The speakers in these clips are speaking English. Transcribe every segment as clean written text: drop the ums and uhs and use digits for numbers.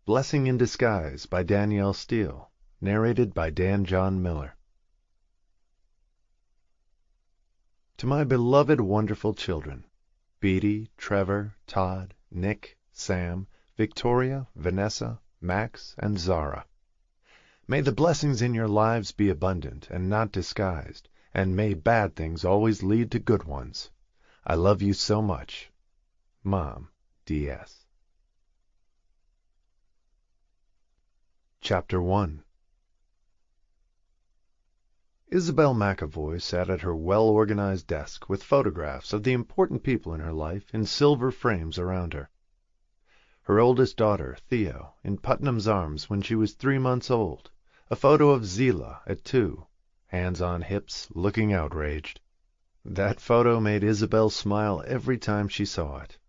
Blessing in Disguise by Danielle Steel, narrated by Dan John Miller. To my beloved wonderful children, Beatty, Trevor, Todd, Nick, Sam, Victoria, Vanessa, Max, and Zara. May the blessings in your lives be abundant and not disguised, and may bad things always lead to good ones. I love you so much. Mom, D.S. Chapter 1. Isabel McAvoy sat at her well-organized desk with photographs of the important people in her life in silver frames around her. Her oldest daughter, Theo, in Putnam's arms when she was 3 months old, a photo of Zila at 2, hands on hips, looking outraged. That photo made Isabel smile every time she saw it.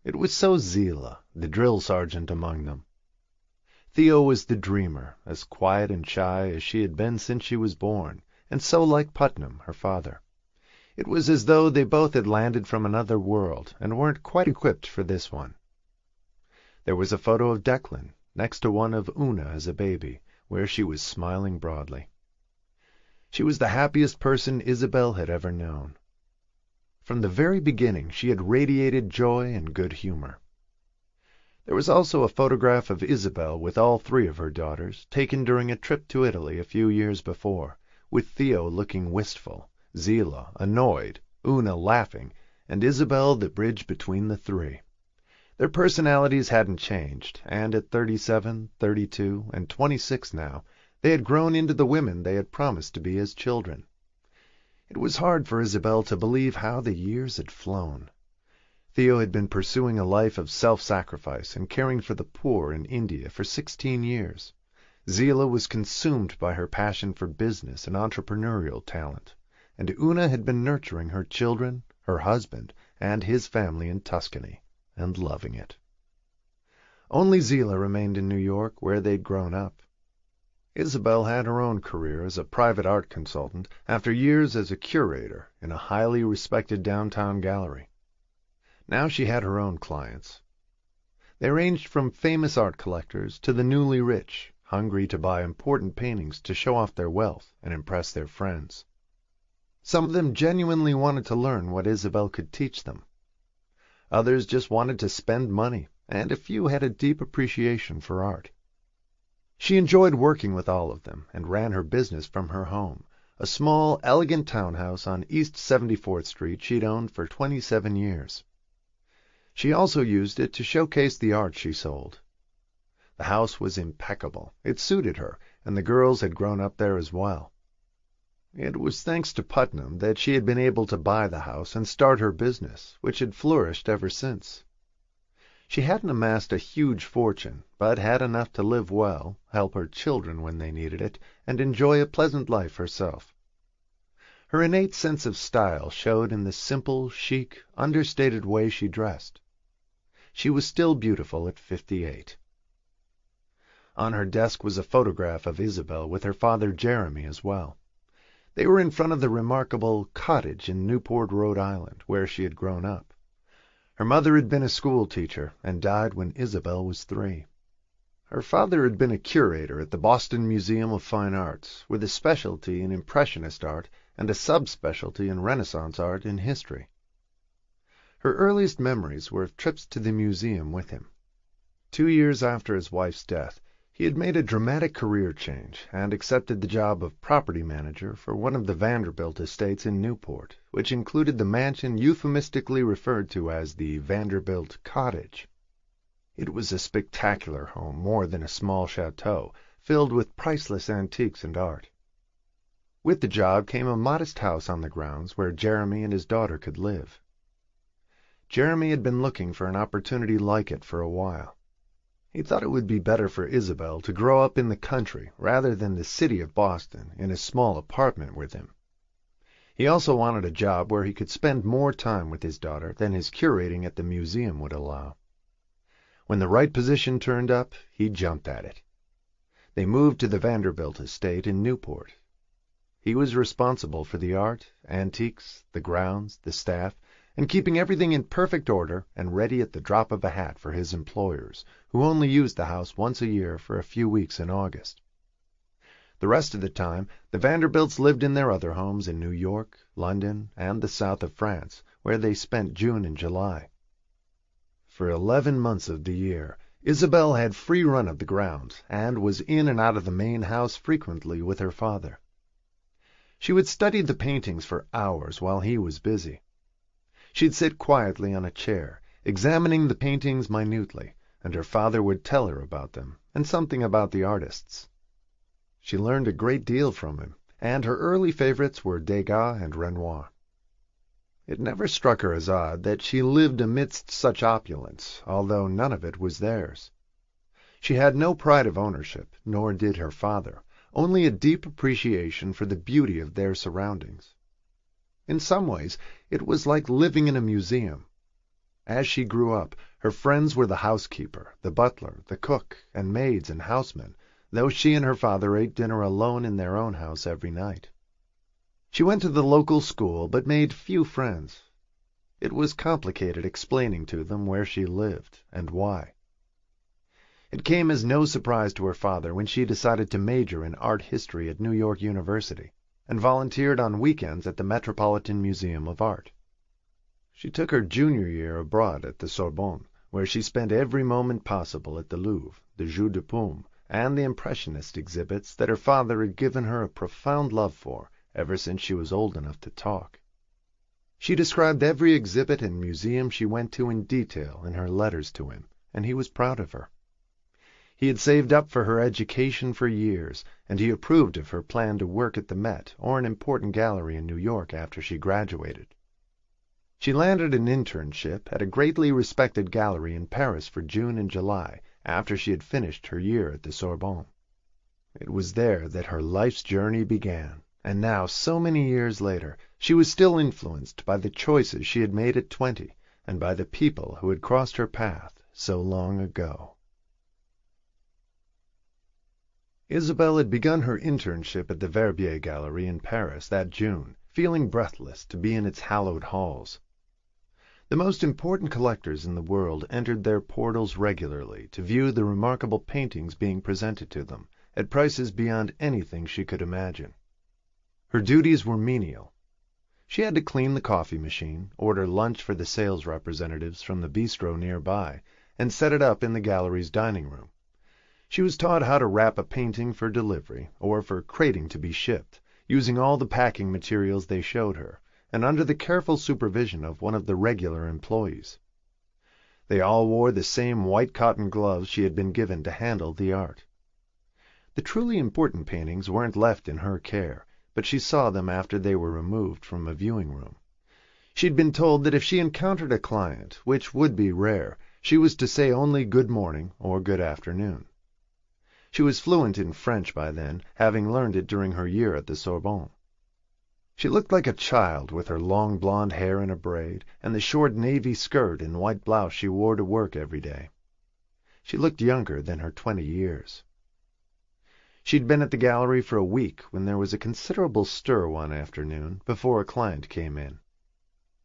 It was so Zila, the drill sergeant among them. Theo was the dreamer, as quiet and shy as she had been since she was born, and so like Putnam, her father. It was as though they both had landed from another world and weren't quite equipped for this one. There was a photo of Declan, next to one of Una as a baby, where she was smiling broadly. She was the happiest person Isabel had ever known. From the very beginning she had radiated joy and good humor. There was also a photograph of Isabel with all 3 of her daughters, taken during a trip to Italy a few years before, with Theo looking wistful, Zila annoyed, Una laughing, and Isabel the bridge between the 3. Their personalities hadn't changed, and at 37, 32, and 26 now, they had grown into the women they had promised to be as children. It was hard for Isabel to believe how the years had flown. Theo had been pursuing a life of self-sacrifice and caring for the poor in India for 16 years. Zila was consumed by her passion for business and entrepreneurial talent, and Una had been nurturing her children, her husband, and his family in Tuscany, and loving it. Only Zila remained in New York, where they'd grown up. Isabel had her own career as a private art consultant after years as a curator in a highly respected downtown gallery. Now she had her own clients. They ranged from famous art collectors to the newly rich, hungry to buy important paintings to show off their wealth and impress their friends. Some of them genuinely wanted to learn what Isabel could teach them. Others just wanted to spend money, and a few had a deep appreciation for art. She enjoyed working with all of them and ran her business from her home, a small, elegant townhouse on East 74th Street she'd owned for 27 years. She also used it to showcase the art she sold. The house was impeccable. It suited her, and the girls had grown up there as well. It was thanks to Putnam that she had been able to buy the house and start her business, which had flourished ever since. She hadn't amassed a huge fortune, but had enough to live well, help her children when they needed it, and enjoy a pleasant life herself. Her innate sense of style showed in the simple, chic, understated way she dressed. She was still beautiful at 58. On her desk was a photograph of Isabel with her father Jeremy as well. They were in front of the remarkable cottage in Newport, Rhode Island, where she had grown up. Her mother had been a school teacher and died when Isabel was 3. Her father had been a curator at the Boston Museum of Fine Arts, with a specialty in Impressionist art and a subspecialty in Renaissance art in history. Her earliest memories were of trips to the museum with him. 2 years after his wife's death, he had made a dramatic career change and accepted the job of property manager for one of the Vanderbilt estates in Newport, which included the mansion euphemistically referred to as the Vanderbilt Cottage. It was a spectacular home more than a small chateau, filled with priceless antiques and art. With the job came a modest house on the grounds where Jeremy and his daughter could live. Jeremy had been looking for an opportunity like it for a while. He thought it would be better for Isabel to grow up in the country rather than the city of Boston in a small apartment with him. He also wanted a job where he could spend more time with his daughter than his curating at the museum would allow. When the right position turned up, he jumped at it. They moved to the Vanderbilt estate in Newport. He was responsible for the art, antiques, the grounds, the staff, and keeping everything in perfect order and ready at the drop of a hat for his employers, who only used the house once a year for a few weeks in August. The rest of the time, the Vanderbilts lived in their other homes in New York, London, and the south of France, where they spent June and July. For 11 months of the year, Isabel had free run of the grounds, and was in and out of the main house frequently with her father. She would study the paintings for hours while he was busy. She'd sit quietly on a chair, examining the paintings minutely, and her father would tell her about them, and something about the artists. She learned a great deal from him, and her early favorites were Degas and Renoir. It never struck her as odd that she lived amidst such opulence, although none of it was theirs. She had no pride of ownership, nor did her father, only a deep appreciation for the beauty of their surroundings. In some ways, it was like living in a museum. As she grew up, her friends were the housekeeper, the butler, the cook, and maids and housemen, though she and her father ate dinner alone in their own house every night. She went to the local school, but made few friends. It was complicated explaining to them where she lived and why. It came as no surprise to her father when she decided to major in art history at New York University and volunteered on weekends at the Metropolitan Museum of Art. She took her junior year abroad at the Sorbonne, where she spent every moment possible at the Louvre, the Jeu de Paume, and the Impressionist exhibits that her father had given her a profound love for ever since she was old enough to talk. She described every exhibit and museum she went to in detail in her letters to him, and he was proud of her. He had saved up for her education for years, and he approved of her plan to work at the Met or an important gallery in New York after she graduated. She landed an internship at a greatly respected gallery in Paris for June and July after she had finished her year at the Sorbonne. It was there that her life's journey began, and now, so many years later, she was still influenced by the choices she had made at 20 and by the people who had crossed her path so long ago. Isabel had begun her internship at the Verbier Gallery in Paris that June, feeling breathless to be in its hallowed halls. The most important collectors in the world entered their portals regularly to view the remarkable paintings being presented to them, at prices beyond anything she could imagine. Her duties were menial. She had to clean the coffee machine, order lunch for the sales representatives from the bistro nearby, and set it up in the gallery's dining room. She was taught how to wrap a painting for delivery, or for crating to be shipped, using all the packing materials they showed her, and under the careful supervision of one of the regular employees. They all wore the same white cotton gloves she had been given to handle the art. The truly important paintings weren't left in her care, but she saw them after they were removed from a viewing room. She'd been told that if she encountered a client, which would be rare, she was to say only good morning or good afternoon. She was fluent in French by then, having learned it during her year at the Sorbonne. She looked like a child with her long blonde hair in a braid and the short navy skirt and white blouse she wore to work every day. She looked younger than her 20 years. She'd been at the gallery for a week when there was a considerable stir one afternoon before a client came in.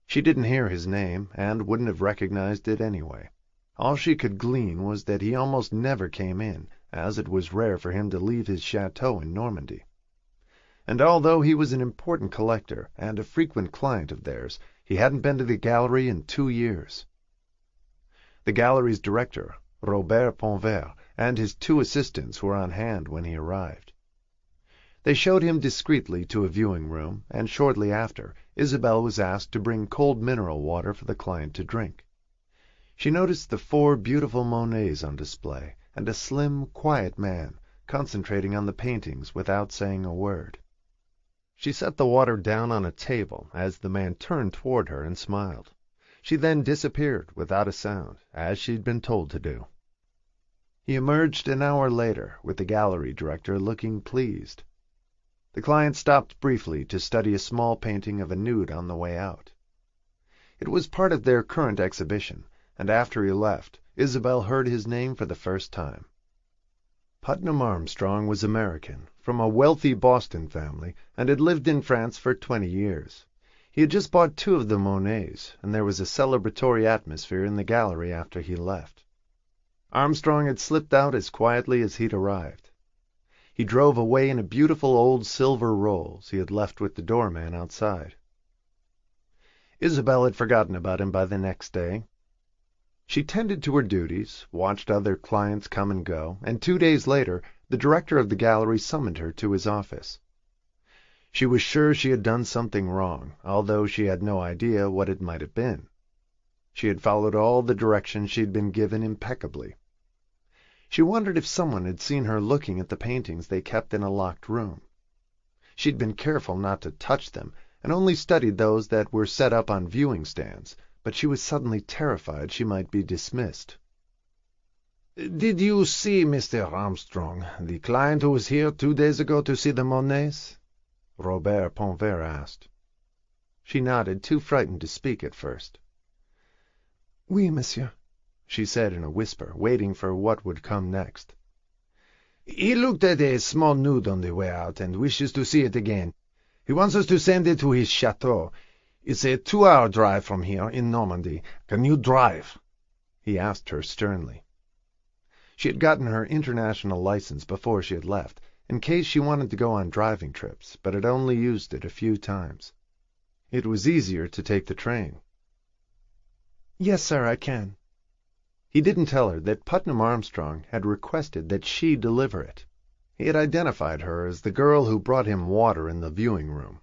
She didn't hear his name and wouldn't have recognized it anyway. All she could glean was that he almost never came in, as it was rare for him to leave his chateau in Normandy. And although he was an important collector and a frequent client of theirs, he hadn't been to the gallery in 2 years. The gallery's director, Robert Ponvert, and his 2 assistants were on hand when he arrived. They showed him discreetly to a viewing room, and shortly after, Isabel was asked to bring cold mineral water for the client to drink. She noticed the 4 beautiful Monets on display, and a slim, quiet man, concentrating on the paintings without saying a word. She set the water down on a table as the man turned toward her and smiled. She then disappeared without a sound, as she'd been told to do. He emerged an hour later, with the gallery director looking pleased. The client stopped briefly to study a small painting of a nude on the way out. It was part of their current exhibition, and after he left, Isabel heard his name for the first time. Putnam Armstrong was American, from a wealthy Boston family, and had lived in France for 20 years. He had just bought 2 of the Monets, and there was a celebratory atmosphere in the gallery after he left. Armstrong had slipped out as quietly as he'd arrived. He drove away in a beautiful old silver Rolls he had left with the doorman outside. Isabel had forgotten about him by the next day. She tended to her duties, watched other clients come and go, and 2 days later the director of the gallery summoned her to his office. She was sure she had done something wrong, although she had no idea what it might have been. She had followed all the directions she had been given impeccably. She wondered if someone had seen her looking at the paintings they kept in a locked room. She'd been careful not to touch them, and only studied those that were set up on viewing stands, but she was suddenly terrified she might be dismissed. "Did you see Mr. Armstrong, the client who was here 2 days ago to see the Monets?" Robert Pontverre asked. She nodded, too frightened to speak at first. "Oui, monsieur," she said in a whisper, waiting for what would come next. "He looked at a small nude on the way out, and wishes to see it again. He wants us to send it to his chateau. It's a 2-hour drive from here, in Normandy. Can you drive?" he asked her sternly. She had gotten her international license before she had left, in case she wanted to go on driving trips, but had only used it a few times. It was easier to take the train. "Yes, sir, I can." He didn't tell her that Putnam Armstrong had requested that she deliver it. He had identified her as the girl who brought him water in the viewing room.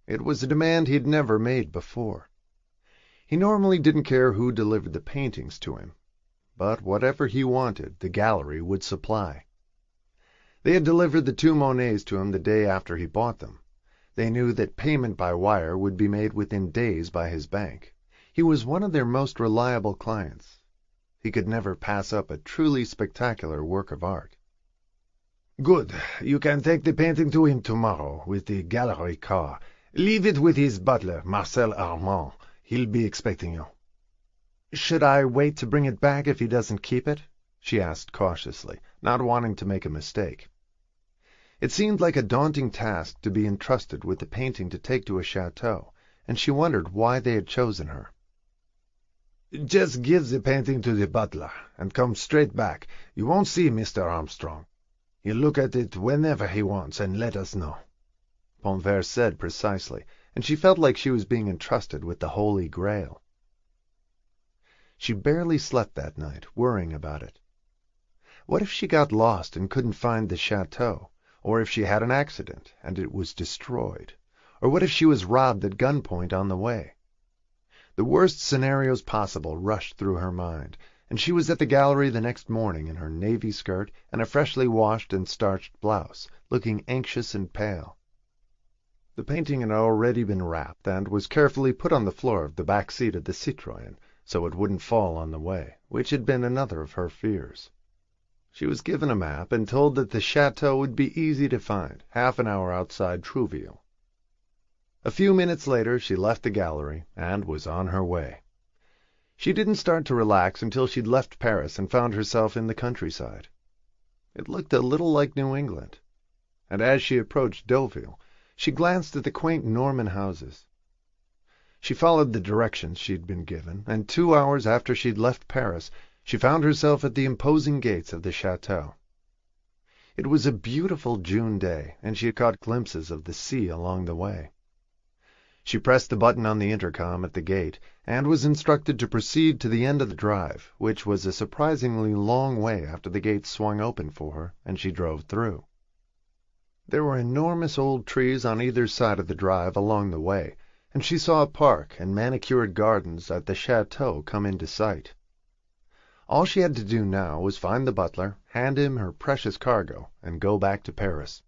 It was a demand he had never made before. He normally didn't care who delivered the paintings to him, but whatever he wanted, the gallery would supply. They had delivered the 2 Monets to him the day after he bought them. They knew that payment by wire would be made within days by his bank. He was one of their most reliable clients. He could never pass up a truly spectacular work of art. "Good. You can take the painting to him tomorrow with the gallery car. Leave it with his butler, Marcel Armand. He'll be expecting you." "Should I wait to bring it back if he doesn't keep it?" she asked cautiously, not wanting to make a mistake. It seemed like a daunting task to be entrusted with the painting to take to a chateau, and she wondered why they had chosen her. "Just give the painting to the butler, and come straight back. You won't see Mr. Armstrong. He'll look at it whenever he wants and let us know," Pontverre said precisely, and she felt like she was being entrusted with the Holy Grail. She barely slept that night, worrying about it. What if she got lost and couldn't find the chateau, or if she had an accident and it was destroyed, or what if she was robbed at gunpoint on the way? The worst scenarios possible rushed through her mind, and she was at the gallery the next morning in her navy skirt and a freshly washed and starched blouse, looking anxious and pale. The painting had already been wrapped and was carefully put on the floor of the back seat of the Citroën, so it wouldn't fall on the way, which had been another of her fears. She was given a map and told that the chateau would be easy to find, half an hour outside Trouville. A few minutes later she left the gallery and was on her way. She didn't start to relax until she'd left Paris and found herself in the countryside. It looked a little like New England, and as she approached Deauville, she glanced at the quaint Norman houses. She followed the directions she'd been given, and 2 hours after she'd left Paris, she found herself at the imposing gates of the chateau. It was a beautiful June day, and she had caught glimpses of the sea along the way. She pressed the button on the intercom at the gate, and was instructed to proceed to the end of the drive, which was a surprisingly long way after the gates swung open for her, and she drove through. There were enormous old trees on either side of the drive along the way, and she saw a park and manicured gardens at the chateau come into sight. All she had to do now was find the butler, hand him her precious cargo, and go back to Paris.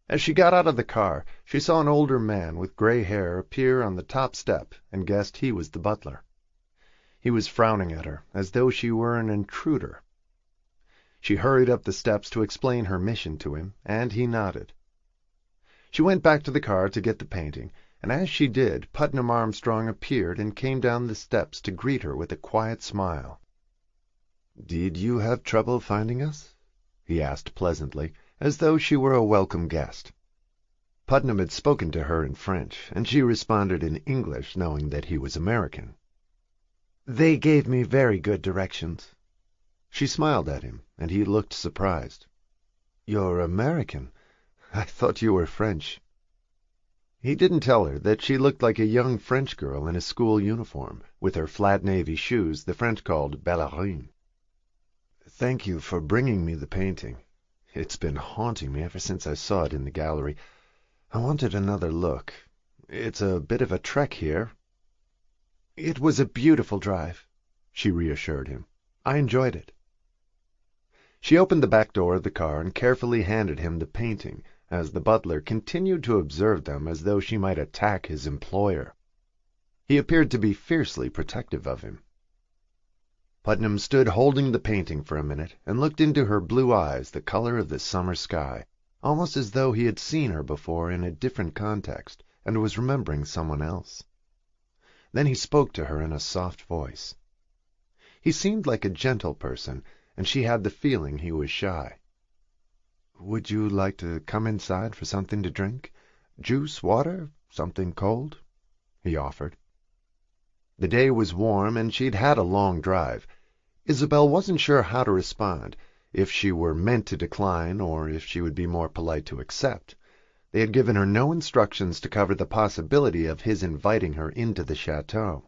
As she got out of the car, she saw an older man with gray hair appear on the top step and guessed he was the butler. He was frowning at her, as though she were an intruder. She hurried up the steps to explain her mission to him, and he nodded. She went back to the car to get the painting, and as she did, Putnam Armstrong appeared and came down the steps to greet her with a quiet smile. "Did you have trouble finding us?" he asked pleasantly, as though she were a welcome guest. Putnam had spoken to her in French, and she responded in English, knowing that he was American. They gave me very good directions. She smiled at him, and he looked surprised. You're American? I thought you were French. He didn't tell her that she looked like a young French girl in a school uniform, with her flat navy shoes the French called ballerines. Thank you for bringing me the painting. It's been haunting me ever since I saw it in the gallery. I wanted another look. It's a bit of a trek here. It was a beautiful drive, she reassured him. I enjoyed it. She opened the back door of the car and carefully handed him the painting, as the butler continued to observe them as though she might attack his employer. He appeared to be fiercely protective of him. Putnam stood holding the painting for a minute and looked into her blue eyes, the color of the summer sky, almost as though he had seen her before in a different context and was remembering someone else. Then he spoke to her in a soft voice. He seemed like a gentle person, and she had the feeling he was shy. Would you like to come inside for something to drink? Juice, water, something cold? He offered. The day was warm, and she'd had a long drive. Isabel wasn't sure how to respond, if she were meant to decline or if she would be more polite to accept. They had given her no instructions to cover the possibility of his inviting her into the chateau.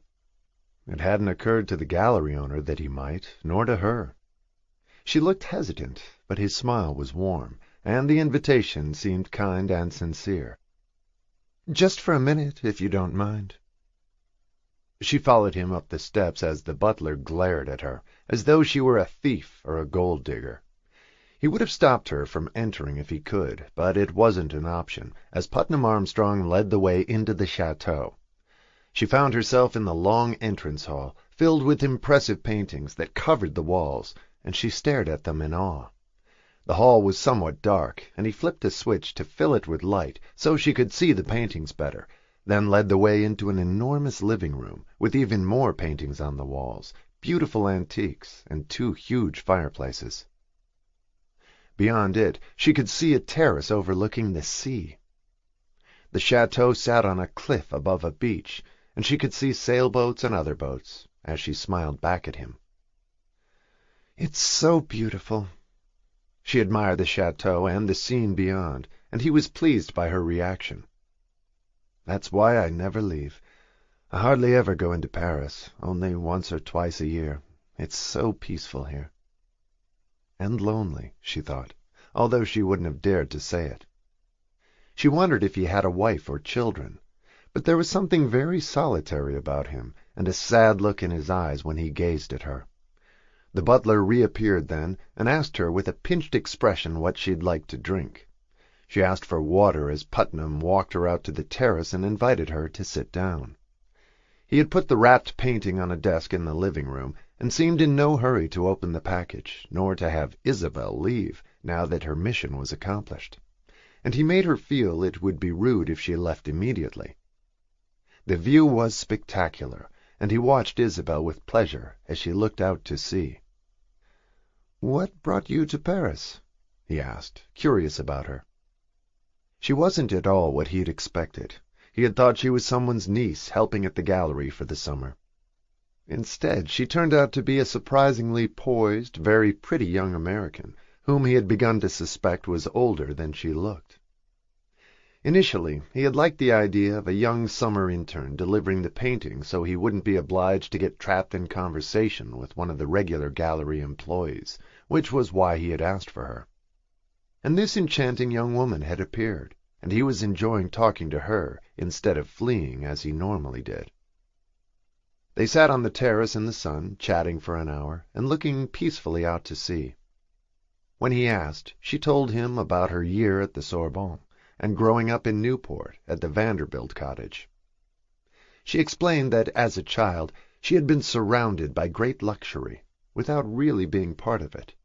It hadn't occurred to the gallery owner that he might, nor to her. She looked hesitant, but his smile was warm, and the invitation seemed kind and sincere. Just for a minute, if you don't mind. She followed him up the steps as the butler glared at her, as though she were a thief or a gold digger. He would have stopped her from entering if he could, but it wasn't an option, as Putnam Armstrong led the way into the chateau. She found herself in the long entrance hall, filled with impressive paintings that covered the walls, and she stared at them in awe. The hall was somewhat dark, and he flipped a switch to fill it with light so she could see the paintings better, then led the way into an enormous living room with even more paintings on the walls, beautiful antiques, and 2 huge fireplaces. Beyond it, she could see a terrace overlooking the sea. The chateau sat on a cliff above a beach, and she could see sailboats and other boats, as she smiled back at him. It's so beautiful. She admired the chateau and the scene beyond, and he was pleased by her reaction. That's why I never leave. I hardly ever go into Paris, only once or twice a year. It's so peaceful here. And lonely, she thought, although she wouldn't have dared to say it. She wondered if he had a wife or children, but there was something very solitary about him, and a sad look in his eyes when he gazed at her. The butler reappeared then, and asked her with a pinched expression what she'd like to drink. She asked for water as Putnam walked her out to the terrace and invited her to sit down. He had put the wrapped painting on a desk in the living room, and seemed in no hurry to open the package, nor to have Isabel leave, now that her mission was accomplished. And he made her feel it would be rude if she left immediately. The view was spectacular, and he watched Isabel with pleasure as she looked out to sea. "What brought you to Paris?" he asked, curious about her. She wasn't at all what he'd expected. He had thought she was someone's niece helping at the gallery for the summer. Instead, she turned out to be a surprisingly poised, very pretty young American, whom he had begun to suspect was older than she looked. Initially, he had liked the idea of a young summer intern delivering the painting so he wouldn't be obliged to get trapped in conversation with one of the regular gallery employees, which was why he had asked for her. And this enchanting young woman had appeared, and he was enjoying talking to her instead of fleeing as he normally did. They sat on the terrace in the sun, chatting for an hour, and looking peacefully out to sea. When he asked, she told him about her year at the Sorbonne, and growing up in Newport at the Vanderbilt cottage. She explained that as a child she had been surrounded by great luxury, without really being part of it.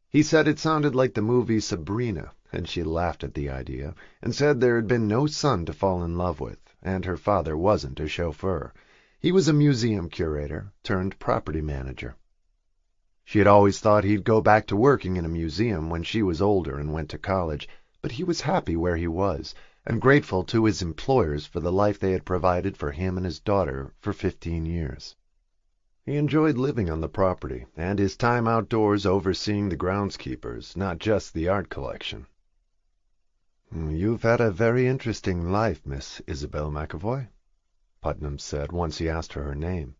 He said it sounded like the movie Sabrina, and she laughed at the idea, and said there had been no son to fall in love with, and her father wasn't a chauffeur. He was a museum curator turned property manager. She had always thought he'd go back to working in a museum when she was older and went to college, but he was happy where he was, and grateful to his employers for the life they had provided for him and his daughter for 15 years. He enjoyed living on the property and his time outdoors overseeing the groundskeepers, not just the art collection. "You've had a very interesting life, Miss Isabel McAvoy," Putnam said once he asked her name.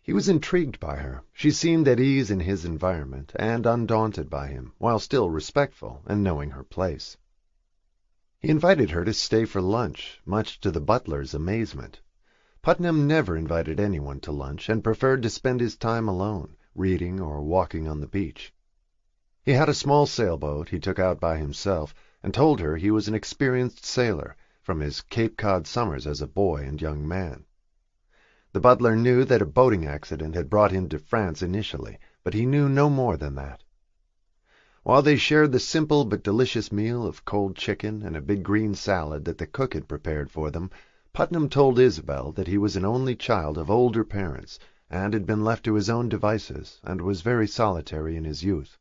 He was intrigued by her. She seemed at ease in his environment and undaunted by him, while still respectful and knowing her place. He invited her to stay for lunch, much to the butler's amazement. Putnam never invited anyone to lunch and preferred to spend his time alone, reading or walking on the beach. He had a small sailboat he took out by himself and told her he was an experienced sailor from his Cape Cod summers as a boy and young man. The butler knew that a boating accident had brought him to France initially, but he knew no more than that. While they shared the simple but delicious meal of cold chicken and a big green salad that the cook had prepared for them, Putnam told Isabel that he was an only child of older parents and had been left to his own devices and was very solitary in his youth.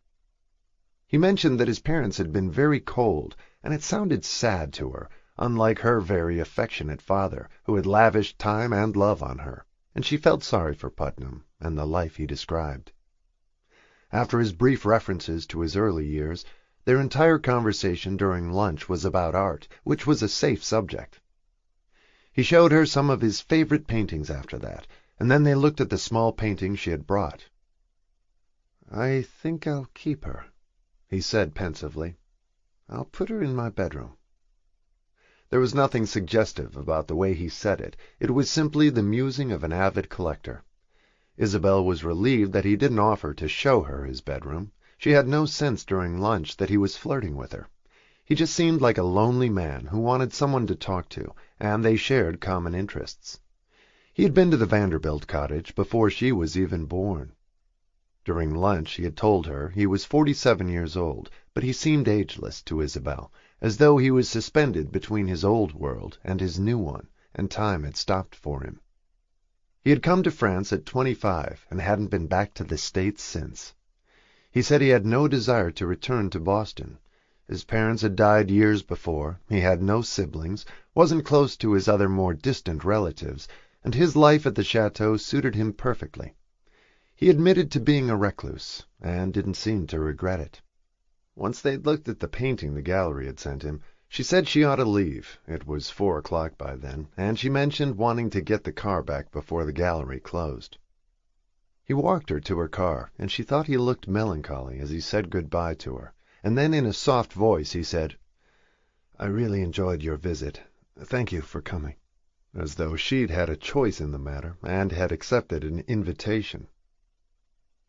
He mentioned that his parents had been very cold, and it sounded sad to her, unlike her very affectionate father, who had lavished time and love on her, and she felt sorry for Putnam and the life he described. After his brief references to his early years, their entire conversation during lunch was about art, which was a safe subject. He showed her some of his favorite paintings after that, and then they looked at the small painting she had brought. "I think I'll keep her," he said pensively. "I'll put her in my bedroom." There was nothing suggestive about the way he said it. It was simply the musing of an avid collector. Isabel was relieved that he didn't offer to show her his bedroom. She had no sense during lunch that he was flirting with her. He just seemed like a lonely man who wanted someone to talk to, and they shared common interests. He had been to the Vanderbilt cottage before she was even born. During lunch he had told her he was 47 years old, but he seemed ageless to Isabel, as though he was suspended between his old world and his new one, and time had stopped for him. He had come to France at 25 and hadn't been back to the States since. He said he had no desire to return to Boston. His parents had died years before, he had no siblings, wasn't close to his other more distant relatives, and his life at the chateau suited him perfectly. He admitted to being a recluse, and didn't seem to regret it. Once they'd looked at the painting the gallery had sent him, she said she ought to leave. It was 4 o'clock by then, and she mentioned wanting to get the car back before the gallery closed. He walked her to her car, and she thought he looked melancholy as he said good-bye to her, and then in a soft voice he said, "I really enjoyed your visit. Thank you for coming," as though she'd had a choice in the matter and had accepted an invitation.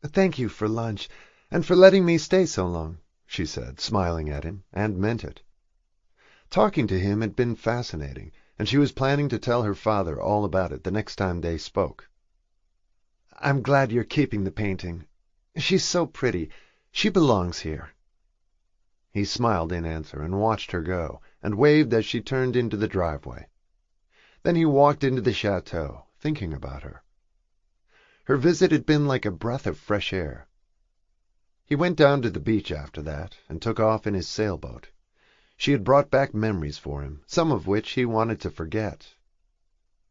"Thank you for lunch, and for letting me stay so long," she said, smiling at him, and meant it. Talking to him had been fascinating, and she was planning to tell her father all about it the next time they spoke. "I'm glad you're keeping the painting. She's so pretty. She belongs here." He smiled in answer and watched her go, and waved as she turned into the driveway. Then he walked into the chateau, thinking about her. Her visit had been like a breath of fresh air. He went down to the beach after that, and took off in his sailboat. She had brought back memories for him, some of which he wanted to forget.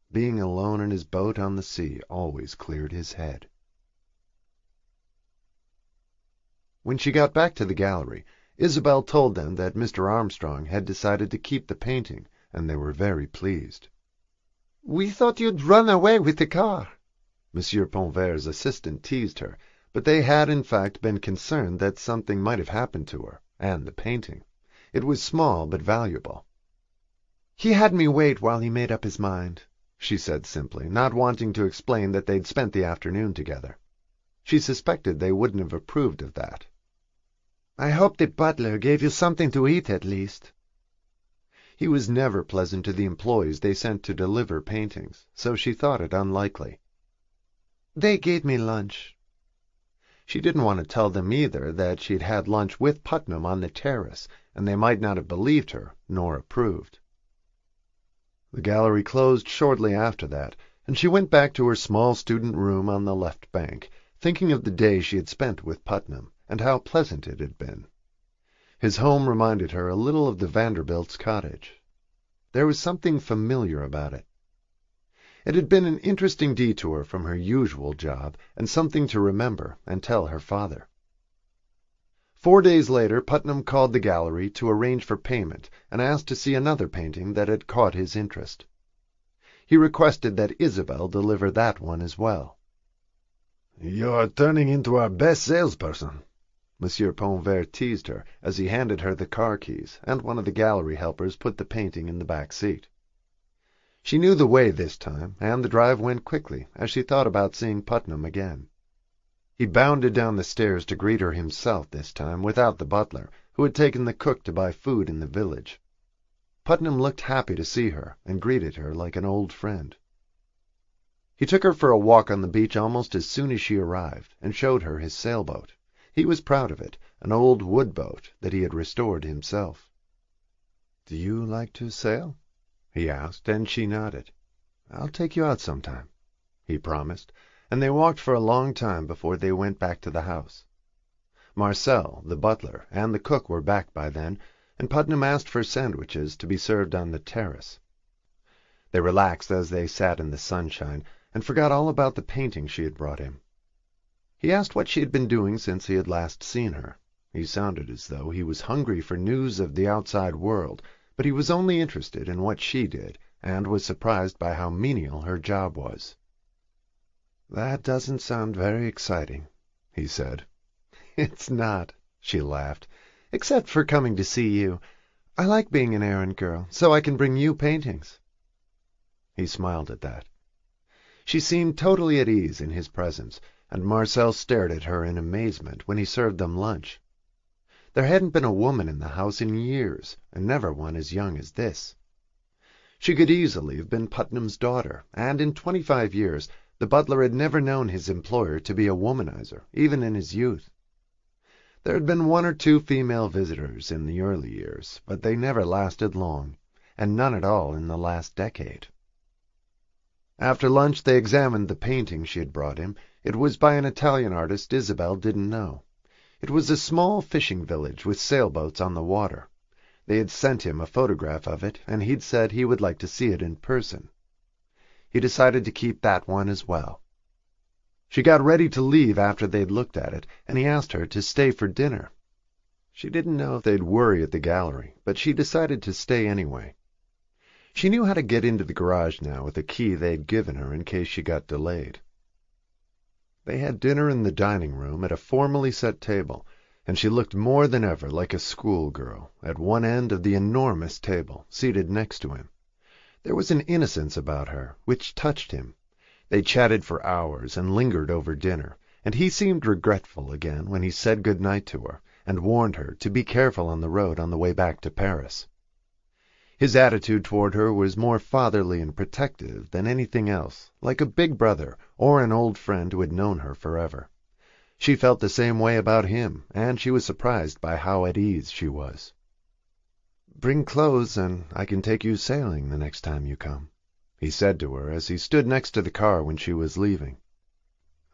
Being alone in his boat on the sea always cleared his head. When she got back to the gallery, Isabel told them that Mr. Armstrong had decided to keep the painting, and they were very pleased. "We thought you'd run away with the car," Monsieur Ponvert's assistant teased her, but they had in fact been concerned that something might have happened to her, and the painting. It was small but valuable. "He had me wait while he made up his mind," she said simply, not wanting to explain that they'd spent the afternoon together. She suspected they wouldn't have approved of that. "I hope the butler gave you something to eat at least." He was never pleasant to the employees they sent to deliver paintings, so she thought it unlikely. "They gave me lunch." She didn't want to tell them either that she'd had lunch with Putnam on the terrace, and they might not have believed her, nor approved. The gallery closed shortly after that, and she went back to her small student room on the left bank, thinking of the day she had spent with Putnam, and how pleasant it had been. His home reminded her a little of the Vanderbilts' cottage. There was something familiar about it. It had been an interesting detour from her usual job, and something to remember and tell her father. 4 days later Putnam called the gallery to arrange for payment and asked to see another painting that had caught his interest. He requested that Isabel deliver that one as well. "You're turning into our best salesperson," Monsieur Pontverre teased her as he handed her the car keys, and one of the gallery helpers put the painting in the back seat. She knew the way this time, and the drive went quickly as she thought about seeing Putnam again. He bounded down the stairs to greet her himself this time, without the butler, who had taken the cook to buy food in the village. Putnam looked happy to see her, and greeted her like an old friend. He took her for a walk on the beach almost as soon as she arrived, and showed her his sailboat. He was proud of it, an old wood boat that he had restored himself. "Do you like to sail?" he asked, and she nodded. "I'll take you out sometime," he promised, and they walked for a long time before they went back to the house. Marcel, the butler, and the cook were back by then, and Putnam asked for sandwiches to be served on the terrace. They relaxed as they sat in the sunshine, and forgot all about the painting she had brought him. He asked what she had been doing since he had last seen her. He sounded as though he was hungry for news of the outside world, but he was only interested in what she did, and was surprised by how menial her job was. "That doesn't sound very exciting," he said. "It's not," she laughed, "except for coming to see you. I like being an errand girl, so I can bring you paintings." He smiled at that. She seemed totally at ease in his presence, and Marcel stared at her in amazement when he served them lunch. There hadn't been a woman in the house in years, and never one as young as this. She could easily have been Putnam's daughter, and in 25 years the butler had never known his employer to be a womanizer, even in his youth. There had been 1 or 2 female visitors in the early years, but they never lasted long, and none at all in the last decade. After lunch they examined the painting she had brought him. It was by an Italian artist Isabel didn't know. It was a small fishing village with sailboats on the water. They had sent him a photograph of it, and he'd said he would like to see it in person. He decided to keep that one as well. She got ready to leave after they'd looked at it, and he asked her to stay for dinner. She didn't know if they'd worry at the gallery, but she decided to stay anyway. She knew how to get into the garage now with a key they'd given her in case she got delayed. They had dinner in the dining room at a formally set table, and she looked more than ever like a schoolgirl at one end of the enormous table, seated next to him. There was an innocence about her which touched him. They chatted for hours and lingered over dinner, and he seemed regretful again when he said good night to her and warned her to be careful on the road on the way back to Paris. His attitude toward her was more fatherly and protective than anything else, like a big brother or an old friend who had known her forever. She felt the same way about him, and she was surprised by how at ease she was. "Bring clothes, and I can take you sailing the next time you come," he said to her as he stood next to the car when she was leaving.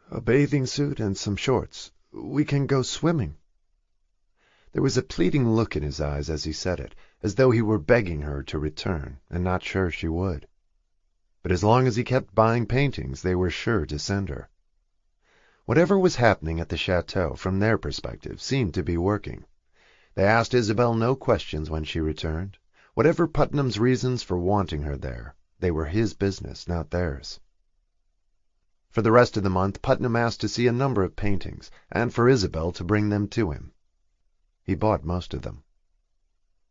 "A bathing suit and some shorts. We can go swimming." There was a pleading look in his eyes as he said it, as though he were begging her to return, and not sure she would. But as long as he kept buying paintings, they were sure to send her. Whatever was happening at the chateau, from their perspective, seemed to be working. They asked Isabel no questions when she returned. Whatever Putnam's reasons for wanting her there, they were his business, not theirs. For the rest of the month Putnam asked to see a number of paintings, and for Isabel to bring them to him. He bought most of them.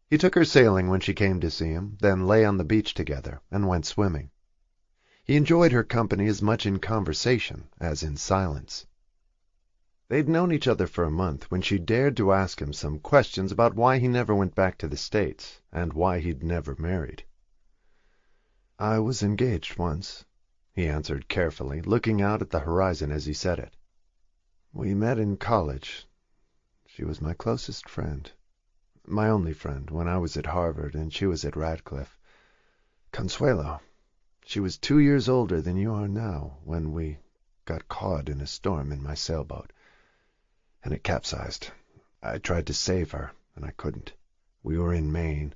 He took her sailing when she came to see him, then lay on the beach together and went swimming. He enjoyed her company as much in conversation as in silence. They'd known each other for a month when she dared to ask him some questions about why he never went back to the States, and why he'd never married. "I was engaged once," he answered carefully, looking out at the horizon as he said it. "We met in college. She was my closest friend, my only friend, when I was at Harvard and she was at Radcliffe. Consuelo, she was 2 years older than you are now when we got caught in a storm in my sailboat, and it capsized. I tried to save her, and I couldn't. We were in Maine,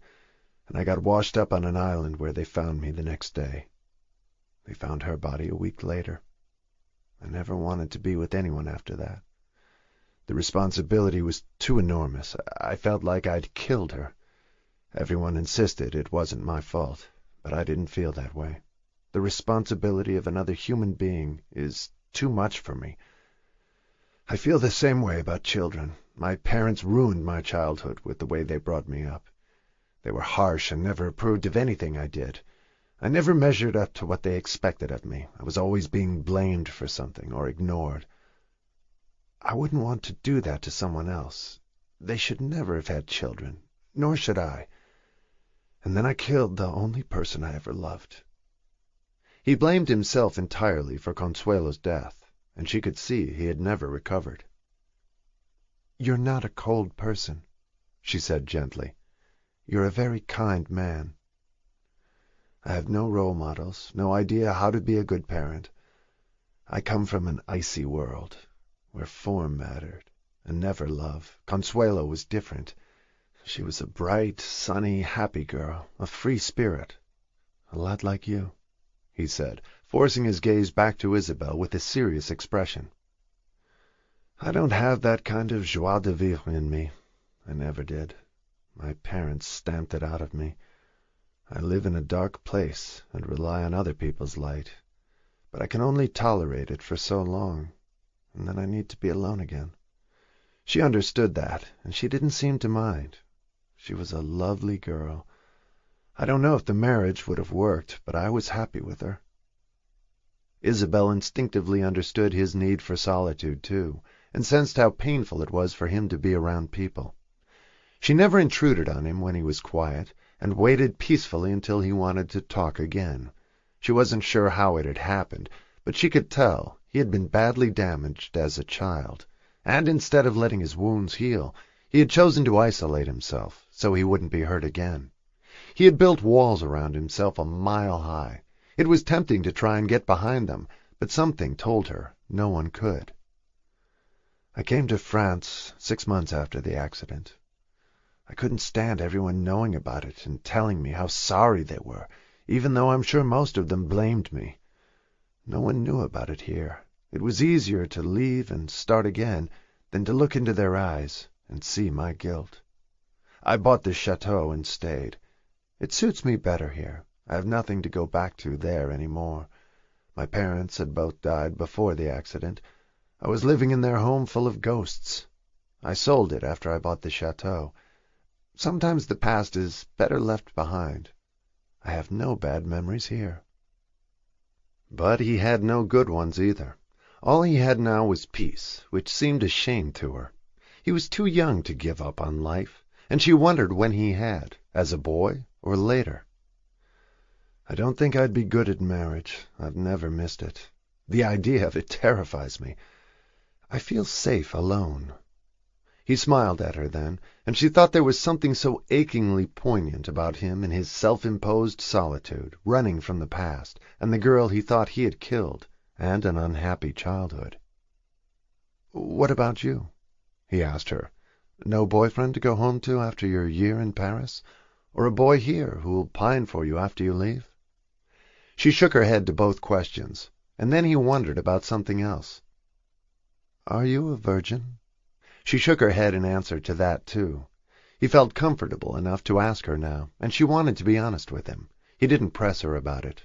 and I got washed up on an island where they found me the next day. They found her body a week later. I never wanted to be with anyone after that. The responsibility was too enormous. I felt like I'd killed her. Everyone insisted it wasn't my fault, but I didn't feel that way. The responsibility of another human being is too much for me. I feel the same way about children. My parents ruined my childhood with the way they brought me up. They were harsh and never approved of anything I did. I never measured up to what they expected of me. I was always being blamed for something or ignored. I wouldn't want to do that to someone else. They should never have had children, nor should I. And then I killed the only person I ever loved. He blamed himself entirely for Consuelo's death, and she could see he had never recovered. "You're not a cold person," she said gently. "You're a very kind man." "I have no role models, no idea how to be a good parent. I come from an icy world, where form mattered, and never love. Consuelo was different. She was a bright, sunny, happy girl, a free spirit. A lot like you," he said, forcing his gaze back to Isabel with a serious expression. "I don't have that kind of joie de vivre in me. I never did. My parents stamped it out of me. I live in a dark place and rely on other people's light, but I can only tolerate it for so long, and then I need to be alone again." She understood that, and she didn't seem to mind. She was a lovely girl. I don't know if the marriage would have worked, but I was happy with her. Isabel instinctively understood his need for solitude, too, and sensed how painful it was for him to be around people. She never intruded on him when he was quiet, and waited peacefully until he wanted to talk again. She wasn't sure how it had happened, but she could tell he had been badly damaged as a child, and instead of letting his wounds heal, he had chosen to isolate himself so he wouldn't be hurt again. He had built walls around himself a mile high. It was tempting to try and get behind them, but something told her no one could. "I came to France 6 months after the accident. I couldn't stand everyone knowing about it and telling me how sorry they were, even though I'm sure most of them blamed me. No one knew about it here. It was easier to leave and start again than to look into their eyes and see my guilt. I bought this chateau and stayed. It suits me better here. I have nothing to go back to there any more. My parents had both died before the accident. I was living in their home full of ghosts. I sold it after I bought the chateau. Sometimes the past is better left behind. I have no bad memories here." But he had no good ones either. All he had now was peace, which seemed a shame to her. He was too young to give up on life, and she wondered when he had, as a boy or later. "I don't think I'd be good at marriage. I've never missed it. The idea of it terrifies me. I feel safe alone." He smiled at her then, and she thought there was something so achingly poignant about him in his self-imposed solitude, running from the past, and the girl he thought he had killed, and an unhappy childhood. "What about you?" he asked her. "No boyfriend to go home to after your year in Paris? Or a boy here who'll pine for you after you leave?" She shook her head to both questions, and then he wondered about something else. "Are you a virgin?" She shook her head in answer to that, too. He felt comfortable enough to ask her now, and she wanted to be honest with him. He didn't press her about it.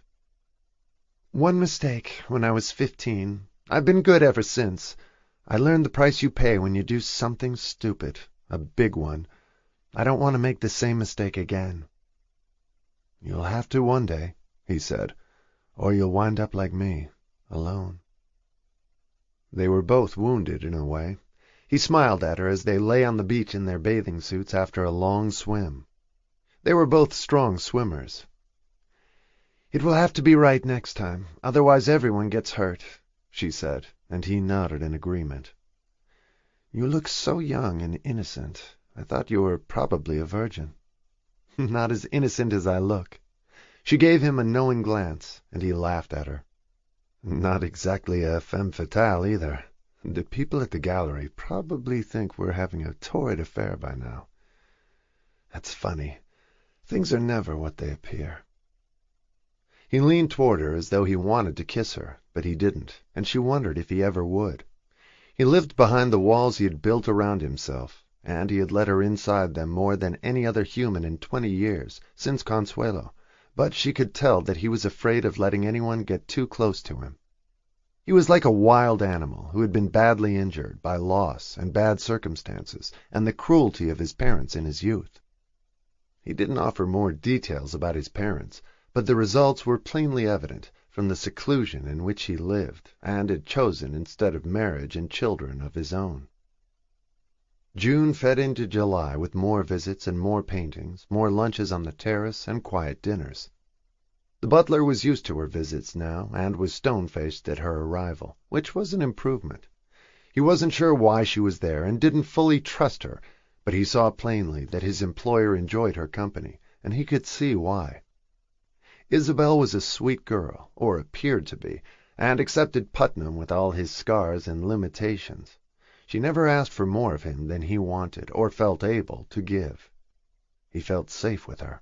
"One mistake when I was 15. I've been good ever since. I learned the price you pay when you do something stupid, a big one. I don't want to make the same mistake again." "You'll have to one day," he said, "or you'll wind up like me, alone." They were both wounded in a way. He smiled at her as they lay on the beach in their bathing suits after a long swim. They were both strong swimmers. "It will have to be right next time, otherwise everyone gets hurt," she said, and he nodded in agreement. "You look so young and innocent. I thought you were probably a virgin." "Not as innocent as I look." She gave him a knowing glance, and he laughed at her. "Not exactly a femme fatale either. The people at the gallery probably think we're having a torrid affair by now. That's funny. Things are never what they appear." He leaned toward her as though he wanted to kiss her, but he didn't, and she wondered if he ever would. He lived behind the walls he had built around himself, and he had let her inside them more than any other human in 20 years, since Consuelo, but she could tell that he was afraid of letting anyone get too close to him. He was like a wild animal who had been badly injured by loss and bad circumstances and the cruelty of his parents in his youth. He didn't offer more details about his parents, but the results were plainly evident from the seclusion in which he lived and had chosen instead of marriage and children of his own. June fed into July with more visits and more paintings, more lunches on the terrace and quiet dinners. The butler was used to her visits now, and was stone-faced at her arrival, which was an improvement. He wasn't sure why she was there and didn't fully trust her, but he saw plainly that his employer enjoyed her company, and he could see why. Isabel was a sweet girl, or appeared to be, and accepted Putnam with all his scars and limitations. She never asked for more of him than he wanted or felt able to give. He felt safe with her.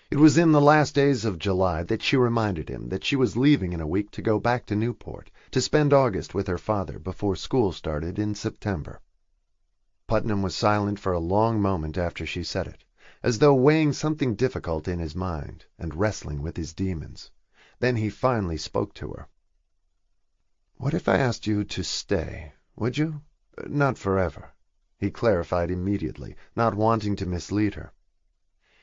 It was in the last days of July that she reminded him that she was leaving in a week to go back to Newport, to spend August with her father before school started in September. Putnam was silent for a long moment after she said it, as though weighing something difficult in his mind and wrestling with his demons. Then he finally spoke to her. "What if I asked you to stay? Would you? Not forever," he clarified immediately, not wanting to mislead her.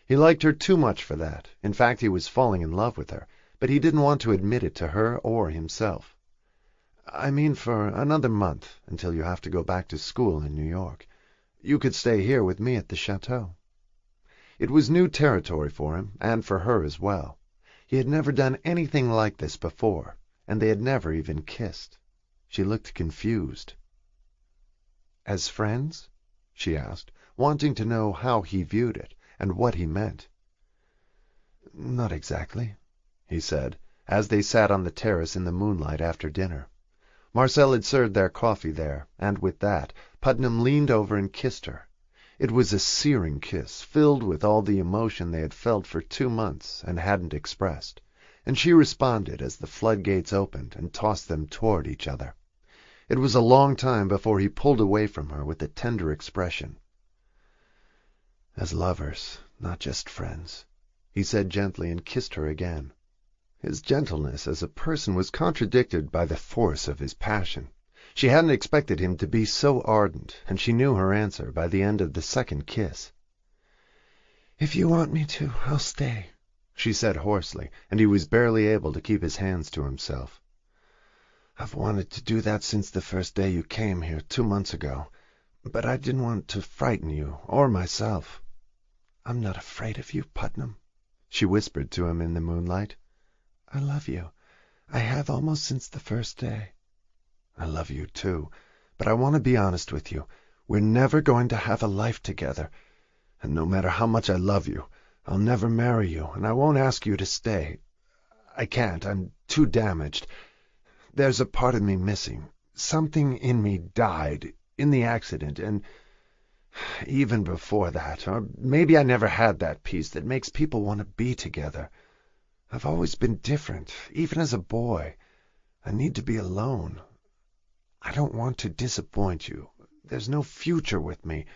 He liked her too much for that. In fact, he was falling in love with her, but he didn't want to admit it to her or himself. "I mean for another month, until you have to go back to school in New York. You could stay here with me at the chateau." It was new territory for him, and for her as well. He had never done anything like this before, and they had never even kissed. She looked confused. "As friends?" she asked, wanting to know how he viewed it, and what he meant. "Not exactly," he said, as they sat on the terrace in the moonlight after dinner. Marcel had served their coffee there, and with that, Putnam leaned over and kissed her. It was a searing kiss, filled with all the emotion they had felt for 2 months and hadn't expressed, and she responded as the floodgates opened and tossed them toward each other. It was a long time before he pulled away from her with a tender expression. "As lovers, not just friends," he said gently, and kissed her again. His gentleness as a person was contradicted by the force of his passion. She hadn't expected him to be so ardent, and she knew her answer by the end of the second kiss. "If you want me to, I'll stay," she said hoarsely, and he was barely able to keep his hands to himself. "I've wanted to do that since the first day you came here 2 months ago, but I didn't want to frighten you or myself." "I'm not afraid of you, Putnam," she whispered to him in the moonlight. "I love you. I have almost since the first day." "I love you too, but I want to be honest with you. We're never going to have a life together, and no matter how much I love you, I'll never marry you, and I won't ask you to stay. I can't. I'm too damaged. There's a part of me missing. Something in me died in the accident, and even before that, or maybe I never had that peace that makes people want to be together. I've always been different, even as a boy. I need to be alone. I don't want to disappoint you. There's no future with me.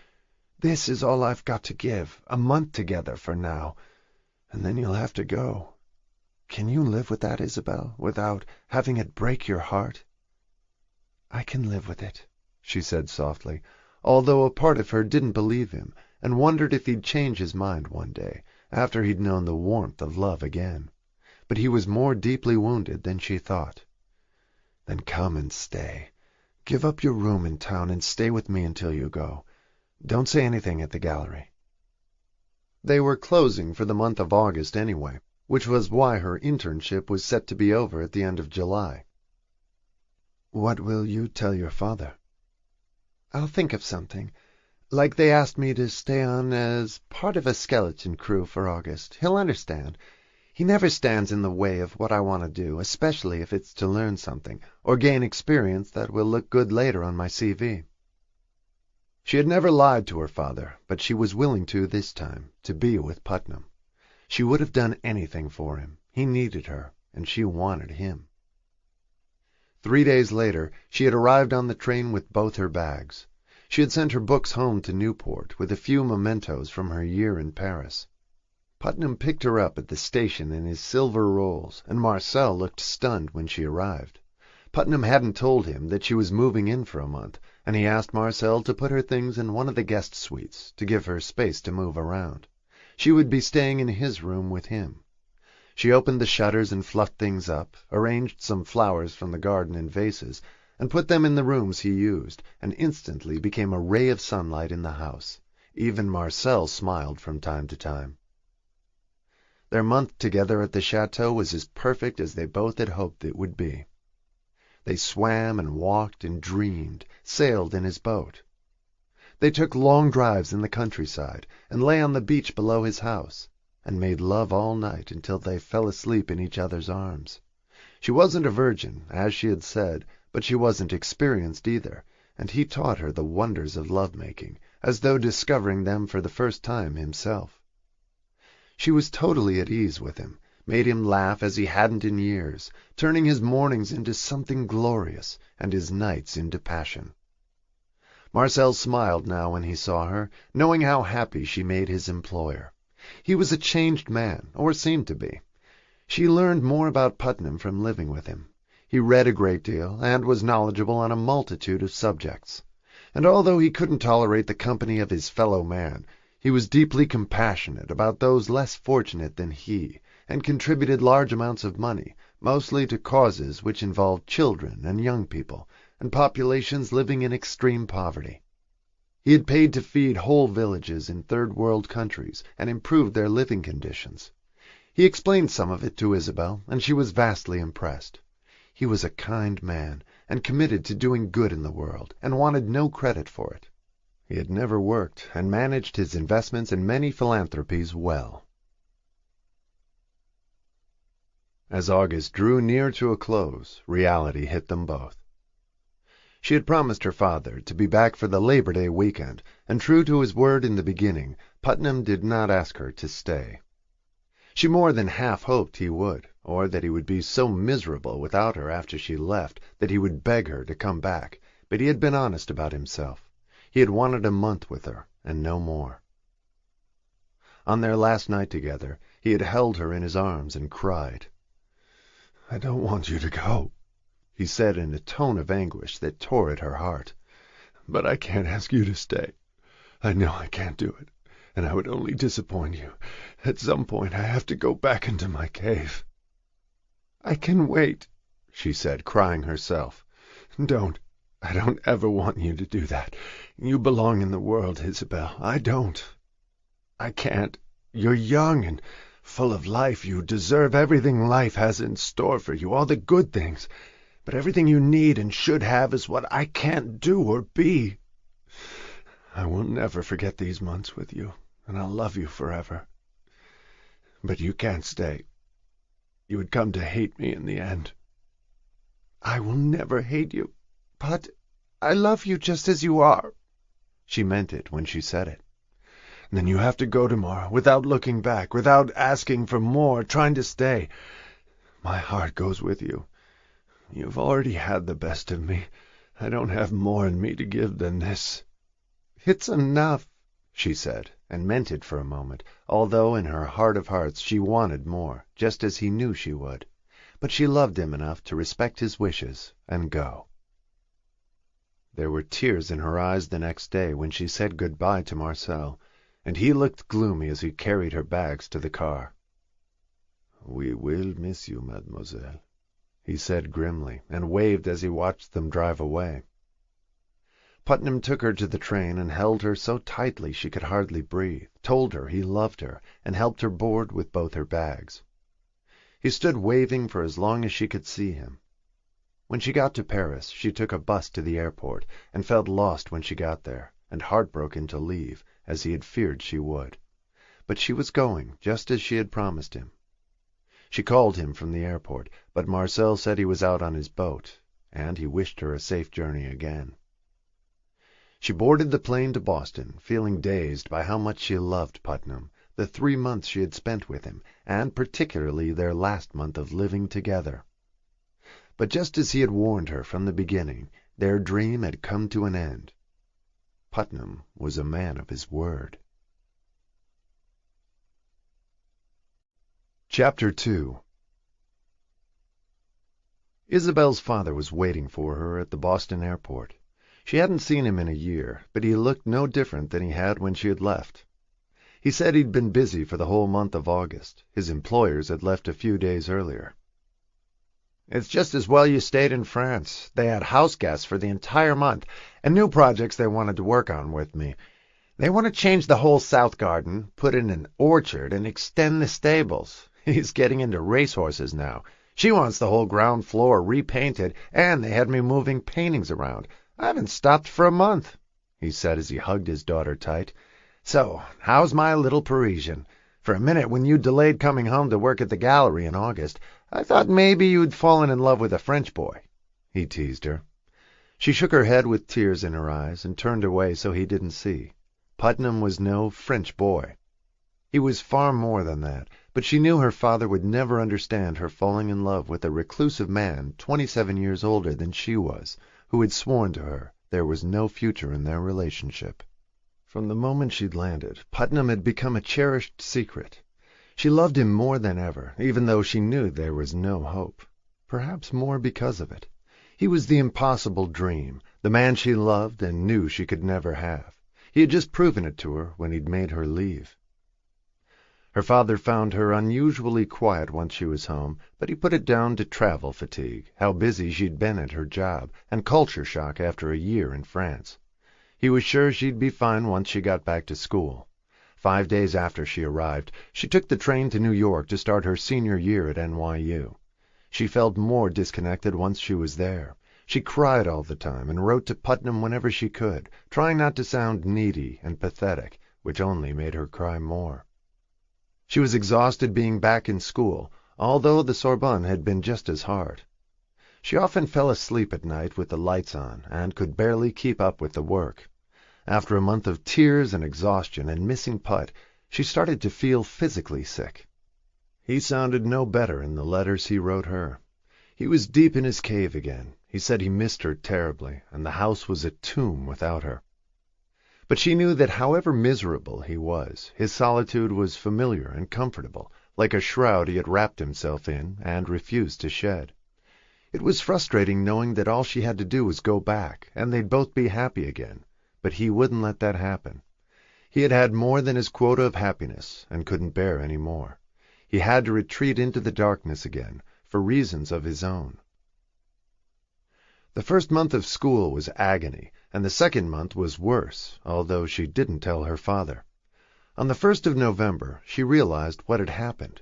This is all I've got to give, a month together for now, and then you'll have to go. Can you live with that, Isabel, without having it break your heart?" "I can live with it," she said softly, although a part of her didn't believe him and wondered if he'd change his mind one day, after he'd known the warmth of love again. But he was more deeply wounded than she thought. "Then come and stay. Give up your room in town and stay with me until you go. Don't say anything at the gallery." They were closing for the month of August anyway, which was why her internship was set to be over at the end of July. "What will you tell your father?" "I'll think of something. Like they asked me to stay on as part of a skeleton crew for August. He'll understand. He never stands in the way of what I want to do, especially if it's to learn something or gain experience that will look good later on my CV." She had never lied to her father, but she was willing to this time, to be with Putnam. She would have done anything for him. He needed her, and she wanted him. 3 days later she had arrived on the train with both her bags. She had sent her books home to Newport, with a few mementos from her year in Paris. Putnam picked her up at the station in his silver rolls, and Marcel looked stunned when she arrived. Putnam hadn't told him that she was moving in for a month, and he asked Marcel to put her things in one of the guest suites, to give her space to move around. She would be staying in his room with him. She opened the shutters and fluffed things up, arranged some flowers from the garden in vases, and put them in the rooms he used, and instantly became a ray of sunlight in the house. Even Marcel smiled from time to time. Their month together at the chateau was as perfect as they both had hoped it would be. They swam and walked and dreamed, sailed in his boat. They took long drives in the countryside, and lay on the beach below his house, and made love all night until they fell asleep in each other's arms. She wasn't a virgin, as she had said, but she wasn't experienced either, and he taught her the wonders of love-making, as though discovering them for the first time himself. She was totally at ease with him, made him laugh as he hadn't in years, turning his mornings into something glorious, and his nights into passion. Marcel smiled now when he saw her, knowing how happy she made his employer. He was a changed man, or seemed to be. She learned more about Putnam from living with him. He read a great deal, and was knowledgeable on a multitude of subjects. And although he couldn't tolerate the company of his fellow man, he was deeply compassionate about those less fortunate than he, and contributed large amounts of money, mostly to causes which involved children and young people, and populations living in extreme poverty. He had paid to feed whole villages in third-world countries, and improved their living conditions. He explained some of it to Isabel, and she was vastly impressed. He was a kind man, and committed to doing good in the world, and wanted no credit for it. He had never worked, and managed his investments in many philanthropies well. As August drew near to a close, reality hit them both. She had promised her father to be back for the Labor Day weekend, and true to his word in the beginning, Putnam did not ask her to stay. She more than half hoped he would, or that he would be so miserable without her after she left that he would beg her to come back, but he had been honest about himself. He had wanted a month with her, and no more. On their last night together, he had held her in his arms and cried. "I don't want you to go," he said in a tone of anguish that tore at her heart. "But I can't ask you to stay. I know I can't do it, and I would only disappoint you. At some point I have to go back into my cave." "I can wait," she said, crying herself. "Don't. I don't ever want you to do that. You belong in the world, Isabel. I don't. I can't. You're young and full of life. You deserve everything life has in store for you, all the good things. But everything you need and should have is what I can't do or be. I will never forget these months with you, and I'll love you forever. But you can't stay. You would come to hate me in the end." "I will never hate you. But I love you just as you are." She meant it when she said it. "Then you have to go tomorrow, without looking back, without asking for more, trying to stay. My heart goes with you. You've already had the best of me. I don't have more in me to give than this." "It's enough," she said, and meant it for a moment, although in her heart of hearts she wanted more, just as he knew she would. But she loved him enough to respect his wishes and go. There were tears in her eyes the next day when she said good-bye to Marcel, and he looked gloomy as he carried her bags to the car. "We will miss you, mademoiselle," he said grimly, and waved as he watched them drive away. Putnam took her to the train and held her so tightly she could hardly breathe, told her he loved her, and helped her board with both her bags. He stood waving for as long as she could see him. When she got to Paris, she took a bus to the airport, and felt lost when she got there, and heartbroken to leave, as he had feared she would. But she was going, just as she had promised him. She called him from the airport, but Marcel said he was out on his boat, and he wished her a safe journey again. She boarded the plane to Boston, feeling dazed by how much she loved Putnam, the 3 months she had spent with him, and particularly their last month of living together. But just as he had warned her from the beginning, their dream had come to an end. Putnam was a man of his word. Chapter 2. Isabel's father was waiting for her at the Boston airport. She hadn't seen him in a year, but he looked no different than he had when she had left. He said he'd been busy for the whole month of August. His employers had left a few days earlier. "It's just as well you stayed in France. They had house guests for the entire month, and new projects they wanted to work on with me. They want to change the whole south garden, put in an orchard, and extend the stables. He's getting into racehorses now. She wants the whole ground floor repainted, and they had me moving paintings around. I haven't stopped for a month," he said as he hugged his daughter tight. "So, how's my little Parisian? For a minute, when you delayed coming home to work at the gallery in August, I thought maybe you'd fallen in love with a French boy," he teased her. She shook her head with tears in her eyes and turned away so he didn't see. Putnam was no French boy. He was far more than that, but she knew her father would never understand her falling in love with a reclusive man 27 years older than she was, who had sworn to her there was no future in their relationship. From the moment she'd landed, Putnam had become a cherished secret. She loved him more than ever, even though she knew there was no hope. Perhaps more because of it. He was the impossible dream, the man she loved and knew she could never have. He had just proven it to her when he'd made her leave. Her father found her unusually quiet once she was home, but he put it down to travel fatigue, how busy she'd been at her job, and culture shock after a year in France. He was sure she'd be fine once she got back to school. 5 days after she arrived, she took the train to New York to start her senior year at NYU. She felt more disconnected once she was there. She cried all the time and wrote to Putnam whenever she could, trying not to sound needy and pathetic, which only made her cry more. She was exhausted being back in school, although the Sorbonne had been just as hard. She often fell asleep at night with the lights on and could barely keep up with the work. After a month of tears and exhaustion and missing Put, she started to feel physically sick. He sounded no better in the letters he wrote her. He was deep in his cave again. He said he missed her terribly, and the house was a tomb without her. But she knew that however miserable he was, his solitude was familiar and comfortable, like a shroud he had wrapped himself in and refused to shed. It was frustrating knowing that all she had to do was go back, and they'd both be happy again, but he wouldn't let that happen. He had had more than his quota of happiness, and couldn't bear any more. He had to retreat into the darkness again, for reasons of his own. The first month of school was agony, and the second month was worse, although she didn't tell her father. On the 1st of November, she realized what had happened.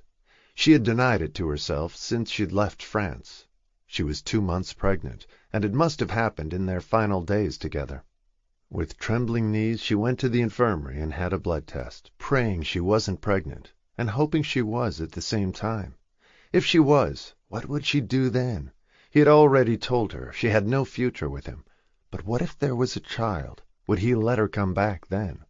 She had denied it to herself since she'd left France. She was 2 months pregnant, and it must have happened in their final days together. With trembling knees, she went to the infirmary and had a blood test, praying she wasn't pregnant, and hoping she was at the same time. If she was, what would she do then? He had already told her she had no future with him. But what if there was a child? Would he let her come back then?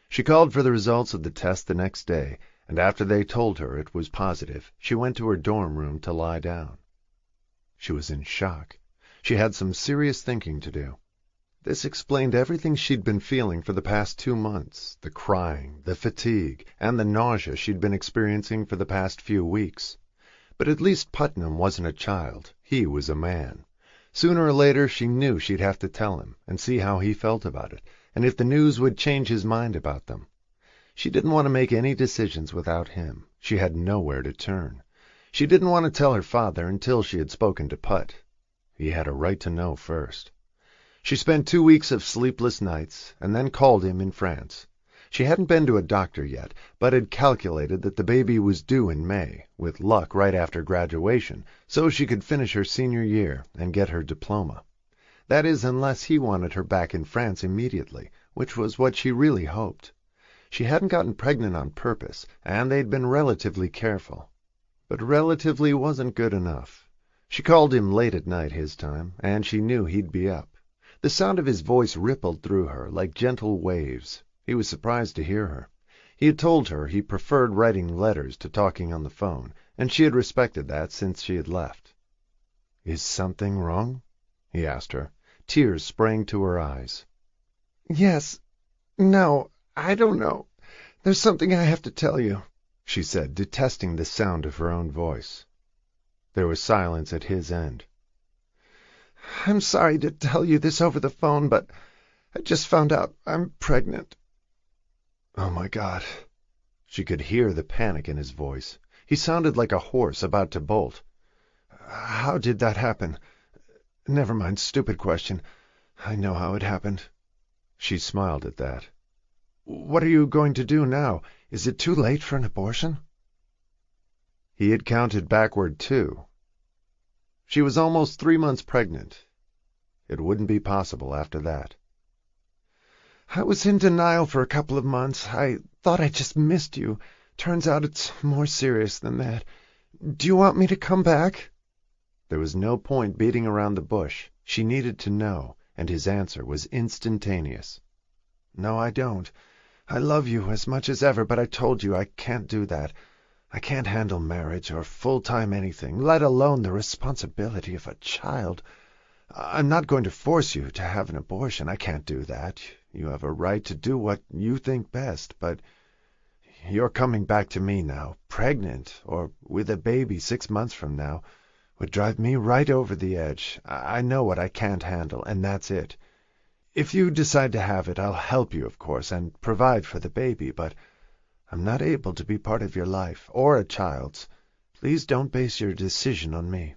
She called for the results of the test the next day, and after they told her it was positive, she went to her dorm room to lie down. She was in shock. She had some serious thinking to do. This explained everything she'd been feeling for the past 2 months, the crying, the fatigue, and the nausea she'd been experiencing for the past few weeks. But at least Putnam wasn't a child. He was a man. Sooner or later she knew she'd have to tell him and see how he felt about it, and if the news would change his mind about them. She didn't want to make any decisions without him. She had nowhere to turn. She didn't want to tell her father until she had spoken to Put. He had a right to know first. She spent 2 weeks of sleepless nights, and then called him in France. She hadn't been to a doctor yet, but had calculated that the baby was due in May, with luck right after graduation, so she could finish her senior year and get her diploma. That is, unless he wanted her back in France immediately, which was what she really hoped. She hadn't gotten pregnant on purpose, and they'd been relatively careful. But relatively wasn't good enough. She called him late at night his time, and she knew he'd be up. The sound of his voice rippled through her like gentle waves. He was surprised to hear her. He had told her he preferred writing letters to talking on the phone, and she had respected that since she had left. "Is something wrong?" he asked her. Tears sprang to her eyes. "Yes. No, I don't know. There's something I have to tell you," she said, detesting the sound of her own voice. There was silence at his end. "I'm sorry to tell you this over the phone, but I just found out I'm pregnant." "Oh, my God." She could hear the panic in his voice. He sounded like a horse about to bolt. "How did that happen? Never mind, stupid question. I know how it happened." She smiled at that. "What are you going to do now? Is it too late for an abortion?" He had counted backward, too. She was almost 3 months pregnant. It wouldn't be possible after that. "I was in denial for a couple of months. I thought I just missed you. Turns out it's more serious than that. Do you want me to come back?" There was no point beating around the bush. She needed to know, and his answer was instantaneous. "No, I don't. I love you as much as ever, but I told you I can't do that. I can't handle marriage or full-time anything, let alone the responsibility of a child. I'm not going to force you to have an abortion. I can't do that. You have a right to do what you think best, but your coming back to me now, pregnant, or with a baby 6 months from now, would drive me right over the edge. I know what I can't handle, and that's it. If you decide to have it, I'll help you, of course, and provide for the baby, but I'm not able to be part of your life, or a child's. Please don't base your decision on me."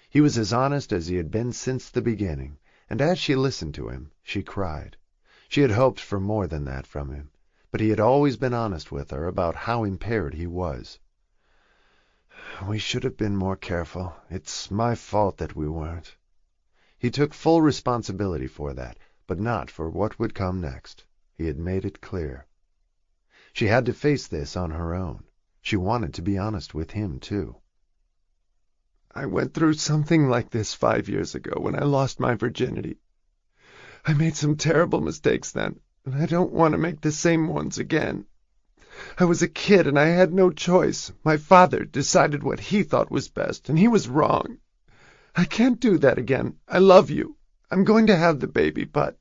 He was as honest as he had been since the beginning, and as she listened to him, she cried. She had hoped for more than that from him, but he had always been honest with her about how impaired he was. "We should have been more careful. It's my fault that we weren't." He took full responsibility for that, but not for what would come next. He had made it clear. She had to face this on her own. She wanted to be honest with him, too. "I went through something like this 5 years ago when I lost my virginity. I made some terrible mistakes then, and I don't want to make the same ones again. I was a kid and I had no choice. My father decided what he thought was best, and he was wrong. I can't do that again. I love you. I'm going to have the baby, but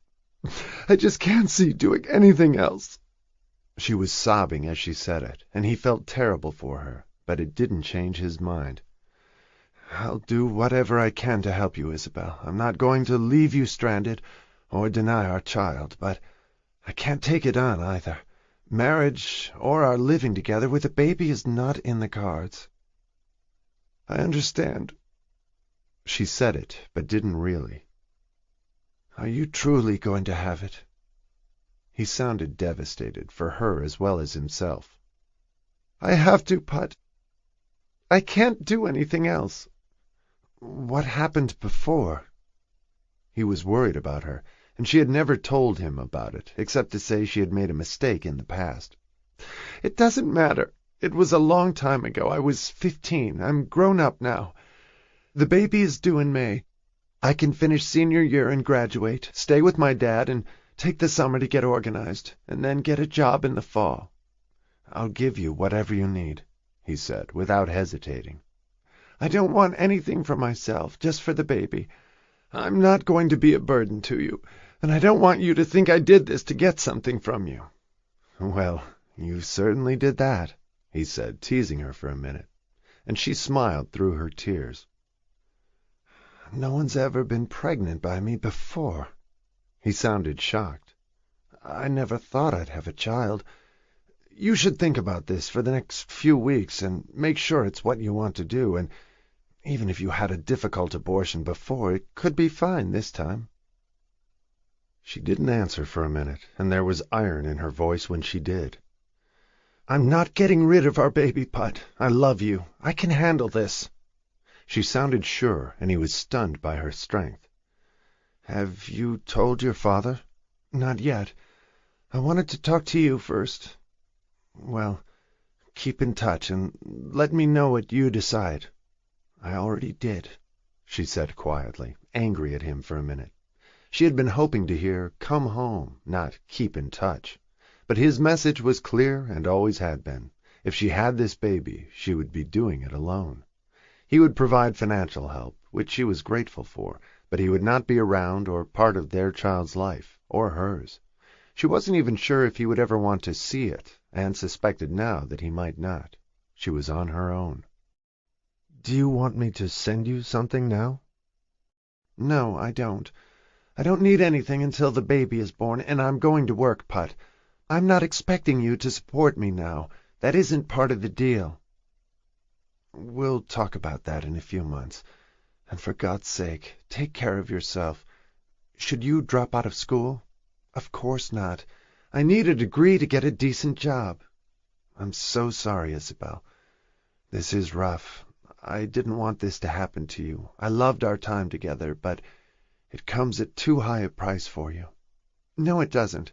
I just can't see doing anything else." She was sobbing as she said it, and he felt terrible for her, but it didn't change his mind. "I'll do whatever I can to help you, Isabel. I'm not going to leave you stranded or deny our child, but I can't take it on either. Marriage or our living together with a baby is not in the cards." "I understand." She said it, but didn't really. "Are you truly going to have it?" He sounded devastated, for her as well as himself. "I have to, Put. I can't do anything else." "What happened before?" He was worried about her, and she had never told him about it, except to say she had made a mistake in the past. "It doesn't matter. It was a long time ago. I was 15. I'm grown up now. The baby is due in May. I can finish senior year and graduate, stay with my dad, and take the summer to get organized, and then get a job in the fall." "I'll give you whatever you need," he said, without hesitating. "I don't want anything for myself, just for the baby. I'm not going to be a burden to you, and I don't want you to think I did this to get something from you." "Well, you certainly did that," he said, teasing her for a minute, and she smiled through her tears. "No one's ever been pregnant by me before." He sounded shocked. "I never thought I'd have a child. You should think about this for the next few weeks and make sure it's what you want to do, and even if you had a difficult abortion before, it could be fine this time." She didn't answer for a minute, and there was iron in her voice when she did. "I'm not getting rid of our baby, Put. I love you. I can handle this." She sounded sure, and he was stunned by her strength. "Have you told your father?" "Not yet. I wanted to talk to you first. Well, keep in touch, and let me know what you decide." "I already did," she said quietly, angry at him for a minute. She had been hoping to hear, "Come home," not "keep in touch." But his message was clear and always had been. If she had this baby, she would be doing it alone. He would provide financial help, which she was grateful for, but he would not be around or part of their child's life, or hers. She wasn't even sure if he would ever want to see it, and suspected now that he might not. She was on her own. "Do you want me to send you something now?" "No, I don't. I don't need anything until the baby is born, and I'm going to work, Put. I'm not expecting you to support me now. That isn't part of the deal." "We'll talk about that in a few months. And for God's sake, take care of yourself. Should you drop out of school?" "Of course not. I need a degree to get a decent job." "I'm so sorry, Isabel. This is rough. I didn't want this to happen to you. I loved our time together, but it comes at too high a price for you." "No, it doesn't.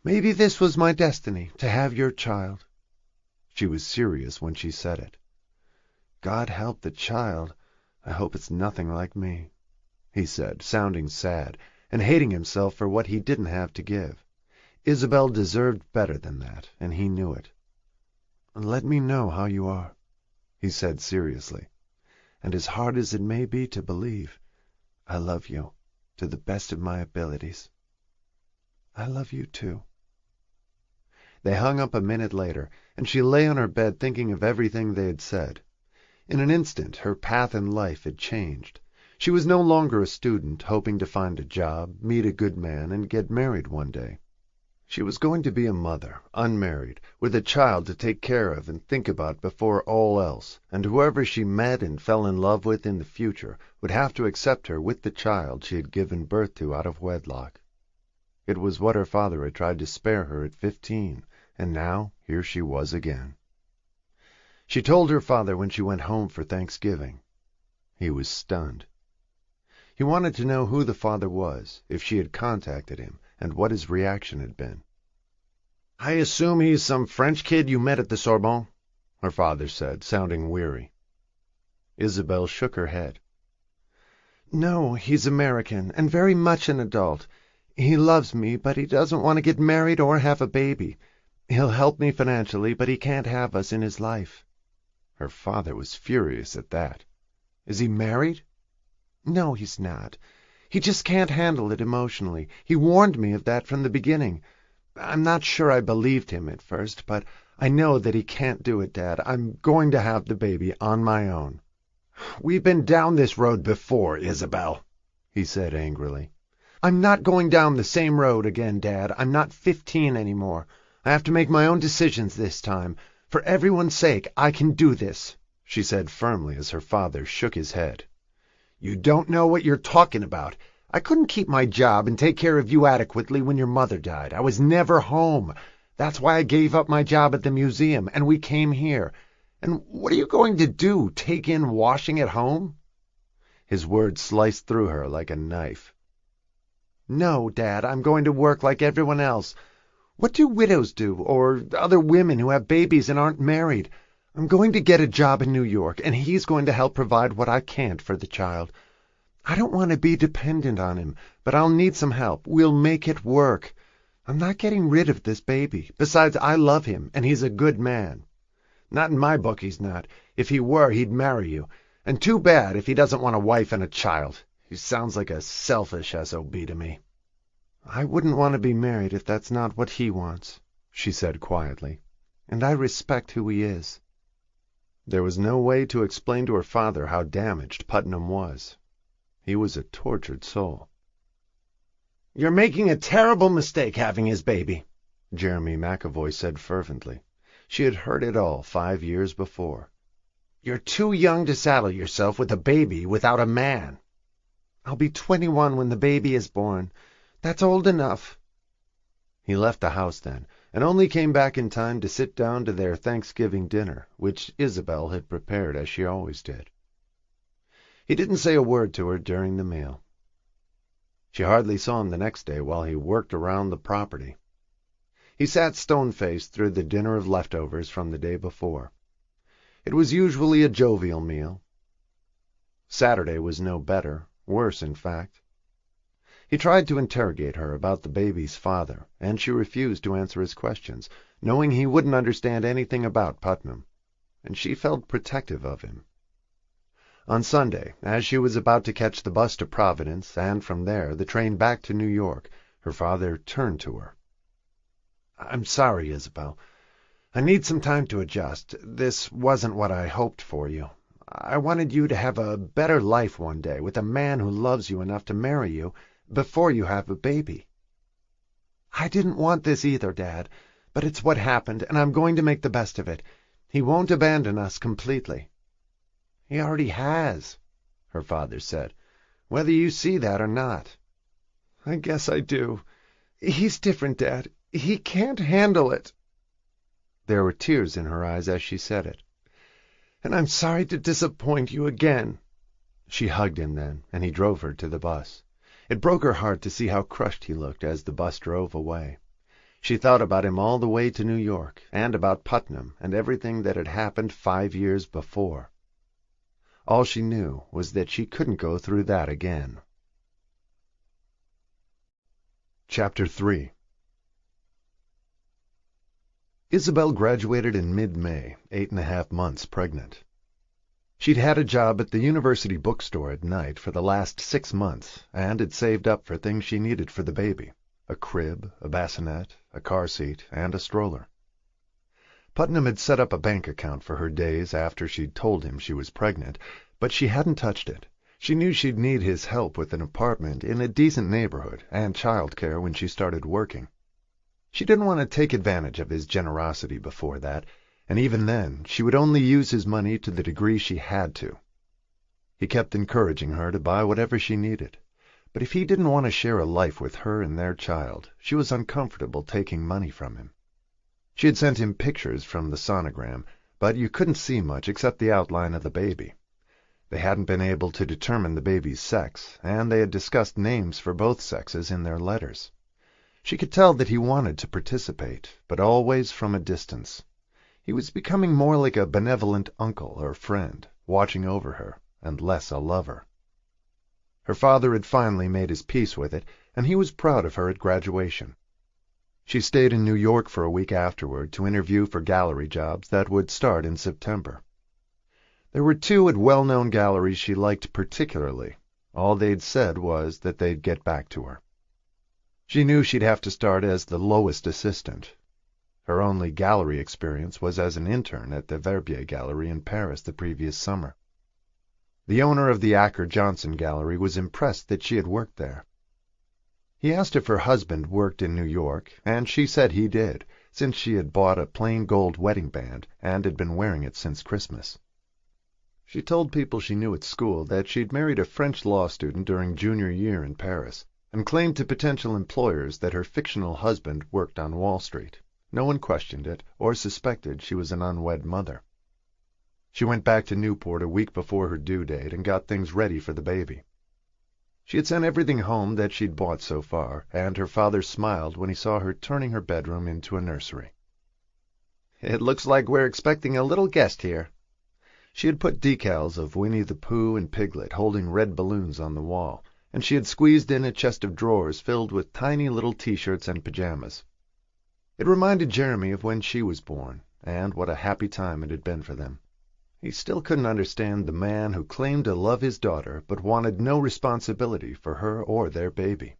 Maybe this was my destiny, to have your child." She was serious when she said it. "God help the child. I hope it's nothing like me," he said, sounding sad, and hating himself for what he didn't have to give. Isabel deserved better than that, and he knew it. "Let me know how you are," he said seriously. "And as hard as it may be to believe, I love you, to the best of my abilities." "I love you too." They hung up a minute later, and she lay on her bed thinking of everything they had said. In an instant her path in life had changed. She was no longer a student, hoping to find a job, meet a good man, and get married one day. She was going to be a mother, unmarried, with a child to take care of and think about before all else, and whoever she met and fell in love with in the future would have to accept her with the child she had given birth to out of wedlock. It was what her father had tried to spare her at 15, and now here she was again. She told her father when she went home for Thanksgiving. He was stunned. He wanted to know who the father was, if she had contacted him, and what his reaction had been. "I assume he's some French kid you met at the Sorbonne," her father said, sounding weary. Isabel shook her head. "No, he's American, and very much an adult. He loves me, but he doesn't want to get married or have a baby. He'll help me financially, but he can't have us in his life." Her father was furious at that. "Is he married?" "No, he's not. He just can't handle it emotionally. He warned me of that from the beginning. I'm not sure I believed him at first, but I know that he can't do it, Dad. I'm going to have the baby on my own." "We've been down this road before, Isabel," he said angrily. "I'm not going down the same road again, Dad. I'm not 15 anymore. I have to make my own decisions this time. For everyone's sake, I can do this," she said firmly as her father shook his head. "You don't know what you're talking about. I couldn't keep my job and take care of you adequately when your mother died. I was never home. That's why I gave up my job at the museum, and we came here. And what are you going to do, take in washing at home?" His words sliced through her like a knife. "No, Dad, I'm going to work like everyone else. What do widows do, or other women who have babies and aren't married? I'm going to get a job in New York, and he's going to help provide what I can't for the child. I don't want to be dependent on him, but I'll need some help. We'll make it work. I'm not getting rid of this baby. Besides, I love him, and he's a good man." "Not in my book he's not. If he were, he'd marry you. And too bad if he doesn't want a wife and a child. He sounds like a selfish SOB to me." "I wouldn't want to be married if that's not what he wants," she said quietly. "And I respect who he is." There was no way to explain to her father how damaged Putnam was. He was a tortured soul. "You're making a terrible mistake having his baby," Jeremy McAvoy said fervently. She had heard it all 5 years before. "You're too young to saddle yourself with a baby without a man." "I'll be 21 when the baby is born. That's old enough." He left the house then, and only came back in time to sit down to their Thanksgiving dinner, which Isabel had prepared as she always did. He didn't say a word to her during the meal. She hardly saw him the next day while he worked around the property. He sat stone-faced through the dinner of leftovers from the day before. It was usually a jovial meal. Saturday was no better, worse in fact. He tried to interrogate her about the baby's father, and she refused to answer his questions, knowing he wouldn't understand anything about Putnam, and she felt protective of him. On Sunday, as she was about to catch the bus to Providence, and from there the train back to New York, her father turned to her. "I'm sorry, Isabel. I need some time to adjust. This wasn't what I hoped for you. I wanted you to have a better life one day with a man who loves you enough to marry you before you have a baby." "I didn't want this either, Dad, but it's what happened, and I'm going to make the best of it. He won't abandon us completely." "He already has," her father said, "whether you see that or not." "I guess I do. He's different, Dad. He can't handle it." There were tears in her eyes as she said it. "And I'm sorry to disappoint you again." She hugged him then, and he drove her to the bus. It broke her heart to see how crushed he looked as the bus drove away. She thought about him all the way to New York, and about Putnam and everything that had happened 5 years before. All she knew was that she couldn't go through that again. Chapter 3. Isabel graduated in mid-May, 8.5 months pregnant. She'd had a job at the university bookstore at night for the last 6 months, and had saved up for things she needed for the baby: a crib, a bassinet, a car seat, and a stroller. Putnam had set up a bank account for her days after she'd told him she was pregnant, but she hadn't touched it. She knew she'd need his help with an apartment in a decent neighborhood and childcare when she started working. She didn't want to take advantage of his generosity before that, and even then she would only use his money to the degree she had to. He kept encouraging her to buy whatever she needed, but if he didn't want to share a life with her and their child, she was uncomfortable taking money from him. She had sent him pictures from the sonogram, but you couldn't see much except the outline of the baby. They hadn't been able to determine the baby's sex, and they had discussed names for both sexes in their letters. She could tell that he wanted to participate, but always from a distance. He was becoming more like a benevolent uncle or friend, watching over her, and less a lover. Her father had finally made his peace with it, and he was proud of her at graduation. She stayed in New York for a week afterward to interview for gallery jobs that would start in September. There were 2 at well-known galleries she liked particularly. All they'd said was that they'd get back to her. She knew she'd have to start as the lowest assistant. Her only gallery experience was as an intern at the Verbier Gallery in Paris the previous summer. The owner of the Acker Johnson Gallery was impressed that she had worked there. He asked if her husband worked in New York, and she said he did, since she had bought a plain gold wedding band and had been wearing it since Christmas. She told people she knew at school that she'd married a French law student during junior year in Paris, and claimed to potential employers that her fictional husband worked on Wall Street. No one questioned it or suspected she was an unwed mother. She went back to Newport a week before her due date and got things ready for the baby. She had sent everything home that she'd bought so far, and her father smiled when he saw her turning her bedroom into a nursery. "It looks like we're expecting a little guest here." She had put decals of Winnie the Pooh and Piglet holding red balloons on the wall, and she had squeezed in a chest of drawers filled with tiny little T-shirts and pajamas. It reminded Jeremy of when she was born, and what a happy time it had been for them. He still couldn't understand the man who claimed to love his daughter but wanted no responsibility for her or their baby.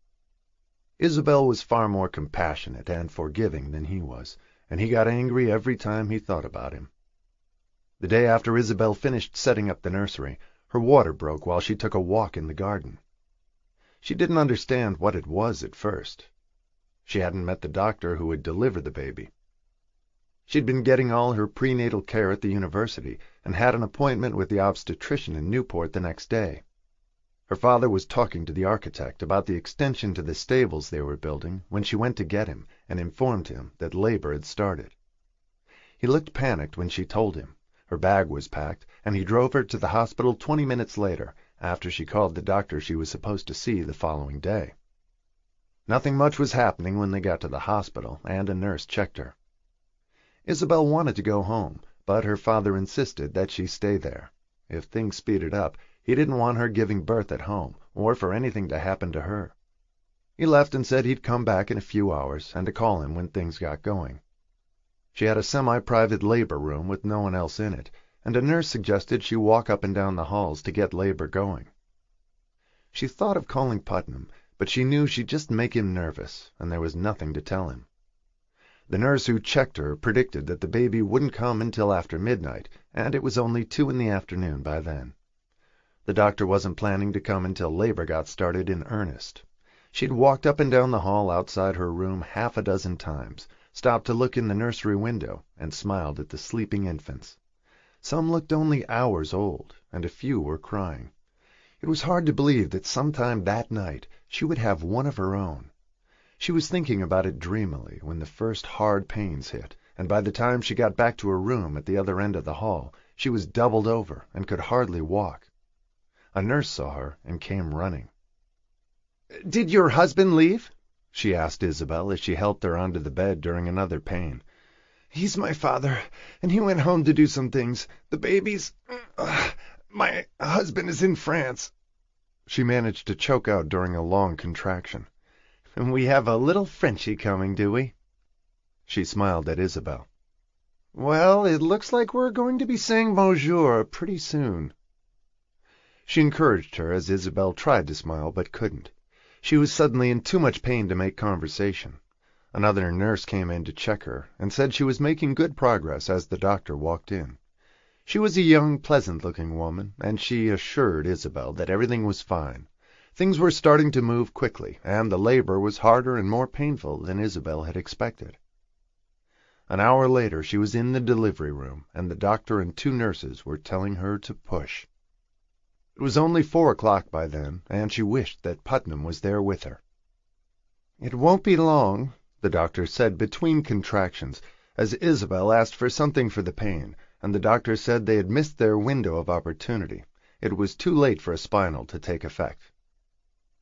Isabel was far more compassionate and forgiving than he was, and he got angry every time he thought about him. The day after Isabel finished setting up the nursery, her water broke while she took a walk in the garden. She didn't understand what it was at first. She hadn't met the doctor who would deliver the baby. She'd been getting all her prenatal care at the university and had an appointment with the obstetrician in Newport the next day. Her father was talking to the architect about the extension to the stables they were building when she went to get him and informed him that labor had started. He looked panicked when she told him. Her bag was packed, and he drove her to the hospital 20 minutes later, after she called the doctor she was supposed to see the following day. Nothing much was happening when they got to the hospital, and a nurse checked her. Isabel wanted to go home, but her father insisted that she stay there. If things speeded up, he didn't want her giving birth at home, or for anything to happen to her. He left and said he'd come back in a few hours and to call him when things got going. She had a semi-private labor room with no one else in it, and a nurse suggested she walk up and down the halls to get labor going. She thought of calling Putnam, but she knew she'd just make him nervous, and there was nothing to tell him. The nurse who checked her predicted that the baby wouldn't come until after midnight, and it was only 2 in the afternoon by then. The doctor wasn't planning to come until labor got started in earnest. She'd walked up and down the hall outside her room 6 times, stopped to look in the nursery window, and smiled at the sleeping infants. Some looked only hours old, and a few were crying. It was hard to believe that sometime that night she would have one of her own. She was thinking about it dreamily when the first hard pains hit, and by the time she got back to her room at the other end of the hall, she was doubled over and could hardly walk. A nurse saw her and came running. "Did your husband leave?" she asked Isabel as she helped her onto the bed during another pain. "He's my father, and he went home to do some things. The baby's... my husband is in France." She managed to choke out during a long contraction. "We have a little Frenchie coming, do we?" She smiled at Isabel. "Well, it looks like we're going to be saying bonjour pretty soon." She encouraged her as Isabel tried to smile but couldn't. She was suddenly in too much pain to make conversation. Another nurse came in to check her and said she was making good progress as the doctor walked in. She was a young, pleasant-looking woman, and she assured Isabel that everything was fine. Things were starting to move quickly, and the labor was harder and more painful than Isabel had expected. An hour later she was in the delivery room, and the doctor and 2 nurses were telling her to push. It was only 4 o'clock by then, and she wished that Putnam was there with her. "It won't be long," the doctor said between contractions, as Isabel asked for something for the pain, and the doctor said they had missed their window of opportunity. It was too late for a spinal to take effect.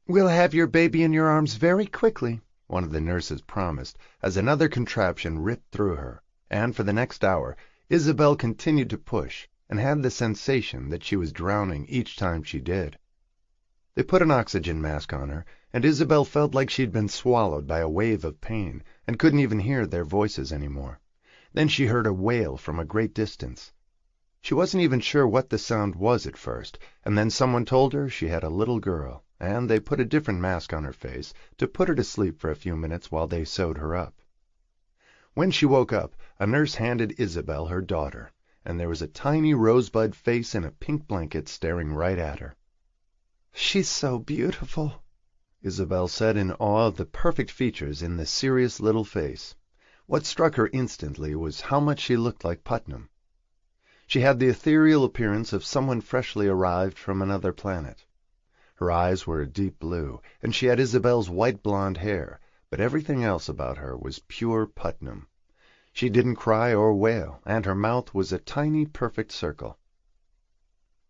"We'll have your baby in your arms very quickly," one of the nurses promised, as another contraption ripped through her, and for the next hour Isabel continued to push, and had the sensation that she was drowning each time she did. They put an oxygen mask on her, and Isabel felt like she'd been swallowed by a wave of pain, and couldn't even hear their voices anymore. Then she heard a wail from a great distance. She wasn't even sure what the sound was at first, and then someone told her she had a little girl, and they put a different mask on her face to put her to sleep for a few minutes while they sewed her up. When she woke up, a nurse handed Isabel her daughter, and there was a tiny rosebud face in a pink blanket staring right at her. "She's so beautiful," Isabel said in awe of the perfect features in the serious little face. What struck her instantly was how much she looked like Putnam. She had the ethereal appearance of someone freshly arrived from another planet. Her eyes were a deep blue, and she had Isabel's white blonde hair, but everything else about her was pure Putnam. She didn't cry or wail, and her mouth was a tiny, perfect circle.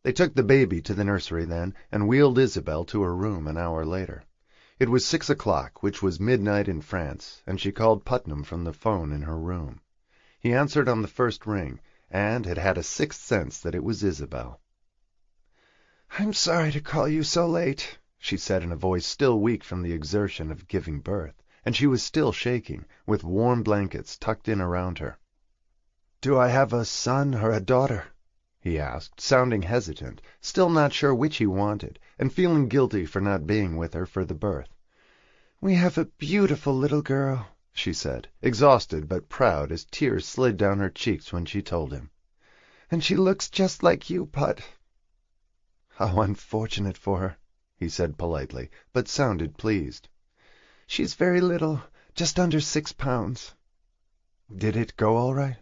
They took the baby to the nursery then, and wheeled Isabel to her room an hour later. It was 6 o'clock, which was midnight in France, and she called Putnam from the phone in her room. He answered on the first ring, and had a sixth sense that it was Isabel. "I'm sorry to call you so late," she said in a voice still weak from the exertion of giving birth, and she was still shaking, with warm blankets tucked in around her. "Do I have a son or a daughter?" he asked, sounding hesitant, still not sure which he wanted, and feeling guilty for not being with her for the birth. "We have a beautiful little girl," she said, exhausted but proud as tears slid down her cheeks when she told him. "And she looks just like you, Put." "How unfortunate for her," he said politely, but sounded pleased. "She's very little, just under 6 pounds. "Did it go all right?"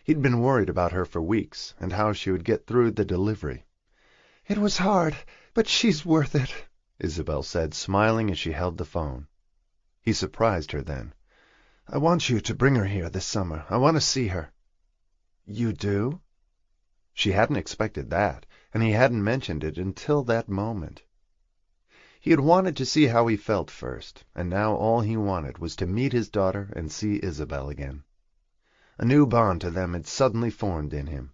He'd been worried about her for weeks, and how she would get through the delivery. "It was hard, but she's worth it," Isabel said, smiling as she held the phone. He surprised her then. "I want you to bring her here this summer. I want to see her." "You do?" She hadn't expected that, and he hadn't mentioned it until that moment. He had wanted to see how he felt first, and now all he wanted was to meet his daughter and see Isabel again. A new bond to them had suddenly formed in him.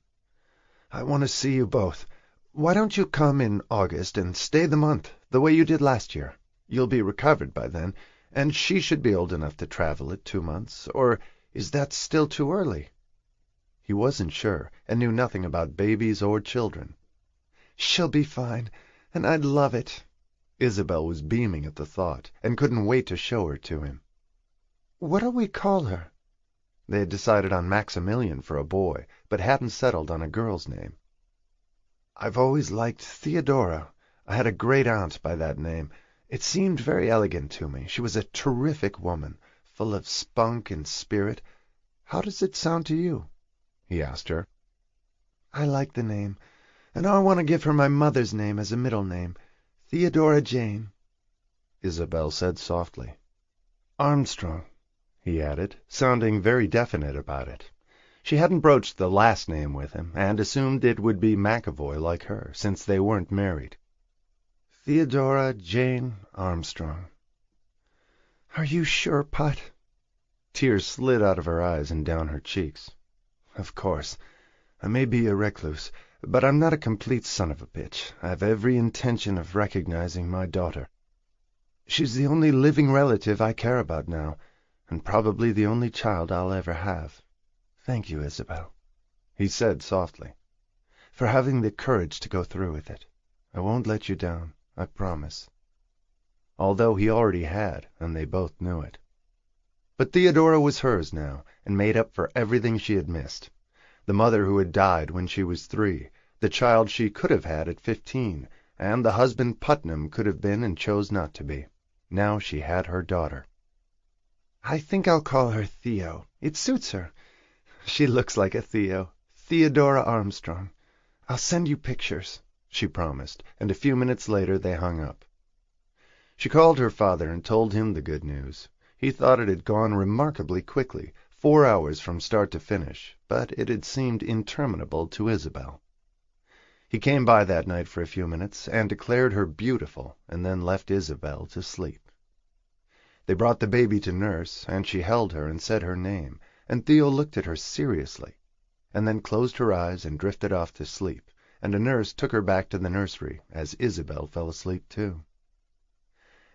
"I want to see you both. Why don't you come in August and stay the month, the way you did last year?" You'll be recovered by then, and she should be old enough to travel at 2 months. Or is that still too early? He wasn't sure, and knew nothing about babies or children. She'll be fine, and I'd love it. Isabel was beaming at the thought, and couldn't wait to show her to him. What'll we call her? They had decided on Maximilian for a boy, but hadn't settled on a girl's name. I've always liked Theodora. I had a great aunt by that name. It seemed very elegant to me. She was a terrific woman, full of spunk and spirit. How does it sound to you? He asked her. I like the name, and I want to give her my mother's name as a middle name, Theodora Jane. Isabel said softly. Armstrong, he added, sounding very definite about it. She hadn't broached the last name with him, and assumed it would be McAvoy like her, since they weren't married. Theodora Jane Armstrong. Are you sure, Put? Tears slid out of her eyes and down her cheeks. Of course. I may be a recluse, but I'm not a complete son of a bitch. I have every intention of recognizing my daughter. She's the only living relative I care about now, and probably the only child I'll ever have. Thank you, Isabel, he said softly, for having the courage to go through with it. I won't let you down, I promise. Although he already had, and they both knew it. But Theodora was hers now, and made up for everything she had missed. The mother who had died when she was 3, the child she could have had at 15, and the husband Putnam could have been and chose not to be. Now she had her daughter. I think I'll call her Theo. It suits her. She looks like a Theo. Theodora Armstrong. I'll send you pictures, she promised, and a few minutes later they hung up. She called her father and told him the good news. He thought it had gone remarkably quickly, 4 hours from start to finish, but it had seemed interminable to Isabel. He came by that night for a few minutes and declared her beautiful, and then left Isabel to sleep. They brought the baby to nurse, and she held her and said her name, and Theo looked at her seriously, and then closed her eyes and drifted off to sleep, and a nurse took her back to the nursery, as Isabel fell asleep too.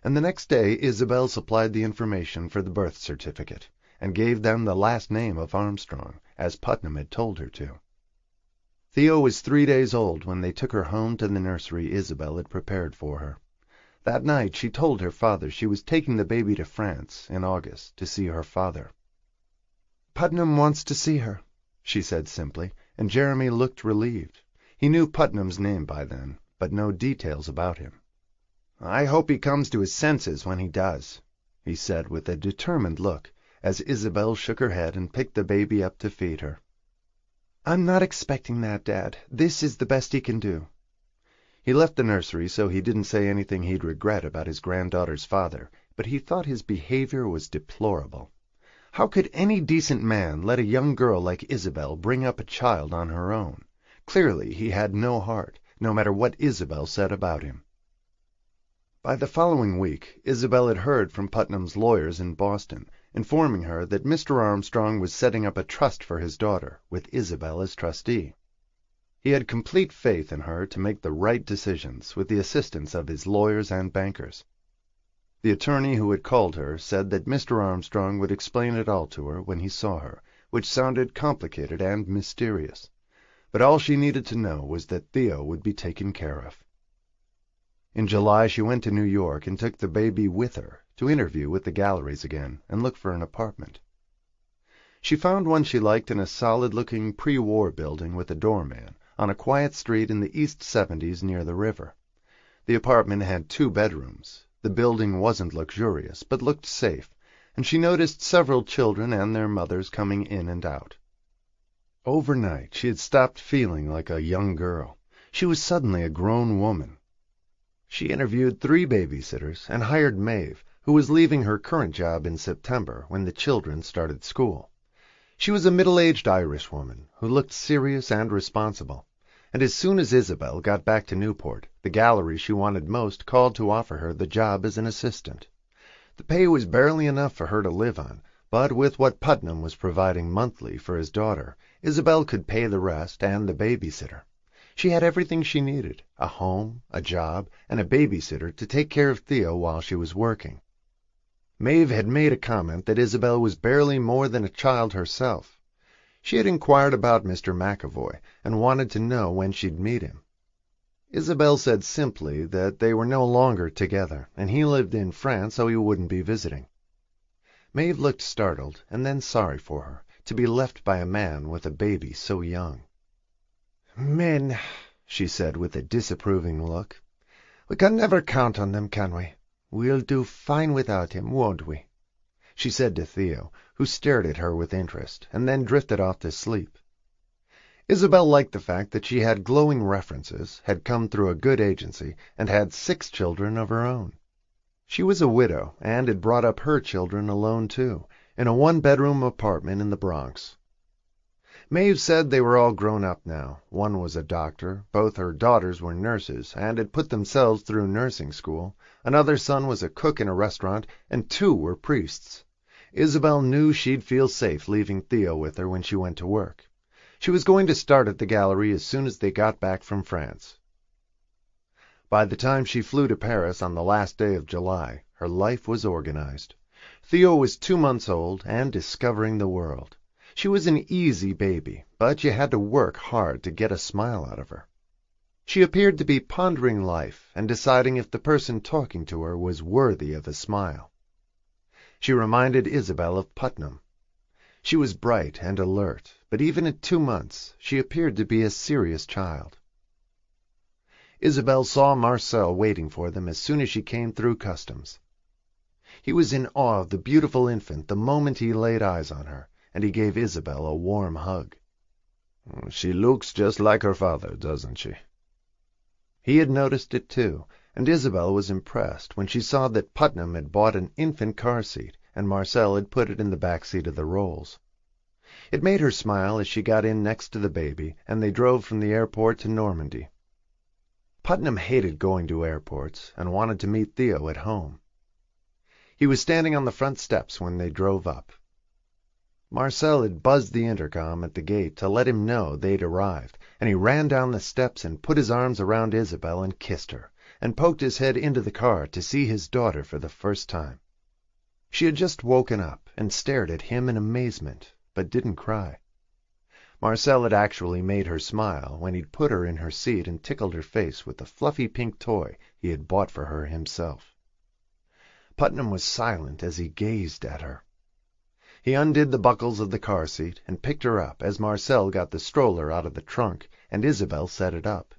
And the next day Isabel supplied the information for the birth certificate, and gave them the last name of Armstrong, as Putnam had told her to. Theo was 3 days old when they took her home to the nursery Isabel had prepared for her. That night she told her father she was taking the baby to France in August to see her father. Putnam wants to see her, she said simply, and Jeremy looked relieved. He knew Putnam's name by then, but no details about him. I hope he comes to his senses when he does, he said with a determined look, as Isabel shook her head and picked the baby up to feed her. I'm not expecting that, Dad. This is the best he can do. He left the nursery so he didn't say anything he'd regret about his granddaughter's father, but he thought his behavior was deplorable. How could any decent man let a young girl like Isabel bring up a child on her own? Clearly he had no heart, no matter what Isabel said about him. By the following week, Isabel had heard from Putnam's lawyers in Boston, informing her that Mr. Armstrong was setting up a trust for his daughter, with Isabel as trustee. He had complete faith in her to make the right decisions, with the assistance of his lawyers and bankers. The attorney who had called her said that Mr. Armstrong would explain it all to her when he saw her, which sounded complicated and mysterious. But all she needed to know was that Theo would be taken care of. In July she went to New York and took the baby with her to interview with the galleries again and look for an apartment. She found one she liked in a solid-looking pre-war building with a doorman on a quiet street in the East 70s near the river. The apartment had 2 bedrooms. The building wasn't luxurious, but looked safe, and she noticed several children and their mothers coming in and out. Overnight she had stopped feeling like a young girl. She was suddenly a grown woman. She interviewed 3 babysitters and hired Maeve, who was leaving her current job in September when the children started school. She was a middle-aged Irish woman who looked serious and responsible, and as soon as Isabel got back to Newport, the gallery she wanted most called to offer her the job as an assistant. The pay was barely enough for her to live on, but with what Putnam was providing monthly for his daughter, Isabel could pay the rest and the babysitter. She had everything she needed: a home, a job, and a babysitter to take care of Theo while she was working. Maeve had made a comment that Isabel was barely more than a child herself. She had inquired about Mr. McAvoy and wanted to know when she'd meet him. Isabel said simply that they were no longer together, and he lived in France, so he wouldn't be visiting. Maeve looked startled and then sorry for her, to be left by a man with a baby so young. "Men," she said with a disapproving look. "We can never count on them, can we? We'll do fine without him, won't we?" she said to Theo, who stared at her with interest, and then drifted off to sleep. Isabel liked the fact that she had glowing references, had come through a good agency, and had 6 children of her own. She was a widow, and had brought up her children alone, too, in a 1-bedroom apartment in the Bronx. Maeve said they were all grown up now. One was a doctor, both her daughters were nurses, and had put themselves through nursing school. Another son was a cook in a restaurant, and 2 were priests. Isabel knew she'd feel safe leaving Theo with her when she went to work. She was going to start at the gallery as soon as they got back from France. By the time she flew to Paris on the last day of July, her life was organized. Theo was 2 months old and discovering the world. She was an easy baby, but you had to work hard to get a smile out of her. She appeared to be pondering life and deciding if the person talking to her was worthy of a smile. She reminded Isabel of Putnam. She was bright and alert, but even at 2 months she appeared to be a serious child. Isabel saw Marcel waiting for them as soon as she came through customs. He was in awe of the beautiful infant the moment he laid eyes on her, and he gave Isabel a warm hug. "She looks just like her father, doesn't she?" He had noticed it too, and Isabel was impressed when she saw that Putnam had bought an infant car seat, and Marcel had put it in the back seat of the Rolls. It made her smile as she got in next to the baby, and they drove from the airport to Normandy. Putnam hated going to airports and wanted to meet Theo at home. He was standing on the front steps when they drove up. Marcel had buzzed the intercom at the gate to let him know they'd arrived, and he ran down the steps and put his arms around Isabel and kissed her, and poked his head into the car to see his daughter for the first time. She had just woken up and stared at him in amazement, but didn't cry. Marcel had actually made her smile when he'd put her in her seat and tickled her face with the fluffy pink toy he had bought for her himself. Putnam was silent as he gazed at her. He undid the buckles of the car seat and picked her up as Marcel got the stroller out of the trunk and Isabel set it up.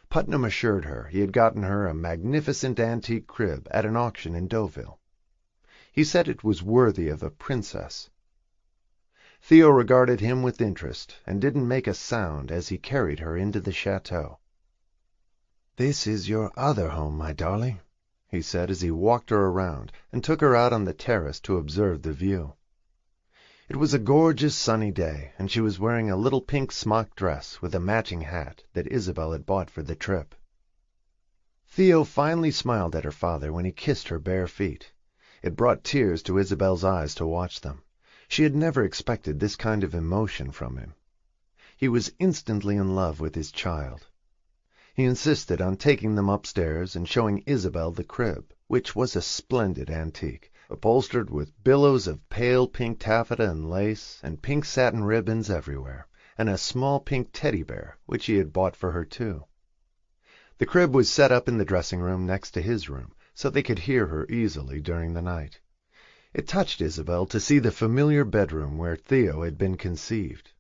Putnam assured her he had gotten her a magnificent antique crib at an auction in Deauville. He said it was worthy of a princess. Theo regarded him with interest and didn't make a sound as he carried her into the chateau. "This is your other home, my darling," he said as he walked her around and took her out on the terrace to observe the view. It was a gorgeous sunny day, and she was wearing a little pink smock dress with a matching hat that Isabel had bought for the trip. Theo finally smiled at her father when he kissed her bare feet. It brought tears to Isabel's eyes to watch them. She had never expected this kind of emotion from him. He was instantly in love with his child. He insisted on taking them upstairs and showing Isabel the crib, which was a splendid antique, upholstered with billows of pale pink taffeta and lace, and pink satin ribbons everywhere, and a small pink teddy bear, which he had bought for her too. The crib was set up in the dressing room next to his room, so they could hear her easily during the night. It touched Isabel to see the familiar bedroom where Theo had been conceived.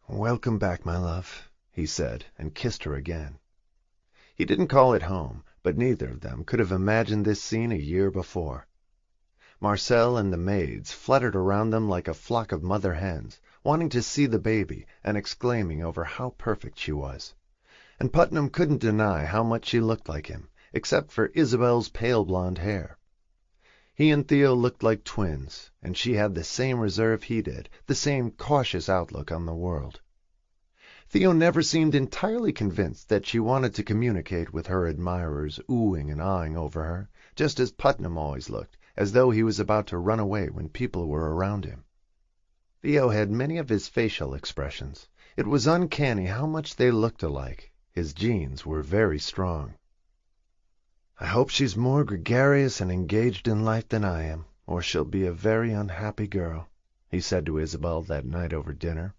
"Welcome back, my love," he said, and kissed her again. He didn't call it home, but neither of them could have imagined this scene a year before. Marcel and the maids fluttered around them like a flock of mother hens, wanting to see the baby and exclaiming over how perfect she was. And Putnam couldn't deny how much she looked like him, except for Isabel's pale blonde hair. He and Theo looked like twins, and she had the same reserve he did, the same cautious outlook on the world. Theo never seemed entirely convinced that she wanted to communicate with her admirers, oohing and aahing over her, just as Putnam always looked, as though he was about to run away when people were around him. Theo had many of his facial expressions. It was uncanny how much they looked alike. His genes were very strong. "I hope she's more gregarious and engaged in life than I am, or she'll be a very unhappy girl," he said to Isabel that night over dinner.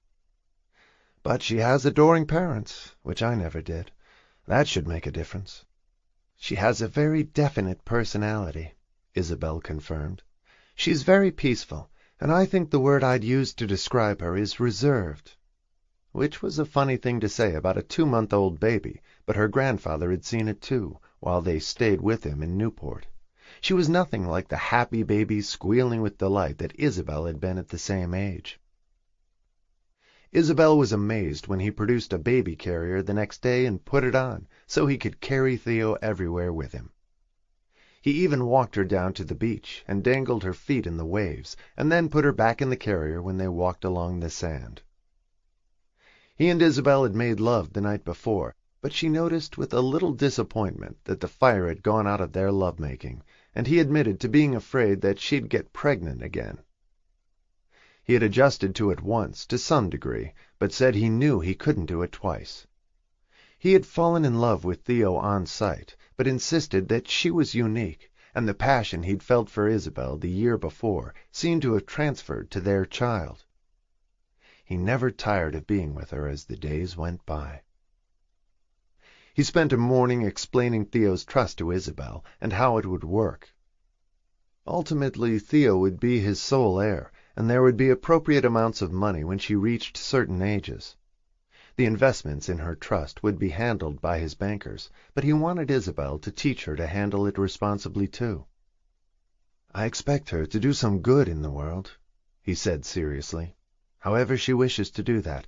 "But she has adoring parents, which I never did. That should make a difference." "She has a very definite personality," Isabel confirmed. "She's very peaceful, and I think the word I'd use to describe her is reserved." Which was a funny thing to say about a 2-month-old baby, but her grandfather had seen it too, while they stayed with him in Newport. She was nothing like the happy baby squealing with delight that Isabel had been at the same age. Isabel was amazed when he produced a baby carrier the next day and put it on, so he could carry Theo everywhere with him. He even walked her down to the beach and dangled her feet in the waves, and then put her back in the carrier when they walked along the sand. He and Isabel had made love the night before, but she noticed with a little disappointment that the fire had gone out of their love-making, and he admitted to being afraid that she'd get pregnant again. He had adjusted to it once, to some degree, but said he knew he couldn't do it twice. He had fallen in love with Theo on sight, but insisted that she was unique, and the passion he'd felt for Isabel the year before seemed to have transferred to their child. He never tired of being with her as the days went by. He spent a morning explaining Theo's trust to Isabel and how it would work. Ultimately, Theo would be his sole heir, and there would be appropriate amounts of money when she reached certain ages. The investments in her trust would be handled by his bankers, but he wanted Isabel to teach her to handle it responsibly too. "I expect her to do some good in the world," he said seriously. "However she wishes to do that,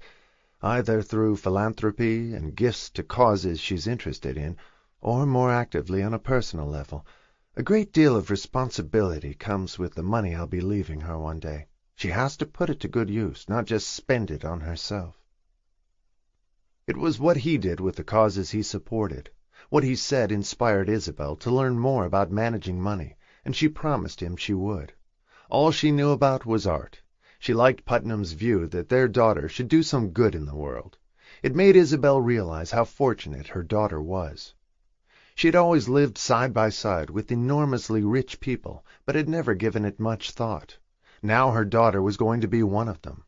either through philanthropy and gifts to causes she's interested in, or more actively on a personal level. A great deal of responsibility comes with the money I'll be leaving her one day. She has to put it to good use, not just spend it on herself." It was what he did with the causes he supported. What he said inspired Isabel to learn more about managing money, and she promised him she would. All she knew about was art. She liked Putnam's view that their daughter should do some good in the world. It made Isabel realize how fortunate her daughter was. She had always lived side by side with enormously rich people, but had never given it much thought. Now her daughter was going to be one of them.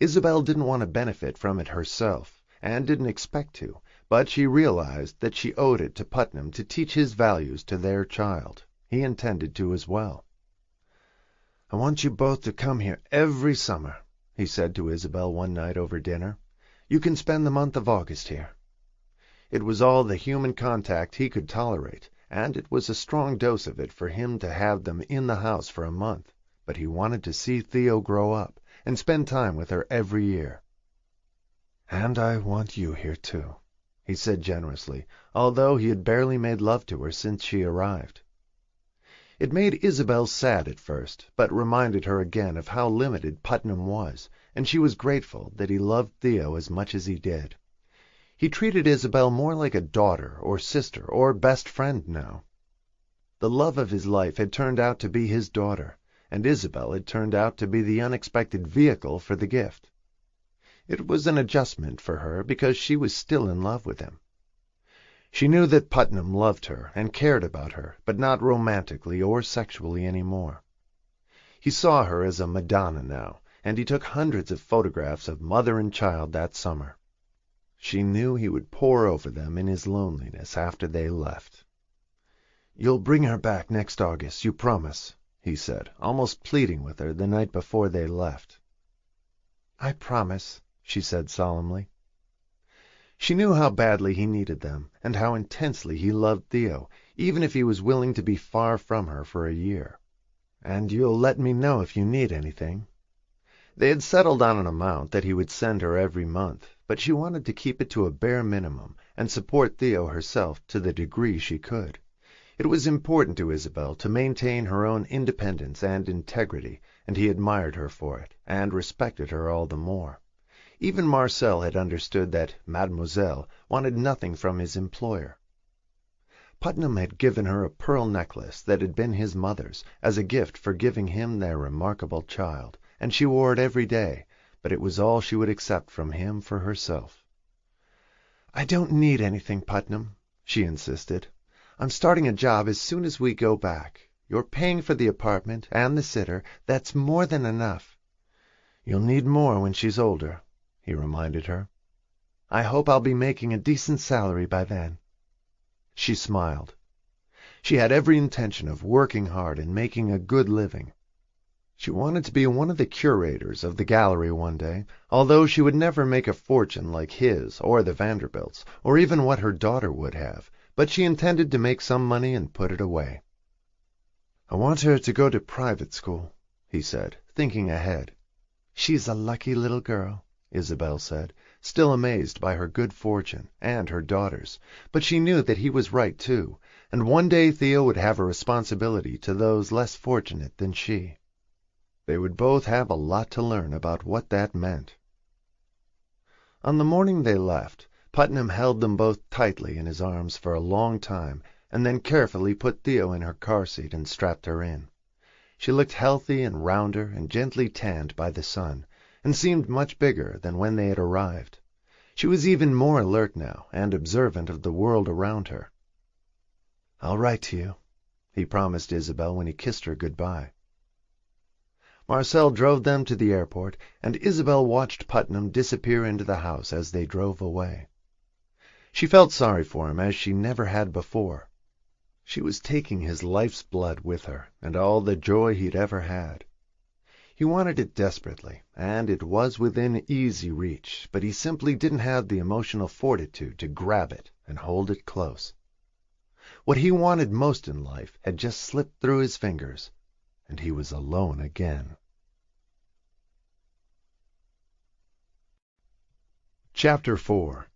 Isabel didn't want to benefit from it herself, and didn't expect to, but she realized that she owed it to Putnam to teach his values to their child. He intended to as well. "I want you both to come here every summer," he said to Isabel one night over dinner. "You can spend the month of August here." It was all the human contact he could tolerate, and it was a strong dose of it for him to have them in the house for a month, but he wanted to see Theo grow up and spend time with her every year. "And I want you here too," he said generously, although he had barely made love to her since she arrived. It made Isabel sad at first, but reminded her again of how limited Putnam was, and she was grateful that he loved Theo as much as he did. He treated Isabel more like a daughter or sister or best friend now. The love of his life had turned out to be his daughter, and Isabel had turned out to be the unexpected vehicle for the gift. It was an adjustment for her because she was still in love with him. She knew that Putnam loved her and cared about her, but not romantically or sexually any more. He saw her as a Madonna now, and he took hundreds of photographs of mother and child that summer. She knew he would pore over them in his loneliness after they left. "You'll bring her back next August, you promise," he said, almost pleading with her the night before they left. "I promise," she said solemnly. She knew how badly he needed them, and how intensely he loved Theo, even if he was willing to be far from her for a year. "And you'll let me know if you need anything." They had settled on an amount that he would send her every month, but she wanted to keep it to a bare minimum and support Theo herself to the degree she could. It was important to Isabel to maintain her own independence and integrity, and he admired her for it, and respected her all the more. Even Marcel had understood that Mademoiselle wanted nothing from his employer. Putnam had given her a pearl necklace that had been his mother's, as a gift for giving him their remarkable child, and she wore it every day, but it was all she would accept from him for herself. "I don't need anything, Putnam," she insisted. "I'm starting a job as soon as we go back. You're paying for the apartment and the sitter. That's more than enough." "You'll need more when she's older," he reminded her. "I hope I'll be making a decent salary by then." She smiled. She had every intention of working hard and making a good living. She wanted to be one of the curators of the gallery one day, although she would never make a fortune like his or the Vanderbilts, or even what her daughter would have, but she intended to make some money and put it away. "I want her to go to private school," he said, thinking ahead. "She's a lucky little girl," Isabel said, still amazed by her good fortune and her daughter's, but she knew that he was right too, and one day Theo would have a responsibility to those less fortunate than she. They would both have a lot to learn about what that meant. On the morning they left, Putnam held them both tightly in his arms for a long time, and then carefully put Theo in her car seat and strapped her in. She looked healthy and rounder and gently tanned by the sun, and seemed much bigger than when they had arrived. She was even more alert now, and observant of the world around her. "I'll write to you," he promised Isabel when he kissed her good-bye. Marcel drove them to the airport, and Isabel watched Putnam disappear into the house as they drove away. She felt sorry for him as she never had before. She was taking his life's blood with her, and all the joy he'd ever had. He wanted it desperately, and it was within easy reach, but he simply didn't have the emotional fortitude to grab it and hold it close. What he wanted most in life had just slipped through his fingers, and he was alone again. Chapter 4.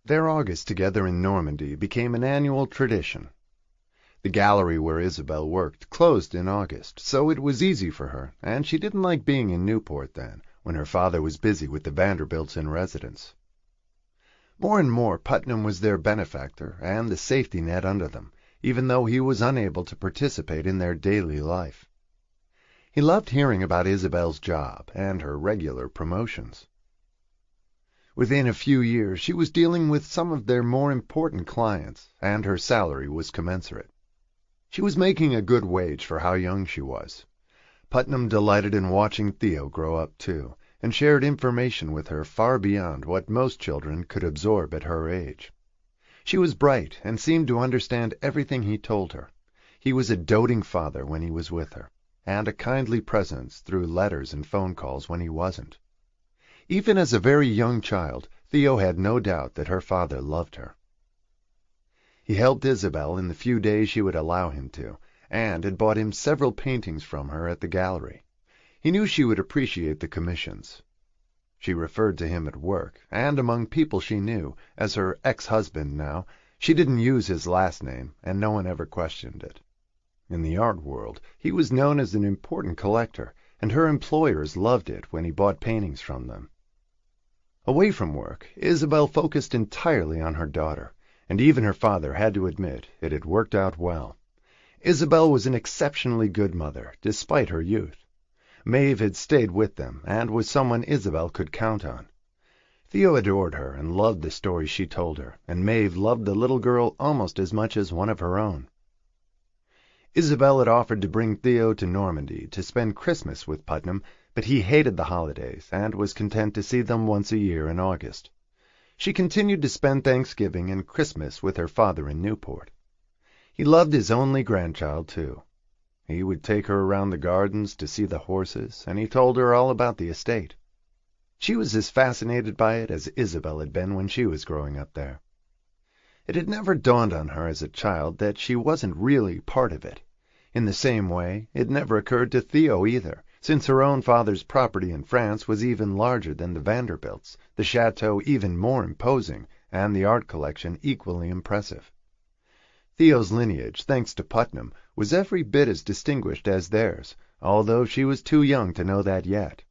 Their August together in Normandy became an annual tradition. The gallery where Isabel worked closed in August, so it was easy for her, and she didn't like being in Newport then, when her father was busy with the Vanderbilts in residence. More and more Putnam was their benefactor and the safety net under them, even though he was unable to participate in their daily life. He loved hearing about Isabel's job and her regular promotions. Within a few years she was dealing with some of their more important clients, and her salary was commensurate. She was making a good wage for how young she was. Putnam delighted in watching Theo grow up too, and shared information with her far beyond what most children could absorb at her age. She was bright and seemed to understand everything he told her. He was a doting father when he was with her, and a kindly presence through letters and phone calls when he wasn't. Even as a very young child, Theo had no doubt that her father loved her. He helped Isabel in the few days she would allow him to, and had bought him several paintings from her at the gallery. He knew she would appreciate the commissions. She referred to him at work, and among people she knew, as her ex-husband now. She didn't use his last name, and no one ever questioned it. In the art world, he was known as an important collector, and her employers loved it when he bought paintings from them. Away from work, Isabel focused entirely on her daughter, and even her father had to admit it had worked out well. Isabel was an exceptionally good mother, despite her youth. Maeve had stayed with them, and was someone Isabel could count on. Theo adored her and loved the stories she told her, and Maeve loved the little girl almost as much as one of her own. Isabel had offered to bring Theo to Normandy to spend Christmas with Putnam, but he hated the holidays and was content to see them once a year in August. She continued to spend Thanksgiving and Christmas with her father in Newport. He loved his only grandchild, too. He would take her around the gardens to see the horses, and he told her all about the estate. She was as fascinated by it as Isabel had been when she was growing up there. It had never dawned on her as a child that she wasn't really part of it. In the same way, it never occurred to Theo either, since her own father's property in France was even larger than the Vanderbilts', the chateau even more imposing, and the art collection equally impressive. Theo's lineage, thanks to Putnam, was every bit as distinguished as theirs, although she was too young to know that yet.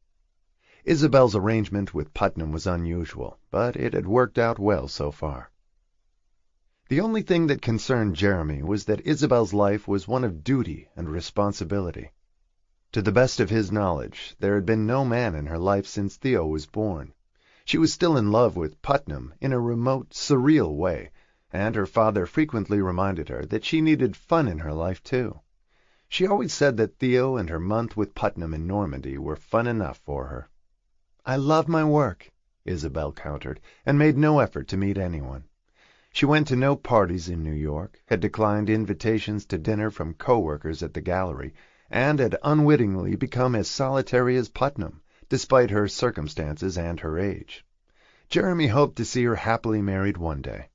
Isabel's arrangement with Putnam was unusual, but it had worked out well so far. The only thing that concerned Jeremy was that Isabel's life was one of duty and responsibility. To the best of his knowledge, there had been no man in her life since Theo was born. She was still in love with Putnam in a remote, surreal way, and her father frequently reminded her that she needed fun in her life too. She always said that Theo and her month with Putnam in Normandy were fun enough for her. "I love my work," Isabel countered, and made no effort to meet anyone. She went to no parties in New York, had declined invitations to dinner from co-workers at the gallery, and had unwittingly become as solitary as Putnam, despite her circumstances and her age. Jeremy hoped to see her happily married one day.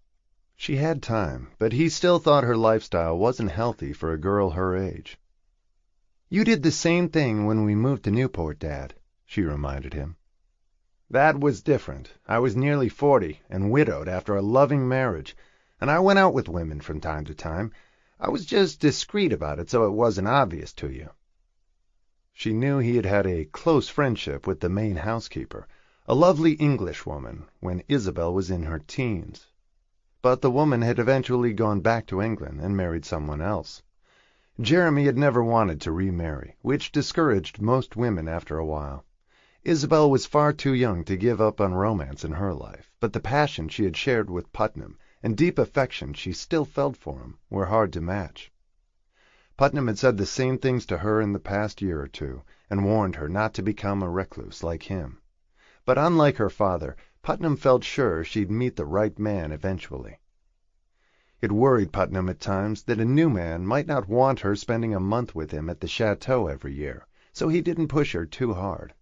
She had time, but he still thought her lifestyle wasn't healthy for a girl her age. "You did the same thing when we moved to Newport, Dad," she reminded him. "That was different. I was nearly 40 and widowed after a loving marriage, and I went out with women from time to time. I was just discreet about it so it wasn't obvious to you." She knew he had had a close friendship with the main housekeeper, a lovely Englishwoman, when Isabel was in her teens. But the woman had eventually gone back to England and married someone else. Jeremy had never wanted to remarry, which discouraged most women after a while. Isabel was far too young to give up on romance in her life, but the passion she had shared with Putnam and deep affection she still felt for him were hard to match. Putnam had said the same things to her in the past year or two, and warned her not to become a recluse like him. But unlike her father, Putnam felt sure she'd meet the right man eventually. It worried Putnam at times that a new man might not want her spending a month with him at the chateau every year, so he didn't push her too hard.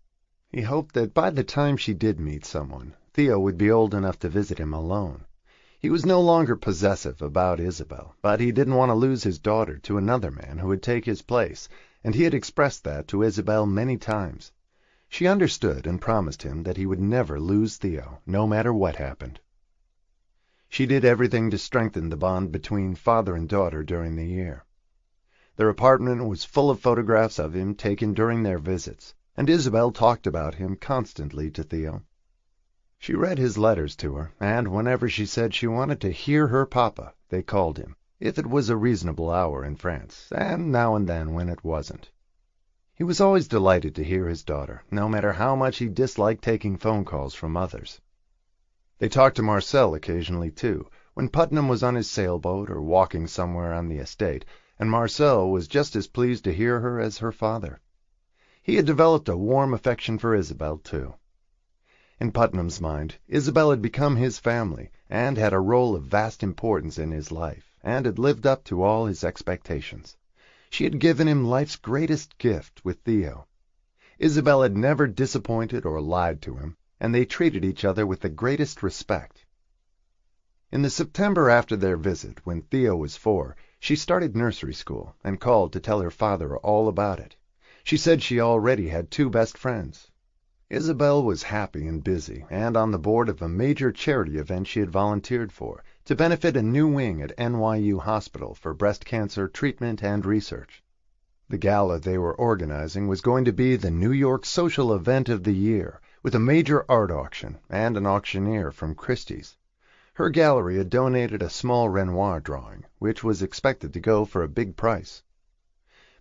He hoped that by the time she did meet someone, Theo would be old enough to visit him alone. He was no longer possessive about Isabel, but he didn't want to lose his daughter to another man who would take his place, and he had expressed that to Isabel many times. She understood and promised him that he would never lose Theo, no matter what happened. She did everything to strengthen the bond between father and daughter during the year. Their apartment was full of photographs of him taken during their visits, and Isabel talked about him constantly to Theo. She read his letters to her, and whenever she said she wanted to hear her papa, they called him, if it was a reasonable hour in France, and now and then when it wasn't. He was always delighted to hear his daughter, no matter how much he disliked taking phone calls from others. They talked to Marcel occasionally, too, when Putnam was on his sailboat or walking somewhere on the estate, and Marcel was just as pleased to hear her as her father. He had developed a warm affection for Isabel, too. In Putnam's mind, Isabel had become his family, and had a role of vast importance in his life, and had lived up to all his expectations. She had given him life's greatest gift with Theo. Isabel had never disappointed or lied to him, and they treated each other with the greatest respect. In the September after their visit, when Theo was 4, she started nursery school, and called to tell her father all about it. She said she already had 2 best friends. Isabel was happy and busy, and on the board of a major charity event she had volunteered for, to benefit a new wing at NYU Hospital for breast cancer treatment and research. The gala they were organizing was going to be the New York social event of the year, with a major art auction and an auctioneer from Christie's. Her gallery had donated a small Renoir drawing, which was expected to go for a big price.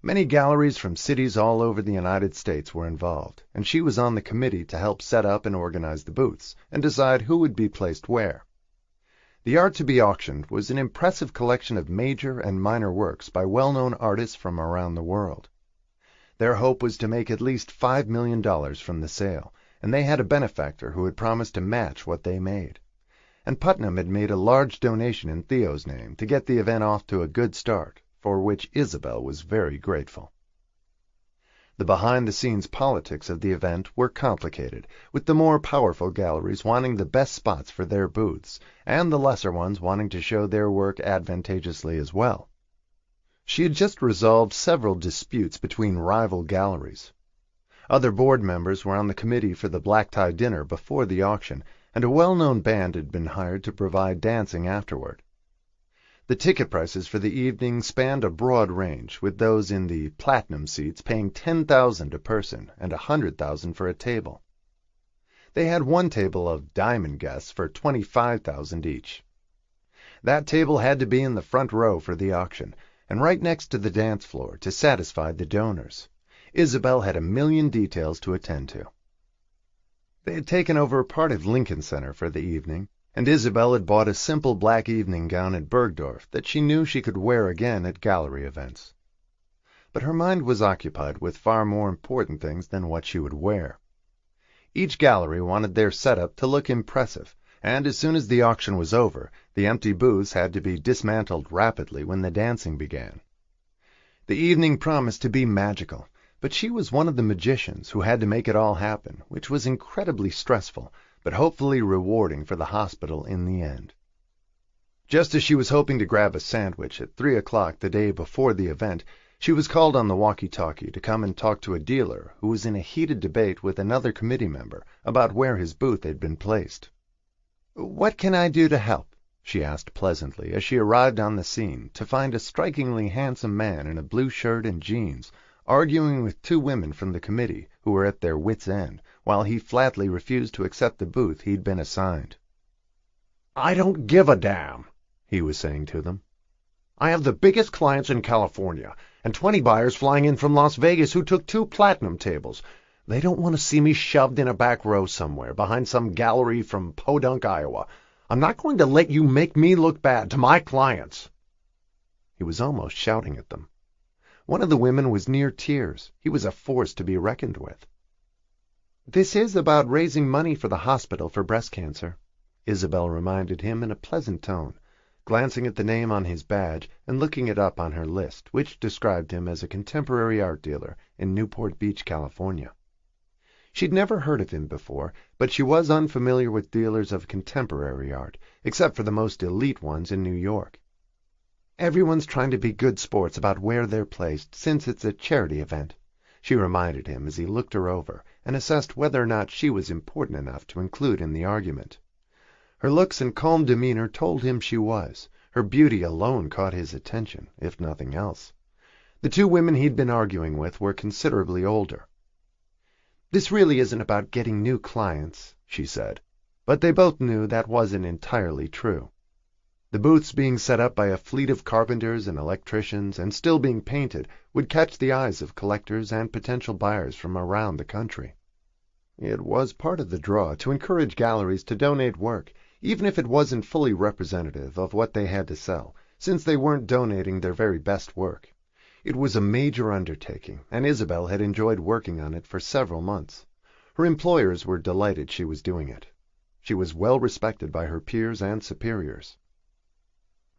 Many galleries from cities all over the United States were involved, and she was on the committee to help set up and organize the booths, and decide who would be placed where. The art to be auctioned was an impressive collection of major and minor works by well-known artists from around the world. Their hope was to make at least $5 million from the sale, and they had a benefactor who had promised to match what they made. And Putnam had made a large donation in Theo's name to get the event off to a good start, for which Isabel was very grateful. The behind-the-scenes politics of the event were complicated, with the more powerful galleries wanting the best spots for their booths, and the lesser ones wanting to show their work advantageously as well. She had just resolved several disputes between rival galleries. Other board members were on the committee for the black-tie dinner before the auction, and a well-known band had been hired to provide dancing afterward. The ticket prices for the evening spanned a broad range, with those in the platinum seats paying $10,000 a person and $100,000 for a table. They had one table of diamond guests for $25,000 each. That table had to be in the front row for the auction, and right next to the dance floor to satisfy the donors. Isabel had a million details to attend to. They had taken over a part of Lincoln Center for the evening, and Isabel had bought a simple black evening gown at Bergdorf that she knew she could wear again at gallery events. But her mind was occupied with far more important things than what she would wear. Each gallery wanted their setup to look impressive, and as soon as the auction was over, the empty booths had to be dismantled rapidly when the dancing began. The evening promised to be magical, but she was one of the magicians who had to make it all happen, which was incredibly stressful, but hopefully rewarding for the hospital in the end. Just as she was hoping to grab a sandwich at 3 o'clock the day before the event, she was called on the walkie-talkie to come and talk to a dealer who was in a heated debate with another committee member about where his booth had been placed. "What can I do to help?" she asked pleasantly as she arrived on the scene to find a strikingly handsome man in a blue shirt and jeans arguing with two women from the committee who were at their wits' end, while he flatly refused to accept the booth he'd been assigned. "I don't give a damn," he was saying to them. "I have the biggest clients in California, and 20 buyers flying in from Las Vegas who took 2 platinum tables. They don't want to see me shoved in a back row somewhere behind some gallery from Podunk, Iowa. I'm not going to let you make me look bad to my clients." He was almost shouting at them. One of the women was near tears. He was a force to be reckoned with. "This is about raising money for the hospital for breast cancer," Isabel reminded him in a pleasant tone, glancing at the name on his badge and looking it up on her list, which described him as a contemporary art dealer in Newport Beach, California. She'd never heard of him before, but she was unfamiliar with dealers of contemporary art, except for the most elite ones in New York. "Everyone's trying to be good sports about where they're placed, since it's a charity event," she reminded him as he looked her over and assessed whether or not she was important enough to include in the argument. Her looks and calm demeanor told him she was. Her beauty alone caught his attention, if nothing else. The two women he'd been arguing with were considerably older. "This really isn't about getting new clients," she said, but they both knew that wasn't entirely true. The booths being set up by a fleet of carpenters and electricians and still being painted would catch the eyes of collectors and potential buyers from around the country. It was part of the draw to encourage galleries to donate work, even if it wasn't fully representative of what they had to sell, since they weren't donating their very best work. It was a major undertaking, and Isabel had enjoyed working on it for several months. Her employers were delighted she was doing it. She was well respected by her peers and superiors.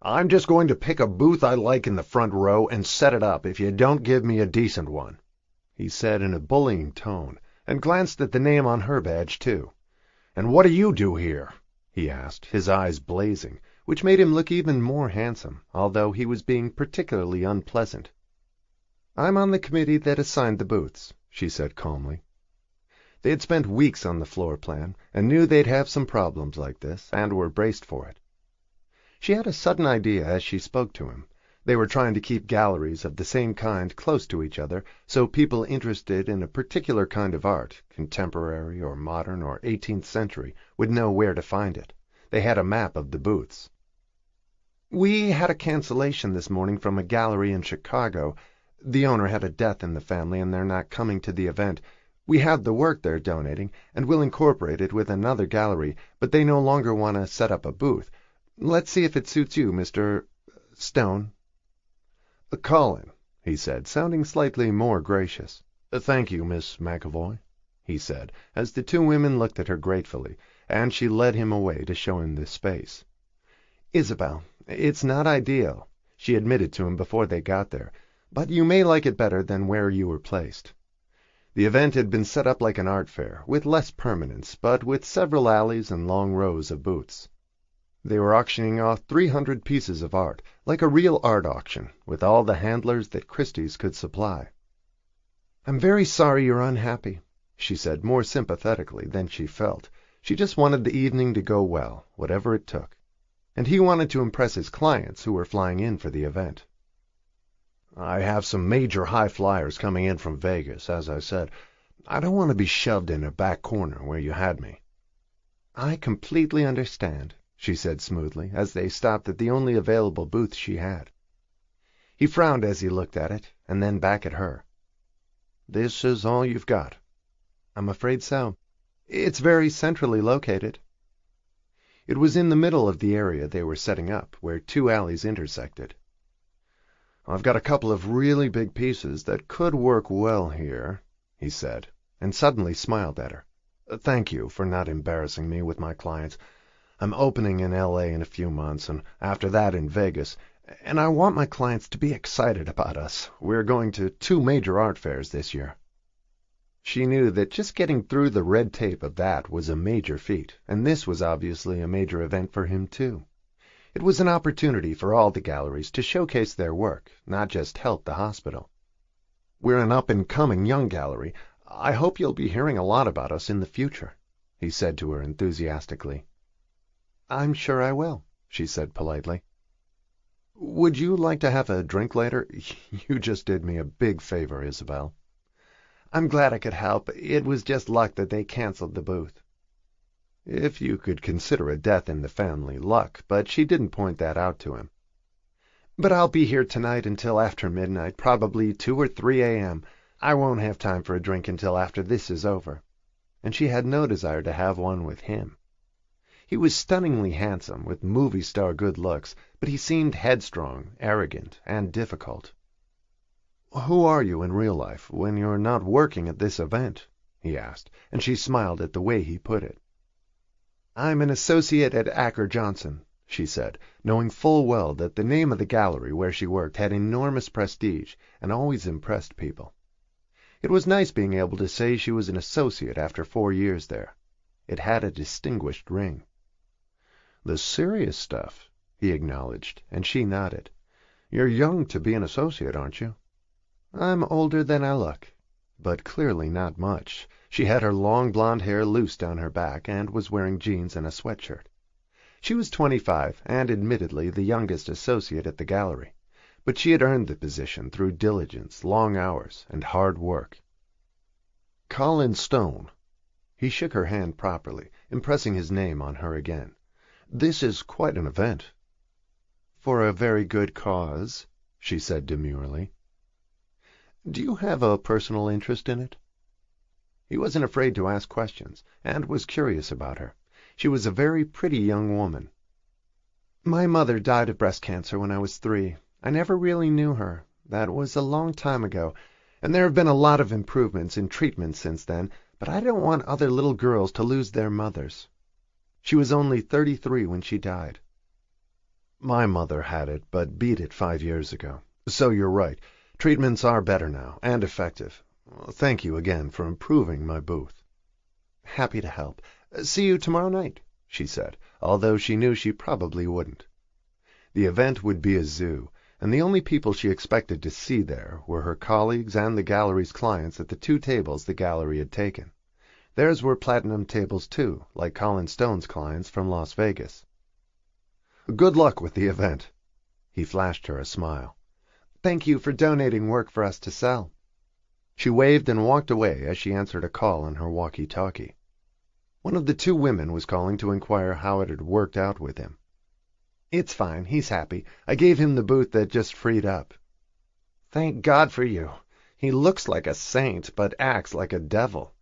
"I'm just going to pick a booth I like in the front row and set it up if you don't give me a decent one," he said in a bullying tone, and glanced at the name on her badge, too. "And what do you do here?" he asked, his eyes blazing, which made him look even more handsome, although he was being particularly unpleasant. "I'm on the committee that assigned the booths," she said calmly. They had spent weeks on the floor plan, and knew they'd have some problems like this, and were braced for it. She had a sudden idea as she spoke to him. They were trying to keep galleries of the same kind close to each other, so people interested in a particular kind of art, contemporary or modern or 18th century, would know where to find it. They had a map of the booths. "We had a cancellation this morning from a gallery in Chicago. The owner had a death in the family, and they're not coming to the event. We have the work they're donating, and we'll incorporate it with another gallery, but they no longer want to set up a booth. Let's see if it suits you, Mr. Stone." "Colin," he said, sounding slightly more gracious. "Thank you, Miss McAvoy," he said, as the two women looked at her gratefully, and she led him away to show him the space. "Isabel, it's not ideal," she admitted to him before they got there, "but you may like it better than where you were placed." The event had been set up like an art fair, with less permanence, but with several alleys and long rows of booths. They were auctioning off 300 pieces of art, like a real art auction, with all the handlers that Christie's could supply. "I'm very sorry you're unhappy," she said more sympathetically than she felt. She just wanted the evening to go well, whatever it took. And he wanted to impress his clients who were flying in for the event. "I have some major high flyers coming in from Vegas, as I said. I don't want to be shoved in a back corner where you had me." "I completely understand," she said smoothly, as they stopped at the only available booth she had. He frowned as he looked at it, and then back at her. This is all you've got?" "I'm afraid so. It's very centrally located." It was in the middle of the area they were setting up, where two alleys intersected. "I've got a couple of really big pieces that could work well here," he said, and suddenly smiled at her. "Thank you for not embarrassing me with my clients. I'm opening in L.A. in a few months, and after that in Vegas, and I want my clients to be excited about us. We're going to 2 major art fairs this year." She knew that just getting through the red tape of that was a major feat, and this was obviously a major event for him too. It was an opportunity for all the galleries to showcase their work, not just help the hospital. "We're an up-and-coming young gallery. I hope you'll be hearing a lot about us in the future," he said to her enthusiastically. "I'm sure I will," she said politely. "Would you like to have a drink later? You just did me a big favor, Isabel." "I'm glad I could help. It was just luck that they canceled the booth." If you could consider a death in the family luck, but she didn't point that out to him. "But I'll be here tonight until after midnight, probably 2 or 3 a.m. I won't have time for a drink until after this is over." And she had no desire to have one with him. He was stunningly handsome, with movie star good looks, but he seemed headstrong, arrogant, and difficult. "Who are you in real life, when you're not working at this event?" he asked, and she smiled at the way he put it. "I'm an associate at Acker Johnson," she said, knowing full well that the name of the gallery where she worked had enormous prestige and always impressed people. It was nice being able to say she was an associate after 4 years there. It had a distinguished ring. "The serious stuff," he acknowledged, and she nodded. "You're young to be an associate, aren't you?" "I'm older than I look." But clearly not much. She had her long blonde hair loose down her back and was wearing jeans and a sweatshirt. She was 25, and admittedly the youngest associate at the gallery, but she had earned the position through diligence, long hours, and hard work. "Colin Stone." He shook her hand properly, impressing his name on her again. "This is quite an event." "For a very good cause," she said demurely. "Do you have a personal interest in it?" He wasn't afraid to ask questions, and was curious about her. She was a very pretty young woman. "My mother died of breast cancer when I was 3. I never really knew her. That was a long time ago, and there have been a lot of improvements in treatment since then, but I don't want other little girls to lose their mothers. She was only 33 when she died." "My mother had it, but beat it 5 years ago. So you're right. Treatments are better now, and effective. Thank you again for improving my booth." "Happy to help. See you tomorrow night," she said, although she knew she probably wouldn't. The event would be a zoo, and the only people she expected to see there were her colleagues and the gallery's clients at the 2 tables the gallery had taken. Theirs were platinum tables too, like Colin Stone's clients from Las Vegas. "Good luck with the event." He flashed her a smile. "Thank you for donating work for us to sell." She waved and walked away as she answered a call on her walkie-talkie. One of the 2 women was calling to inquire how it had worked out with him. "It's fine. He's happy. I gave him the booth that just freed up." "Thank God for you. He looks like a saint, but acts like a devil."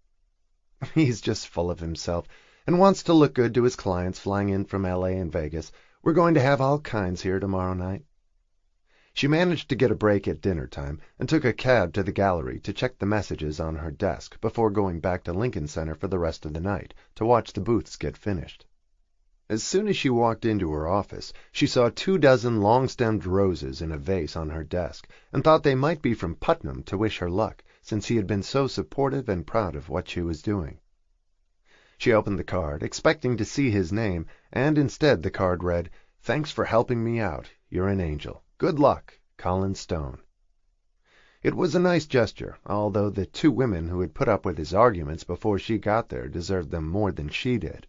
"He's just full of himself, and wants to look good to his clients flying in from L.A. and Vegas. We're going to have all kinds here tomorrow night." She managed to get a break at dinner time and took a cab to the gallery to check the messages on her desk before going back to Lincoln Center for the rest of the night to watch the booths get finished. As soon as she walked into her office, she saw 24 long-stemmed roses in a vase on her desk and thought they might be from Putnam to wish her luck, since he had been so supportive and proud of what she was doing. She opened the card, expecting to see his name, and instead the card read, "Thanks for helping me out. You're an angel. Good luck, Colin Stone." It was a nice gesture, although the 2 women who had put up with his arguments before she got there deserved them more than she did.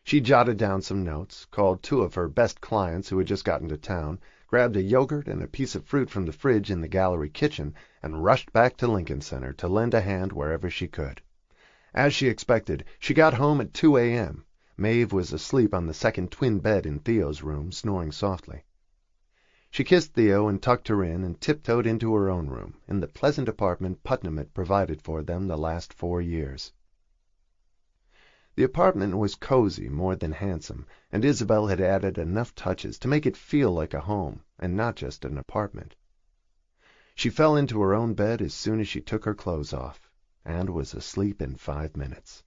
She jotted down some notes, called 2 of her best clients who had just gotten to town, grabbed a yogurt and a piece of fruit from the fridge in the gallery kitchen, and rushed back to Lincoln Center to lend a hand wherever she could. As she expected, she got home at 2 a.m. Maeve was asleep on the second twin bed in Theo's room, snoring softly. She kissed Theo and tucked her in and tiptoed into her own room in the pleasant apartment Putnam had provided for them the last 4 years. The apartment was cozy more than handsome, and Isabel had added enough touches to make it feel like a home and not just an apartment. She fell into her own bed as soon as she took her clothes off, and was asleep in 5 minutes.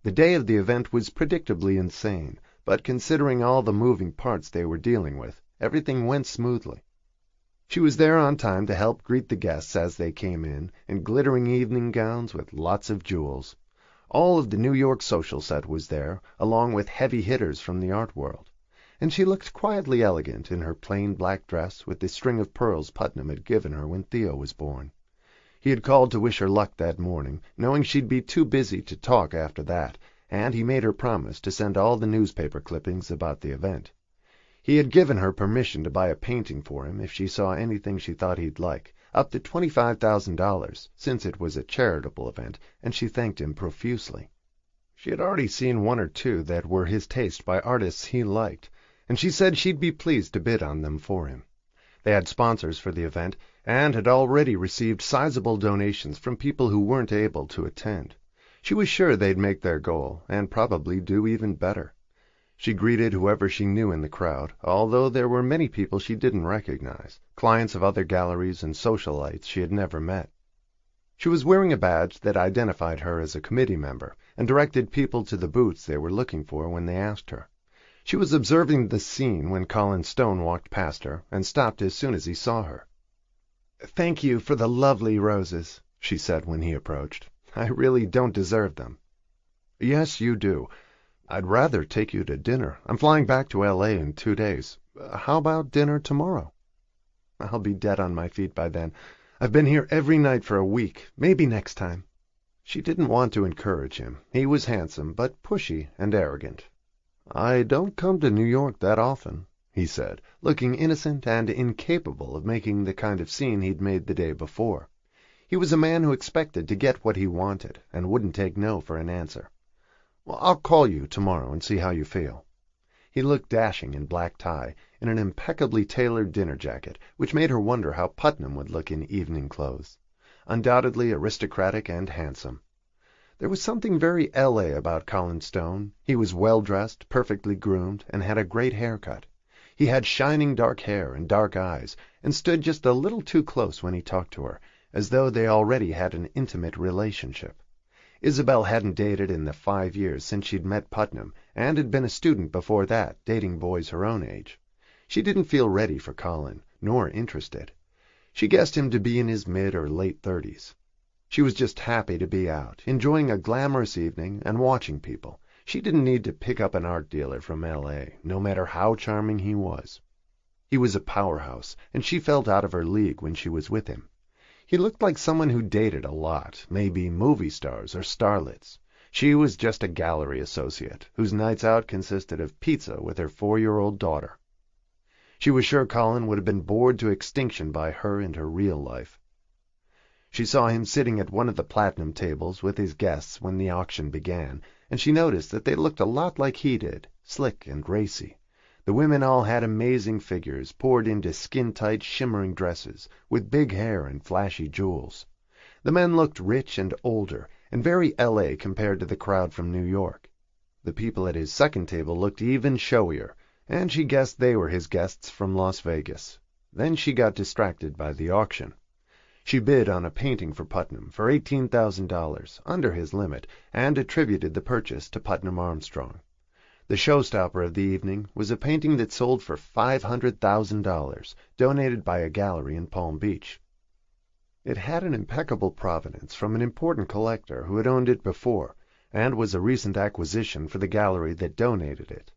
The day of the event was predictably insane, but considering all the moving parts they were dealing with, everything went smoothly. She was there on time to help greet the guests as they came in glittering evening gowns with lots of jewels. All of the New York social set was there, along with heavy hitters from the art world, and she looked quietly elegant in her plain black dress with the string of pearls Putnam had given her when Theo was born. He had called to wish her luck that morning, knowing she'd be too busy to talk after that, and he made her promise to send all the newspaper clippings about the event. He had given her permission to buy a painting for him if she saw anything she thought he'd like, up to $25,000, since it was a charitable event, and she thanked him profusely. She had already seen 1 or 2 that were his taste by artists he liked, and she said she'd be pleased to bid on them for him. They had sponsors for the event, and had already received sizable donations from people who weren't able to attend. She was sure they'd make their goal, and probably do even better. She greeted whoever she knew in the crowd, although there were many people she didn't recognize, clients of other galleries and socialites she had never met. She was wearing a badge that identified her as a committee member, and directed people to the booths they were looking for when they asked her. She was observing the scene when Colin Stone walked past her, and stopped as soon as he saw her. "Thank you for the lovely roses," she said when he approached. "I really don't deserve them." "Yes, you do. I'd rather take you to dinner. I'm flying back to L.A. in 2 days. How about dinner tomorrow?" "I'll be dead on my feet by then. I've been here every night for a week. Maybe next time." She didn't want to encourage him. He was handsome, but pushy and arrogant. "I don't come to New York that often," he said, looking innocent and incapable of making the kind of scene he'd made the day before. He was a man who expected to get what he wanted, and wouldn't take no for an answer. "Well, I'll call you tomorrow and see how you feel." He looked dashing in black tie, in an impeccably tailored dinner jacket, which made her wonder how Putnam would look in evening clothes. Undoubtedly aristocratic and handsome. There was something very L.A. about Colin Stone. He was well-dressed, perfectly groomed, and had a great haircut. He had shining dark hair and dark eyes, and stood just a little too close when he talked to her, as though they already had an intimate relationship. Isabel hadn't dated in the 5 years since she'd met Putnam, and had been a student before that, dating boys her own age. She didn't feel ready for Colin, nor interested. She guessed him to be in his mid or late 30s. She was just happy to be out, enjoying a glamorous evening and watching people. She didn't need to pick up an art dealer from L.A., no matter how charming he was. He was a powerhouse, and she felt out of her league when she was with him. He looked like someone who dated a lot, maybe movie stars or starlets. She was just a gallery associate, whose nights out consisted of pizza with her 4-year-old daughter. She was sure Colin would have been bored to extinction by her and her real life. She saw him sitting at one of the platinum tables with his guests when the auction began, and she noticed that they looked a lot like he did, slick and racy. The women all had amazing figures, poured into skin-tight, shimmering dresses, with big hair and flashy jewels. The men looked rich and older, and very L.A. compared to the crowd from New York. The people at his second table looked even showier, and she guessed they were his guests from Las Vegas. Then she got distracted by the auction. She bid on a painting for Putnam for $18,000, under his limit, and attributed the purchase to Putnam Armstrong. The showstopper of the evening was a painting that sold for $500,000, donated by a gallery in Palm Beach. It had an impeccable provenance from an important collector who had owned it before, and was a recent acquisition for the gallery that donated it.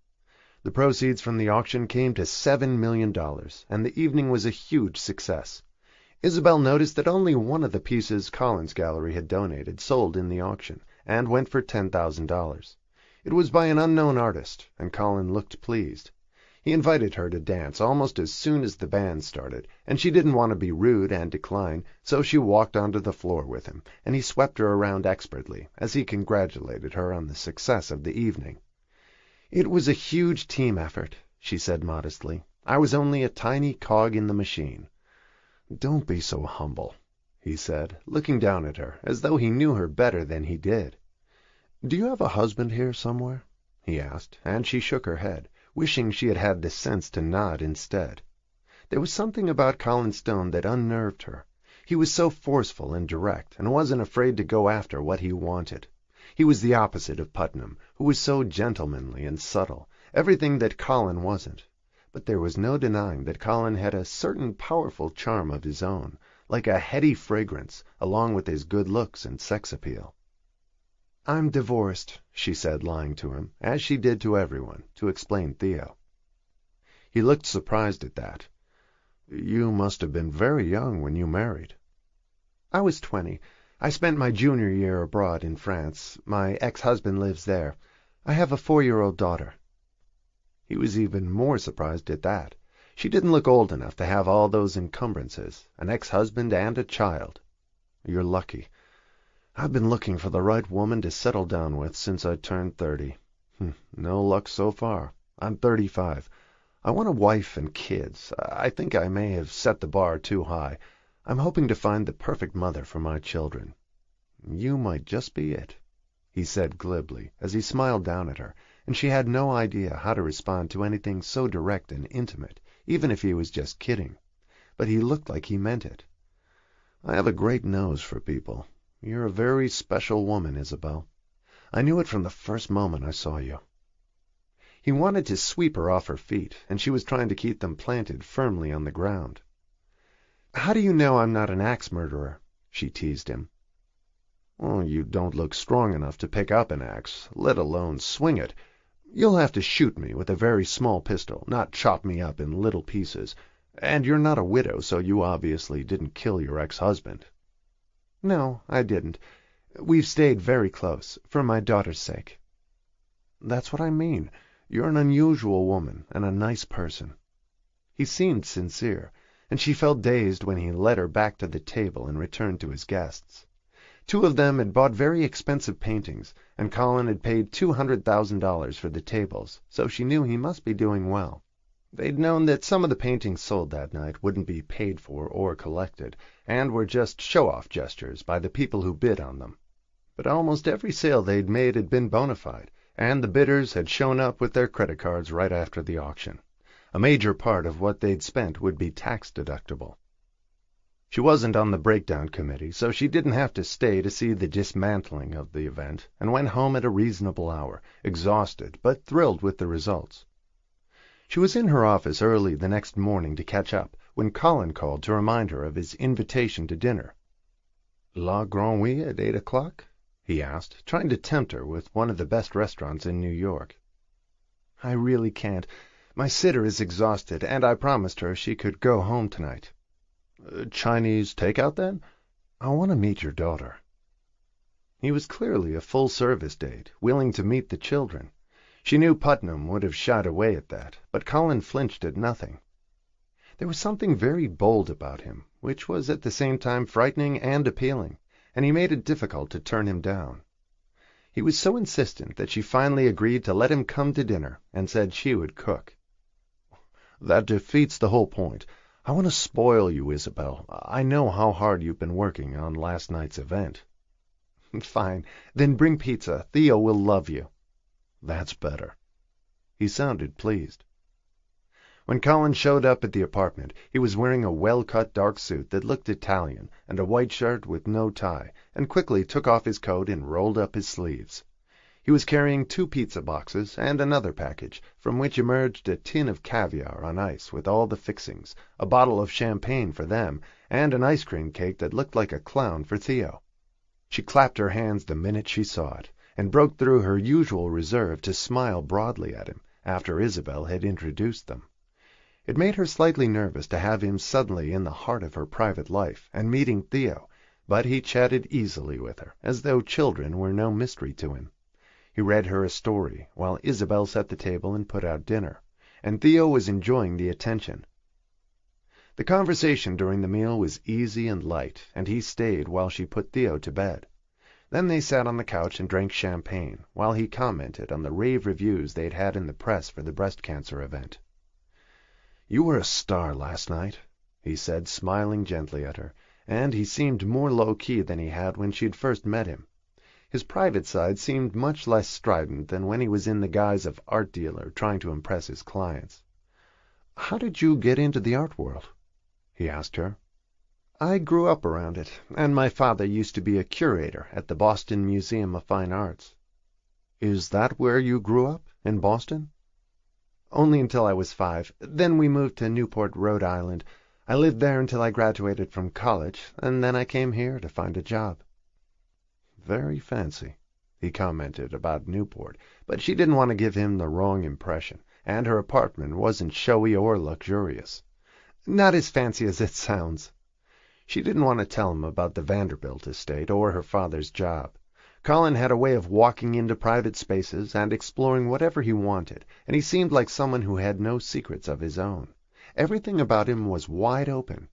The proceeds from the auction came to $7 million, and the evening was a huge success. Isabel noticed that only one of the pieces Colin's gallery had donated sold in the auction, and went for $10,000. It was by an unknown artist, and Colin looked pleased. He invited her to dance almost as soon as the band started, and she didn't want to be rude and decline, so she walked onto the floor with him, and he swept her around expertly as he congratulated her on the success of the evening. It was a huge team effort. she said modestly. "I was only a tiny cog in the machine." "Don't be so humble," he said, looking down at her as though he knew her better than he did. "Do you have a husband here somewhere?" he asked, and she shook her head, wishing she had had the sense to nod instead. There was something about Colin Stone that unnerved her. He was so forceful and direct, and wasn't afraid to go after what he wanted. He was the opposite of Putnam, who was so gentlemanly and subtle, everything that Colin wasn't. But there was no denying that Colin had a certain powerful charm of his own, like a heady fragrance, along with his good looks and sex appeal. "I'm divorced," she said, lying to him, as she did to everyone, to explain Theo. He looked surprised at that. "You must have been very young when you married." "I was 20. I spent my junior year abroad in France. My ex-husband lives there. I have a 4-year-old daughter." He was even more surprised at that. She didn't look old enough to have all those encumbrances, an ex-husband and a child. "You're lucky. I've been looking for the right woman to settle down with since I turned 30. No luck so far. I'm 35. I want a wife and kids. I think I may have set the bar too high. I'm hoping to find the perfect mother for my children." "You might just be it," he said glibly, as he smiled down at her, and she had no idea how to respond to anything so direct and intimate, even if he was just kidding. But he looked like he meant it. "I have a great nose for people. You're a very special woman, Isabel. I knew it from the first moment I saw you." He wanted to sweep her off her feet, and she was trying to keep them planted firmly on the ground. "How do you know I'm not an axe murderer?" she teased him. "Oh, you don't look strong enough to pick up an axe, let alone swing it. You'll have to shoot me with a very small pistol, not chop me up in little pieces. And you're not a widow, so you obviously didn't kill your ex-husband." "No, I didn't. We've stayed very close, for my daughter's sake." "That's what I mean. You're an unusual woman, and a nice person." He seemed sincere, and she felt dazed when he led her back to the table and returned to his guests. 2 of them had bought very expensive paintings, and Colin had paid $200,000 for the tables, so she knew he must be doing well. They'd known that some of the paintings sold that night wouldn't be paid for or collected, and were just show-off gestures by the people who bid on them. But almost every sale they'd made had been bona fide, and the bidders had shown up with their credit cards right after the auction. A major part of what they'd spent would be tax-deductible. She wasn't on the breakdown committee, so she didn't have to stay to see the dismantling of the event, and went home at a reasonable hour, exhausted but thrilled with the results. She was in her office early the next morning to catch up, when Colin called to remind her of his invitation to dinner. "La Grenouille at 8 o'clock?" he asked, trying to tempt her with one of the best restaurants in New York. "I really can't. My sitter is exhausted, and I promised her she could go home tonight." "Chinese take-out, then? I want to meet your daughter." He was clearly a full-service date, willing to meet the children. She knew Putnam would have shied away at that, but Colin flinched at nothing. There was something very bold about him, which was at the same time frightening and appealing, and he made it difficult to turn him down. He was so insistent that she finally agreed to let him come to dinner, and said she would cook. "That defeats the whole point. I want to spoil you, Isabel. I know how hard you've been working on last night's event." "Fine. Then bring pizza. Theo will love you." "That's better." He sounded pleased. When Colin showed up at the apartment, he was wearing a well-cut dark suit that looked Italian, and a white shirt with no tie, and quickly took off his coat and rolled up his sleeves. He was carrying 2 pizza boxes and another package, from which emerged a tin of caviar on ice with all the fixings, a bottle of champagne for them, and an ice cream cake that looked like a clown for Theo. She clapped her hands the minute she saw it, and broke through her usual reserve to smile broadly at him after Isabel had introduced them. It made her slightly nervous to have him suddenly in the heart of her private life and meeting Theo, but he chatted easily with her, as though children were no mystery to him. He read her a story, while Isabel set the table and put out dinner, and Theo was enjoying the attention. The conversation during the meal was easy and light, and he stayed while she put Theo to bed. Then they sat on the couch and drank champagne, while he commented on the rave reviews they'd had in the press for the breast cancer event. "You were a star last night," he said, smiling gently at her, and he seemed more low-key than he had when she'd first met him. His private side seemed much less strident than when he was in the guise of art dealer trying to impress his clients. "How did you get into the art world?" he asked her. "I grew up around it, and my father used to be a curator at the Boston Museum of Fine Arts." "Is that where you grew up, in Boston?" "Only until I was 5. Then we moved to Newport, Rhode Island. I lived there until I graduated from college, and then I came here to find a job." "Very fancy," he commented about Newport, but she didn't want to give him the wrong impression, and her apartment wasn't showy or luxurious. "Not as fancy as it sounds." She didn't want to tell him about the Vanderbilt estate or her father's job. Colin had a way of walking into private spaces and exploring whatever he wanted, and he seemed like someone who had no secrets of his own. Everything about him was wide open.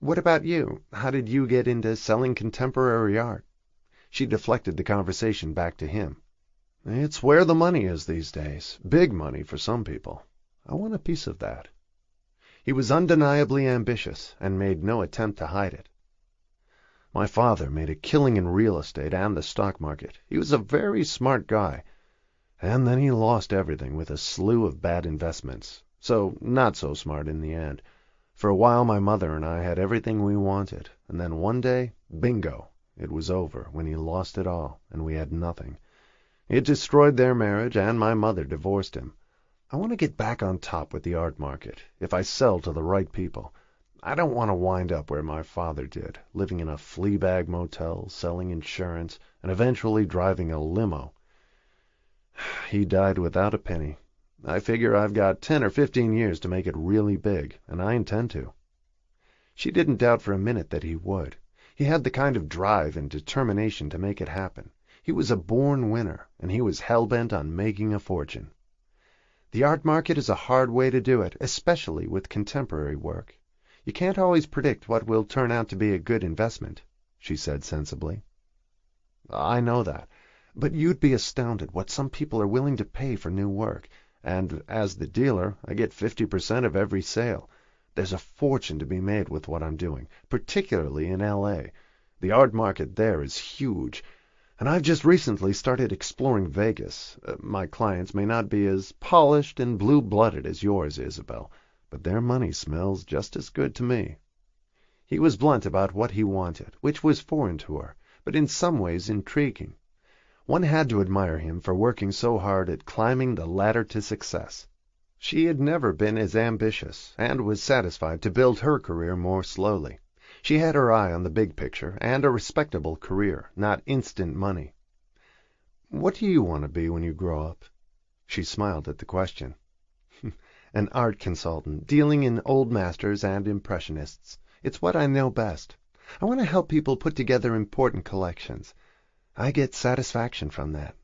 "What about you? How did you get into selling contemporary art?" She deflected the conversation back to him. "It's where the money is these days. Big money for some people. I want a piece of that." He was undeniably ambitious, and made no attempt to hide it. "My father made a killing in real estate and the stock market. He was a very smart guy. And then he lost everything with a slew of bad investments. So not so smart in the end. For a while my mother and I had everything we wanted, and then one day, bingo, it was over when he lost it all, and we had nothing. It destroyed their marriage, and my mother divorced him. I want to get back on top with the art market, if I sell to the right people. I don't want to wind up where my father did, living in a flea-bag motel, selling insurance, and eventually driving a limo. He died without a penny. I figure I've got 10 or 15 years to make it really big, and I intend to." She didn't doubt for a minute that he would. He had the kind of drive and determination to make it happen. He was a born winner, and he was hell-bent on making a fortune. "The art market is a hard way to do it, especially with contemporary work. You can't always predict what will turn out to be a good investment," she said sensibly. "I know that. But you'd be astounded what some people are willing to pay for new work, and as the dealer I get 50% of every sale. There's a fortune to be made with what I'm doing, particularly in L.A. The art market there is huge, and I've just recently started exploring Vegas. My clients may not be as polished and blue-blooded as yours, Isabel, but their money smells just as good to me." He was blunt about what he wanted, which was foreign to her, but in some ways intriguing. One had to admire him for working so hard at climbing the ladder to success. She had never been as ambitious, and was satisfied to build her career more slowly. She had her eye on the big picture, and a respectable career, not instant money. "What do you want to be when you grow up?" She smiled at the question. "An art consultant, dealing in old masters and impressionists. It's what I know best. I want to help people put together important collections. I get satisfaction from that.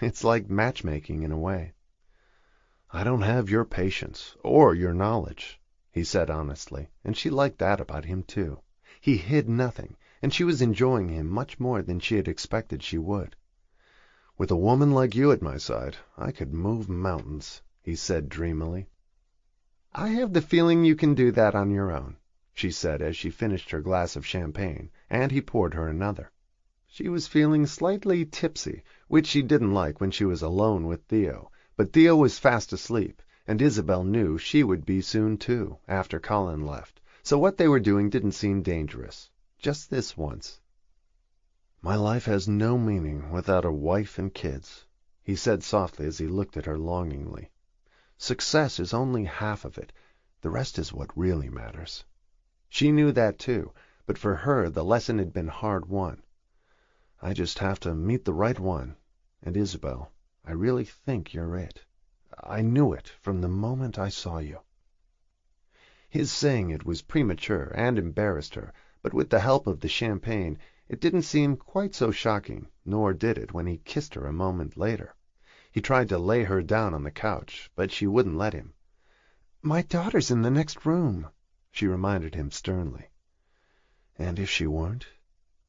It's like matchmaking in a way." "I don't have your patience, or your knowledge," he said honestly, and she liked that about him too. He hid nothing, and she was enjoying him much more than she had expected she would. "With a woman like you at my side, I could move mountains," he said dreamily. "I have the feeling you can do that on your own," she said as she finished her glass of champagne, and he poured her another. She was feeling slightly tipsy, which she didn't like when she was alone with Theo, but Theo was fast asleep, and Isabel knew she would be soon too, after Colin left, so what they were doing didn't seem dangerous. Just this once. "My life has no meaning without a wife and kids," he said softly as he looked at her longingly. "Success is only half of it. The rest is what really matters." She knew that too, but for her the lesson had been hard won. "I just have to meet the right one. And Isabel, I really think you're it. I knew it from the moment I saw you." His saying it was premature and embarrassed her, but with the help of the champagne it didn't seem quite so shocking, nor did it when he kissed her a moment later. He tried to lay her down on the couch, but she wouldn't let him. "My daughter's in the next room," she reminded him sternly. "And if she weren't?"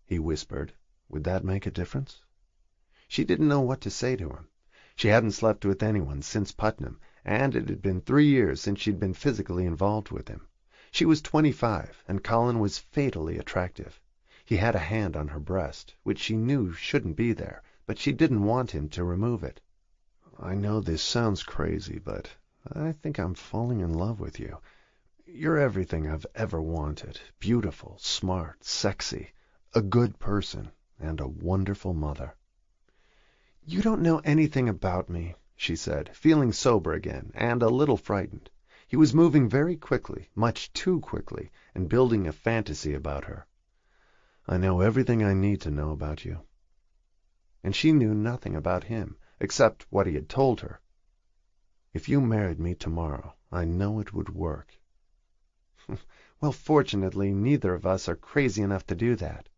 he whispered. "Would that make a difference?" She didn't know what to say to him. She hadn't slept with anyone since Putnam, and it had been 3 years since she'd been physically involved with him. She was 25, and Colin was fatally attractive. He had a hand on her breast, which she knew shouldn't be there, but she didn't want him to remove it. "I know this sounds crazy, but I think I'm falling in love with you. You're everything I've ever wanted. Beautiful, smart, sexy, a good person, and a wonderful mother." "You don't know anything about me," she said, feeling sober again and a little frightened. He was moving very quickly, much too quickly, and building a fantasy about her. "I know everything I need to know about you." And she knew nothing about him, except what he had told her. "If you married me tomorrow, I know it would work." Well, fortunately, neither of us are crazy enough to do that.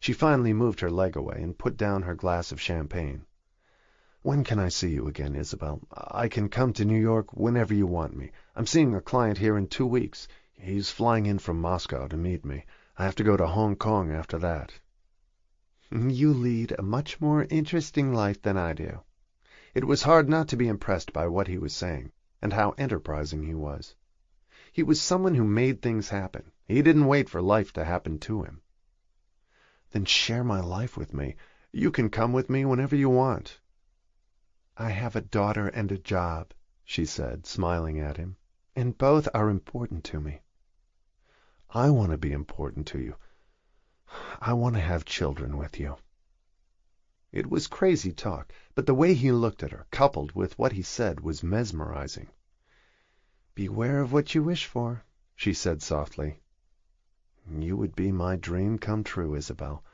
She finally moved her leg away and put down her glass of champagne. "When can I see you again, Isabel? I can come to New York whenever you want me. I'm seeing a client here in 2 weeks. He's flying in from Moscow to meet me. I have to go to Hong Kong after that." "You lead a much more interesting life than I do." It was hard not to be impressed by what he was saying, and how enterprising he was. He was someone who made things happen. He didn't wait for life to happen to him. "Then share my life with me. You can come with me whenever you want." "I have a daughter and a job," she said, smiling at him, "and both are important to me." "I want to be important to you. I want to have children with you." It was crazy talk, but the way he looked at her, coupled with what he said, was mesmerizing. "Beware of what you wish for," she said softly. "You would be my dream come true, Isabel.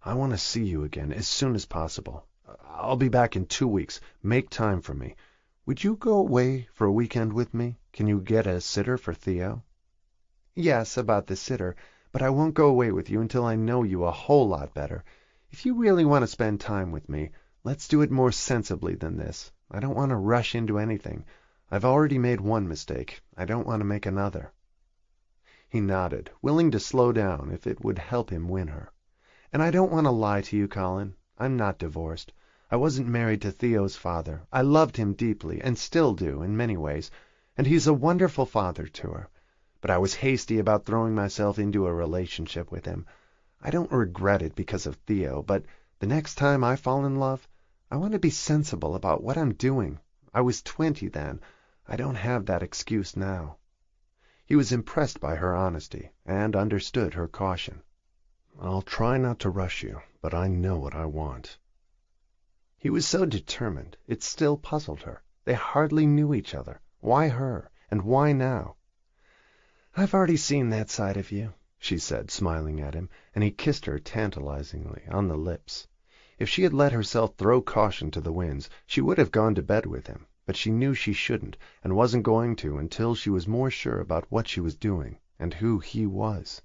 I want to see you again as soon as possible. I'll be back in 2 weeks. Make time for me. Would you go away for a weekend with me? Can you get a sitter for Theo?" "Yes, about the sitter, but I won't go away with you until I know you a whole lot better. If you really want to spend time with me, let's do it more sensibly than this. I don't want to rush into anything. I've already made one mistake. I don't want to make another." He nodded, willing to slow down if it would help him win her. "And I don't want to lie to you, Colin. I'm not divorced. I wasn't married to Theo's father. I loved him deeply, and still do, in many ways, and he's a wonderful father to her. But I was hasty about throwing myself into a relationship with him. I don't regret it because of Theo, but the next time I fall in love, I want to be sensible about what I'm doing. I was 20 then. I don't have that excuse now." He was impressed by her honesty, and understood her caution. "I'll try not to rush you, but I know what I want." He was so determined, it still puzzled her. They hardly knew each other. Why her, and why now? "I've already seen that side of you," she said, smiling at him, and he kissed her tantalizingly on the lips. If she had let herself throw caution to the winds, she would have gone to bed with him, but she knew she shouldn't, and wasn't going to until she was more sure about what she was doing, and who he was.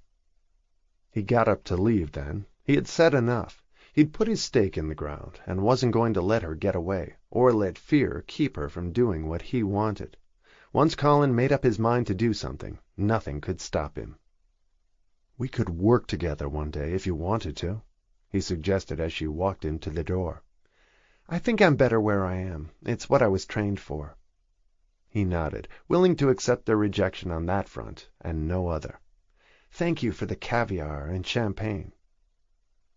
He got up to leave then. He had said enough. He'd put his stake in the ground, and wasn't going to let her get away, or let fear keep her from doing what he wanted. Once Colin made up his mind to do something, nothing could stop him. "We could work together one day if you wanted to," he suggested as she walked him to the door. "I think I'm better where I am. It's what I was trained for." He nodded, willing to accept their rejection on that front, and no other. "Thank you for the caviar and champagne."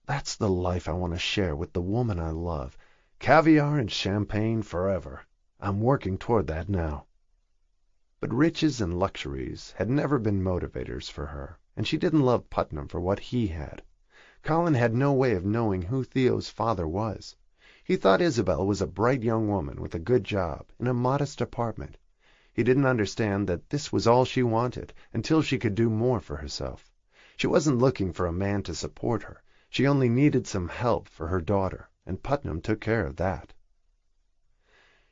"That's the life I want to share with the woman I love. Caviar and champagne forever. I'm working toward that now." But riches and luxuries had never been motivators for her, and she didn't love Putnam for what he had. Colin had no way of knowing who Theo's father was. He thought Isabel was a bright young woman with a good job, in a modest apartment. He didn't understand that this was all she wanted, until she could do more for herself. She wasn't looking for a man to support her. She only needed some help for her daughter, and Putnam took care of that.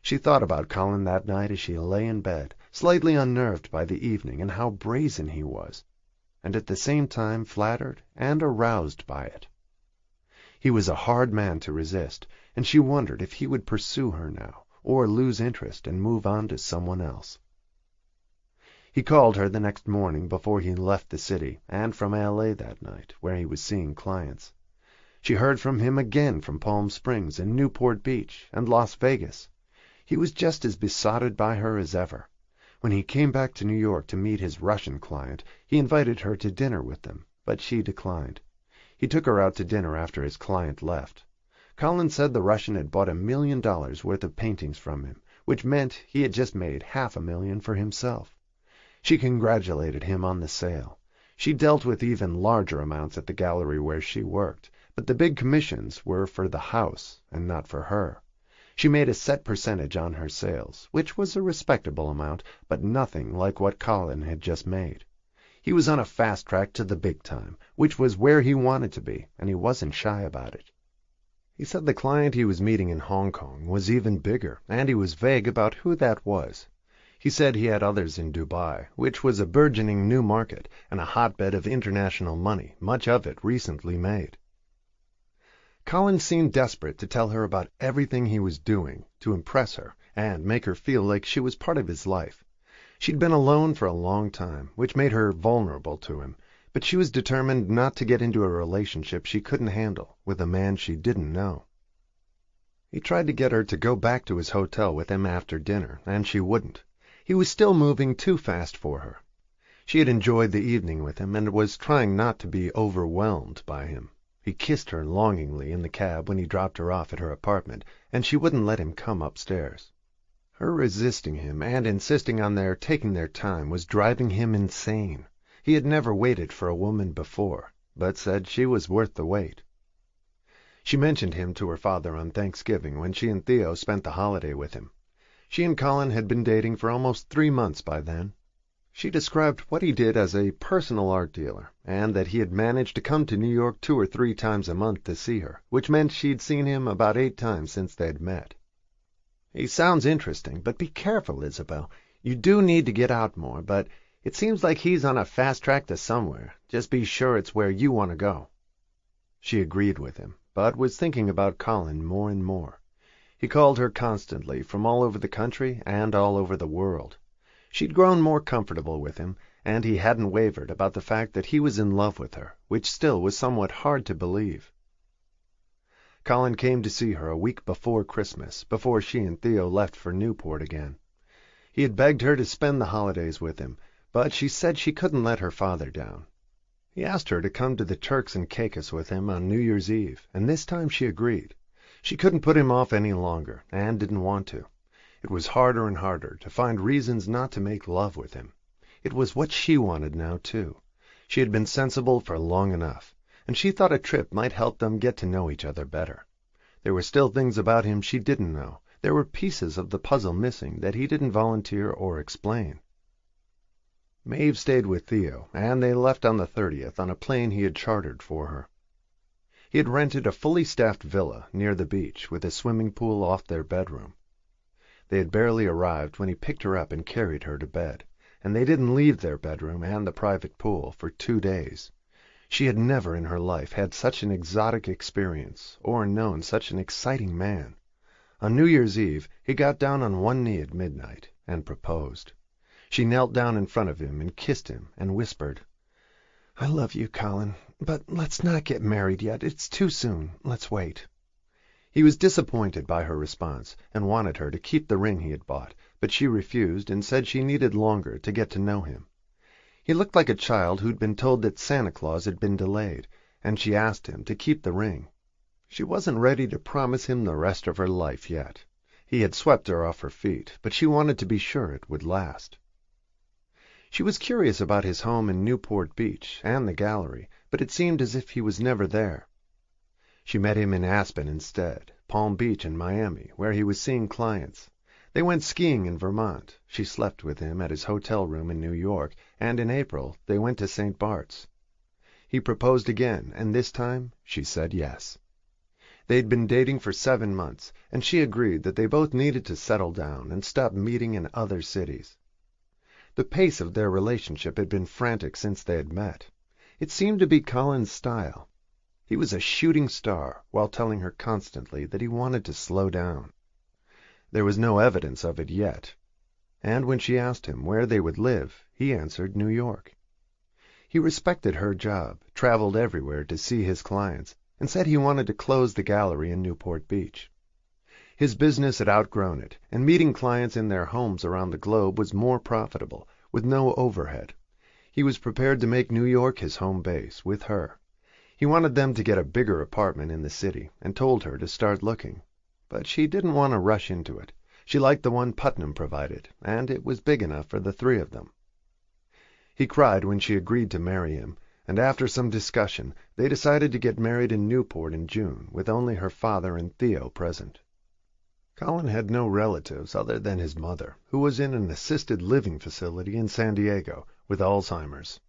She thought about Colin that night as she lay in bed, slightly unnerved by the evening and how brazen he was, and at the same time flattered and aroused by it. He was a hard man to resist, and she wondered if he would pursue her now, or lose interest and move on to someone else. He called her the next morning before he left the city, and from L.A. that night, where he was seeing clients. She heard from him again from Palm Springs and Newport Beach and Las Vegas. He was just as besotted by her as ever. When he came back to New York to meet his Russian client, he invited her to dinner with them, but she declined. He took her out to dinner after his client left. Colin said the Russian had bought $1 million worth of paintings from him, which meant he had just made $500,000 for himself. She congratulated him on the sale. She dealt with even larger amounts at the gallery where she worked, but the big commissions were for the house and not for her. She made a set percentage on her sales, which was a respectable amount, but nothing like what Colin had just made. He was on a fast track to the big time, which was where he wanted to be, and he wasn't shy about it. He said the client he was meeting in Hong Kong was even bigger, and he was vague about who that was. He said he had others in Dubai, which was a burgeoning new market and a hotbed of international money, much of it recently made. Colin seemed desperate to tell her about everything he was doing to impress her and make her feel like she was part of his life. She'd been alone for a long time, which made her vulnerable to him, but she was determined not to get into a relationship she couldn't handle with a man she didn't know. He tried to get her to go back to his hotel with him after dinner, and she wouldn't. He was still moving too fast for her. She had enjoyed the evening with him and was trying not to be overwhelmed by him. He kissed her longingly in the cab when he dropped her off at her apartment, and she wouldn't let him come upstairs. Her resisting him and insisting on their taking their time was driving him insane. He had never waited for a woman before, but said she was worth the wait. She mentioned him to her father on Thanksgiving when she and Theo spent the holiday with him. She and Colin had been dating for almost 3 months by then. She described what he did as a personal art dealer, and that he had managed to come to New York 2 or 3 times a month to see her, which meant she'd seen him about 8 times since they'd met. "He sounds interesting, but be careful, Isabel. You do need to get out more, but it seems like he's on a fast track to somewhere. Just be sure it's where you want to go." She agreed with him, but was thinking about Colin more and more. He called her constantly from all over the country and all over the world. She'd grown more comfortable with him, and he hadn't wavered about the fact that he was in love with her, which still was somewhat hard to believe. Colin came to see her a week before Christmas, before she and Theo left for Newport again. He had begged her to spend the holidays with him, but she said she couldn't let her father down. He asked her to come to the Turks and Caicos with him on New Year's Eve, and this time she agreed. She couldn't put him off any longer, and didn't want to. It was harder and harder to find reasons not to make love with him. It was what she wanted now, too. She had been sensible for long enough, and she thought a trip might help them get to know each other better. There were still things about him she didn't know. There were pieces of the puzzle missing that he didn't volunteer or explain. Maeve stayed with Theo, and they left on the 30th on a plane he had chartered for her. He had rented a fully staffed villa near the beach with a swimming pool off their bedroom. They had barely arrived when he picked her up and carried her to bed, and they didn't leave their bedroom and the private pool for 2 days. She had never in her life had such an exotic experience or known such an exciting man. On New Year's Eve he got down on one knee at midnight and proposed. She knelt down in front of him and kissed him and whispered, "I love you, Colin, but let's not get married yet. It's too soon. Let's wait." He was disappointed by her response and wanted her to keep the ring he had bought, but she refused and said she needed longer to get to know him. He looked like a child who'd been told that Santa Claus had been delayed, and she asked him to keep the ring. She wasn't ready to promise him the rest of her life yet. He had swept her off her feet, but she wanted to be sure it would last. She was curious about his home in Newport Beach and the gallery, but it seemed as if he was never there. She met him in Aspen instead, Palm Beach and Miami, where he was seeing clients. They went skiing in Vermont. She slept with him at his hotel room in New York, and in April they went to St. Bart's. He proposed again, and this time she said yes. They'd been dating for 7 months, and she agreed that they both needed to settle down and stop meeting in other cities. The pace of their relationship had been frantic since they had met. It seemed to be Colin's style. He was a shooting star, while telling her constantly that he wanted to slow down. There was no evidence of it yet, and when she asked him where they would live, he answered New York. He respected her job, traveled everywhere to see his clients, and said he wanted to close the gallery in Newport Beach. His business had outgrown it, and meeting clients in their homes around the globe was more profitable, with no overhead. He was prepared to make New York his home base, with her. He wanted them to get a bigger apartment in the city, and told her to start looking. But she didn't want to rush into it. She liked the one Putnam provided, and it was big enough for the three of them. He cried when she agreed to marry him, and after some discussion they decided to get married in Newport in June, with only her father and Theo present. Colin had no relatives other than his mother, who was in an assisted living facility in San Diego with Alzheimer's.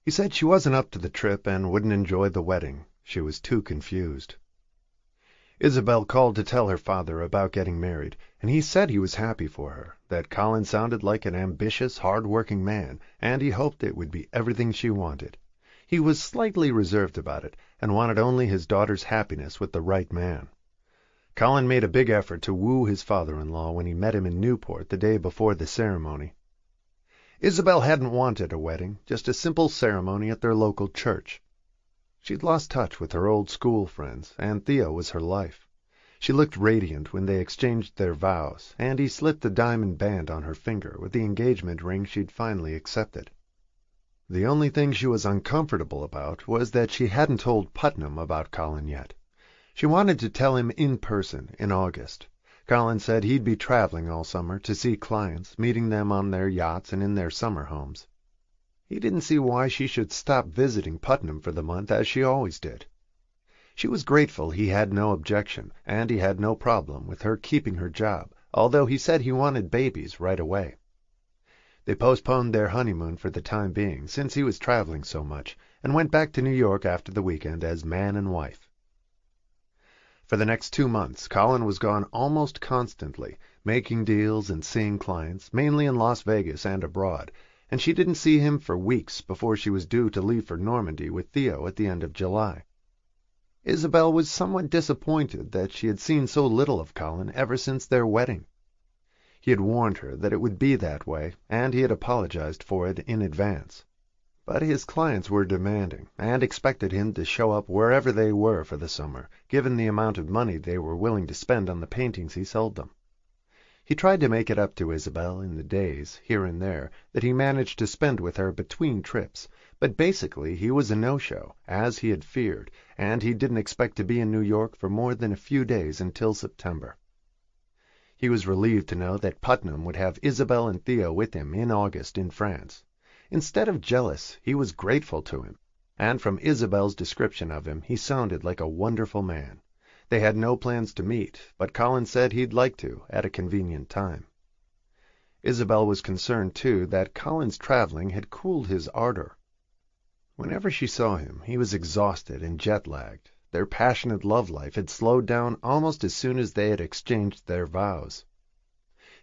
He said she wasn't up to the trip and wouldn't enjoy the wedding. She was too confused. Isabel called to tell her father about getting married, and he said he was happy for her, that Colin sounded like an ambitious, hard-working man, and he hoped it would be everything she wanted. He was slightly reserved about it, and wanted only his daughter's happiness with the right man. Colin made a big effort to woo his father-in-law when he met him in Newport the day before the ceremony. Isabel hadn't wanted a wedding, just a simple ceremony at their local church. She'd lost touch with her old school friends, and Theo was her life. She looked radiant when they exchanged their vows, and he slipped the diamond band on her finger with the engagement ring she'd finally accepted. The only thing she was uncomfortable about was that she hadn't told Putnam about Colin yet. She wanted to tell him in person in August. Colin said he'd be traveling all summer to see clients, meeting them on their yachts and in their summer homes. He didn't see why she should stop visiting Putnam for the month as she always did. She was grateful he had no objection, and he had no problem with her keeping her job, although he said he wanted babies right away. They postponed their honeymoon for the time being, since he was traveling so much, and went back to New York after the weekend as man and wife. For the next 2 months, Colin was gone almost constantly, making deals and seeing clients, mainly in Las Vegas and abroad, and she didn't see him for weeks before she was due to leave for Normandy with Theo at the end of July. Isabel was somewhat disappointed that she had seen so little of Colin ever since their wedding. He had warned her that it would be that way, and he had apologized for it in advance. But his clients were demanding, and expected him to show up wherever they were for the summer, given the amount of money they were willing to spend on the paintings he sold them. He tried to make it up to Isabel in the days, here and there, that he managed to spend with her between trips, but basically he was a no-show, as he had feared, and he didn't expect to be in New York for more than a few days until September. He was relieved to know that Putnam would have Isabel and Theo with him in August in France. Instead of jealous, he was grateful to him, and from Isabel's description of him he sounded like a wonderful man. They had no plans to meet, but Colin said he'd like to at a convenient time. Isabel was concerned, too, that Colin's traveling had cooled his ardor. Whenever she saw him, he was exhausted and jet-lagged. Their passionate love life had slowed down almost as soon as they had exchanged their vows.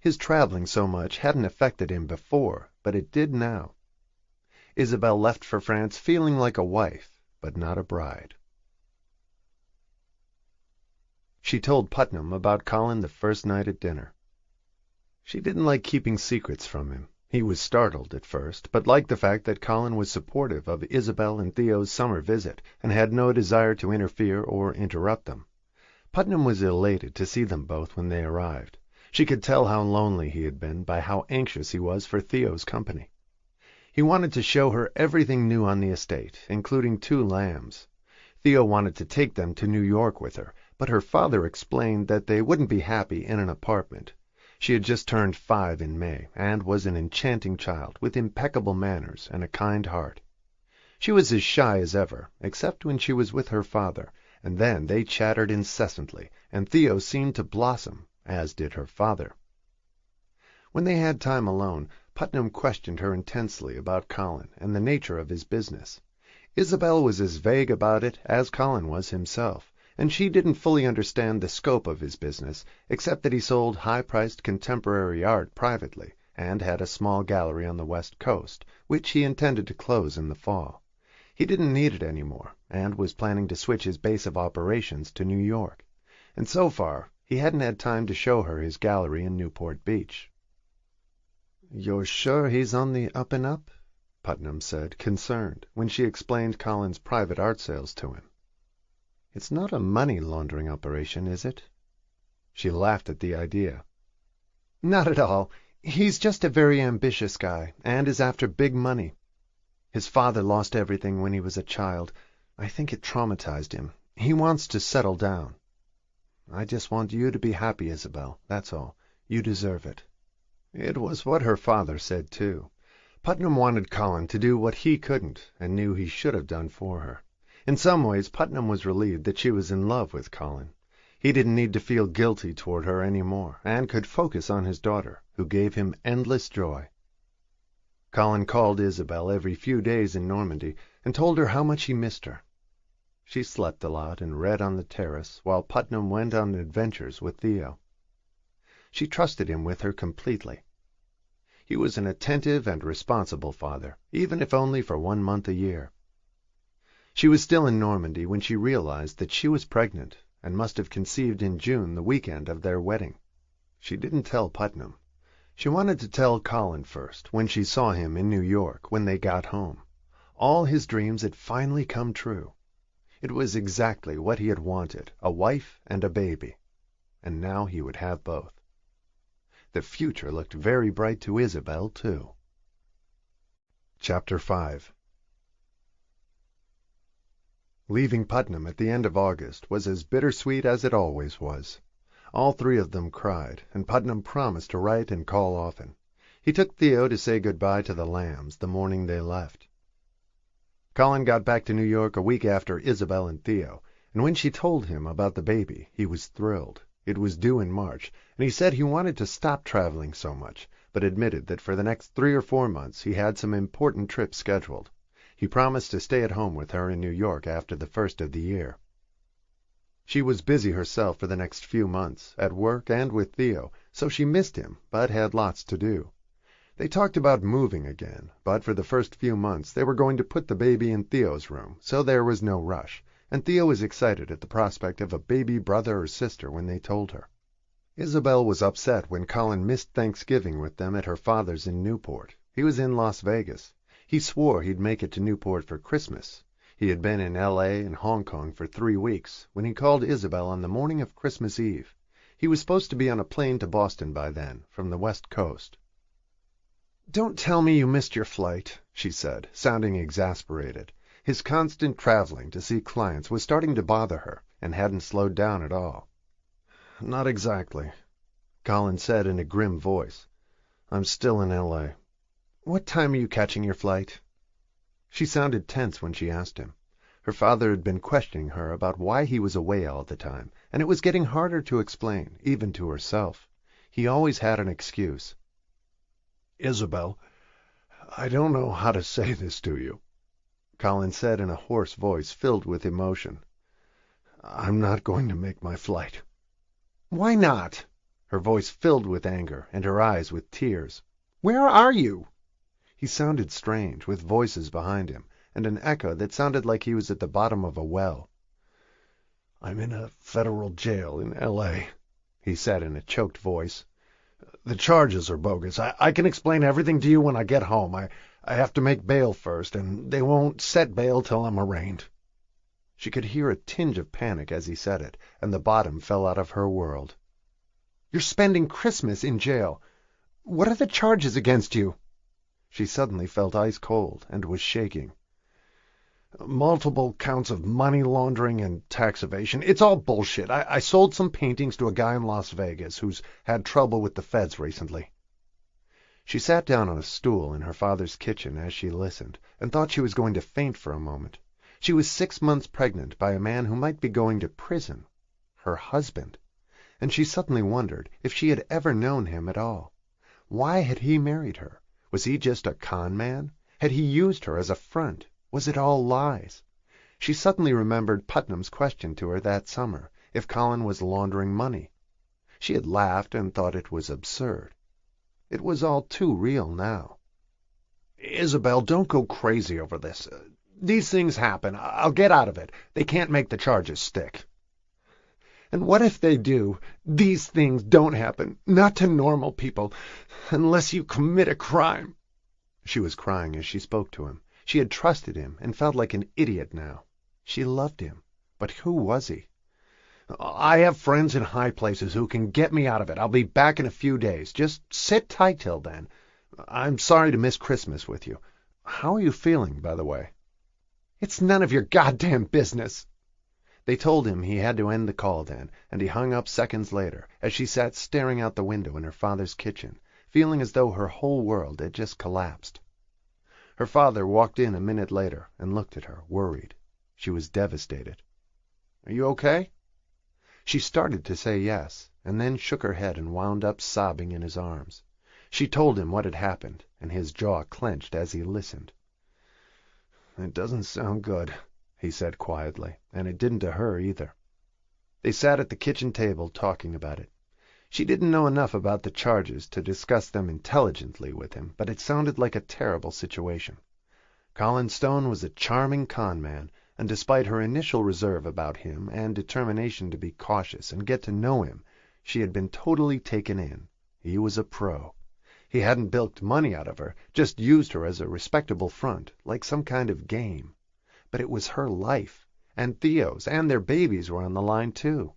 His traveling so much hadn't affected him before, but it did now. Isabel left for France feeling like a wife, but not a bride. She told Putnam about Colin the first night at dinner. She didn't like keeping secrets from him. He was startled at first, but liked the fact that Colin was supportive of Isabel and Theo's summer visit, and had no desire to interfere or interrupt them. Putnam was elated to see them both when they arrived. She could tell how lonely he had been by how anxious he was for Theo's company. He wanted to show her everything new on the estate, including 2 lambs. Theo wanted to take them to New York with her, but her father explained that they wouldn't be happy in an apartment. She had just turned 5 in May, and was an enchanting child, with impeccable manners and a kind heart. She was as shy as ever, except when she was with her father, and then they chattered incessantly, and Theo seemed to blossom, as did her father. When they had time alone, Putnam questioned her intensely about Colin and the nature of his business. Isabel was as vague about it as Colin was himself, and she didn't fully understand the scope of his business, except that he sold high-priced contemporary art privately, and had a small gallery on the West Coast, which he intended to close in the fall. He didn't need it anymore, and was planning to switch his base of operations to New York. And so far, he hadn't had time to show her his gallery in Newport Beach. "You're sure he's on the up and up?" Putnam said, concerned, when she explained Colin's private art sales to him. "It's not a money-laundering operation, is it?" She laughed at the idea. "Not at all. He's just a very ambitious guy, and is after big money. His father lost everything when he was a child. I think it traumatized him. He wants to settle down. I just want you to be happy, Isabel. That's all. You deserve it." It was what her father said, too. Putnam wanted Colin to do what he couldn't, and knew he should have done for her. In some ways, Putnam was relieved that she was in love with Colin. He didn't need to feel guilty toward her any more, and could focus on his daughter, who gave him endless joy. Colin called Isabel every few days in Normandy and told her how much he missed her. She slept a lot and read on the terrace, while Putnam went on adventures with Theo. She trusted him with her completely. He was an attentive and responsible father, even if only for 1 month a year. She was still in Normandy when she realized that she was pregnant, and must have conceived in June, the weekend of their wedding. She didn't tell Putnam. She wanted to tell Colin first, when she saw him in New York when they got home. All his dreams had finally come true. It was exactly what he had wanted, a wife and a baby. And now he would have both. The future looked very bright to Isabel, too. Chapter 5. Leaving Putnam at the end of August was as bittersweet as it always was. All three of them cried, and Putnam promised to write and call often. He took Theo to say good-bye to the Lambs the morning they left. Colin got back to New York a week after Isabel and Theo, and when she told him about the baby, he was thrilled. It was due in March, and he said he wanted to stop traveling so much, but admitted that for the next 3 or 4 months he had some important trips scheduled. He promised to stay at home with her in New York after the first of the year. She was busy herself for the next few months, at work and with Theo, so she missed him, but had lots to do. They talked about moving again, but for the first few months they were going to put the baby in Theo's room, so there was no rush, and Theo was excited at the prospect of a baby brother or sister when they told her. Isabel was upset when Colin missed Thanksgiving with them at her father's in Newport. He was in Las Vegas. He swore he'd make it to Newport for Christmas. He had been in L.A. and Hong Kong for 3 weeks when he called Isabel on the morning of Christmas Eve. He was supposed to be on a plane to Boston by then, from the West Coast. "Don't tell me you missed your flight," she said, sounding exasperated. His constant traveling to see clients was starting to bother her, and hadn't slowed down at all. "Not exactly," Colin said in a grim voice. "I'm still in L.A. What time are you catching your flight?" She sounded tense when she asked him. Her father had been questioning her about why he was away all the time, and it was getting harder to explain, even to herself. He always had an excuse. "Isabel, I don't know how to say this to you," Colin said in a hoarse voice filled with emotion. "I'm not going to make my flight." "Why not?" Her voice filled with anger, and her eyes with tears. "Where are you?" He sounded strange, with voices behind him, and an echo that sounded like he was at the bottom of a well. "I'm in a federal jail in L.A.," he said in a choked voice. "The charges are bogus. I can explain everything to you when I get home. I have to make bail first, and they won't set bail till I'm arraigned." She could hear a tinge of panic as he said it, and the bottom fell out of her world. "You're spending Christmas in jail. What are the charges against you?" She suddenly felt ice cold and was shaking. "Multiple counts of money laundering and tax evasion. It's all bullshit. I sold some paintings to a guy in Las Vegas who's had trouble with the feds recently." She sat down on a stool in her father's kitchen as she listened, and thought she was going to faint for a moment. She was 6 months pregnant by a man who might be going to prison. Her husband. And she suddenly wondered if she had ever known him at all. Why had he married her? Was he just a con man? Had he used her as a front? Was it all lies? She suddenly remembered Putnam's question to her that summer, if Colin was laundering money. She had laughed and thought it was absurd. It was all too real now. "Isabel, don't go crazy over this. These things happen. I'll get out of it. They can't make the charges stick." "And what if they do? These things don't happen. Not to normal people. Unless you commit a crime." She was crying as she spoke to him. She had trusted him and felt like an idiot now. She loved him. But who was he? I have friends in high places who can get me out of it. I'll be back in a few days. Just sit tight till then. I'm sorry to miss Christmas with you. How are you feeling, by the way?" It's none of your goddamn business. They told him he had to end the call then, and he hung up seconds later, as she sat staring out the window in her father's kitchen, feeling as though her whole world had just collapsed. Her father walked in a minute later and looked at her, worried. She was devastated. "Are you okay?" She started to say yes, and then shook her head and wound up sobbing in his arms. She told him what had happened, and his jaw clenched as he listened. "It doesn't sound good," he said quietly, and it didn't to her either. They sat at the kitchen table talking about it. She didn't know enough about the charges to discuss them intelligently with him, but it sounded like a terrible situation. Colin Stone was a charming con man, and despite her initial reserve about him and determination to be cautious and get to know him, she had been totally taken in. He was a pro. He hadn't bilked money out of her, just used her as a respectable front, like some kind of game. But it was her life, and Theo's, and their babies were on the line too.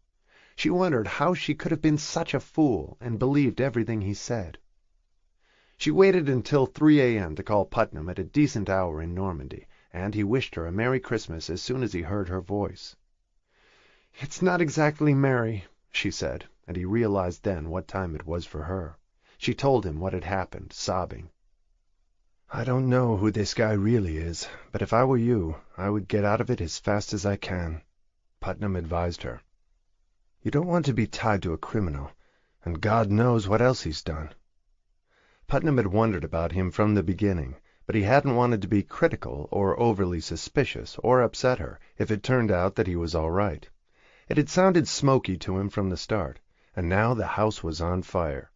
She wondered how she could have been such a fool and believed everything he said. She waited until 3 a.m. to call Putnam at a decent hour in Normandy, and he wished her a Merry Christmas as soon as he heard her voice. "It's not exactly merry," she said, and he realized then what time it was for her. She told him what had happened, sobbing. "I don't know who this guy really is, but if I were you, I would get out of it as fast as I can," Putnam advised her. "You don't want to be tied to a criminal, and God knows what else he's done." Putnam had wondered about him from the beginning, but he hadn't wanted to be critical or overly suspicious or upset her if it turned out that he was all right. It had sounded smoky to him from the start, and now the house was on fire.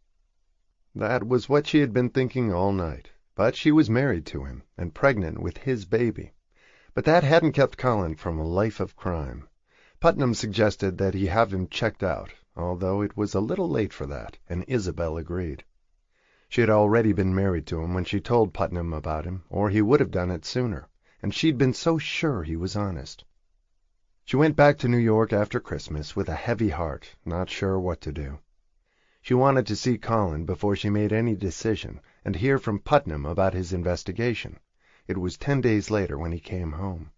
That was what she had been thinking all night, but she was married to him and pregnant with his baby. But that hadn't kept Colin from a life of crime. Putnam suggested that he have him checked out, although it was a little late for that, and Isabel agreed. She had already been married to him when she told Putnam about him, or he would have done it sooner, and she'd been so sure he was honest. She went back to New York after Christmas with a heavy heart, not sure what to do. She wanted to see Colin before she made any decision, and hear from Putnam about his investigation. It was 10 days later when he came home.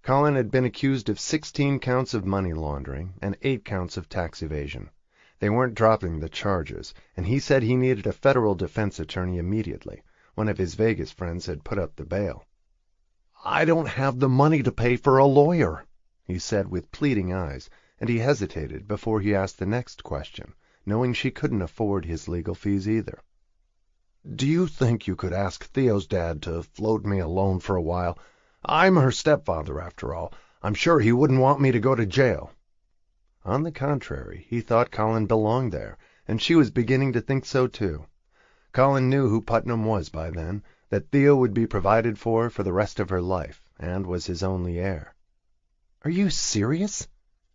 Colin had been accused of 16 counts of money laundering and 8 counts of tax evasion. They weren't dropping the charges, and he said he needed a federal defense attorney immediately. One of his Vegas friends had put up the bail. "I don't have the money to pay for a lawyer," he said with pleading eyes, and he hesitated before he asked the next question, knowing she couldn't afford his legal fees either. "Do you think you could ask Theo's dad to float me a loan for a while? I'm her stepfather, after all. I'm sure he wouldn't want me to go to jail." On the contrary, he thought Colin belonged there, and she was beginning to think so too. Colin knew who Putnam was by then, that Theo would be provided for the rest of her life, and was his only heir. "Are you serious?"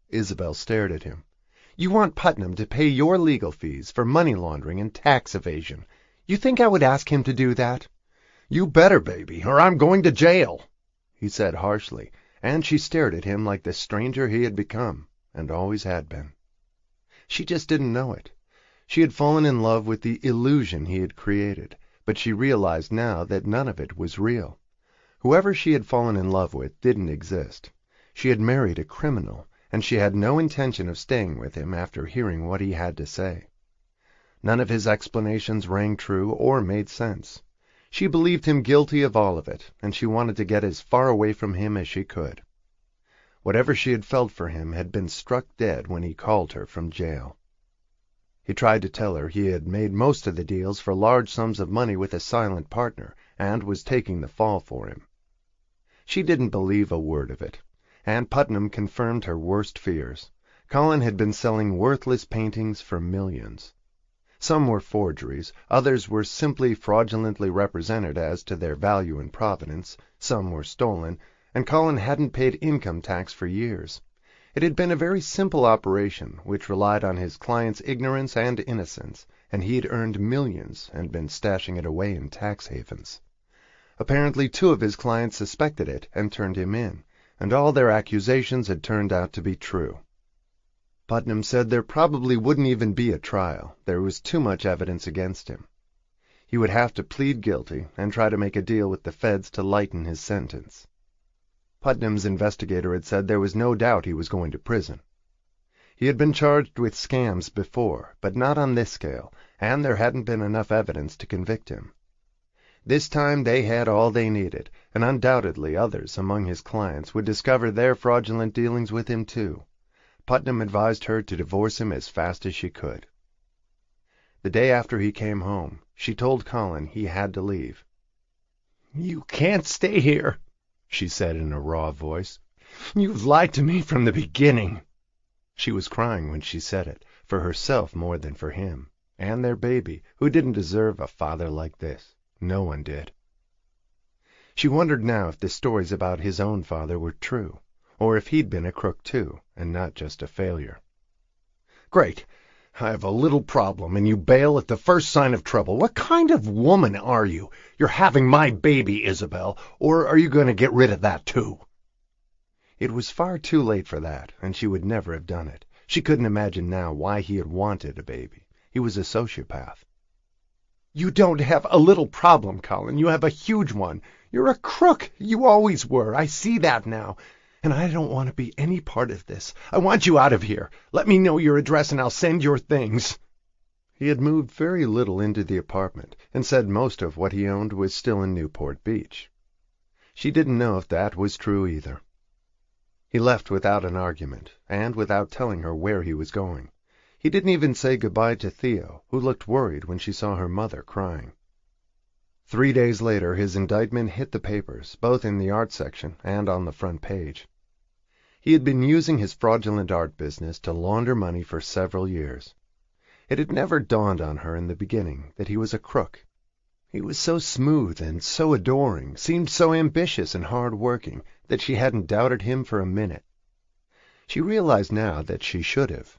Isabel stared at him. "You want Putnam to pay your legal fees for money laundering and tax evasion. You think I would ask him to do that?" "You better, baby, or I'm going to jail," he said harshly, and she stared at him like the stranger he had become, and always had been. She just didn't know it. She had fallen in love with the illusion he had created, but she realized now that none of it was real. Whoever she had fallen in love with didn't exist. She had married a criminal, and she had no intention of staying with him after hearing what he had to say. None of his explanations rang true or made sense. She believed him guilty of all of it, and she wanted to get as far away from him as she could. Whatever she had felt for him had been struck dead when he called her from jail. He tried to tell her he had made most of the deals for large sums of money with a silent partner, and was taking the fall for him. She didn't believe a word of it, and Putnam confirmed her worst fears. Colin had been selling worthless paintings for millions. Some were forgeries, others were simply fraudulently represented as to their value and provenance, some were stolen, and Colin hadn't paid income tax for years. It had been a very simple operation, which relied on his client's ignorance and innocence, and he'd earned millions and been stashing it away in tax havens. Apparently 2 of his clients suspected it and turned him in, and all their accusations had turned out to be true. Putnam said there probably wouldn't even be a trial. There was too much evidence against him. He would have to plead guilty and try to make a deal with the feds to lighten his sentence. Putnam's investigator had said there was no doubt he was going to prison. He had been charged with scams before, but not on this scale, and there hadn't been enough evidence to convict him. This time they had all they needed, and undoubtedly others among his clients would discover their fraudulent dealings with him too. Putnam advised her to divorce him as fast as she could. The day after he came home, she told Colin he had to leave. "You can't stay here," she said in a raw voice. "You've lied to me from the beginning." She was crying when she said it, for herself more than for him, and their baby, who didn't deserve a father like this. No one did. She wondered now if the stories about his own father were true, or if he'd been a crook too, and not just a failure. "Great. I have a little problem, and you bail at the first sign of trouble. What kind of woman are you? You're having my baby, Isabel, or are you going to get rid of that too?" It was far too late for that, and she would never have done it. She couldn't imagine now why he had wanted a baby. He was a sociopath. "You don't have a little problem, Colin. You have a huge one. You're a crook. You always were. I see that now. And I don't want to be any part of this. I want you out of here. Let me know your address and I'll send your things." He had moved very little into the apartment, and said most of what he owned was still in Newport Beach. She didn't know if that was true either. He left without an argument, and without telling her where he was going. He didn't even say goodbye to Theo, who looked worried when she saw her mother crying. 3 days later his indictment hit the papers, both in the art section and on the front page. He had been using his fraudulent art business to launder money for several years. It had never dawned on her in the beginning that he was a crook. He was so smooth and so adoring, seemed so ambitious and hard-working, that she hadn't doubted him for a minute. She realized now that she should have.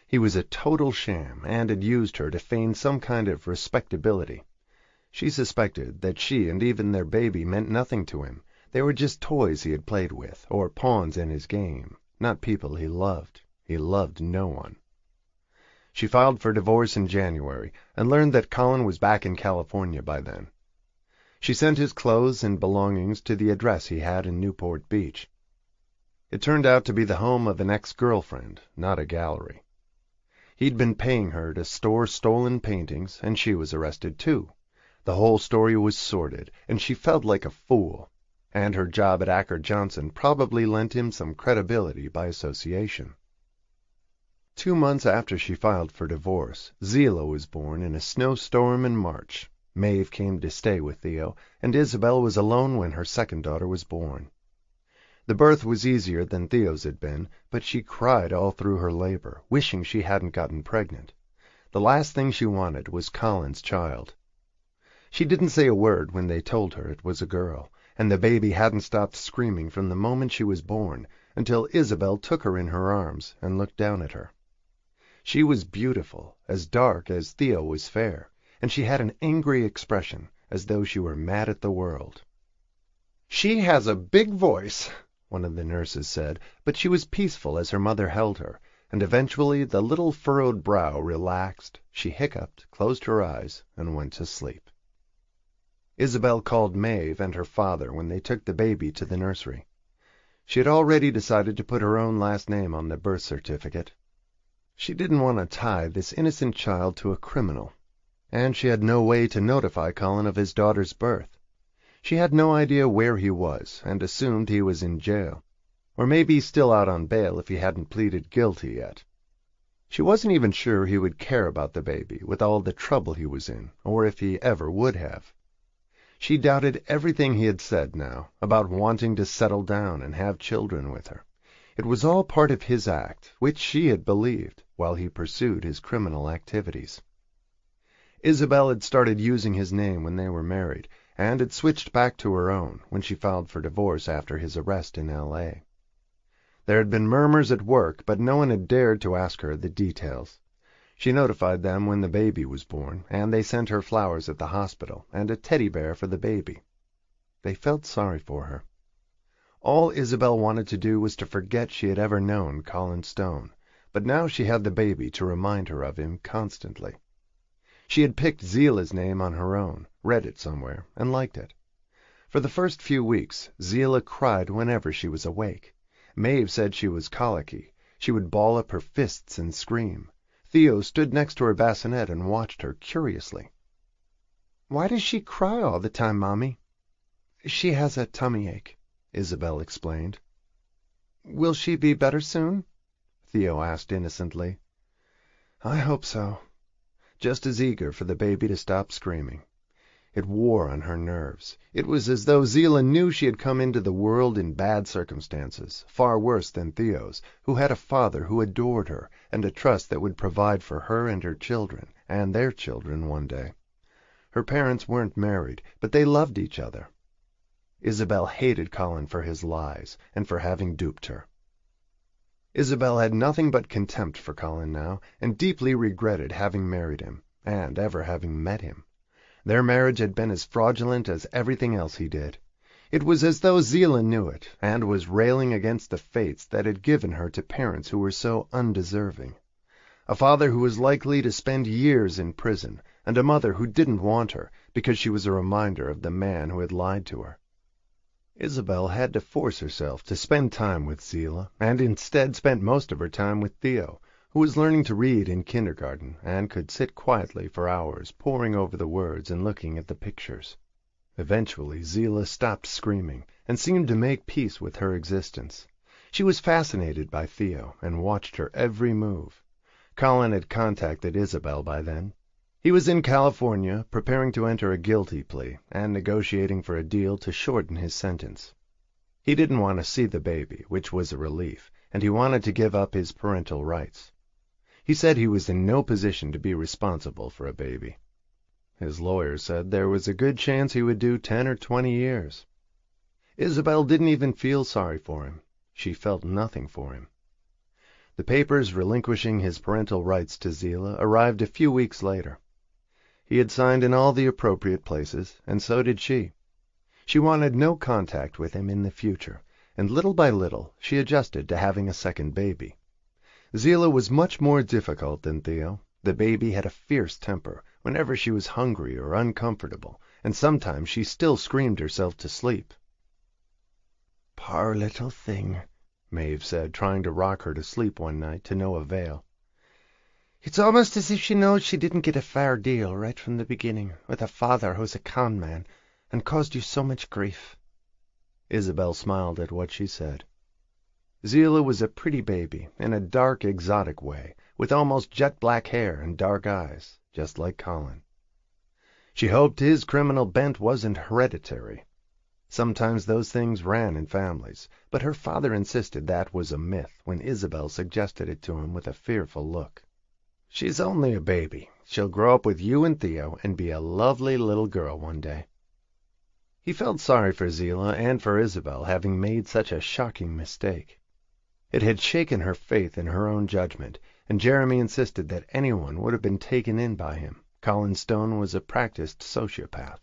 He was a total sham, and had used her to feign some kind of respectability. She suspected that she and even their baby meant nothing to him. They were just toys he had played with, or pawns in his game, not people he loved. He loved no one. She filed for divorce in January, and learned that Colin was back in California by then. She sent his clothes and belongings to the address he had in Newport Beach. It turned out to be the home of an ex-girlfriend, not a gallery. He'd been paying her to store stolen paintings, and she was arrested too. The whole story was sordid, and she felt like a fool. And her job at Acker Johnson probably lent him some credibility by association. 2 months after she filed for divorce, Zila was born in a snowstorm in March. Maeve came to stay with Theo, and Isabel was alone when her second daughter was born. The birth was easier than Theo's had been, but she cried all through her labor, wishing she hadn't gotten pregnant. The last thing she wanted was Colin's child. She didn't say a word when they told her it was a girl, and the baby hadn't stopped screaming from the moment she was born until Isabel took her in her arms and looked down at her. She was beautiful, as dark as Theo was fair, and she had an angry expression, as though she were mad at the world. "She has a big voice," one of the nurses said, but she was peaceful as her mother held her, and eventually the little furrowed brow relaxed, she hiccuped, closed her eyes, and went to sleep. Isabel called Maeve and her father when they took the baby to the nursery. She had already decided to put her own last name on the birth certificate. She didn't want to tie this innocent child to a criminal, and she had no way to notify Colin of his daughter's birth. She had no idea where he was, and assumed he was in jail, or maybe still out on bail if he hadn't pleaded guilty yet. She wasn't even sure he would care about the baby with all the trouble he was in, or if he ever would have. She doubted everything he had said now about wanting to settle down and have children with her. It was all part of his act, which she had believed, while he pursued his criminal activities. Isabel had started using his name when they were married, and had switched back to her own when she filed for divorce after his arrest in L.A. There had been murmurs at work, but no one had dared to ask her the details. She notified them when the baby was born, and they sent her flowers at the hospital and a teddy bear for the baby. They felt sorry for her. All Isabel wanted to do was to forget she had ever known Colin Stone, but now she had the baby to remind her of him constantly. She had picked Zila's name on her own, read it somewhere, and liked it. For the first few weeks, Zila cried whenever she was awake. Maeve said she was colicky. She would ball up her fists and scream. Theo stood next to her bassinet and watched her curiously. "Why does she cry all the time, Mommy?" "She has a tummy ache," Isabel explained. "Will she be better soon?" Theo asked innocently. "I hope so." Just as eager for the baby to stop screaming. It wore on her nerves. It was as though Zila knew she had come into the world in bad circumstances, far worse than Theo's, who had a father who adored her, and a trust that would provide for her and her children, and their children one day. Her parents weren't married, but they loved each other. Isabel hated Colin for his lies, and for having duped her. Isabel had nothing but contempt for Colin now, and deeply regretted having married him, and ever having met him. Their marriage had been as fraudulent as everything else he did. It was as though Zila knew it, and was railing against the fates that had given her to parents who were so undeserving. A father who was likely to spend years in prison, and a mother who didn't want her, because she was a reminder of the man who had lied to her. Isabel had to force herself to spend time with Zila, and instead spent most of her time with Theo, who was learning to read in kindergarten, and could sit quietly for hours, poring over the words and looking at the pictures. Eventually Zila stopped screaming, and seemed to make peace with her existence. She was fascinated by Theo, and watched her every move. Colin had contacted Isabel by then. He was in California, preparing to enter a guilty plea, and negotiating for a deal to shorten his sentence. He didn't want to see the baby, which was a relief, and he wanted to give up his parental rights. He said he was in no position to be responsible for a baby. His lawyer said there was a good chance he would do 10 or 20 years. Isabel didn't even feel sorry for him. She felt nothing for him. The papers relinquishing his parental rights to Zila arrived a few weeks later. He had signed in all the appropriate places, and so did she. She wanted no contact with him in the future, and little by little she adjusted to having a second baby. Zila was much more difficult than Theo. The baby had a fierce temper whenever she was hungry or uncomfortable, and sometimes she still screamed herself to sleep. "Poor little thing," Maeve said, trying to rock her to sleep one night to no avail. "It's almost as if she knows she didn't get a fair deal right from the beginning, with a father who's a con man, and caused you so much grief." Isabel smiled at what she said. Zila was a pretty baby, in a dark, exotic way, with almost jet-black hair and dark eyes, just like Colin. She hoped his criminal bent wasn't hereditary. Sometimes those things ran in families, but her father insisted that was a myth when Isabel suggested it to him with a fearful look. "She's only a baby. She'll grow up with you and Theo and be a lovely little girl one day." He felt sorry for Zila and for Isabel having made such a shocking mistake. It had shaken her faith in her own judgment, and Jeremy insisted that anyone would have been taken in by him. Colin Stone was a practiced sociopath.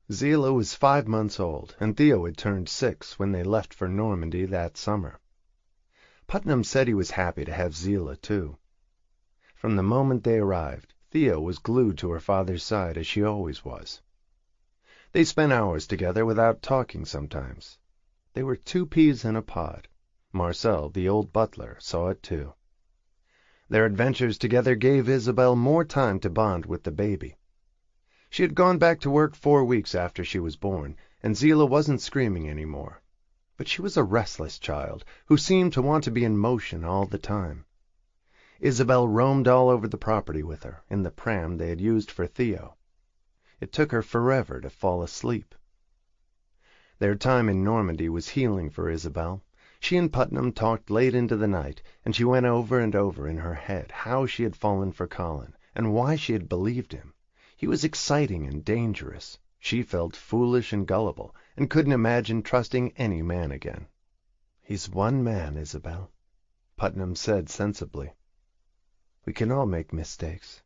Zila was 5 months old, and Theo had turned 6 when they left for Normandy that summer. Putnam said he was happy to have Zila, too. From the moment they arrived, Theo was glued to her father's side, as she always was. They spent hours together without talking sometimes. They were 2 peas in a pod. Marcel, the old butler, saw it too. Their adventures together gave Isabel more time to bond with the baby. She had gone back to work 4 weeks after she was born, and Zila wasn't screaming any more. But she was a restless child, who seemed to want to be in motion all the time. Isabel roamed all over the property with her, in the pram they had used for Theo. It took her forever to fall asleep. Their time in Normandy was healing for Isabel. She and Putnam talked late into the night, and she went over and over in her head how she had fallen for Colin, and why she had believed him. He was exciting and dangerous. She felt foolish and gullible, and couldn't imagine trusting any man again. "He's one man, Isabel," Putnam said sensibly. "We can all make mistakes."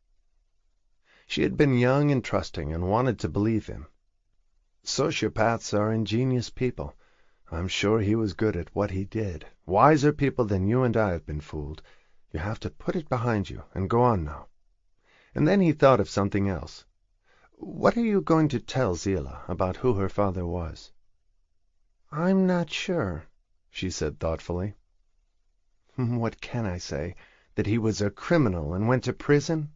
She had been young and trusting, and wanted to believe him. Sociopaths are ingenious people. I'm sure he was good at what he did. Wiser people than you and I have been fooled, You have to put it behind you and go on now." And then he thought of something else. "What are you going to tell Zillah about who her father was?" "I'm not sure," she said thoughtfully. "What can I say? That he was a criminal and went to prison?"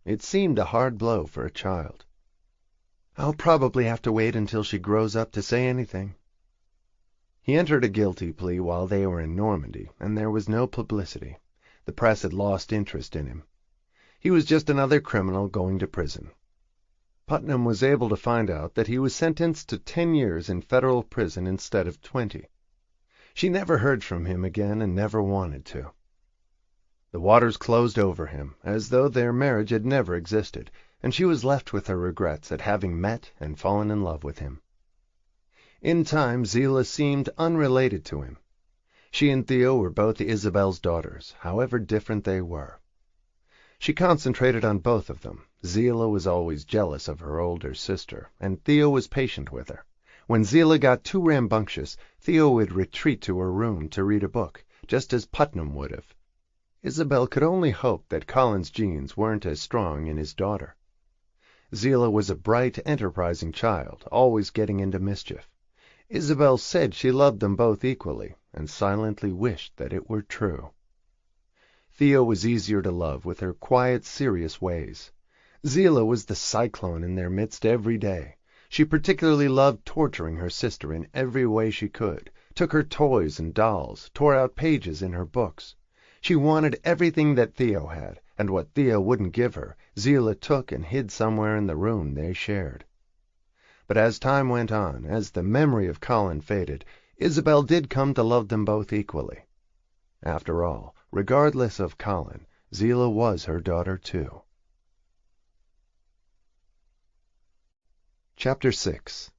It seemed a hard blow for a child. "I'll probably have to wait until she grows up to say anything." He entered a guilty plea while they were in Normandy, and there was no publicity. The press had lost interest in him. He was just another criminal going to prison. Putnam was able to find out that he was sentenced to 10 years in federal prison instead of 20. She never heard from him again and never wanted to. The waters closed over him, as though their marriage had never existed, and she was left with her regrets at having met and fallen in love with him. In time, Zillah seemed unrelated to him. She and Theo were both Isabel's daughters, however different they were. She concentrated on both of them. Zillah was always jealous of her older sister, and Theo was patient with her. When Zillah got too rambunctious, Theo would retreat to her room to read a book, just as Putnam would have. Isabel could only hope that Colin's genes weren't as strong in his daughter. Zillah was a bright, enterprising child, always getting into mischief. Isabel said she loved them both equally, and silently wished that it were true. Theo was easier to love with her quiet, serious ways. Zillah was the cyclone in their midst every day. She particularly loved torturing her sister in every way she could, took her toys and dolls, tore out pages in her books. She wanted everything that Theo had, and what Theo wouldn't give her, Zillah took and hid somewhere in the room they shared. But as time went on, as the memory of Colin faded, Isabel did come to love them both equally. After all, regardless of Colin, Zillah was her daughter too. Chapter 6.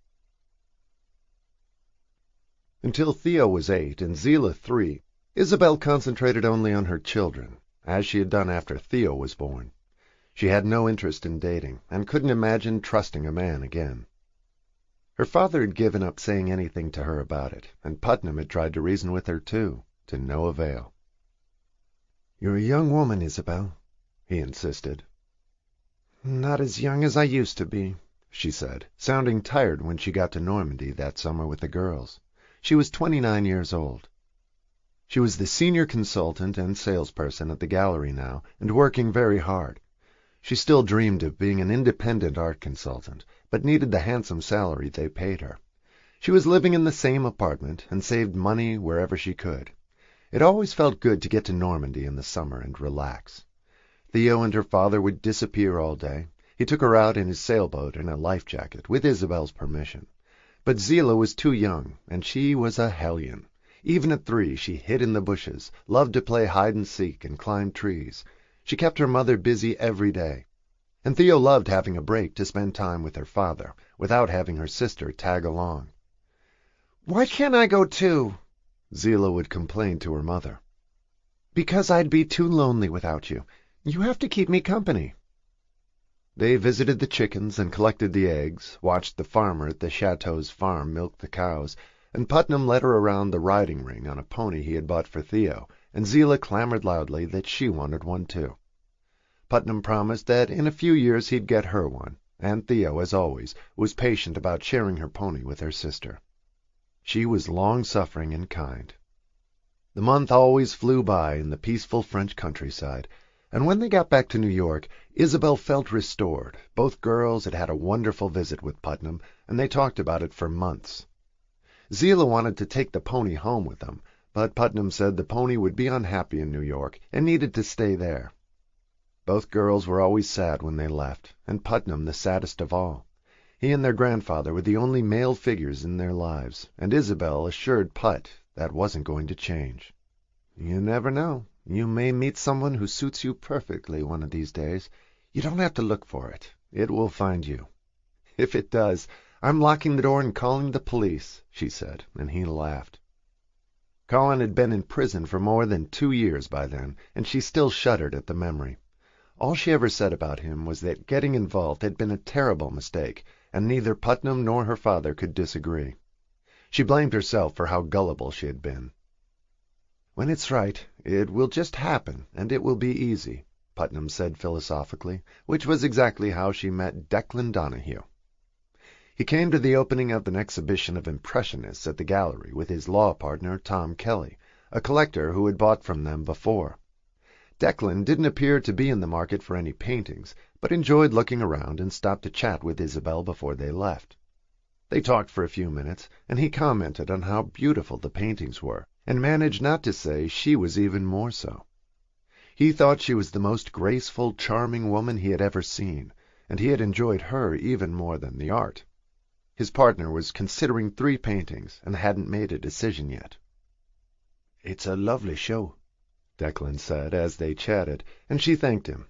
Until Theo was 8 and Zillah 3, Isabel concentrated only on her children, as she had done after Theo was born. She had no interest in dating, and couldn't imagine trusting a man again. Her father had given up saying anything to her about it, and Putnam had tried to reason with her too, to no avail. "You're a young woman, Isabel," he insisted. "Not as young as I used to be," she said, sounding tired when she got to Normandy that summer with the girls. She was 29 years old. She was the senior consultant and salesperson at the gallery now, and working very hard. She still dreamed of being an independent art consultant, but needed the handsome salary they paid her. She was living in the same apartment, and saved money wherever she could. It always felt good to get to Normandy in the summer and relax. Theo and her father would disappear all day. He took her out in his sailboat in a life jacket, with Isabel's permission. But Zillah was too young, and she was a hellion. Even at 3, she hid in the bushes, loved to play hide-and-seek and climb trees. She kept her mother busy every day. And Theo loved having a break to spend time with her father, without having her sister tag along. "Why can't I go too?" Zillah would complain to her mother. "Because I'd be too lonely without you. You have to keep me company." They visited the chickens and collected the eggs, watched the farmer at the chateau's farm milk the cows, and Putnam led her around the riding ring on a pony he had bought for Theo, and Zillah clamored loudly that she wanted one too. Putnam promised that in a few years he'd get her one, and Theo, as always, was patient about sharing her pony with her sister. She was long-suffering and kind. The month always flew by in the peaceful French countryside, and when they got back to New York, Isabel felt restored. Both girls had had a wonderful visit with Putnam, and they talked about it for months. Zillah wanted to take the pony home with them, but Putnam said the pony would be unhappy in New York and needed to stay there. Both girls were always sad when they left, and Putnam the saddest of all. He and their grandfather were the only male figures in their lives, and Isabel assured Put that wasn't going to change. "You never know. You may meet someone who suits you perfectly one of these days. You don't have to look for it. It will find you." "If it does, I'm locking the door and calling the police," she said, and he laughed. Colin had been in prison for more than 2 years by then, and she still shuddered at the memory. All she ever said about him was that getting involved had been a terrible mistake, and neither Putnam nor her father could disagree. She blamed herself for how gullible she had been. "When it's right, it will just happen, and it will be easy," Putnam said philosophically, which was exactly how she met Declan Donahue. He came to the opening of an exhibition of Impressionists at the gallery with his law partner, Tom Kelly, a collector who had bought from them before. Declan didn't appear to be in the market for any paintings, but enjoyed looking around and stopped to chat with Isabel before they left. They talked for a few minutes, and he commented on how beautiful the paintings were, and managed not to say she was even more so. He thought she was the most graceful, charming woman he had ever seen, and he had enjoyed her even more than the art. His partner was considering 3 paintings and hadn't made a decision yet. "It's a lovely show," Declan said as they chatted, and she thanked him.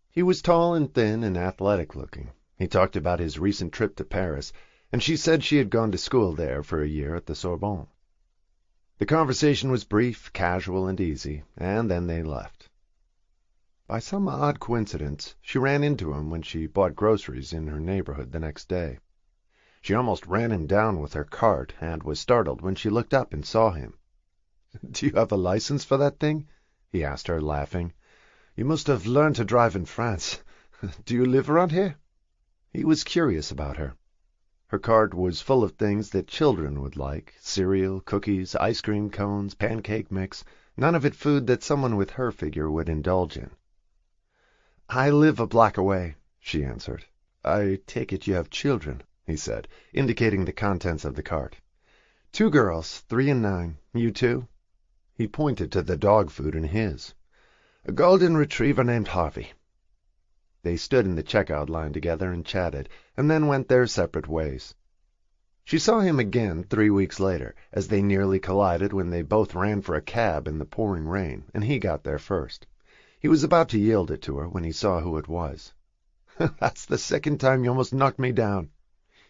He was tall and thin and athletic-looking. He talked about his recent trip to Paris, and she said she had gone to school there for a year at the Sorbonne. The conversation was brief, casual, and easy, and then they left. By some odd coincidence, she ran into him when she bought groceries in her neighborhood the next day. She almost ran him down with her cart, and was startled when she looked up and saw him. "Do you have a license for that thing?" he asked her, laughing. "You must have learned to drive in France. Do you live around here?" He was curious about her. Her cart was full of things that children would like: cereal, cookies, ice cream cones, pancake mix, none of it food that someone with her figure would indulge in. "I live a block away," she answered. "I take it you have children," he said, indicating the contents of the cart. "2 girls, 3 and 9. You too?" He pointed to the dog food in his. "A golden retriever named Harvey." They stood in the checkout line together and chatted, and then went their separate ways. She saw him again 3 weeks later, as they nearly collided when they both ran for a cab in the pouring rain, and he got there first. He was about to yield it to her when he saw who it was. "That's the second time you almost knocked me down,"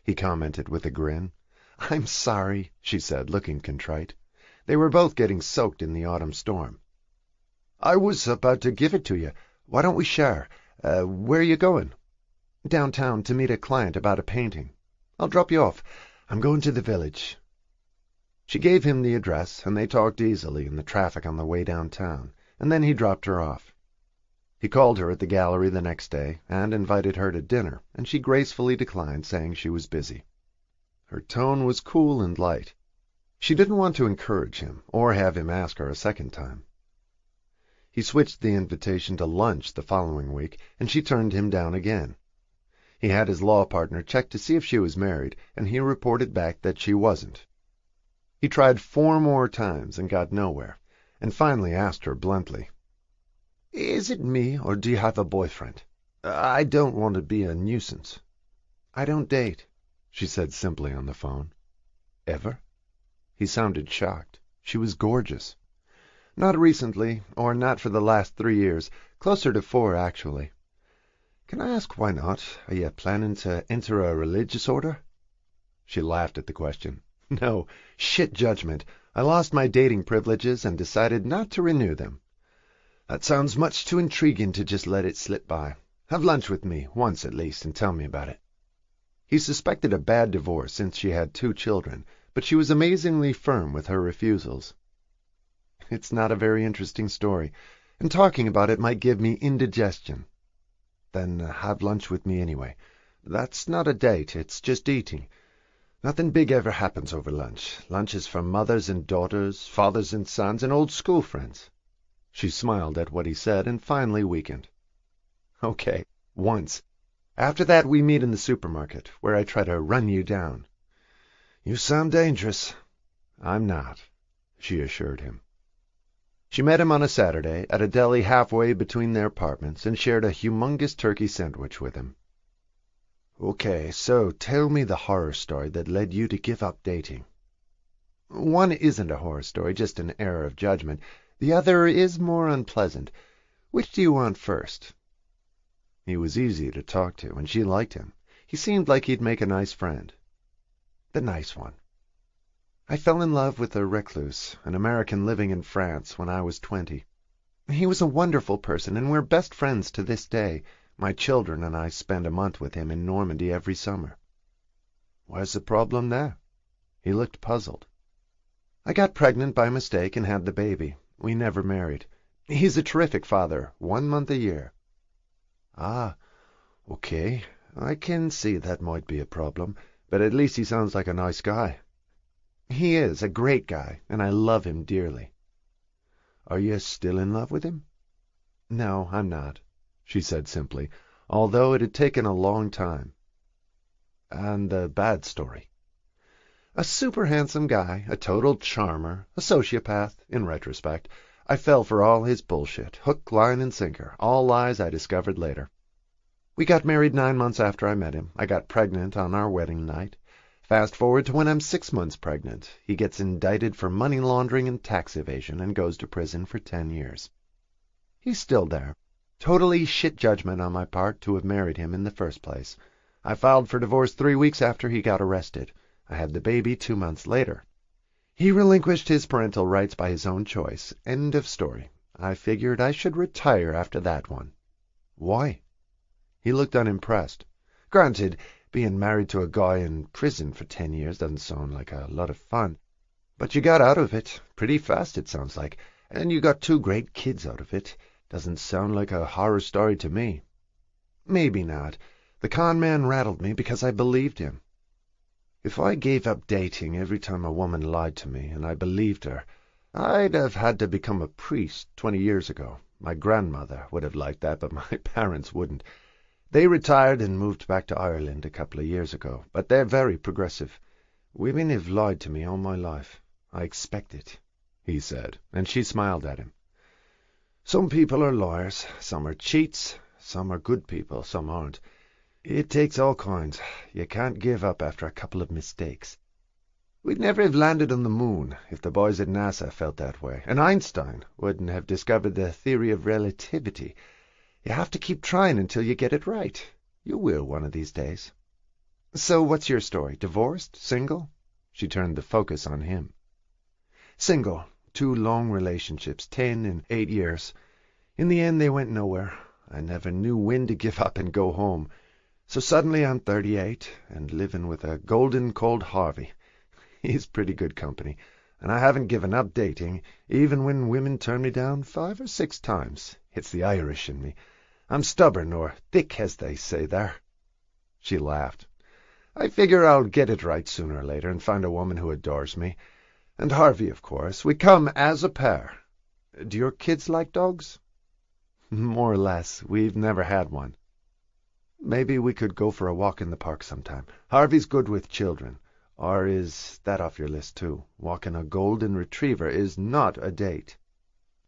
he commented with a grin. "I'm sorry," she said, looking contrite. They were both getting soaked in the autumn storm. "I was about to give it to you. Why don't we share? Where are you going?" "Downtown to meet a client about a painting. I'll drop you off. I'm going to the village." She gave him the address, and they talked easily in the traffic on the way downtown, and then he dropped her off. He called her at the gallery the next day and invited her to dinner, and she gracefully declined, saying she was busy. Her tone was cool and light. She didn't want to encourage him, or have him ask her a second time. He switched the invitation to lunch the following week, and she turned him down again. He had his law partner check to see if she was married, and he reported back that she wasn't. He tried 4 more times and got nowhere, and finally asked her bluntly, "Is it me, or do you have a boyfriend? I don't want to be a nuisance." "I don't date," she said simply on the phone. "Ever?" He sounded shocked. She was gorgeous. "Not recently, or not for the last 3 years. Closer to 4, actually." "Can I ask why not? Are you planning to enter a religious order?" She laughed at the question. "No, shit judgment. I lost my dating privileges and decided not to renew them." "That sounds much too intriguing to just let it slip by. Have lunch with me, once at least, and tell me about it." He suspected a bad divorce since she had 2 children, but she was amazingly firm with her refusals. "It's not a very interesting story, and talking about it might give me indigestion." "Then have lunch with me anyway. That's not a date, it's just eating. Nothing big ever happens over lunch. Lunch is for mothers and daughters, fathers and sons, and old school friends." She smiled at what he said and finally weakened. "Okay, once. After that we meet in the supermarket, where I try to run you down." "You sound dangerous." "I'm not," she assured him. She met him on a Saturday at a deli halfway between their apartments and shared a humongous turkey sandwich with him. "Okay, so tell me the horror story that led you to give up dating." "One isn't a horror story, just an error of judgment. The other is more unpleasant. Which do you want first?" He was easy to talk to, and she liked him. He seemed like he'd make a nice friend. "The nice one." "I fell in love with a recluse, an American living in France, when I was 20. He was a wonderful person, and we're best friends to this day. My children and I spend a month with him in Normandy every summer." "Where's the problem there?" He looked puzzled. I got pregnant by mistake and had the baby. We never married. He's a terrific father, 1 month a year." "Ah, okay. I can see that might be a problem, but at least he sounds like a nice guy." "He is a great guy, and I love him dearly." "Are you still in love with him?" "No, I'm not," she said simply, although it had taken a long time. "And the bad story?" "A super handsome guy, a total charmer, a sociopath, in retrospect. I fell for all his bullshit, hook, line, and sinker, all lies I discovered later. We got married 9 months after I met him. I got pregnant on our wedding night. Fast forward to when I'm 6 months pregnant. He gets indicted for money laundering and tax evasion and goes to prison for 10 years. He's still there. Totally shit judgment on my part to have married him in the first place. I filed for divorce 3 weeks after he got arrested. I had the baby 2 months later. He relinquished his parental rights by his own choice. End of story. I figured I should retire after that one." "Why?" He looked unimpressed. "Granted, being married to a guy in prison for 10 years doesn't sound like a lot of fun. But you got out of it pretty fast, it sounds like. And you got 2 great kids out of it. Doesn't sound like a horror story to me." "Maybe not. The con man rattled me because I believed him." "If I gave up dating every time a woman lied to me and I believed her, I'd have had to become a priest 20 years ago. My grandmother would have liked that, but my parents wouldn't. They retired and moved back to Ireland a couple of years ago, but they're very progressive. Women have lied to me all my life. I expect it," he said, and she smiled at him. "Some people are liars, some are cheats, some are good people, some aren't. It takes all kinds. You can't give up after a couple of mistakes. We'd never have landed on the moon if the boys at NASA felt that way, and Einstein wouldn't have discovered the theory of relativity. You have to keep trying until you get it right. You will one of these days." "So what's your story? Divorced? Single?" She turned the focus on him. "Single. 2 long relationships, 10 and 8 years. In the end, they went nowhere. I never knew when to give up and go home. So suddenly I'm 38 and living with a golden cold Harvey. He's pretty good company, and I haven't given up dating, even when women turn me down 5 or 6 times. It's the Irish in me. I'm stubborn, or thick, as they say there." She laughed. "I figure I'll get it right sooner or later and find a woman who adores me. And Harvey, of course. We come as a pair. Do your kids like dogs?" "More or less. We've never had one." "Maybe we could go for a walk in the park sometime. Harvey's good with children. Or is that off your list, too? Walking a golden retriever is not a date."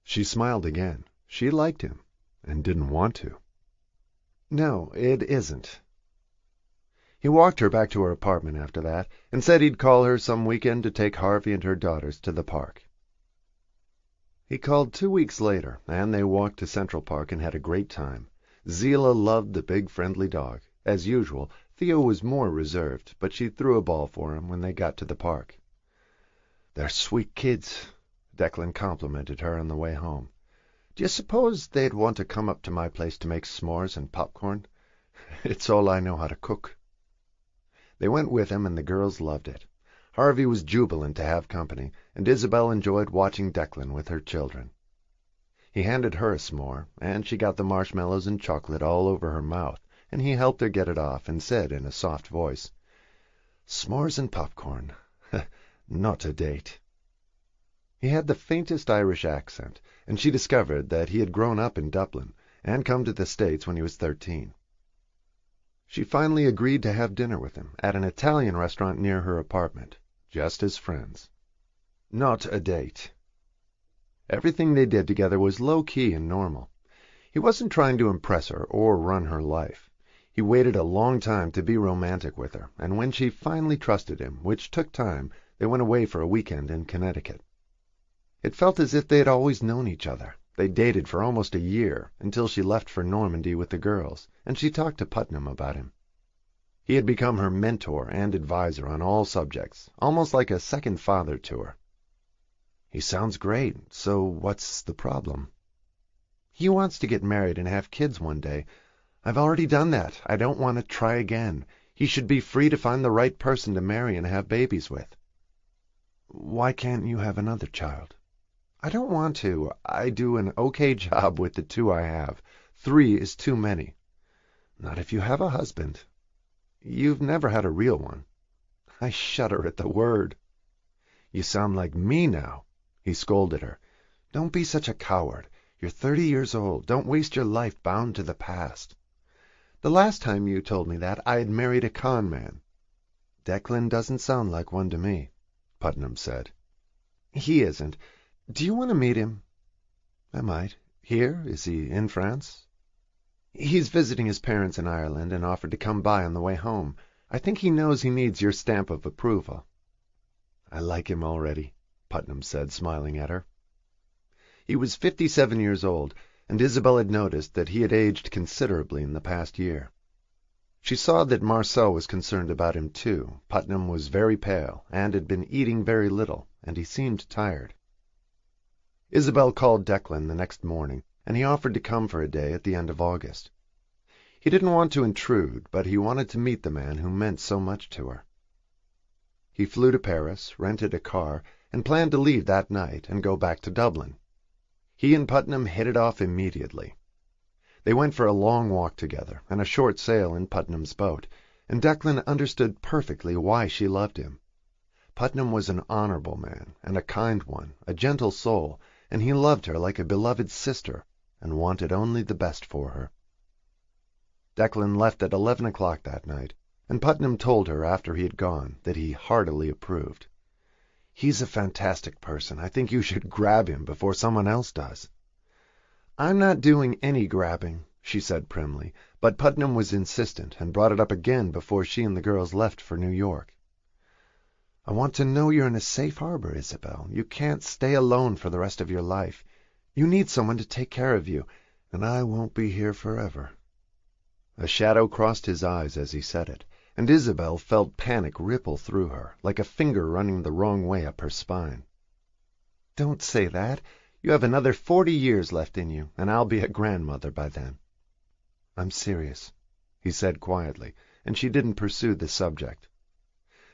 She smiled again. She liked him, and didn't want to. "No, it isn't." He walked her back to her apartment after that, and said he'd call her some weekend to take Harvey and her daughters to the park. He called 2 weeks later, and they walked to Central Park and had a great time. Zila loved the big friendly dog. As usual, Theo was more reserved, but she threw a ball for him when they got to the park. "They're sweet kids," Declan complimented her on the way home. "Do you suppose they'd want to come up to my place to make s'mores and popcorn? It's all I know how to cook." They went with him, and the girls loved it. Harvey was jubilant to have company, and Isabel enjoyed watching Declan with her children. He handed her a s'more, and she got the marshmallows and chocolate all over her mouth, and he helped her get it off and said in a soft voice, "S'mores and popcorn. Not a date." He had the faintest Irish accent, and she discovered that he had grown up in Dublin and come to the States when he was 13. She finally agreed to have dinner with him at an Italian restaurant near her apartment, just as friends. Not a date. Everything they did together was low-key and normal. He wasn't trying to impress her or run her life. He waited a long time to be romantic with her, and when she finally trusted him, which took time, they went away for a weekend in Connecticut. It felt as if they had always known each other. They dated for almost a year, until she left for Normandy with the girls, and she talked to Putnam about him. He had become her mentor and advisor on all subjects, almost like a second father to her. "He sounds great. So what's the problem?" "He wants to get married and have kids one day. I've already done that. I don't want to try again. He should be free to find the right person to marry and have babies with." Why can't you have another child? I don't want to. I do an okay job with the 2 I have. 3 is too many. Not if you have a husband. You've never had a real one. I shudder at the word. You sound like me now, he scolded her. Don't be such a coward. You're 30 years old. Don't waste your life bound to the past. The last time you told me that, I had married a con man. Declan doesn't sound like one to me, Putnam said. He isn't. Do you want to meet him? I might. Here? Is he in France? He's visiting his parents in Ireland and offered to come by on the way home. I think he knows he needs your stamp of approval. I like him already, Putnam said, smiling at her. He was 57 years old, and Isabel had noticed that he had aged considerably in the past year. She saw that Marcel was concerned about him too. Putnam was very pale, and had been eating very little, and he seemed tired. Isabel called Declan the next morning, and he offered to come for a day at the end of August. He didn't want to intrude, but he wanted to meet the man who meant so much to her. He flew to Paris, rented a car, and planned to leave that night and go back to Dublin. He and Putnam hit it off immediately. They went for a long walk together and a short sail in Putnam's boat, and Declan understood perfectly why she loved him. Putnam was an honorable man, and a kind one, a gentle soul, and he loved her like a beloved sister, and wanted only the best for her. Declan left at 11 o'clock that night, and Putnam told her after he had gone that he heartily approved. "He's a fantastic person. I think you should grab him before someone else does." "I'm not doing any grabbing," she said primly, but Putnam was insistent and brought it up again before she and the girls left for New York. "I want to know you're in a safe harbor, Isabel. You can't stay alone for the rest of your life. You need someone to take care of you, and I won't be here forever." A shadow crossed his eyes as he said it, and Isabel felt panic ripple through her, like a finger running the wrong way up her spine. "Don't say that. You have another 40 years left in you, and I'll be a grandmother by then." "I'm serious," he said quietly, and she didn't pursue the subject.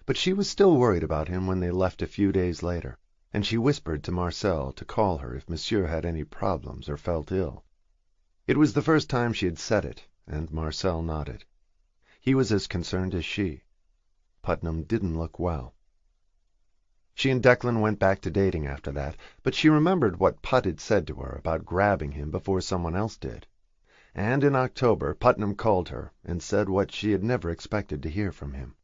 But she was still worried about him when they left a few days later, and she whispered to Marcel to call her if Monsieur had any problems or felt ill. It was the first time she had said it, and Marcel nodded. He was as concerned as she. Putnam didn't look well. She and Declan went back to dating after that, but she remembered what Put had said to her about grabbing him before someone else did. And in October Putnam called her and said what she had never expected to hear from him.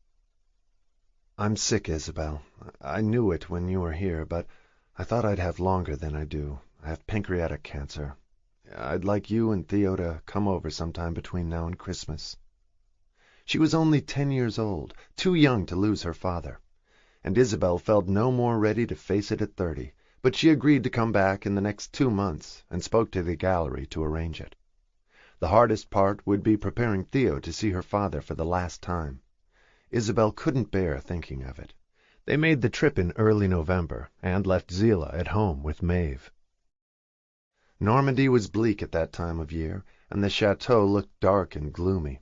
"I'm sick, Isabel. I knew it when you were here, but I thought I'd have longer than I do. I have pancreatic cancer. I'd like you and Theo to come over sometime between now and Christmas." She was only 10 years old, too young to lose her father, and Isabel felt no more ready to face it at 30, but she agreed to come back in the next 2 months and spoke to the gallery to arrange it. The hardest part would be preparing Theo to see her father for the last time. Isabel couldn't bear thinking of it. They made the trip in early November and left Zillah at home with Maeve. Normandy was bleak at that time of year, and the chateau looked dark and gloomy.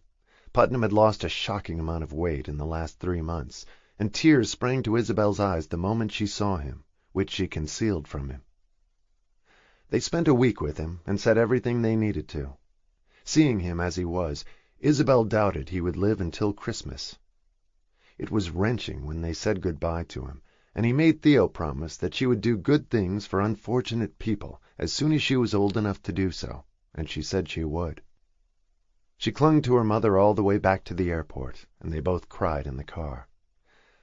Putnam had lost a shocking amount of weight in the last 3 months, and tears sprang to Isabel's eyes the moment she saw him, which she concealed from him. They spent a week with him and said everything they needed to. Seeing him as he was, Isabel doubted he would live until Christmas. It was wrenching when they said goodbye to him, and he made Theo promise that she would do good things for unfortunate people as soon as she was old enough to do so, and she said she would. She clung to her mother all the way back to the airport, and they both cried in the car.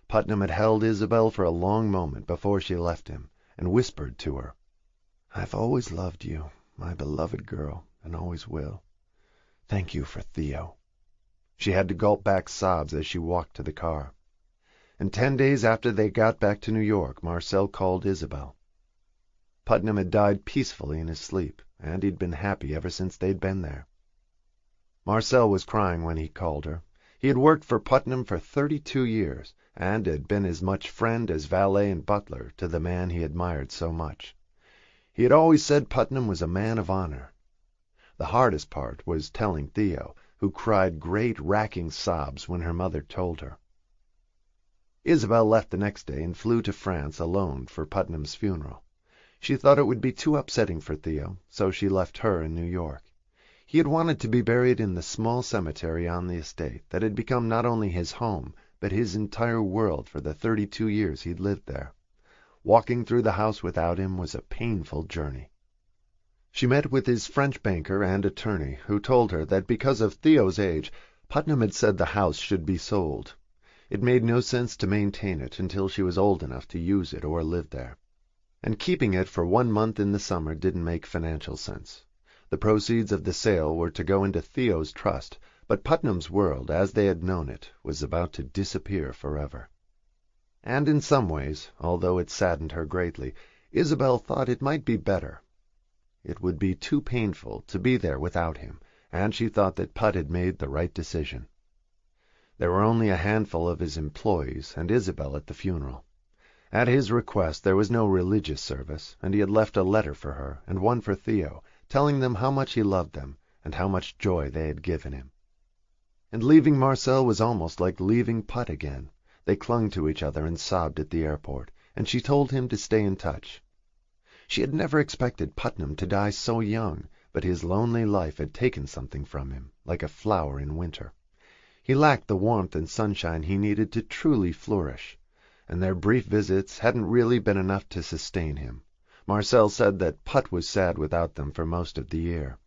Putnam had held Isabel for a long moment before she left him, and whispered to her, "I've always loved you, my beloved girl, and always will. Thank you for Theo." She had to gulp back sobs as she walked to the car. And 10 days after they got back to New York, Marcel called Isabel. Putnam had died peacefully in his sleep, and he'd been happy ever since they'd been there. Marcel was crying when he called her. He had worked for Putnam for 32 years, and had been as much friend as valet and butler to the man he admired so much. He had always said Putnam was a man of honor. The hardest part was telling Theo, who cried great racking sobs when her mother told her. Isabel left the next day and flew to France alone for Putnam's funeral. She thought it would be too upsetting for Theo, so she left her in New York. He had wanted to be buried in the small cemetery on the estate that had become not only his home, but his entire world for the 32 years he'd lived there. Walking through the house without him was a painful journey. She met with his French banker and attorney, who told her that because of Theo's age, Putnam had said the house should be sold. It made no sense to maintain it until she was old enough to use it or live there. And keeping it for 1 month in the summer didn't make financial sense. The proceeds of the sale were to go into Theo's trust, but Putnam's world, as they had known it, was about to disappear forever. And in some ways, although it saddened her greatly, Isabel thought it might be better. It would be too painful to be there without him, and she thought that Put had made the right decision. There were only a handful of his employees and Isabel at the funeral. At his request there was no religious service, and he had left a letter for her and one for Theo, telling them how much he loved them and how much joy they had given him. And leaving Marcel was almost like leaving Put again. They clung to each other and sobbed at the airport, and she told him to stay in touch. She had never expected Putnam to die so young, but his lonely life had taken something from him, like a flower in winter. He lacked the warmth and sunshine he needed to truly flourish, and their brief visits hadn't really been enough to sustain him. Marcel said that Put was sad without them for most of the year.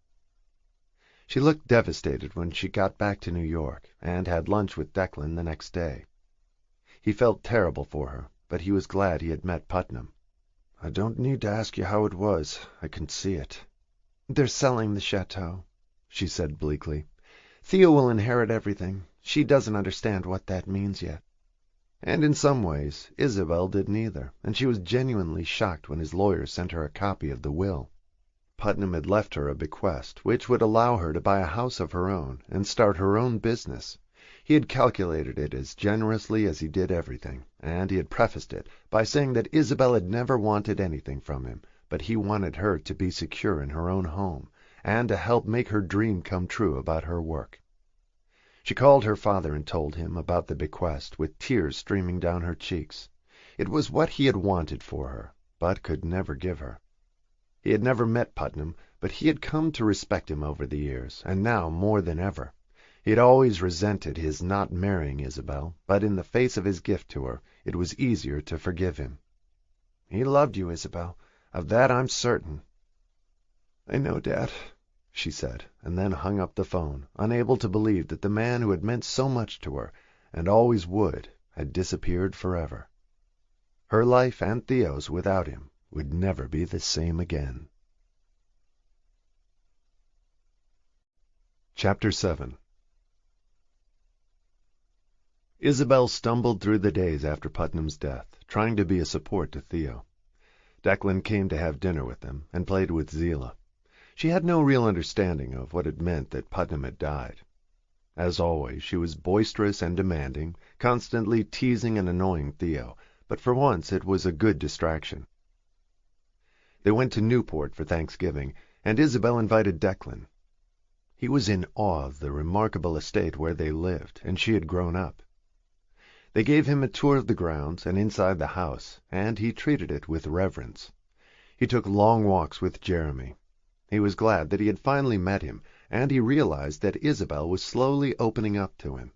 She looked devastated when she got back to New York, and had lunch with Declan the next day. He felt terrible for her, but he was glad he had met Putnam. "I don't need to ask you how it was. I can see it." "They're selling the chateau," she said bleakly. "Theo will inherit everything. She doesn't understand what that means yet." And in some ways Isabel didn't either, and she was genuinely shocked when his lawyer sent her a copy of the will. Putnam had left her a bequest, which would allow her to buy a house of her own and start her own business. He had calculated it as generously as he did everything, and he had prefaced it by saying that Isabel had never wanted anything from him, but he wanted her to be secure in her own home, and to help make her dream come true about her work. She called her father and told him about the bequest, with tears streaming down her cheeks. It was what he had wanted for her, but could never give her. He had never met Putnam, but he had come to respect him over the years, and now more than ever. He had always resented his not marrying Isabel, but in the face of his gift to her, it was easier to forgive him. "He loved you, Isabel. Of that I'm certain." "I know, Dad," she said, and then hung up the phone, unable to believe that the man who had meant so much to her, and always would, had disappeared forever. Her life and Theo's without him would never be the same again. Chapter 7. Isabel stumbled through the days after Putnam's death, trying to be a support to Theo. Declan came to have dinner with them, and played with Zillah. She had no real understanding of what it meant that Putnam had died. As always, she was boisterous and demanding, constantly teasing and annoying Theo, but for once it was a good distraction. They went to Newport for Thanksgiving, and Isabel invited Declan. He was in awe of the remarkable estate where they lived, and she had grown up. They gave him a tour of the grounds and inside the house, and he treated it with reverence. He took long walks with Jeremy. He was glad that he had finally met him, and he realized that Isabel was slowly opening up to him.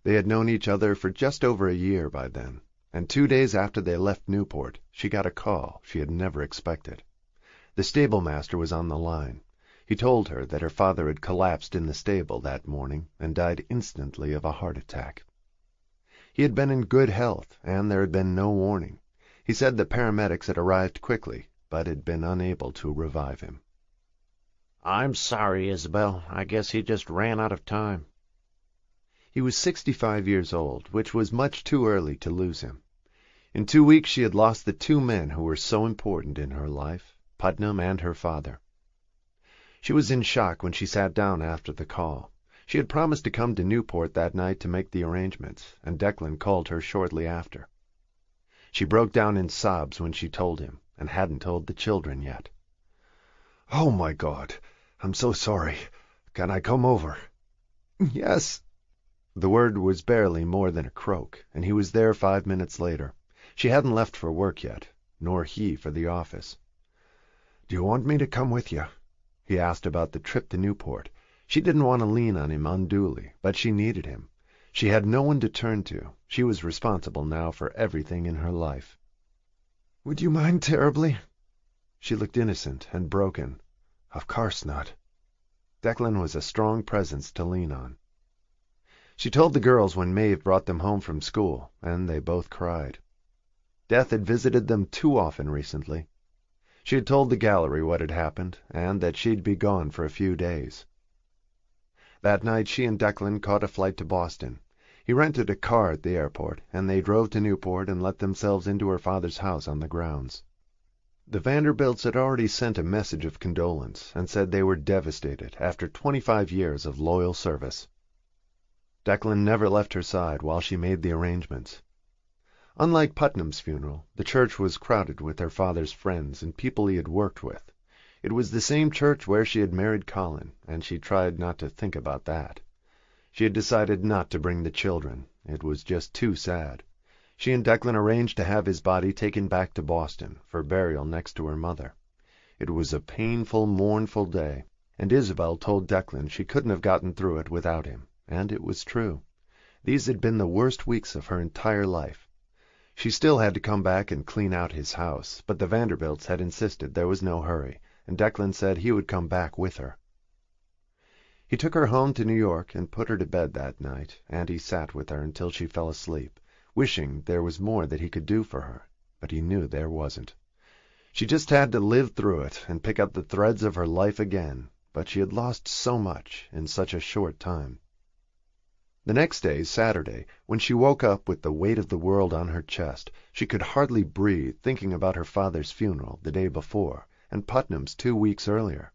They had known each other for just over a year by then, and 2 days after they left Newport, she got a call she had never expected. The stablemaster was on the line. He told her that her father had collapsed in the stable that morning and died instantly of a heart attack. He had been in good health, and there had been no warning. He said the paramedics had arrived quickly, but had been unable to revive him. "I'm sorry, Isabel. I guess he just ran out of time." He was 65 years old, which was much too early to lose him. In 2 weeks she had lost the 2 men who were so important in her life, Putnam and her father. She was in shock when she sat down after the call. She had promised to come to Newport that night to make the arrangements, and Declan called her shortly after. She broke down in sobs when she told him, and hadn't told the children yet. "Oh, my God! I'm so sorry. Can I come over?" "Yes." The word was barely more than a croak, and he was there 5 minutes later. She hadn't left for work yet, nor he for the office. "Do you want me to come with you?" He asked about the trip to Newport. She didn't want to lean on him unduly, but she needed him. She had no one to turn to. She was responsible now for everything in her life. "Would you mind terribly?" She looked innocent and broken. "Of course not." Declan was a strong presence to lean on. She told the girls when Maeve brought them home from school, and they both cried. Death had visited them too often recently. She had told the gallery what had happened, and that she'd be gone for a few days. That night she and Declan caught a flight to Boston. He rented a car at the airport, and they drove to Newport and let themselves into her father's house on the grounds. The Vanderbilts had already sent a message of condolence, and said they were devastated after 25 years of loyal service. Declan never left her side while she made the arrangements. Unlike Putnam's funeral, the church was crowded with her father's friends and people he had worked with. It was the same church where she had married Colin, and she tried not to think about that. She had decided not to bring the children. It was just too sad. She and Declan arranged to have his body taken back to Boston for burial next to her mother. It was a painful, mournful day, and Isabel told Declan she couldn't have gotten through it without him, and it was true. These had been the worst weeks of her entire life. She still had to come back and clean out his house, but the Vanderbilts had insisted there was no hurry, and Declan said he would come back with her. He took her home to New York and put her to bed that night, and he sat with her until she fell asleep, wishing there was more that he could do for her, but he knew there wasn't. She just had to live through it and pick up the threads of her life again, but she had lost so much in such a short time. The next day, Saturday, when she woke up with the weight of the world on her chest, she could hardly breathe, thinking about her father's funeral the day before, and Putnam's 2 weeks earlier.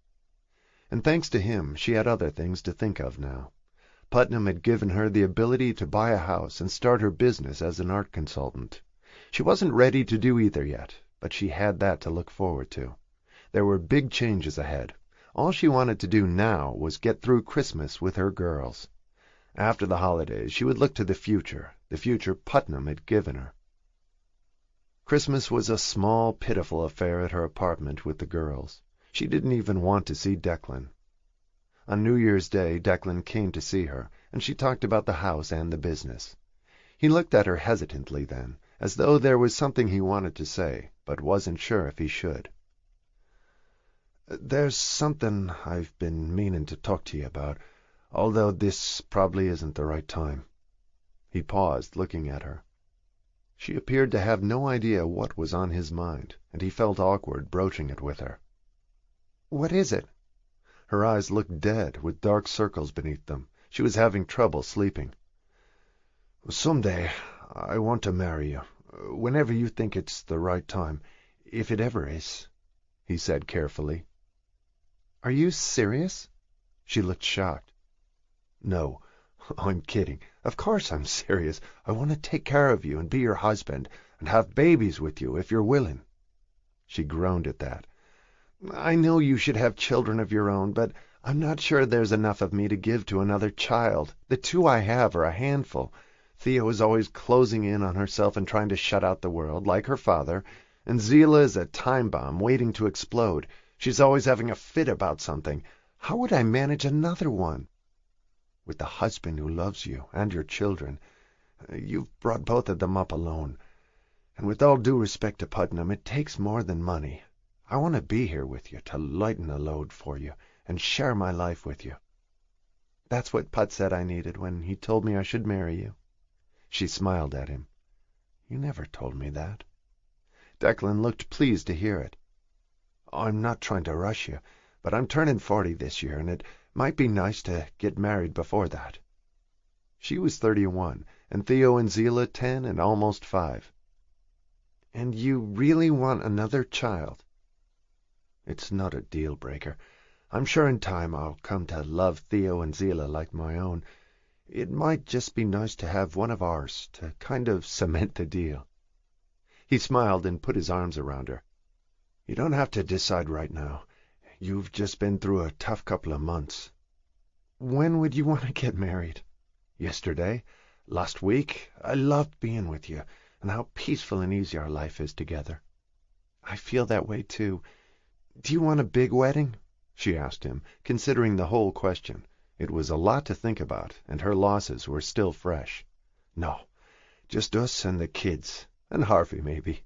And thanks to him, she had other things to think of now. Putnam had given her the ability to buy a house and start her business as an art consultant. She wasn't ready to do either yet, but she had that to look forward to. There were big changes ahead. All she wanted to do now was get through Christmas with her girls. After the holidays, she would look to the future Putnam had given her. Christmas was a small, pitiful affair at her apartment with the girls. She didn't even want to see Declan. On New Year's Day, Declan came to see her, and she talked about the house and the business. He looked at her hesitantly then, as though there was something he wanted to say, but wasn't sure if he should. "There's something I've been meaning to talk to you about, although this probably isn't the right time." He paused, looking at her. She appeared to have no idea what was on his mind, and he felt awkward broaching it with her. "What is it?" Her eyes looked dead, with dark circles beneath them. She was having trouble sleeping. "Someday I want to marry you, whenever you think it's the right time, if it ever is," he said carefully. "Are you serious?" She looked shocked. "No, I'm kidding. Of course I'm serious. I want to take care of you and be your husband, and have babies with you if you're willing." She groaned at that. "I know you should have children of your own, but I'm not sure there's enough of me to give to another child. The 2 I have are a handful. Theo is always closing in on herself and trying to shut out the world, like her father, and Zila is a time bomb waiting to explode. She's always having a fit about something. How would I manage another one? With the husband who loves you and your children, you've brought both of them up alone. And with all due respect to Putnam, it takes more than money. I want to be here with you, to lighten the load for you, and share my life with you." "That's what Put said I needed when he told me I should marry you." She smiled at him. "You never told me that." Declan looked pleased to hear it. "I'm not trying to rush you, but I'm turning 40 this year, and it might be nice to get married before that." She was 31, and Theo and Zila 10 and almost 5. "And you really want another child?" "It's not a deal-breaker. I'm sure in time I'll come to love Theo and Zila like my own. It might just be nice to have one of ours, to kind of cement the deal." He smiled and put his arms around her. "You don't have to decide right now. You've just been through a tough couple of months." "When would you want to get married?" Yesterday, last week, I loved being with you, and how peaceful and easy our life is together." "I feel that way, too. Do you want a big wedding?" she asked him, considering the whole question. It was a lot to think about, and her losses were still fresh. "No, just us and the kids, and Harvey, maybe."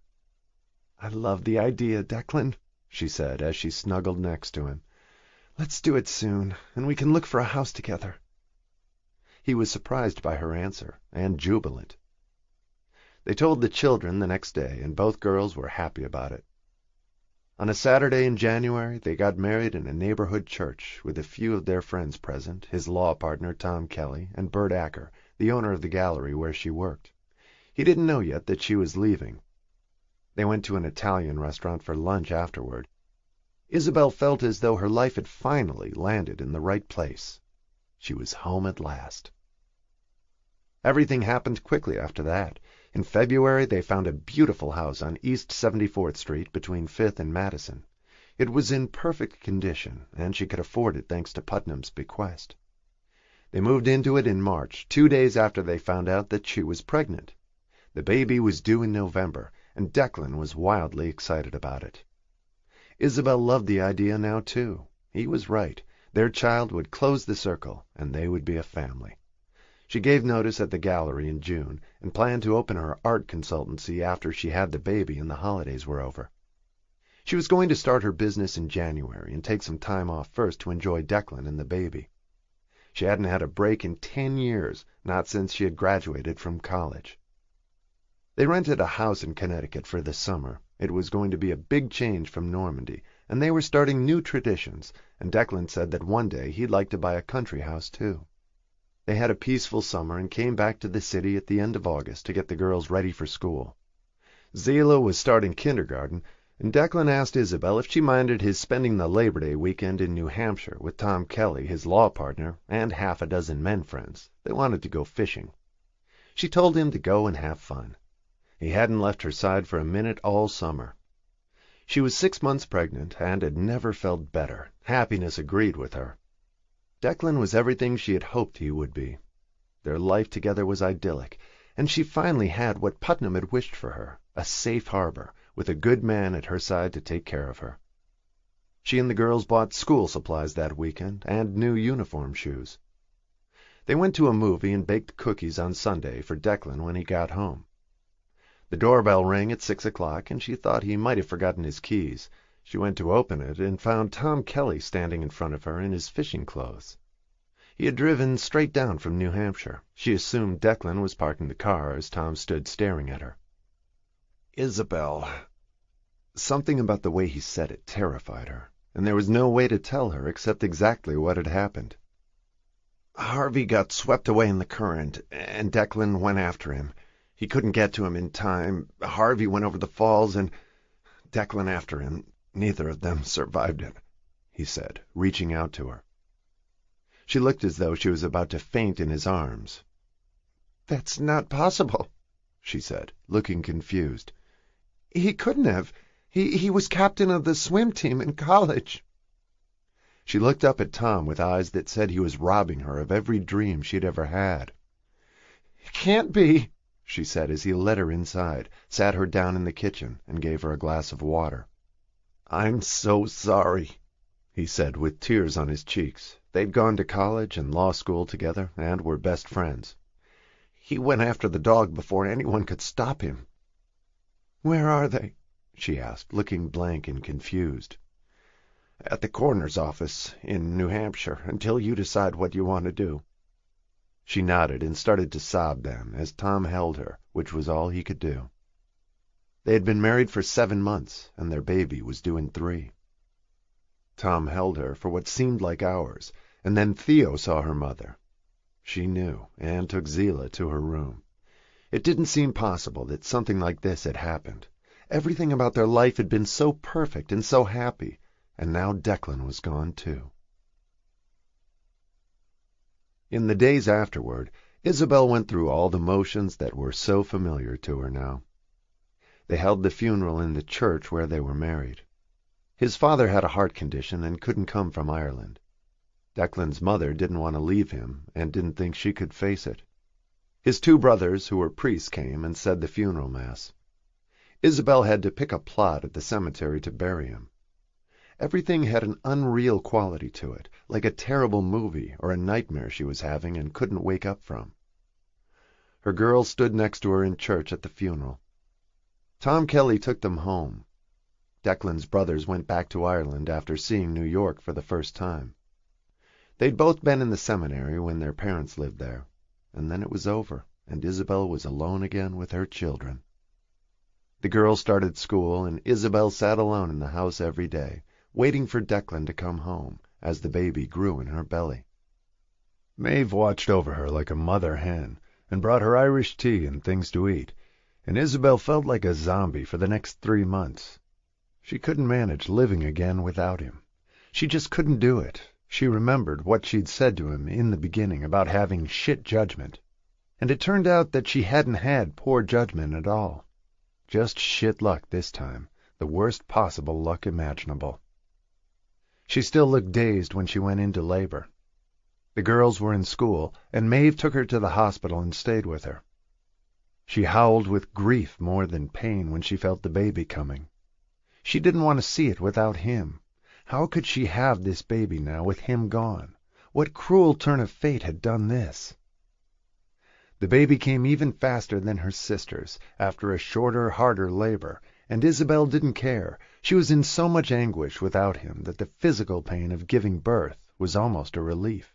"I love the idea, Declan," she said as she snuggled next to him. "Let's do it soon, and we can look for a house together." He was surprised by her answer, and jubilant. They told the children the next day, and both girls were happy about it. On a Saturday in January they got married in a neighborhood church, with a few of their friends present, his law partner Tom Kelly, and Bert Acker, the owner of the gallery where she worked. He didn't know yet that she was leaving. They went to an Italian restaurant for lunch afterward. Isabel felt as though her life had finally landed in the right place. She was home at last. Everything happened quickly after that. In February they found a beautiful house on East 74th Street between 5th and Madison. It was in perfect condition, and she could afford it thanks to Putnam's bequest. They moved into it in March, 2 days after they found out that she was pregnant. The baby was due in November, and Declan was wildly excited about it. Isabel loved the idea now, too. He was right. Their child would close the circle, and they would be a family. She gave notice at the gallery in June, and planned to open her art consultancy after she had the baby and the holidays were over. She was going to start her business in January and take some time off first to enjoy Declan and the baby. She hadn't had a break in 10 years, not since she had graduated from college. They rented a house in Connecticut for the summer. It was going to be a big change from Normandy, and they were starting new traditions, and Declan said that one day he'd like to buy a country house, too. They had a peaceful summer and came back to the city at the end of August to get the girls ready for school. Zila was starting kindergarten, and Declan asked Isabel if she minded his spending the Labor Day weekend in New Hampshire with Tom Kelly, his law partner, and half a dozen men friends. They wanted to go fishing. She told him to go and have fun. He hadn't left her side for a minute all summer. She was 6 months pregnant and had never felt better. Happiness agreed with her. Declan was everything she had hoped he would be. Their life together was idyllic, and she finally had what Putnam had wished for her, a safe harbor, with a good man at her side to take care of her. She and the girls bought school supplies that weekend and new uniform shoes. They went to a movie and baked cookies on Sunday for Declan when he got home. The doorbell rang at 6 o'clock, and she thought he might have forgotten his keys. She went to open it and found Tom Kelly standing in front of her in his fishing clothes. He had driven straight down from New Hampshire. She assumed Declan was parking the car as Tom stood staring at her. "Isabel." Something about the way he said it terrified her, and there was no way to tell her except exactly what had happened. "Harvey got swept away in the current, and Declan went after him. He couldn't get to him in time. Harvey went over the falls, and Declan after him. Neither of them survived it," he said, reaching out to her. She looked as though she was about to faint in his arms. "That's not possible," she said, looking confused. "He couldn't have. He was captain of the swim team in college." She looked up at Tom with eyes that said he was robbing her of every dream she'd ever had. "It can't be," she said as he led her inside, sat her down in the kitchen, and gave her a glass of water. "I'm so sorry," he said with tears on his cheeks. They'd gone to college and law school together and were best friends. "He went after the dog before anyone could stop him." "Where are they?" she asked, looking blank and confused. "At the coroner's office in New Hampshire, until you decide what you want to do." She nodded and started to sob then, as Tom held her, which was all he could do. They had been married for 7 months, and their baby was due in 3. Tom held her for what seemed like hours, and then Theo saw her mother. She knew, and took Zila to her room. It didn't seem possible that something like this had happened. Everything about their life had been so perfect and so happy, and now Declan was gone too. In the days afterward, Isabel went through all the motions that were so familiar to her now. They held the funeral in the church where they were married. His father had a heart condition and couldn't come from Ireland. Declan's mother didn't want to leave him and didn't think she could face it. His two brothers, who were priests, came and said the funeral mass. Isabel had to pick a plot at the cemetery to bury him. Everything had an unreal quality to it, like a terrible movie or a nightmare she was having and couldn't wake up from. Her girls stood next to her in church at the funeral. Tom Kelly took them home. Declan's brothers went back to Ireland after seeing New York for the first time. They'd both been in the seminary when their parents lived there, and then it was over, and Isabel was alone again with her children. The girls started school, and Isabel sat alone in the house every day, waiting for Declan to come home as the baby grew in her belly. Maeve watched over her like a mother hen and brought her Irish tea and things to eat, and Isabel felt like a zombie for the next 3 months. She couldn't manage living again without him. She just couldn't do it. She remembered what she'd said to him in the beginning about having shit judgment, and it turned out that she hadn't had poor judgment at all. Just shit luck this time, the worst possible luck imaginable. She still looked dazed when she went into labor. The girls were in school, and Maeve took her to the hospital and stayed with her. She howled with grief more than pain when she felt the baby coming. She didn't want to see it without him. How could she have this baby now with him gone? What cruel turn of fate had done this? The baby came even faster than her sisters, after a shorter, harder labor, and Isabel didn't care. She was in so much anguish without him that the physical pain of giving birth was almost a relief.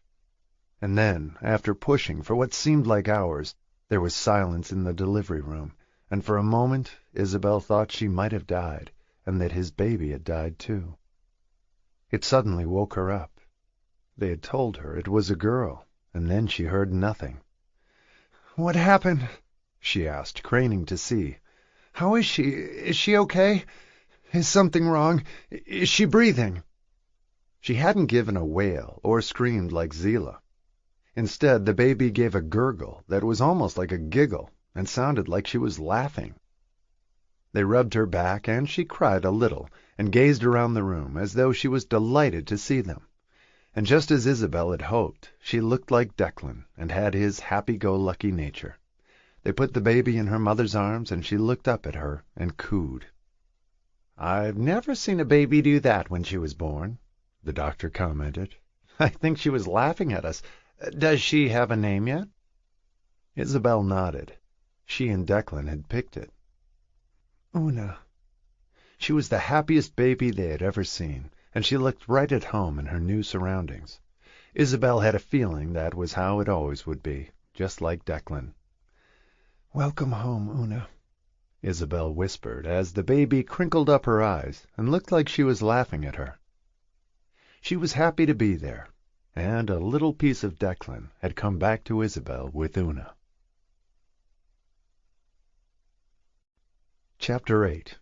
And then, after pushing for what seemed like hours, there was silence in the delivery room, and for a moment Isabel thought she might have died, and that his baby had died too. It suddenly woke her up. They had told her it was a girl, and then she heard nothing. "What happened?" she asked, craning to see. "How is she? Is she okay? Is something wrong? Is she breathing?" She hadn't given a wail or screamed like Zila. Instead, the baby gave a gurgle that was almost like a giggle and sounded like she was laughing. They rubbed her back, and she cried a little and gazed around the room as though she was delighted to see them. And just as Isabel had hoped, she looked like Declan and had his happy-go-lucky nature. They put the baby in her mother's arms, and she looked up at her and cooed. "I've never seen a baby do that when she was born," the doctor commented. "I think she was laughing at us. Does she have a name yet?" Isabel nodded. She and Declan had picked it. Una. She was the happiest baby they had ever seen, and she looked right at home in her new surroundings. Isabel had a feeling that was how it always would be, just like Declan. "Welcome home, Una," Isabel whispered as the baby crinkled up her eyes and looked like she was laughing at her. She was happy to be there, and a little piece of Declan had come back to Isabel with Una. Chapter 8.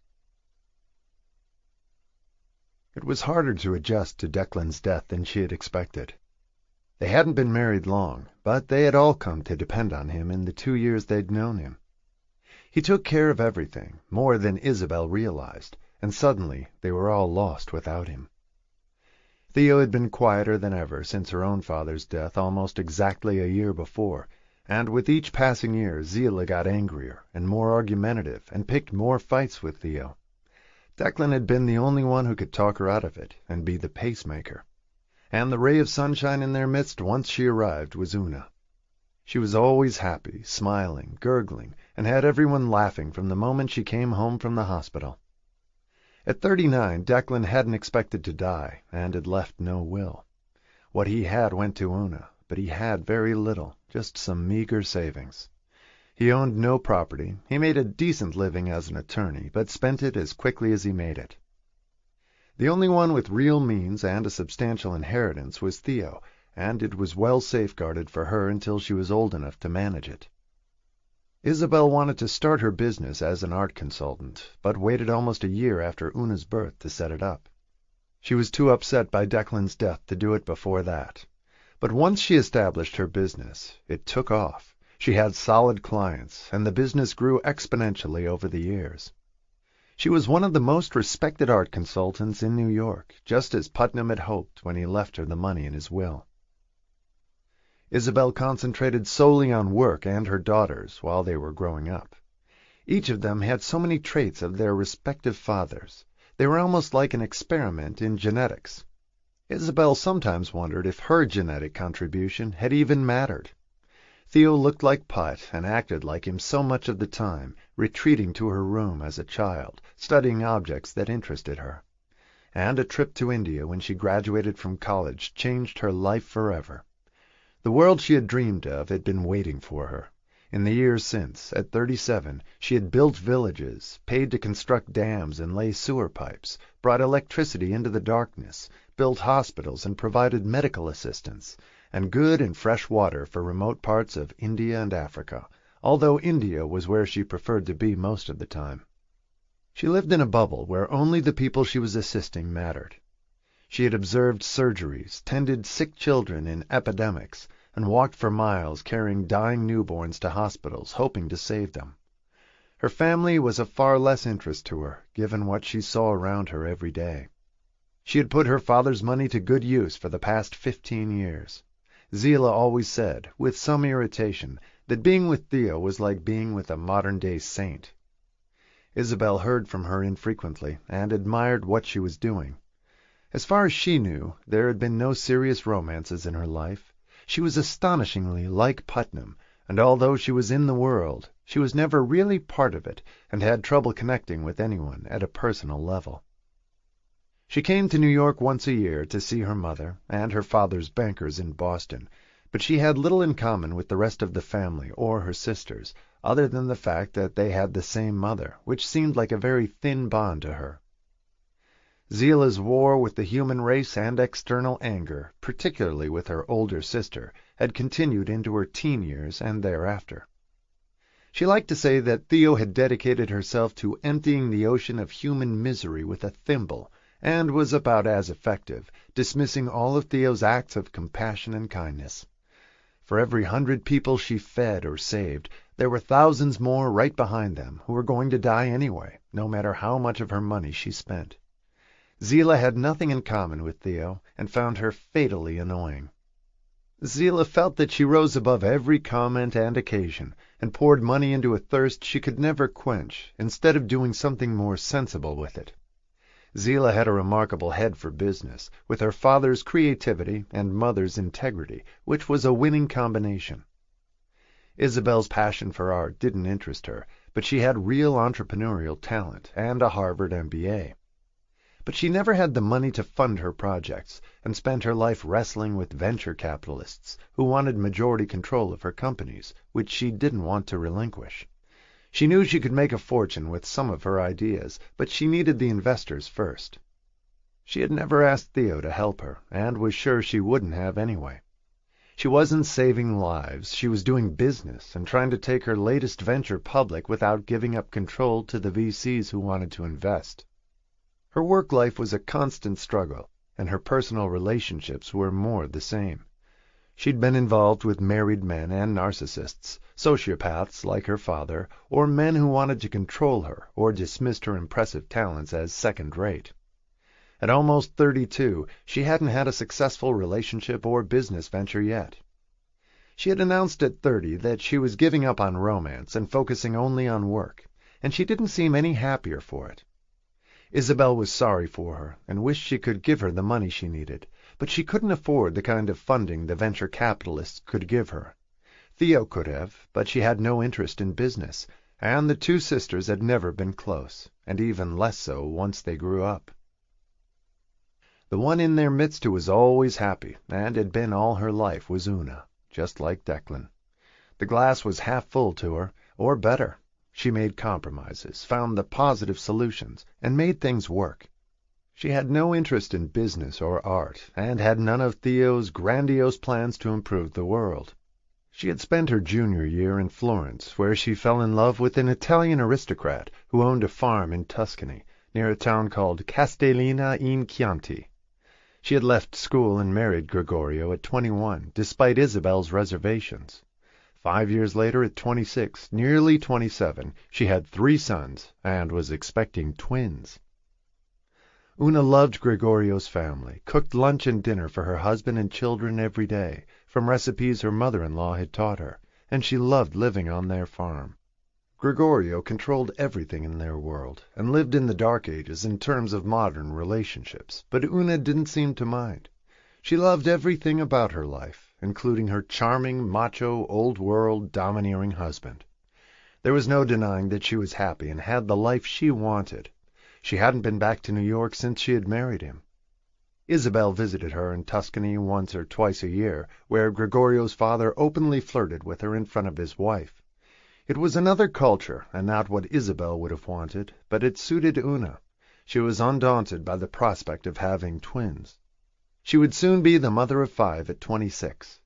It was harder to adjust to Declan's death than she had expected. They hadn't been married long, but they had all come to depend on him in the 2 years they'd known him. He took care of everything, more than Isabel realized, and suddenly they were all lost without him. Theo had been quieter than ever since her own father's death almost exactly a year before, and with each passing year Zila got angrier and more argumentative and picked more fights with Theo. Declan had been the only one who could talk her out of it and be the pacemaker. And the ray of sunshine in their midst once she arrived was Una. She was always happy, smiling, gurgling, and had everyone laughing from the moment she came home from the hospital. At 39, Declan hadn't expected to die and had left no will. What he had went to Una, but he had very little, just some meager savings. He owned no property. He made a decent living as an attorney, but spent it as quickly as he made it. The only one with real means and a substantial inheritance was Theo, and it was well safeguarded for her until she was old enough to manage it. Isabel wanted to start her business as an art consultant, but waited almost a year after Una's birth to set it up. She was too upset by Declan's death to do it before that. But once she established her business, it took off. She had solid clients, and the business grew exponentially over the years. She was one of the most respected art consultants in New York, just as Putnam had hoped when he left her the money in his will. Isabel concentrated solely on work and her daughters while they were growing up. Each of them had so many traits of their respective fathers. They were almost like an experiment in genetics. Isabel sometimes wondered if her genetic contribution had even mattered. Theo looked like Putt and acted like him so much of the time, retreating to her room as a child, studying objects that interested her. And a trip to India when she graduated from college changed her life forever. The world she had dreamed of had been waiting for her. In the years since, at 37, she had built villages, paid to construct dams and lay sewer pipes, brought electricity into the darkness, built hospitals and provided medical assistance, and good and fresh water for remote parts of India and Africa, although India was where she preferred to be most of the time. She lived in a bubble where only the people she was assisting mattered. She had observed surgeries, tended sick children in epidemics, and walked for miles carrying dying newborns to hospitals, hoping to save them. Her family was of far less interest to her, given what she saw around her every day. She had put her father's money to good use for the past 15 years. Zila always said, with some irritation, that being with Theo was like being with a modern-day saint. Isabel heard from her infrequently, and admired what she was doing. As far as she knew, there had been no serious romances in her life. She was astonishingly like Putnam, and although she was in the world, she was never really part of it, and had trouble connecting with anyone at a personal level. She came to New York once a year to see her mother and her father's bankers in Boston, but she had little in common with the rest of the family or her sisters, other than the fact that they had the same mother, which seemed like a very thin bond to her. Zila's war with the human race and external anger, particularly with her older sister, had continued into her teen years and thereafter. She liked to say that Theo had dedicated herself to emptying the ocean of human misery with a thimble, and was about as effective, dismissing all of Theo's acts of compassion and kindness. For every 100 people she fed or saved, there were thousands more right behind them who were going to die anyway, no matter how much of her money she spent. Zila had nothing in common with Theo, and found her fatally annoying. Zila felt that she rose above every comment and occasion, and poured money into a thirst she could never quench, instead of doing something more sensible with it. Zila had a remarkable head for business, with her father's creativity and mother's integrity, which was a winning combination. Isabel's passion for art didn't interest her, but she had real entrepreneurial talent and a Harvard MBA. But she never had the money to fund her projects, and spent her life wrestling with venture capitalists who wanted majority control of her companies, which she didn't want to relinquish. She knew she could make a fortune with some of her ideas, but she needed the investors first. She had never asked Theo to help her, and was sure she wouldn't have anyway. She wasn't saving lives, she was doing business and trying to take her latest venture public without giving up control to the VCs who wanted to invest. Her work life was a constant struggle, and her personal relationships were more the same. She'd been involved with married men and narcissists, sociopaths like her father, or men who wanted to control her or dismissed her impressive talents as second-rate. At almost 32, she hadn't had a successful relationship or business venture yet. She had announced at 30 that she was giving up on romance and focusing only on work, and she didn't seem any happier for it. Isabel was sorry for her and wished she could give her the money she needed, but she couldn't afford the kind of funding the venture capitalists could give her. Theo could have, but she had no interest in business, and the two sisters had never been close, and even less so once they grew up. The one in their midst who was always happy, and had been all her life, was Una, just like Declan. The glass was half full to her, or better. She made compromises, found the positive solutions, and made things work. She had no interest in business or art, and had none of Theo's grandiose plans to improve the world. She had spent her junior year in Florence, where she fell in love with an Italian aristocrat who owned a farm in Tuscany, near a town called Castellina in Chianti. She had left school and married Gregorio at 21, despite Isabel's reservations. 5 years later, at 26, nearly 27, she had 3 sons and was expecting twins. Una loved Gregorio's family, cooked lunch and dinner for her husband and children every day, from recipes her mother-in-law had taught her, and she loved living on their farm. Gregorio controlled everything in their world, and lived in the Dark Ages in terms of modern relationships, but Una didn't seem to mind. She loved everything about her life, including her charming, macho, old-world, domineering husband. There was no denying that she was happy and had the life she wanted. She hadn't been back to New York since she had married him. Isabel visited her in Tuscany once or twice a year, where Gregorio's father openly flirted with her in front of his wife. It was another culture, and not what Isabel would have wanted, but it suited Una. She was undaunted by the prospect of having twins. She would soon be the mother of 5 at 26.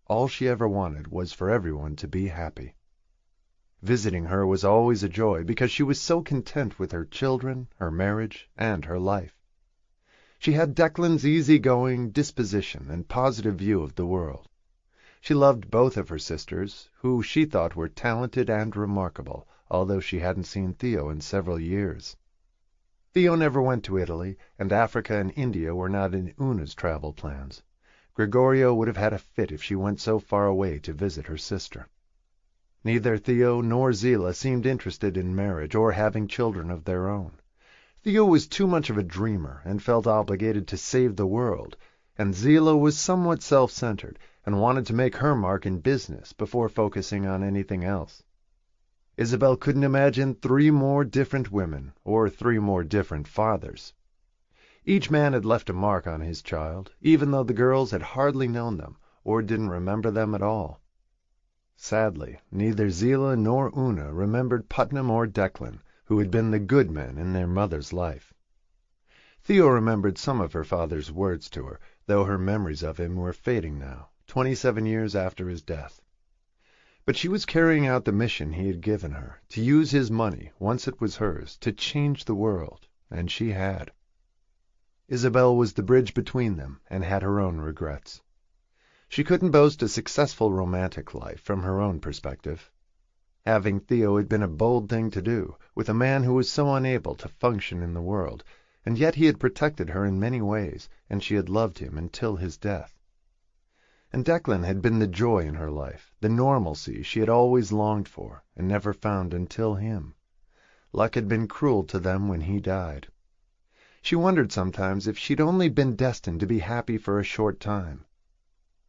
All she ever wanted was for everyone to be happy. Visiting her was always a joy because she was so content with her children, her marriage, and her life. She had Declan's easy-going disposition and positive view of the world. She loved both of her sisters, who she thought were talented and remarkable, although she hadn't seen Theo in several years. Theo never went to Italy, and Africa and India were not in Una's travel plans. Gregorio would have had a fit if she went so far away to visit her sister. Neither Theo nor Zila seemed interested in marriage or having children of their own. Theo was too much of a dreamer and felt obligated to save the world, and Zila was somewhat self-centered and wanted to make her mark in business before focusing on anything else. Isabel couldn't imagine 3 more different women or 3 more different fathers. Each man had left a mark on his child, even though the girls had hardly known them or didn't remember them at all. Sadly, neither Zila nor Una remembered Putnam or Declan, who had been the good men in their mother's life. Theo remembered some of her father's words to her, though her memories of him were fading now, 27 years after his death. But she was carrying out the mission he had given her, to use his money, once it was hers, to change the world, and she had. Isabel was the bridge between them, and had her own regrets. She couldn't boast a successful romantic life from her own perspective. Having Theo had been a bold thing to do, with a man who was so unable to function in the world, and yet he had protected her in many ways, and she had loved him until his death. And Declan had been the joy in her life, the normalcy she had always longed for, and never found until him. Luck had been cruel to them when he died. She wondered sometimes if she'd only been destined to be happy for a short time.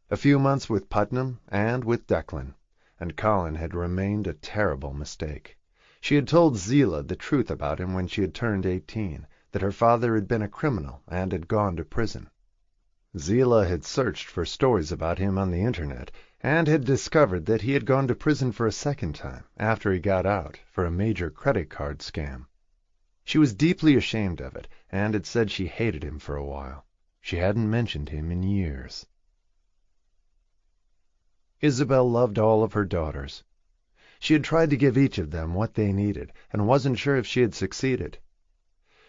A few months with Putnam and with Declan, and Colin had remained a terrible mistake. She had told Zila the truth about him when she had turned 18, that her father had been a criminal and had gone to prison. Zila had searched for stories about him on the internet, and had discovered that he had gone to prison for a second time, after he got out, for a major credit card scam. She was deeply ashamed of it, and had said she hated him for a while. She hadn't mentioned him in years. Isabel loved all of her daughters. She had tried to give each of them what they needed, and wasn't sure if she had succeeded.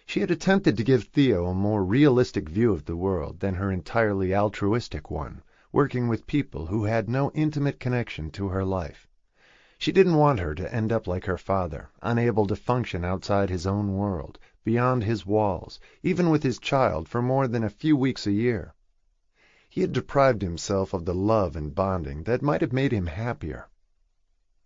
She had attempted to give Theo a more realistic view of the world than her entirely altruistic one, working with people who had no intimate connection to her life. She didn't want her to end up like her father, unable to function outside his own world, beyond his walls, even with his child for more than a few weeks a year. He had deprived himself of the love and bonding that might have made him happier.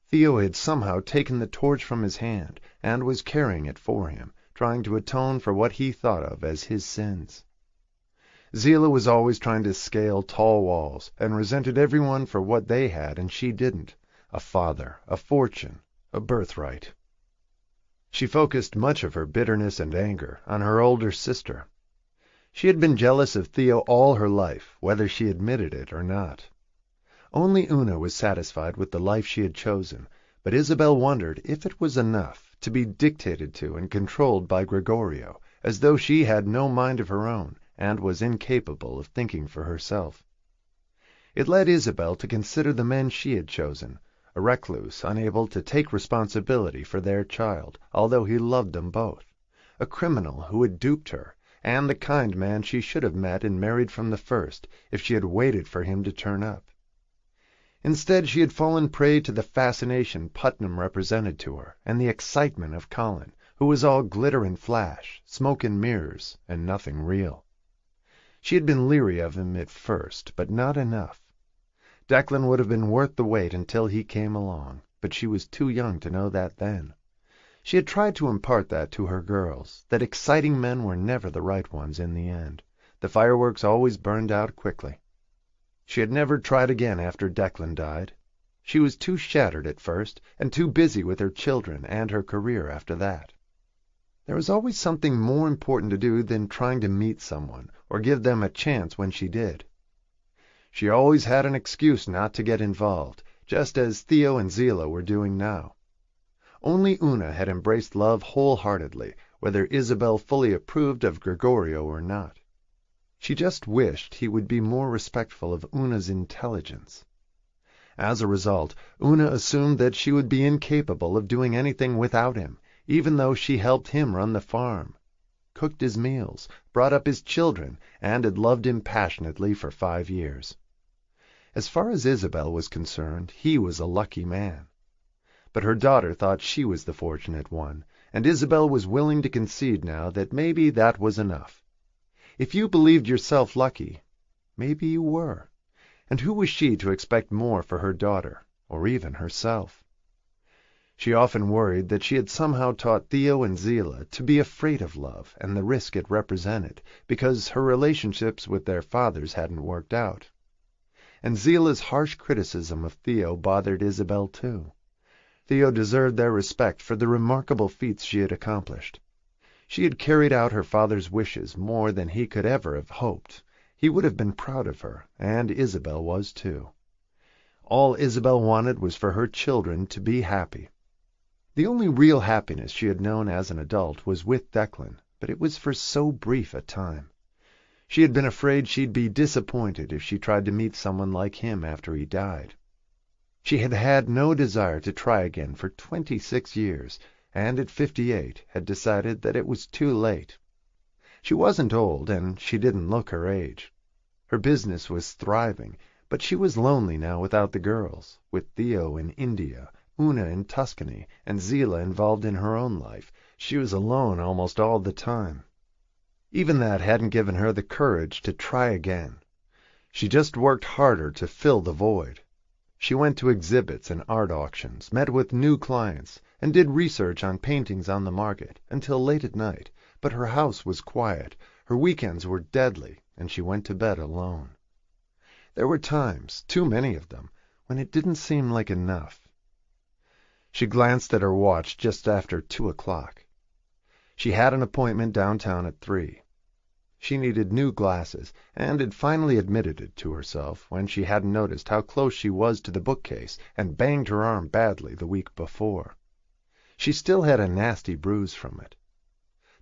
Theo had somehow taken the torch from his hand and was carrying it for him, trying to atone for what he thought of as his sins. Zila was always trying to scale tall walls and resented everyone for what they had and she didn't: a father, a fortune, a birthright. She focused much of her bitterness and anger on her older sister. She had been jealous of Theo all her life, whether she admitted it or not. Only Una was satisfied with the life she had chosen, but Isabel wondered if it was enough to be dictated to and controlled by Gregorio, as though she had no mind of her own and was incapable of thinking for herself. It led Isabel to consider the men she had chosen: a recluse unable to take responsibility for their child, although he loved them both; a criminal who had duped her, and the kind man she should have met and married from the first, if she had waited for him to turn up. Instead, she had fallen prey to the fascination Putnam represented to her, and the excitement of Colin, who was all glitter and flash, smoke and mirrors, and nothing real. She had been leery of him at first, but not enough. Declan would have been worth the wait until he came along, but she was too young to know that then. She had tried to impart that to her girls, that exciting men were never the right ones in the end. The fireworks always burned out quickly. She had never tried again after Declan died. She was too shattered at first, and too busy with her children and her career after that. There was always something more important to do than trying to meet someone, or give them a chance when she did. She always had an excuse not to get involved, just as Theo and Zila were doing now. Only Una had embraced love wholeheartedly, whether Isabel fully approved of Gregorio or not. She just wished he would be more respectful of Una's intelligence. As a result, Una assumed that she would be incapable of doing anything without him, even though she helped him run the farm, cooked his meals, brought up his children, and had loved him passionately for 5 years. As far as Isabel was concerned, he was a lucky man. But her daughter thought she was the fortunate one, and Isabel was willing to concede now that maybe that was enough. If you believed yourself lucky, maybe you were. And who was she to expect more for her daughter, or even herself? She often worried that she had somehow taught Theo and Zila to be afraid of love and the risk it represented, because her relationships with their fathers hadn't worked out. And Zila's harsh criticism of Theo bothered Isabel too. Theo deserved their respect for the remarkable feats she had accomplished. She had carried out her father's wishes more than he could ever have hoped. He would have been proud of her, and Isabel was too. All Isabel wanted was for her children to be happy. The only real happiness she had known as an adult was with Declan, but it was for so brief a time. She had been afraid she'd be disappointed if she tried to meet someone like him after he died. She had had no desire to try again for 26 years, and at 58 had decided that it was too late. She wasn't old, and she didn't look her age. Her business was thriving, but she was lonely now without the girls, with Theo in India, Una in Tuscany, and Zila involved in her own life. She was alone almost all the time. Even that hadn't given her the courage to try again. She just worked harder to fill the void. She went to exhibits and art auctions, met with new clients, and did research on paintings on the market until late at night, but her house was quiet, her weekends were deadly, and she went to bed alone. There were times, too many of them, when it didn't seem like enough. She glanced at her watch just after 2 o'clock. She had an appointment downtown at 3. She needed new glasses, and had finally admitted it to herself when she hadn't noticed how close she was to the bookcase and banged her arm badly the week before. She still had a nasty bruise from it.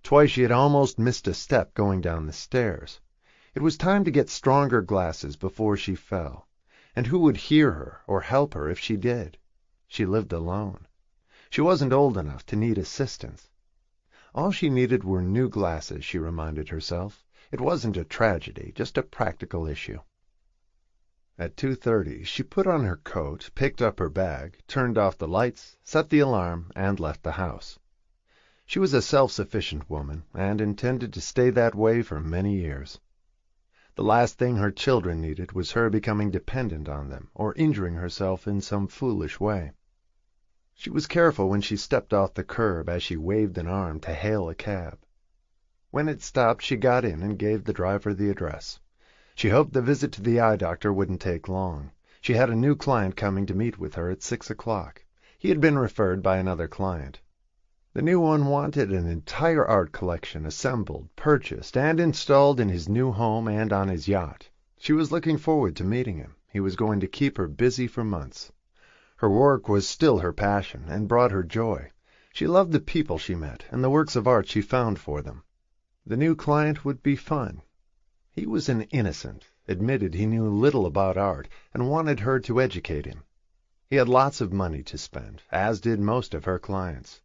Twice she had almost missed a step going down the stairs. It was time to get stronger glasses before she fell. And who would hear her or help her if she did? She lived alone. She wasn't old enough to need assistance. All she needed were new glasses, she reminded herself. It wasn't a tragedy, just a practical issue. At 2:30 she put on her coat, picked up her bag, turned off the lights, set the alarm, and left the house. She was a self-sufficient woman, and intended to stay that way for many years. The last thing her children needed was her becoming dependent on them, or injuring herself in some foolish way. She was careful when she stepped off the curb as she waved an arm to hail a cab. When it stopped, she got in and gave the driver the address. She hoped the visit to the eye doctor wouldn't take long. She had a new client coming to meet with her at 6 o'clock. He had been referred by another client. The new one wanted an entire art collection assembled, purchased, and installed in his new home and on his yacht. She was looking forward to meeting him. He was going to keep her busy for months. Her work was still her passion, and brought her joy. She loved the people she met, and the works of art she found for them. The new client would be fun. He was an innocent, admitted he knew little about art, and wanted her to educate him. He had lots of money to spend, as did most of her clients.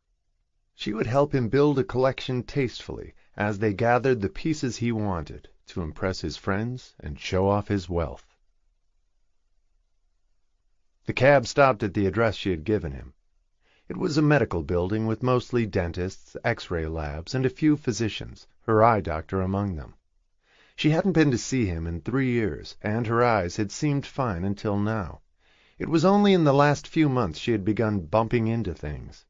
She would help him build a collection tastefully, as they gathered the pieces he wanted, to impress his friends and show off his wealth. The cab stopped at the address she had given him. It was a medical building with mostly dentists, X-ray labs, and a few physicians, her eye doctor among them. She hadn't been to see him in 3 years, and her eyes had seemed fine until now. It was only in the last few months she had begun bumping into things.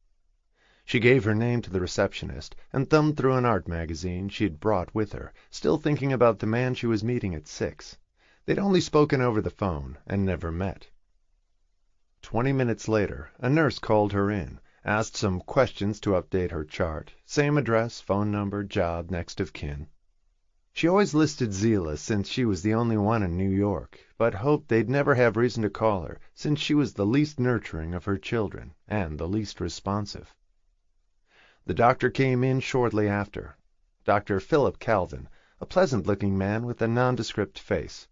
She gave her name to the receptionist and thumbed through an art magazine she had brought with her, still thinking about the man she was meeting at 6. They'd only spoken over the phone and never met. 20 minutes later, a nurse called her in, asked some questions to update her chart, same address, phone number, job, next of kin. She always listed Zila since she was the only one in New York, but hoped they'd never have reason to call her since she was the least nurturing of her children and the least responsive. The doctor came in shortly after. Dr. Philip Calvin, a pleasant-looking man with a nondescript face.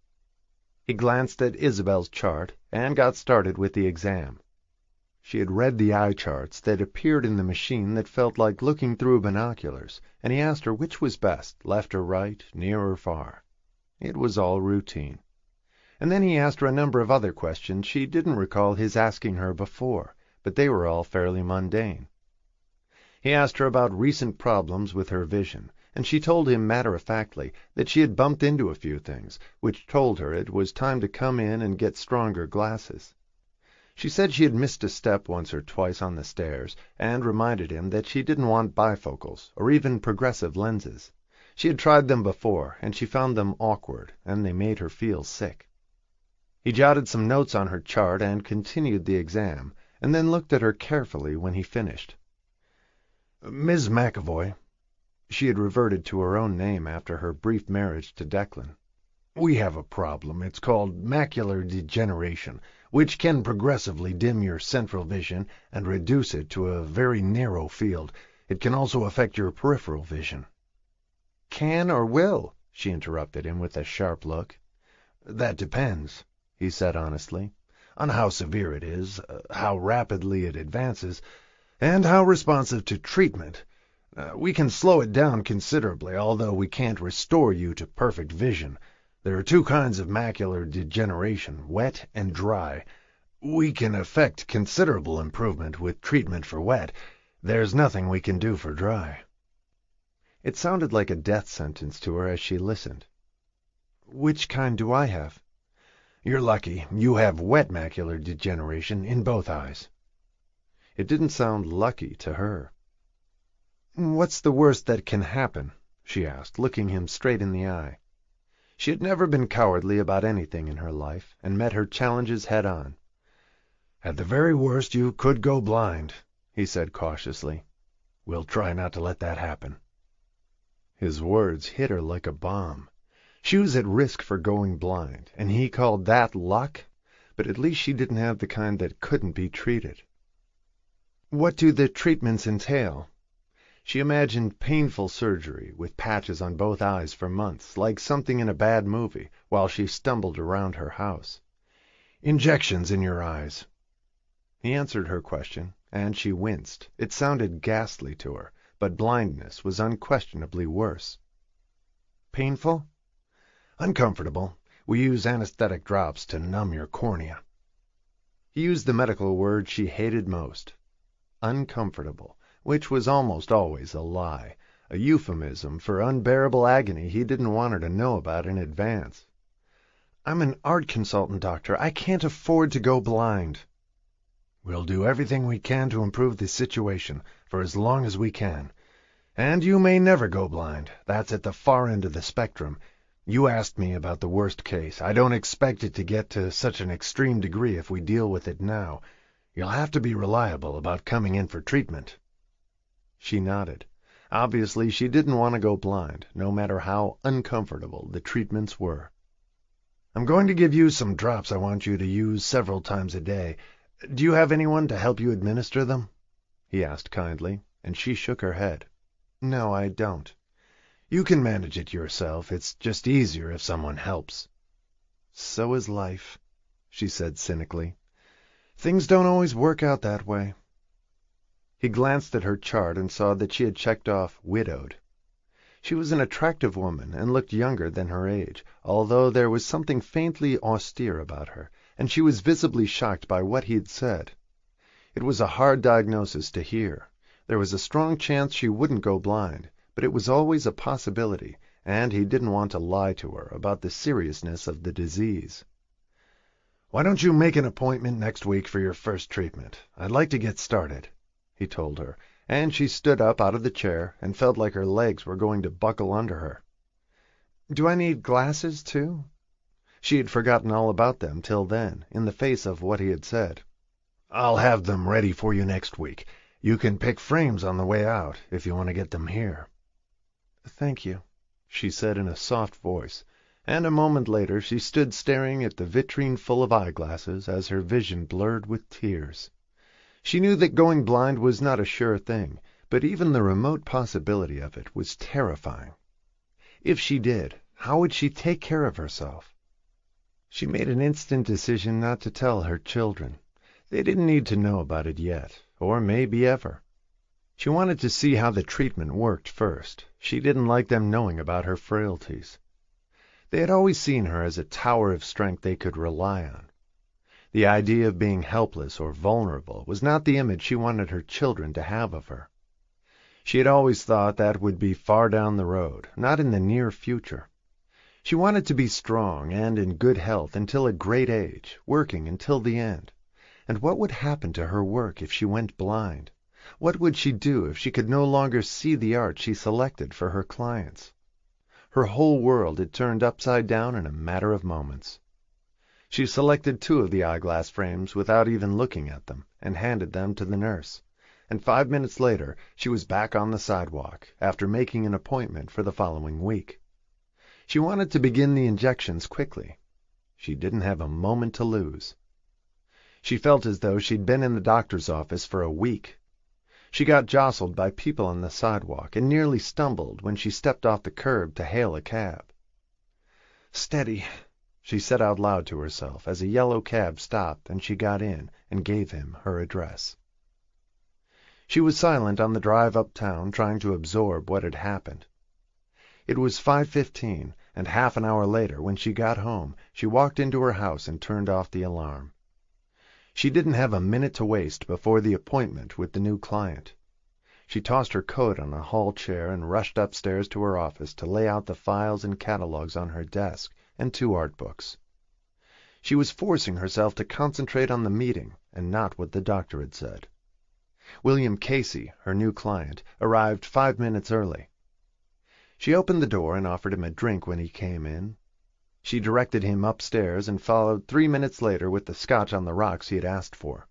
He glanced at Isabel's chart and got started with the exam. She had read the eye charts that appeared in the machine that felt like looking through binoculars, and he asked her which was best, left or right, near or far. It was all routine. And then he asked her a number of other questions she didn't recall his asking her before, but they were all fairly mundane. He asked her about recent problems with her vision, and she told him matter-of-factly that she had bumped into a few things, which told her it was time to come in and get stronger glasses. She said she had missed a step once or twice on the stairs, and reminded him that she didn't want bifocals, or even progressive lenses. She had tried them before, and she found them awkward, and they made her feel sick. He jotted some notes on her chart and continued the exam, and then looked at her carefully when he finished. Miss McAvoy. She had reverted to her own name after her brief marriage to Declan. We have a problem. It's called macular degeneration, which can progressively dim your central vision and reduce it to a very narrow field. It can also affect your peripheral vision. Can or will? She interrupted him with a sharp look. That depends, he said honestly, on how severe it is, how rapidly it advances, and how responsive to treatment. We can slow it down considerably, although we can't restore you to perfect vision. There are 2 kinds of macular degeneration, wet and dry. We can effect considerable improvement with treatment for wet. There's nothing we can do for dry. It sounded like a death sentence to her as she listened. Which kind do I have? You're lucky. You have wet macular degeneration in both eyes. It didn't sound lucky to her. What's the worst that can happen? She asked, looking him straight in the eye. She had never been cowardly about anything in her life, and met her challenges head-on. At the very worst, you could go blind, he said cautiously. We'll try not to let that happen. His words hit her like a bomb. She was at risk for going blind, and he called that luck? But at least she didn't have the kind that couldn't be treated. What do the treatments entail? She imagined painful surgery, with patches on both eyes for months, like something in a bad movie, while she stumbled around her house. Injections in your eyes. He answered her question, and she winced. It sounded ghastly to her, but blindness was unquestionably worse. Painful? Uncomfortable. We use anesthetic drops to numb your cornea. He used the medical word she hated most. Uncomfortable, which was almost always a lie, a euphemism for unbearable agony he didn't want her to know about in advance. I'm an art consultant, doctor. I can't afford to go blind. We'll do everything we can to improve the situation for as long as we can. And you may never go blind. That's at the far end of the spectrum. You asked me about the worst case. I don't expect it to get to such an extreme degree if we deal with it now. You'll have to be reliable about coming in for treatment. She nodded. Obviously, she didn't want to go blind, no matter how uncomfortable the treatments were. I'm going to give you some drops I want you to use several times a day. Do you have anyone to help you administer them? He asked kindly, and she shook her head. No, I don't. You can manage it yourself. It's just easier if someone helps. So is life, she said cynically. Things don't always work out that way. He glanced at her chart and saw that she had checked off widowed. She was an attractive woman and looked younger than her age, although there was something faintly austere about her, and she was visibly shocked by what he had said. It was a hard diagnosis to hear. There was a strong chance she wouldn't go blind, but it was always a possibility, and he didn't want to lie to her about the seriousness of the disease. "Why don't you make an appointment next week for your first treatment? I'd like to get started," he told her, and she stood up out of the chair and felt like her legs were going to buckle under her. "Do I need glasses, too?" She had forgotten all about them till then, in the face of what he had said. "I'll have them ready for you next week. You can pick frames on the way out, if you want to get them here." "Thank you," she said in a soft voice, and a moment later she stood staring at the vitrine full of eyeglasses as her vision blurred with tears. She knew that going blind was not a sure thing, but even the remote possibility of it was terrifying. If she did, how would she take care of herself? She made an instant decision not to tell her children. They didn't need to know about it yet, or maybe ever. She wanted to see how the treatment worked first. She didn't like them knowing about her frailties. They had always seen her as a tower of strength they could rely on. The idea of being helpless or vulnerable was not the image she wanted her children to have of her. She had always thought that would be far down the road, not in the near future. She wanted to be strong and in good health until a great age, working until the end. And what would happen to her work if she went blind? What would she do if she could no longer see the art she selected for her clients? Her whole world had turned upside down in a matter of moments. She selected 2 of the eyeglass frames without even looking at them, and handed them to the nurse. And 5 minutes later she was back on the sidewalk, after making an appointment for the following week. She wanted to begin the injections quickly. She didn't have a moment to lose. She felt as though she'd been in the doctor's office for a week. She got jostled by people on the sidewalk and nearly stumbled when she stepped off the curb to hail a cab. "Steady," she said out loud to herself as a yellow cab stopped and she got in and gave him her address. She was silent on the drive uptown, trying to absorb what had happened. It was 5:15, and half an hour later, when she got home, she walked into her house and turned off the alarm. She didn't have a minute to waste before the appointment with the new client. She tossed her coat on a hall chair and rushed upstairs to her office to lay out the files and catalogs on her desk and 2 art books. She was forcing herself to concentrate on the meeting and not what the doctor had said. William Casey, her new client, arrived 5 minutes early. She opened the door and offered him a drink when he came in. She directed him upstairs and followed 3 minutes later with the scotch on the rocks he had asked for.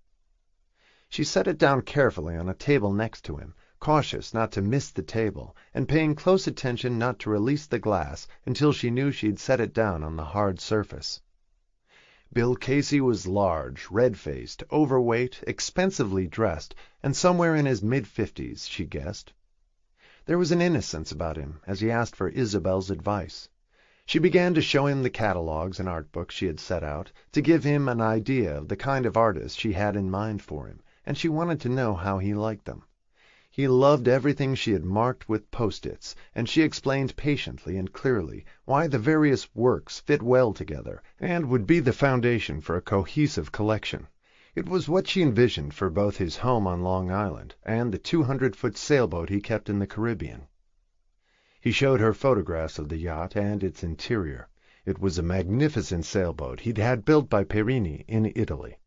She set it down carefully on a table next to him, cautious not to miss the table, and paying close attention not to release the glass until she knew she'd set it down on the hard surface. Bill Casey was large, red-faced, overweight, expensively dressed, and somewhere in his mid-50s, she guessed. There was an innocence about him as he asked for Isabel's advice. She began to show him the catalogs and art books she had set out, to give him an idea of the kind of artist she had in mind for him, and she wanted to know how he liked them. He loved everything she had marked with post-its, and she explained patiently and clearly why the various works fit well together and would be the foundation for a cohesive collection. It was what she envisioned for both his home on Long Island and the 200-foot sailboat he kept in the Caribbean. He showed her photographs of the yacht and its interior. It was a magnificent sailboat he'd had built by Perini in Italy.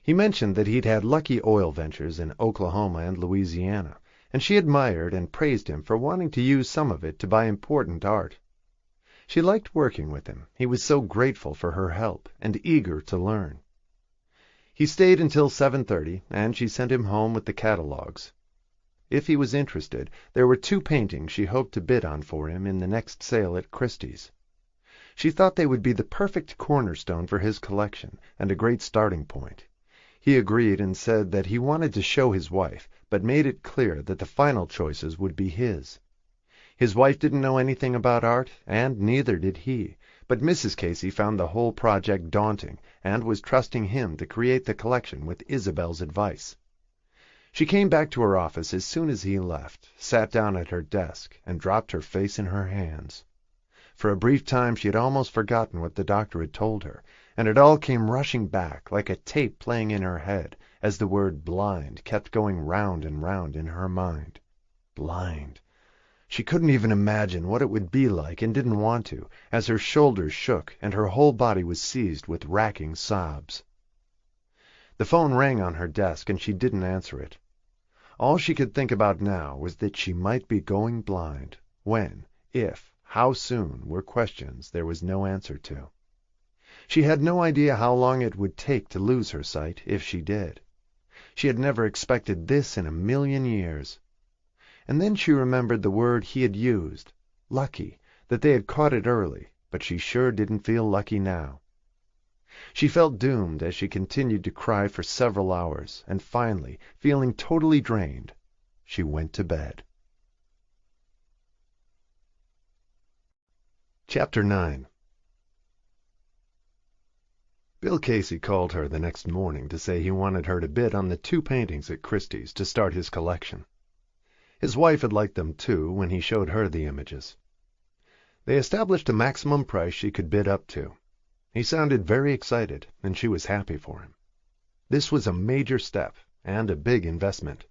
He mentioned that he'd had lucky oil ventures in Oklahoma and Louisiana, and she admired and praised him for wanting to use some of it to buy important art. She liked working with him. He was so grateful for her help and eager to learn. He stayed until 7:30, and she sent him home with the catalogs. If he was interested, there were 2 paintings she hoped to bid on for him in the next sale at Christie's. She thought they would be the perfect cornerstone for his collection and a great starting point. He agreed and said that he wanted to show his wife, but made it clear that the final choices would be his. His wife didn't know anything about art, and neither did he, but Mrs. Casey found the whole project daunting and was trusting him to create the collection with Isabel's advice. She came back to her office as soon as he left, sat down at her desk, and dropped her face in her hands. For a brief time she had almost forgotten what the doctor had told her, and it all came rushing back like a tape playing in her head as the word blind kept going round and round in her mind. Blind. She couldn't even imagine what it would be like, and didn't want to, as her shoulders shook and her whole body was seized with racking sobs. The phone rang on her desk, and she didn't answer it. All she could think about now was that she might be going blind. When, if, how soon were questions there was no answer to. She had no idea how long it would take to lose her sight, if she did. She had never expected this in a million years. And then she remembered the word he had used, lucky, that they had caught it early, but she sure didn't feel lucky now. She felt doomed as she continued to cry for several hours, and finally, feeling totally drained, she went to bed. Chapter 9. Bill Casey called her the next morning to say he wanted her to bid on the 2 paintings at Christie's to start his collection. His wife had liked them too when he showed her the images. They established a maximum price she could bid up to. He sounded very excited, and she was happy for him. This was a major step, and a big investment.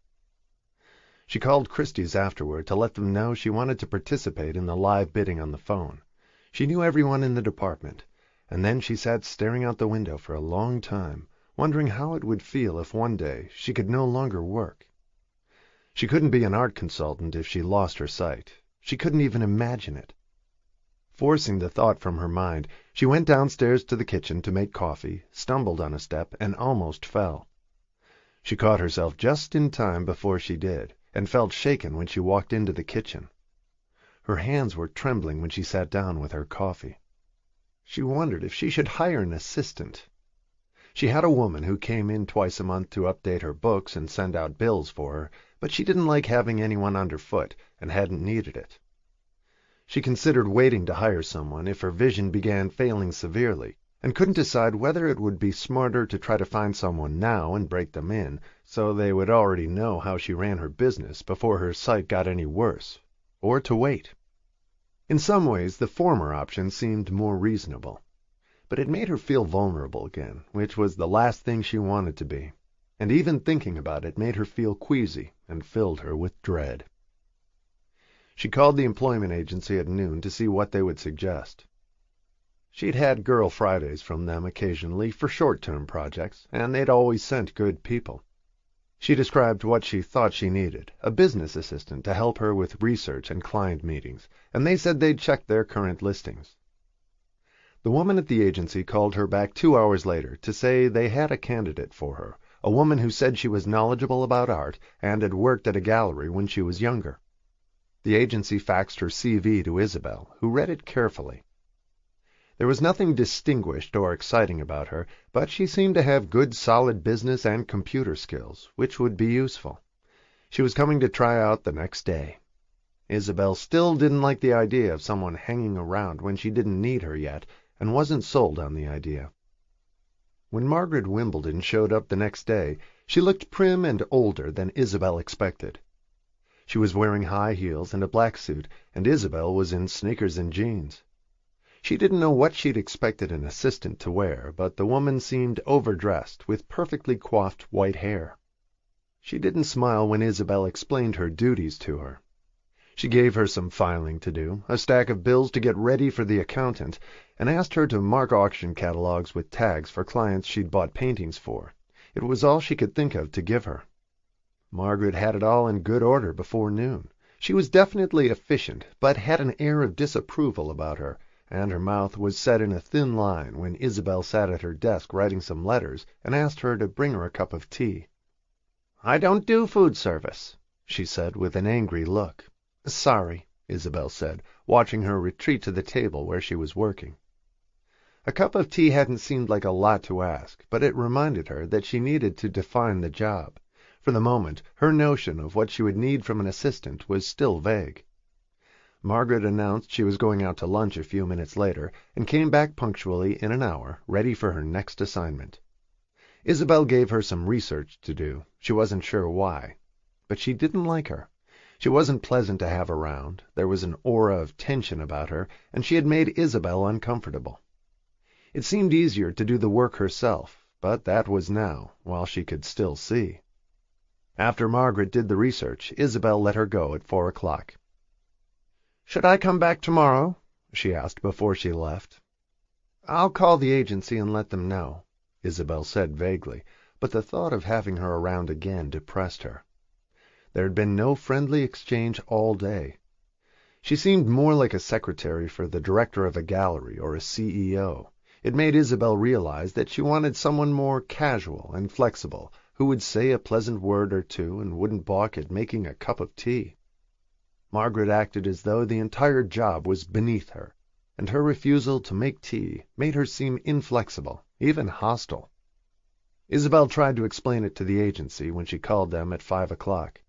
She called Christie's afterward to let them know she wanted to participate in the live bidding on the phone. She knew everyone in the department, and then she sat staring out the window for a long time, wondering how it would feel if one day she could no longer work. She couldn't be an art consultant if she lost her sight. She couldn't even imagine it. Forcing the thought from her mind, she went downstairs to the kitchen to make coffee, stumbled on a step, and almost fell. She caught herself just in time before she did, and felt shaken when she walked into the kitchen. Her hands were trembling when she sat down with her coffee. She wondered if she should hire an assistant. She had a woman who came in twice a month to update her books and send out bills for her, but she didn't like having anyone underfoot, and hadn't needed it. She considered waiting to hire someone if her vision began failing severely, and couldn't decide whether it would be smarter to try to find someone now and break them in, so they would already know how she ran her business before her sight got any worse, or to wait. In some ways the former option seemed more reasonable, but it made her feel vulnerable again, which was the last thing she wanted to be, and even thinking about it made her feel queasy and filled her with dread. She called the employment agency at noon to see what they would suggest. She'd had Girl Fridays from them occasionally for short-term projects, and they'd always sent good people. She described what she thought she needed, a business assistant to help her with research and client meetings, and they said they'd check their current listings. The woman at the agency called her back 2 hours later to say they had a candidate for her, a woman who said she was knowledgeable about art and had worked at a gallery when she was younger. The agency faxed her CV to Isabel, who read it carefully. There was nothing distinguished or exciting about her, but she seemed to have good solid business and computer skills, which would be useful. She was coming to try out the next day. Isabel still didn't like the idea of someone hanging around when she didn't need her yet, and wasn't sold on the idea. When Margaret Wimbledon showed up the next day, she looked prim and older than Isabel expected. She was wearing high heels and a black suit, and Isabel was in sneakers and jeans. She didn't know what she'd expected an assistant to wear, but the woman seemed overdressed, with perfectly coiffed white hair. She didn't smile when Isabel explained her duties to her. She gave her some filing to do, a stack of bills to get ready for the accountant, and asked her to mark auction catalogs with tags for clients she'd bought paintings for. It was all she could think of to give her. Margaret had it all in good order before noon. She was definitely efficient, but had an air of disapproval about her, and her mouth was set in a thin line when Isabel sat at her desk writing some letters and asked her to bring her a cup of tea. "I don't do food service," she said with an angry look. "Sorry," Isabel said, watching her retreat to the table where she was working. A cup of tea hadn't seemed like a lot to ask, but it reminded her that she needed to define the job. For the moment, her notion of what she would need from an assistant was still vague. Margaret announced she was going out to lunch a few minutes later, and came back punctually in an hour, ready for her next assignment. Isabel gave her some research to do. She wasn't sure why. But she didn't like her. She wasn't pleasant to have around, there was an aura of tension about her, and she had made Isabel uncomfortable. It seemed easier to do the work herself, but that was now, while she could still see. After Margaret did the research, Isabel let her go at 4 o'clock. "Should I come back tomorrow?" she asked before she left. "I'll call the agency and let them know," Isabel said vaguely, but the thought of having her around again depressed her. There had been no friendly exchange all day. She seemed more like a secretary for the director of a gallery or a CEO. It made Isabel realize that she wanted someone more casual and flexible, who would say a pleasant word or two and wouldn't balk at making a cup of tea. Margaret acted as though the entire job was beneath her, and her refusal to make tea made her seem inflexible, even hostile. Isabel tried to explain it to the agency when she called them at 5 o'clock.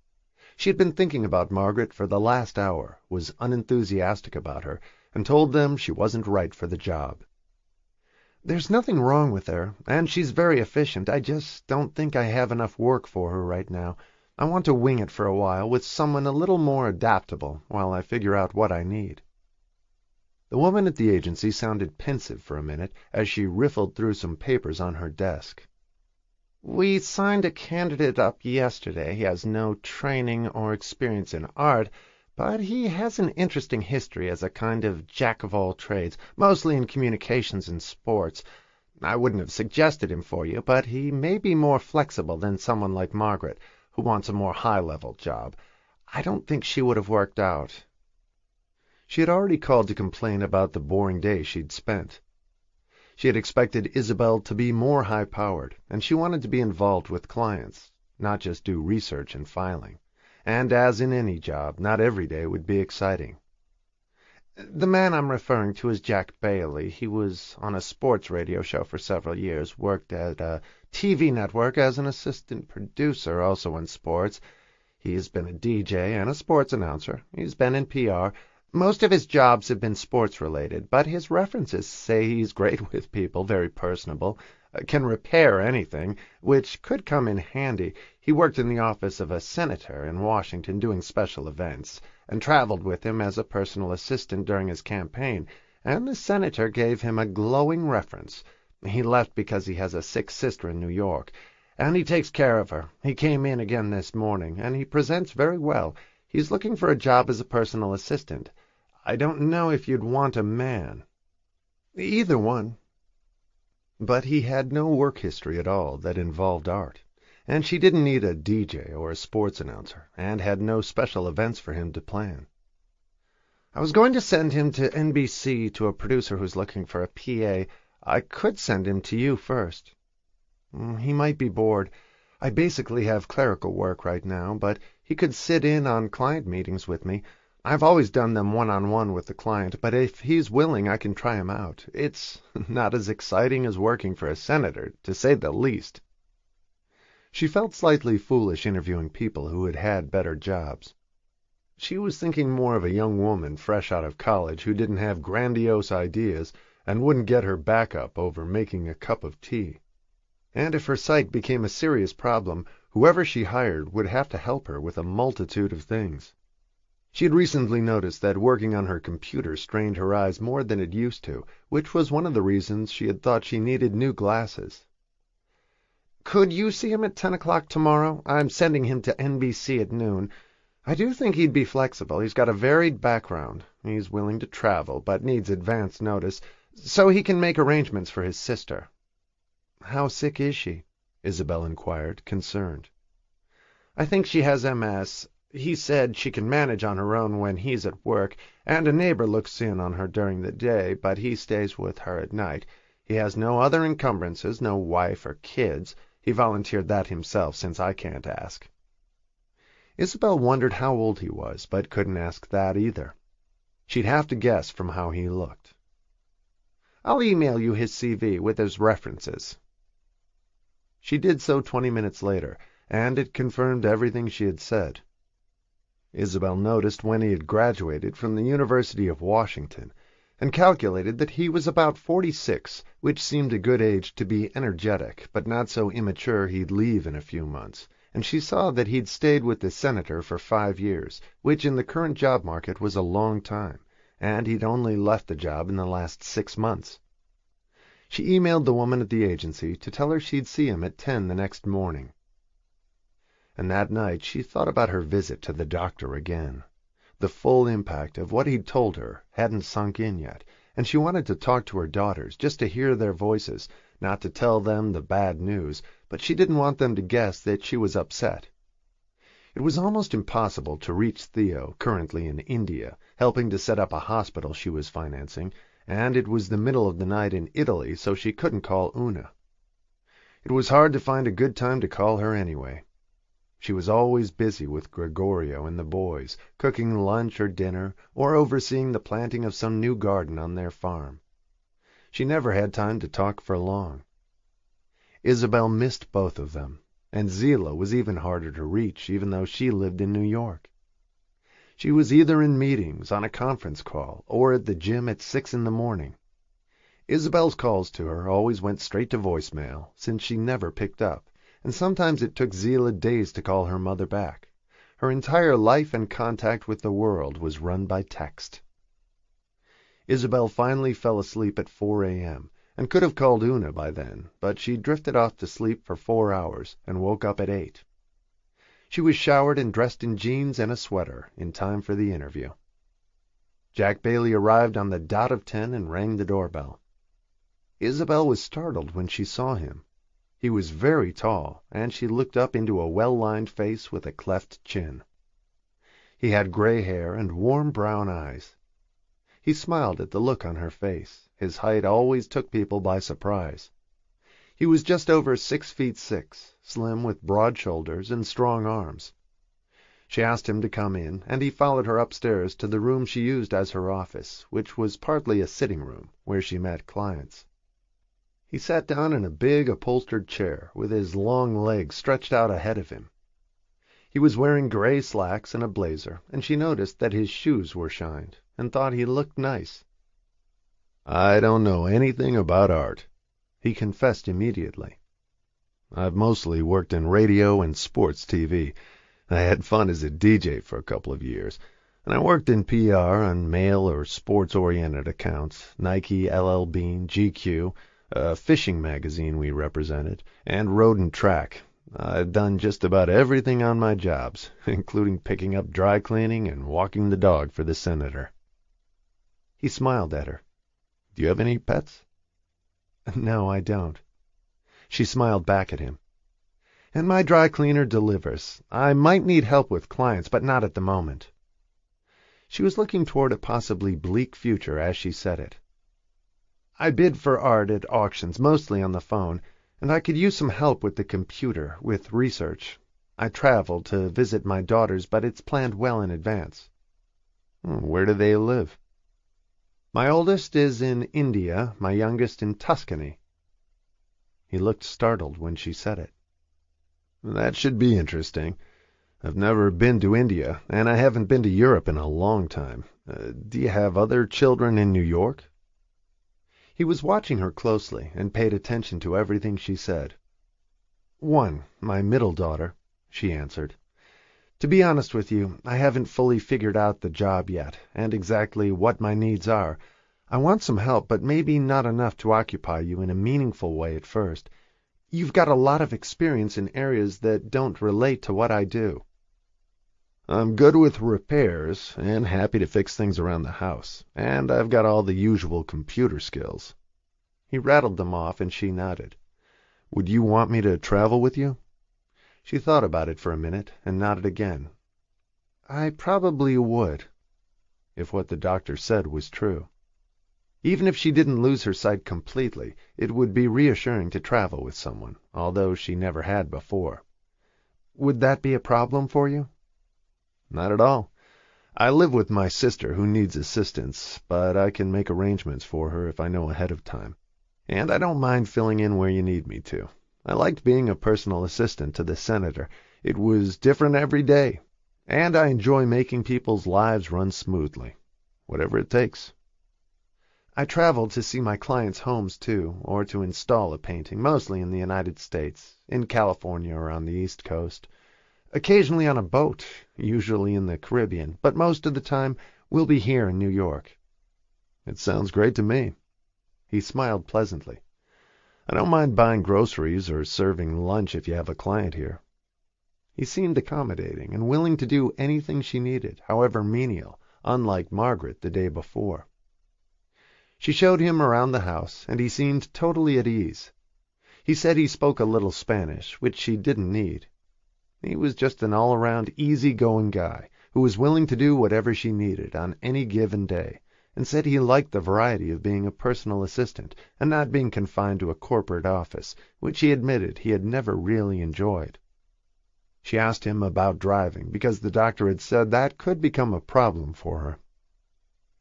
She had been thinking about Margaret for the last hour, was unenthusiastic about her, and told them she wasn't right for the job. "There's nothing wrong with her, and she's very efficient. I just don't think I have enough work for her right now. I want to wing it for a while with someone a little more adaptable while I figure out what I need." The woman at the agency sounded pensive for a minute as she riffled through some papers on her desk. "We signed a candidate up yesterday. He has no training or experience in art, but he has an interesting history as a kind of jack-of-all-trades, mostly in communications and sports. I wouldn't have suggested him for you, but he may be more flexible than someone like Margaret, who wants a more high-level job. I don't think she would have worked out." She had already called to complain about the boring day she'd spent. She had expected Isabel to be more high-powered, and she wanted to be involved with clients, not just do research and filing. And as in any job, not every day would be exciting. "The man I'm referring to is Jack Bailey. He was on a sports radio show for several years, worked at a TV network as an assistant producer, also in sports. He's been a DJ and a sports announcer. He's been in PR. Most of his jobs have been sports-related, but his references say he's great with people, very personable, can repair anything, which could come in handy. He worked in the office of a senator in Washington doing special events, and traveled with him as a personal assistant during his campaign, and the senator gave him a glowing reference. He left because he has a sick sister in New York, and he takes care of her. He came in again this morning, and he presents very well. He's looking for a job as a personal assistant. I don't know if you'd want a man." "Either one." But he had no work history at all that involved art, and she didn't need a DJ or a sports announcer, and had no special events for him to plan. "I was going to send him to NBC to a producer who's looking for a PA. I could send him to you first." "He might be bored. I basically have clerical work right now, but he could sit in on client meetings with me. I've always done them one-on-one with the client, but if he's willing I can try him out. It's not as exciting as working for a senator, to say the least." She felt slightly foolish interviewing people who had had better jobs. She was thinking more of a young woman fresh out of college who didn't have grandiose ideas and wouldn't get her back up over making a cup of tea. And if her sight became a serious problem, whoever she hired would have to help her with a multitude of things. She had recently noticed that working on her computer strained her eyes more than it used to, which was one of the reasons she had thought she needed new glasses. "Could you see him at 10 o'clock tomorrow? I'm sending him to NBC at noon. I do think he'd be flexible. He's got a varied background. He's willing to travel, but needs advance notice, so he can make arrangements for his sister." "How sick is she?" Isabel inquired, concerned. "I think she has MS. He said she can manage on her own when he's at work, and a neighbor looks in on her during the day, but he stays with her at night. He has no other encumbrances, no wife or kids. He volunteered that himself, since I can't ask." Isabel wondered how old he was, but couldn't ask that either. She'd have to guess from how he looked. "I'll email you his CV with his references." She did so 20 minutes later, and it confirmed everything she had said. Isabel noticed when he had graduated from the University of Washington, and calculated that he was about 46, which seemed a good age to be energetic, but not so immature he'd leave in a few months, and she saw that he'd stayed with the senator for 5 years, which in the current job market was a long time, and he'd only left the job in the last 6 months. She emailed the woman at the agency to tell her she'd see him at 10 the next morning. And that night she thought about her visit to the doctor again. The full impact of what he'd told her hadn't sunk in yet, and she wanted to talk to her daughters, just to hear their voices, not to tell them the bad news, but she didn't want them to guess that she was upset. It was almost impossible to reach Theo, currently in India, helping to set up a hospital she was financing, and it was the middle of the night in Italy, so she couldn't call Una. It was hard to find a good time to call her anyway. She was always busy with Gregorio and the boys, cooking lunch or dinner, or overseeing the planting of some new garden on their farm. She never had time to talk for long. Isabel missed both of them, and Zila was even harder to reach, even though she lived in New York. She was either in meetings, on a conference call, or at the gym at 6 in the morning. Isabel's calls to her always went straight to voicemail, since she never picked up, and sometimes it took Zila days to call her mother back. Her entire life and contact with the world was run by text. Isabel finally fell asleep at 4 a.m., and could have called Una by then, but she drifted off to sleep for 4 hours and woke up at 8. She was showered and dressed in jeans and a sweater, in time for the interview. Jack Bailey arrived on the dot of 10 and rang the doorbell. Isabel was startled when she saw him. He was very tall, and she looked up into a well-lined face with a cleft chin. He had gray hair and warm brown eyes. He smiled at the look on her face. His height always took people by surprise. He was just over 6'6", slim with broad shoulders and strong arms. She asked him to come in, and he followed her upstairs to the room she used as her office, which was partly a sitting room, where she met clients. He sat down in a big upholstered chair, with his long legs stretched out ahead of him. He was wearing gray slacks and a blazer, and she noticed that his shoes were shined, and thought he looked nice. "I don't know anything about art," he confessed immediately. "I've mostly worked in radio and sports TV. I had fun as a DJ for a couple of years, and I worked in PR on mail or sports-oriented accounts, Nike, LL Bean, GQ, a fishing magazine we represented, and road and track. I've done just about everything on my jobs, including picking up dry cleaning and walking the dog for the senator." He smiled at her. "Do you have any pets?" "No, I don't." She smiled back at him. "And my dry cleaner delivers. I might need help with clients, but not at the moment." She was looking toward a possibly bleak future as she said it. "I bid for art at auctions, mostly on the phone, and I could use some help with the computer, with research. I travel to visit my daughters, but it's planned well in advance." "Where do they live?" "My oldest is in India, my youngest in Tuscany." He looked startled when she said it. "That should be interesting. I've never been to India, and I haven't been to Europe in a long time. Do you have other children in New York?" He was watching her closely and paid attention to everything she said. "One, my middle daughter," she answered. "To be honest with you, I haven't fully figured out the job yet, and exactly what my needs are. I want some help, but maybe not enough to occupy you in a meaningful way at first. You've got a lot of experience in areas that don't relate to what I do." "I'm good with repairs, and happy to fix things around the house, and I've got all the usual computer skills." He rattled them off, and she nodded. "Would you want me to travel with you?" She thought about it for a minute, and nodded again. "I probably would," if what the doctor said was true. Even if she didn't lose her sight completely, it would be reassuring to travel with someone, although she never had before. "Would that be a problem for you?" "Not at all. I live with my sister, who needs assistance, but I can make arrangements for her if I know ahead of time. And I don't mind filling in where you need me to. I liked being a personal assistant to the senator. It was different every day, and I enjoy making people's lives run smoothly. Whatever it takes." "I travel to see my clients' homes, too, or to install a painting, mostly in the United States, in California or on the East Coast. Occasionally on a boat, usually in the Caribbean, but most of the time we'll be here in New York." "It sounds great to me." He smiled pleasantly. "I don't mind buying groceries or serving lunch if you have a client here." He seemed accommodating and willing to do anything she needed, however menial, unlike Margaret the day before. She showed him around the house, and he seemed totally at ease. He said he spoke a little Spanish, which she didn't need. He was just an all-around, easy-going guy who was willing to do whatever she needed on any given day, and said he liked the variety of being a personal assistant and not being confined to a corporate office, which he admitted he had never really enjoyed. She asked him about driving, because the doctor had said that could become a problem for her.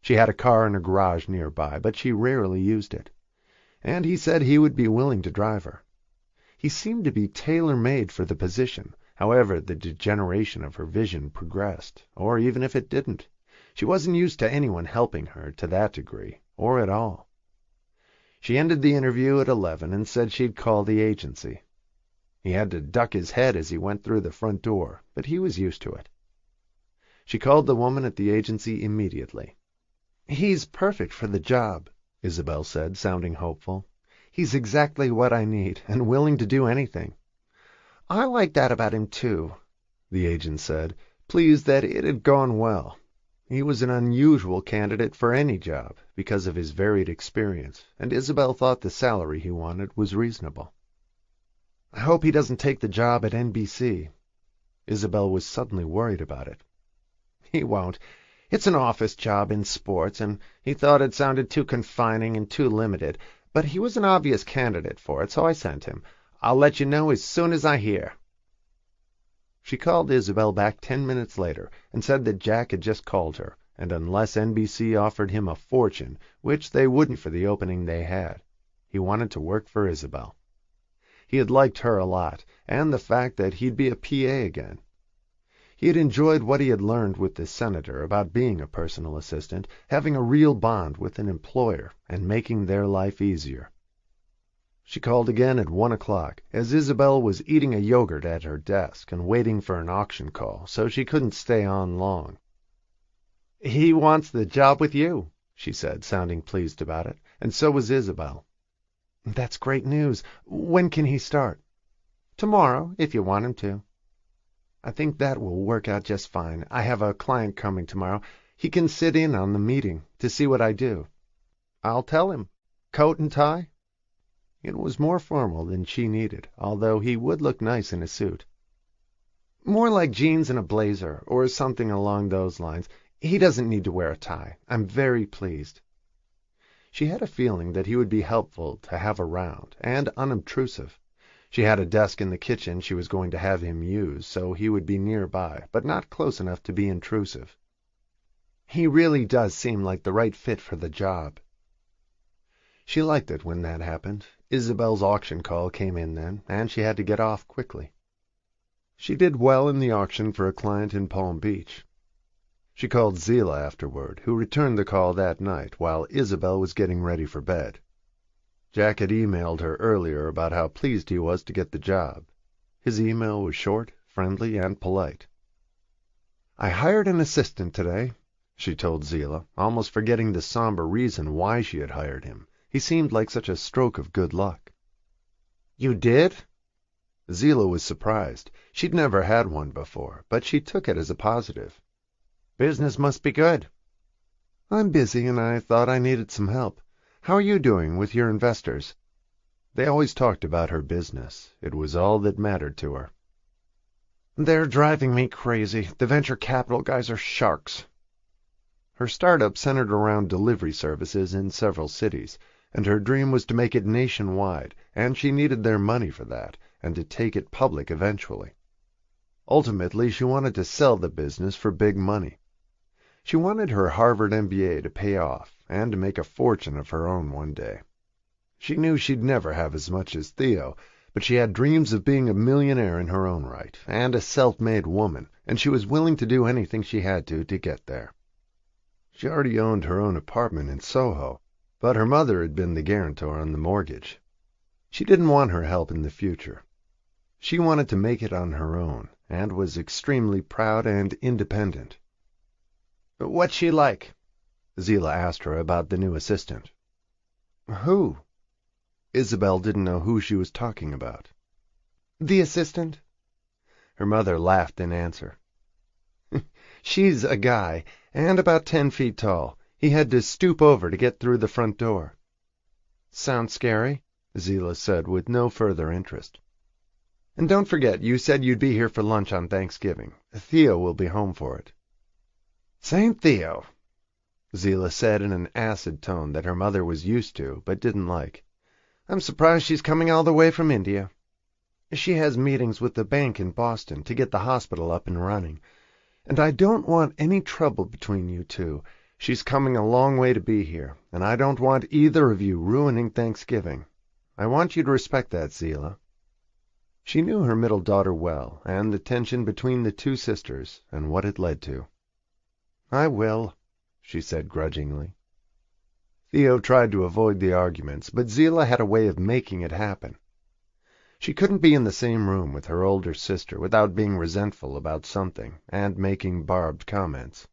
She had a car in a garage nearby, but she rarely used it, and he said he would be willing to drive her. He seemed to be tailor-made for the position, however the degeneration of her vision progressed, or even if it didn't. She wasn't used to anyone helping her to that degree, or at all. She ended the interview at 11 and said she'd call the agency. He had to duck his head as he went through the front door, but he was used to it. She called the woman at the agency immediately. "He's perfect for the job," Isabel said, sounding hopeful. "He's exactly what I need, and willing to do anything." "I like that about him, too," the agent said, pleased that it had gone well. He was an unusual candidate for any job, because of his varied experience, and Isabel thought the salary he wanted was reasonable. "I hope he doesn't take the job at NBC." Isabel was suddenly worried about it. "He won't. It's an office job in sports, and he thought it sounded too confining and too limited, but he was an obvious candidate for it, so I sent him. I'll let you know as soon as I hear." She called Isabel back 10 minutes later and said that Jack had just called her, and unless NBC offered him a fortune, which they wouldn't for the opening they had, he wanted to work for Isabel. He had liked her a lot, and the fact that he'd be a PA again. He had enjoyed what he had learned with the senator about being a personal assistant, having a real bond with an employer, and making their life easier. She called again at 1 o'clock, as Isabel was eating a yogurt at her desk and waiting for an auction call, so she couldn't stay on long. "He wants the job with you," she said, sounding pleased about it, and so was Isabel. "That's great news. When can he start?" "Tomorrow, if you want him to." "I think that will work out just fine. I have a client coming tomorrow. He can sit in on the meeting to see what I do." "I'll tell him. Coat and tie?" It was more formal than she needed, although he would look nice in a suit. "More like jeans and a blazer, or something along those lines. He doesn't need to wear a tie. I'm very pleased." She had a feeling that he would be helpful to have around, and unobtrusive. She had a desk in the kitchen she was going to have him use, so he would be nearby, but not close enough to be intrusive. "He really does seem like the right fit for the job." She liked it when that happened. Isabel's auction call came in then, and she had to get off quickly. She did well in the auction for a client in Palm Beach. She called Zila afterward, who returned the call that night while Isabel was getting ready for bed. Jack had emailed her earlier about how pleased he was to get the job. His email was short, friendly, and polite. "I hired an assistant today," she told Zila, almost forgetting the somber reason why she had hired him. He seemed like such a stroke of good luck. "You did?" Zila was surprised. She'd never had one before, but she took it as a positive. "Business must be good." "I'm busy, and I thought I needed some help. How are you doing with your investors?" They always talked about her business. It was all that mattered to her. "They're driving me crazy. The venture capital guys are sharks." Her startup centered around delivery services in several cities, and her dream was to make it nationwide, and she needed their money for that, and to take it public eventually. Ultimately, she wanted to sell the business for big money. She wanted her Harvard MBA to pay off, and to make a fortune of her own one day. She knew she'd never have as much as Theo, but she had dreams of being a millionaire in her own right, and a self-made woman, and she was willing to do anything she had to get there. She already owned her own apartment in Soho, but her mother had been the guarantor on the mortgage. She didn't want her help in the future. She wanted to make it on her own, and was extremely proud and independent. "What's she like?" Zillah asked her about the new assistant. "Who?" Isabel didn't know who she was talking about. "The assistant?" Her mother laughed in answer. "She's a guy, and about 10 feet tall. He had to stoop over to get through the front door." "Sounds scary," Zillah said with no further interest. "And don't forget, you said you'd be here for lunch on Thanksgiving. Theo will be home for it." "St. Theo," Zillah said in an acid tone that her mother was used to but didn't like. "I'm surprised she's coming all the way from India. She has meetings with the bank in Boston to get the hospital up and running. And I don't want any trouble between you two. She's coming a long way to be here, and I don't want either of you ruining Thanksgiving. I want you to respect that, Zillah." She knew her middle daughter well, and the tension between the two sisters, and what it led to. "I will," she said grudgingly. Theo tried to avoid the arguments, but Zillah had a way of making it happen. She couldn't be in the same room with her older sister without being resentful about something and making barbed comments.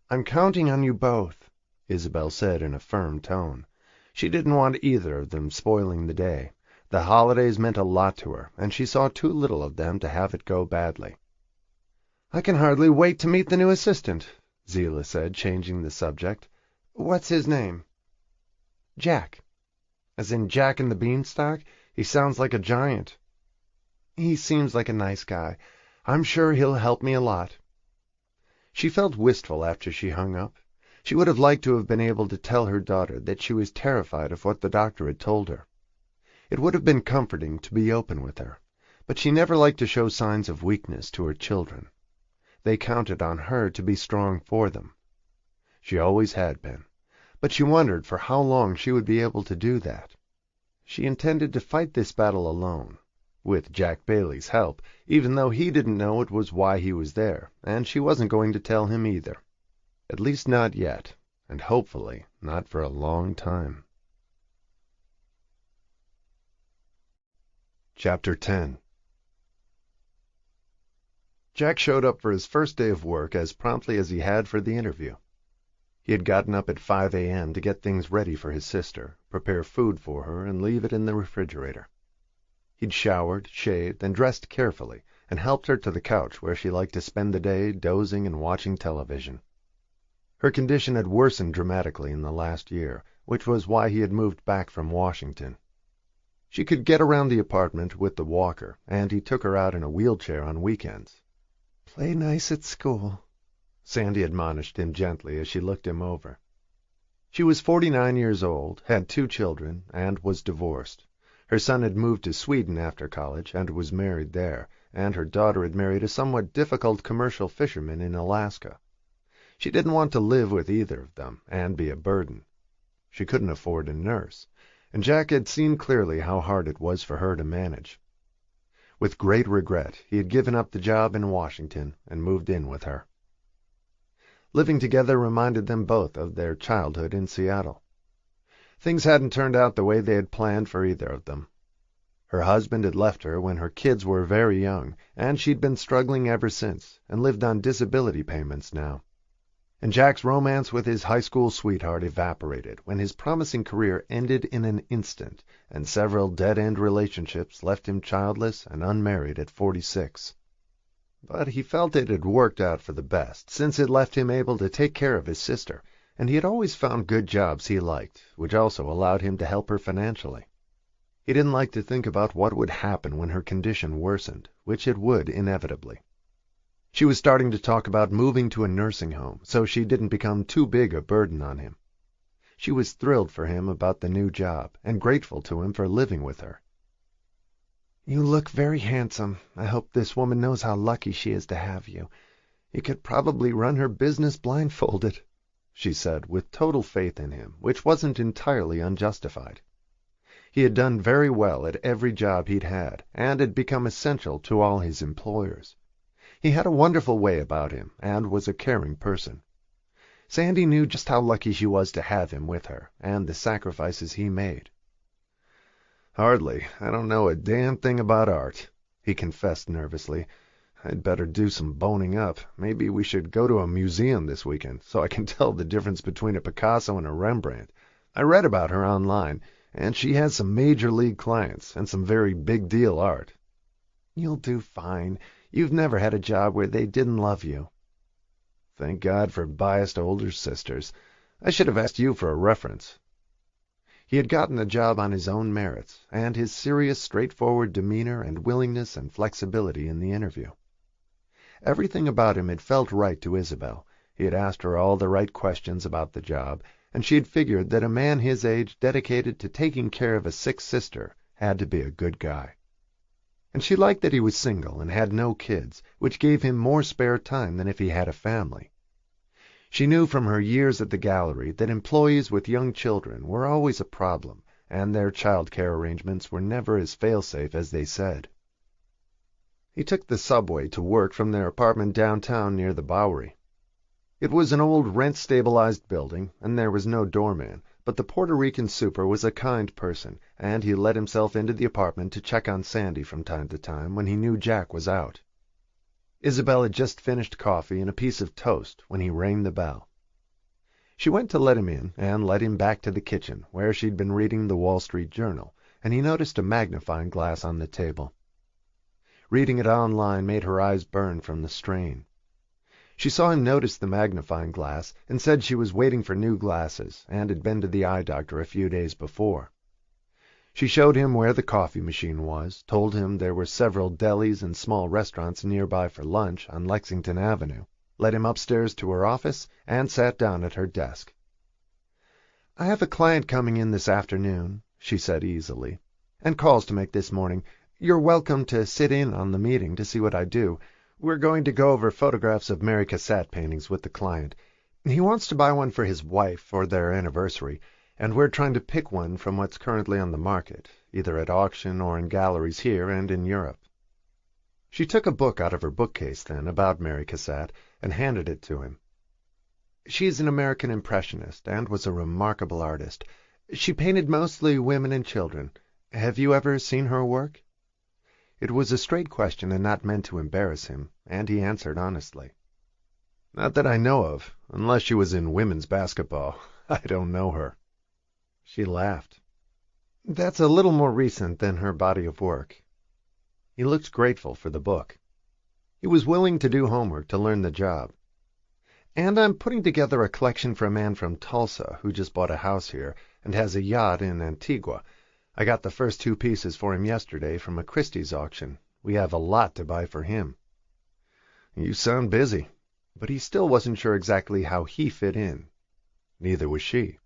"I'm counting on you both," Isabel said in a firm tone. She didn't want either of them spoiling the day. The holidays meant a lot to her, and she saw too little of them to have it go badly. "I can hardly wait to meet the new assistant," Zillah said, changing the subject. "What's his name?" "Jack." "As in Jack and the Beanstalk? He sounds like a giant." "He seems like a nice guy. I'm sure he'll help me a lot." She felt wistful after she hung up. She would have liked to have been able to tell her daughter that she was terrified of what the doctor had told her. It would have been comforting to be open with her, but she never liked to show signs of weakness to her children. They counted on her to be strong for them. She always had been, but she wondered for how long she would be able to do that. She intended to fight this battle alone, with Jack Bailey's help, even though he didn't know it was why he was there, and she wasn't going to tell him either. At least not yet, and hopefully not for a long time. Chapter 10. Jack showed up for his first day of work as promptly as he had for the interview. He had gotten up at 5 a.m. to get things ready for his sister, prepare food for her, and leave it in the refrigerator. He'd showered, shaved, and dressed carefully, and helped her to the couch where she liked to spend the day dozing and watching television. Her condition had worsened dramatically in the last year, which was why he had moved back from Washington. She could get around the apartment with the walker, and he took her out in a wheelchair on weekends. "Play nice at school," Sandy admonished him gently as she looked him over. She was 49 years old, had 2 children, and was divorced. Her son had moved to Sweden after college and was married there, and her daughter had married a somewhat difficult commercial fisherman in Alaska. She didn't want to live with either of them and be a burden. She couldn't afford a nurse, and Jack had seen clearly how hard it was for her to manage. With great regret, he had given up the job in Washington and moved in with her. Living together reminded them both of their childhood in Seattle. Things hadn't turned out the way they had planned for either of them. Her husband had left her when her kids were very young, and she'd been struggling ever since, and lived on disability payments now. And Jack's romance with his high school sweetheart evaporated when his promising career ended in an instant, and several dead-end relationships left him childless and unmarried at 46. But he felt it had worked out for the best, since it left him able to take care of his sister, and he had always found good jobs he liked, which also allowed him to help her financially. He didn't like to think about what would happen when her condition worsened, which it would inevitably. She was starting to talk about moving to a nursing home, so she didn't become too big a burden on him. She was thrilled for him about the new job, and grateful to him for living with her. "You look very handsome. I hope this woman knows how lucky she is to have you. You could probably run her business blindfolded," she said, with total faith in him, which wasn't entirely unjustified. He had done very well at every job he'd had, and had become essential to all his employers. He had a wonderful way about him, and was a caring person. Sandy knew just how lucky she was to have him with her, and the sacrifices he made. "Hardly. I don't know a damn thing about art," he confessed nervously. I'd better do some boning up. Maybe we should go to a museum this weekend so I can tell the difference between a Picasso and a Rembrandt. I read about her online, and she has some major league clients and some very big deal art. You'll do fine. You've never had a job where they didn't love you. Thank God for biased older sisters. I should have asked you for a reference. He had gotten the job on his own merits, and his serious, straightforward demeanor and willingness and flexibility in the interview. Everything about him had felt right to Isabel. He had asked her all the right questions about the job, and she had figured that a man his age dedicated to taking care of a sick sister had to be a good guy. And she liked that he was single and had no kids, which gave him more spare time than if he had a family. She knew from her years at the gallery that employees with young children were always a problem, and their child care arrangements were never as fail-safe as they said. He took the subway to work from their apartment downtown near the Bowery. It was an old rent-stabilized building, and there was no doorman, but the Puerto Rican super was a kind person, and he let himself into the apartment to check on Sandy from time to time when he knew Jack was out. Isabel had just finished coffee and a piece of toast when he rang the bell. She went to let him in and led him back to the kitchen, where she'd been reading the Wall Street Journal, and he noticed a magnifying glass on the table. Reading it online made her eyes burn from the strain. She saw him notice the magnifying glass and said she was waiting for new glasses and had been to the eye doctor a few days before. She showed him where the coffee machine was, told him there were several delis and small restaurants nearby for lunch on Lexington Avenue, led him upstairs to her office, and sat down at her desk. "I have a client coming in this afternoon," she said easily, "and calls to make this morning. You're welcome to sit in on the meeting to see what I do. We're going to go over photographs of Mary Cassatt paintings with the client. He wants to buy one for his wife for their anniversary, and we're trying to pick one from what's currently on the market, either at auction or in galleries here and in Europe." She took a book out of her bookcase then about Mary Cassatt and handed it to him. "She's an American impressionist and was a remarkable artist. She painted mostly women and children. Have you ever seen her work?" It was a straight question and not meant to embarrass him, and he answered honestly. "Not that I know of, unless she was in women's basketball. I don't know her." She laughed. "That's a little more recent than her body of work." He looked grateful for the book. He was willing to do homework to learn the job. "And I'm putting together a collection for a man from Tulsa who just bought a house here and has a yacht in Antigua. I got the first 2 pieces for him yesterday from a Christie's auction. We have a lot to buy for him." "You sound busy." But he still wasn't sure exactly how he fit in. Neither was she.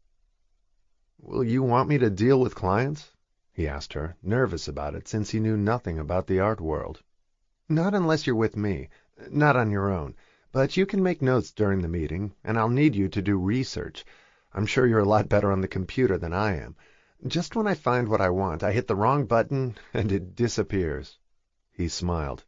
"Will you want me to deal with clients?" he asked her, nervous about it since he knew nothing about the art world. "Not unless you're with me. Not on your own. But you can make notes during the meeting, and I'll need you to do research. I'm sure you're a lot better on the computer than I am. Just when I find what I want, I hit the wrong button, and it disappears." He smiled.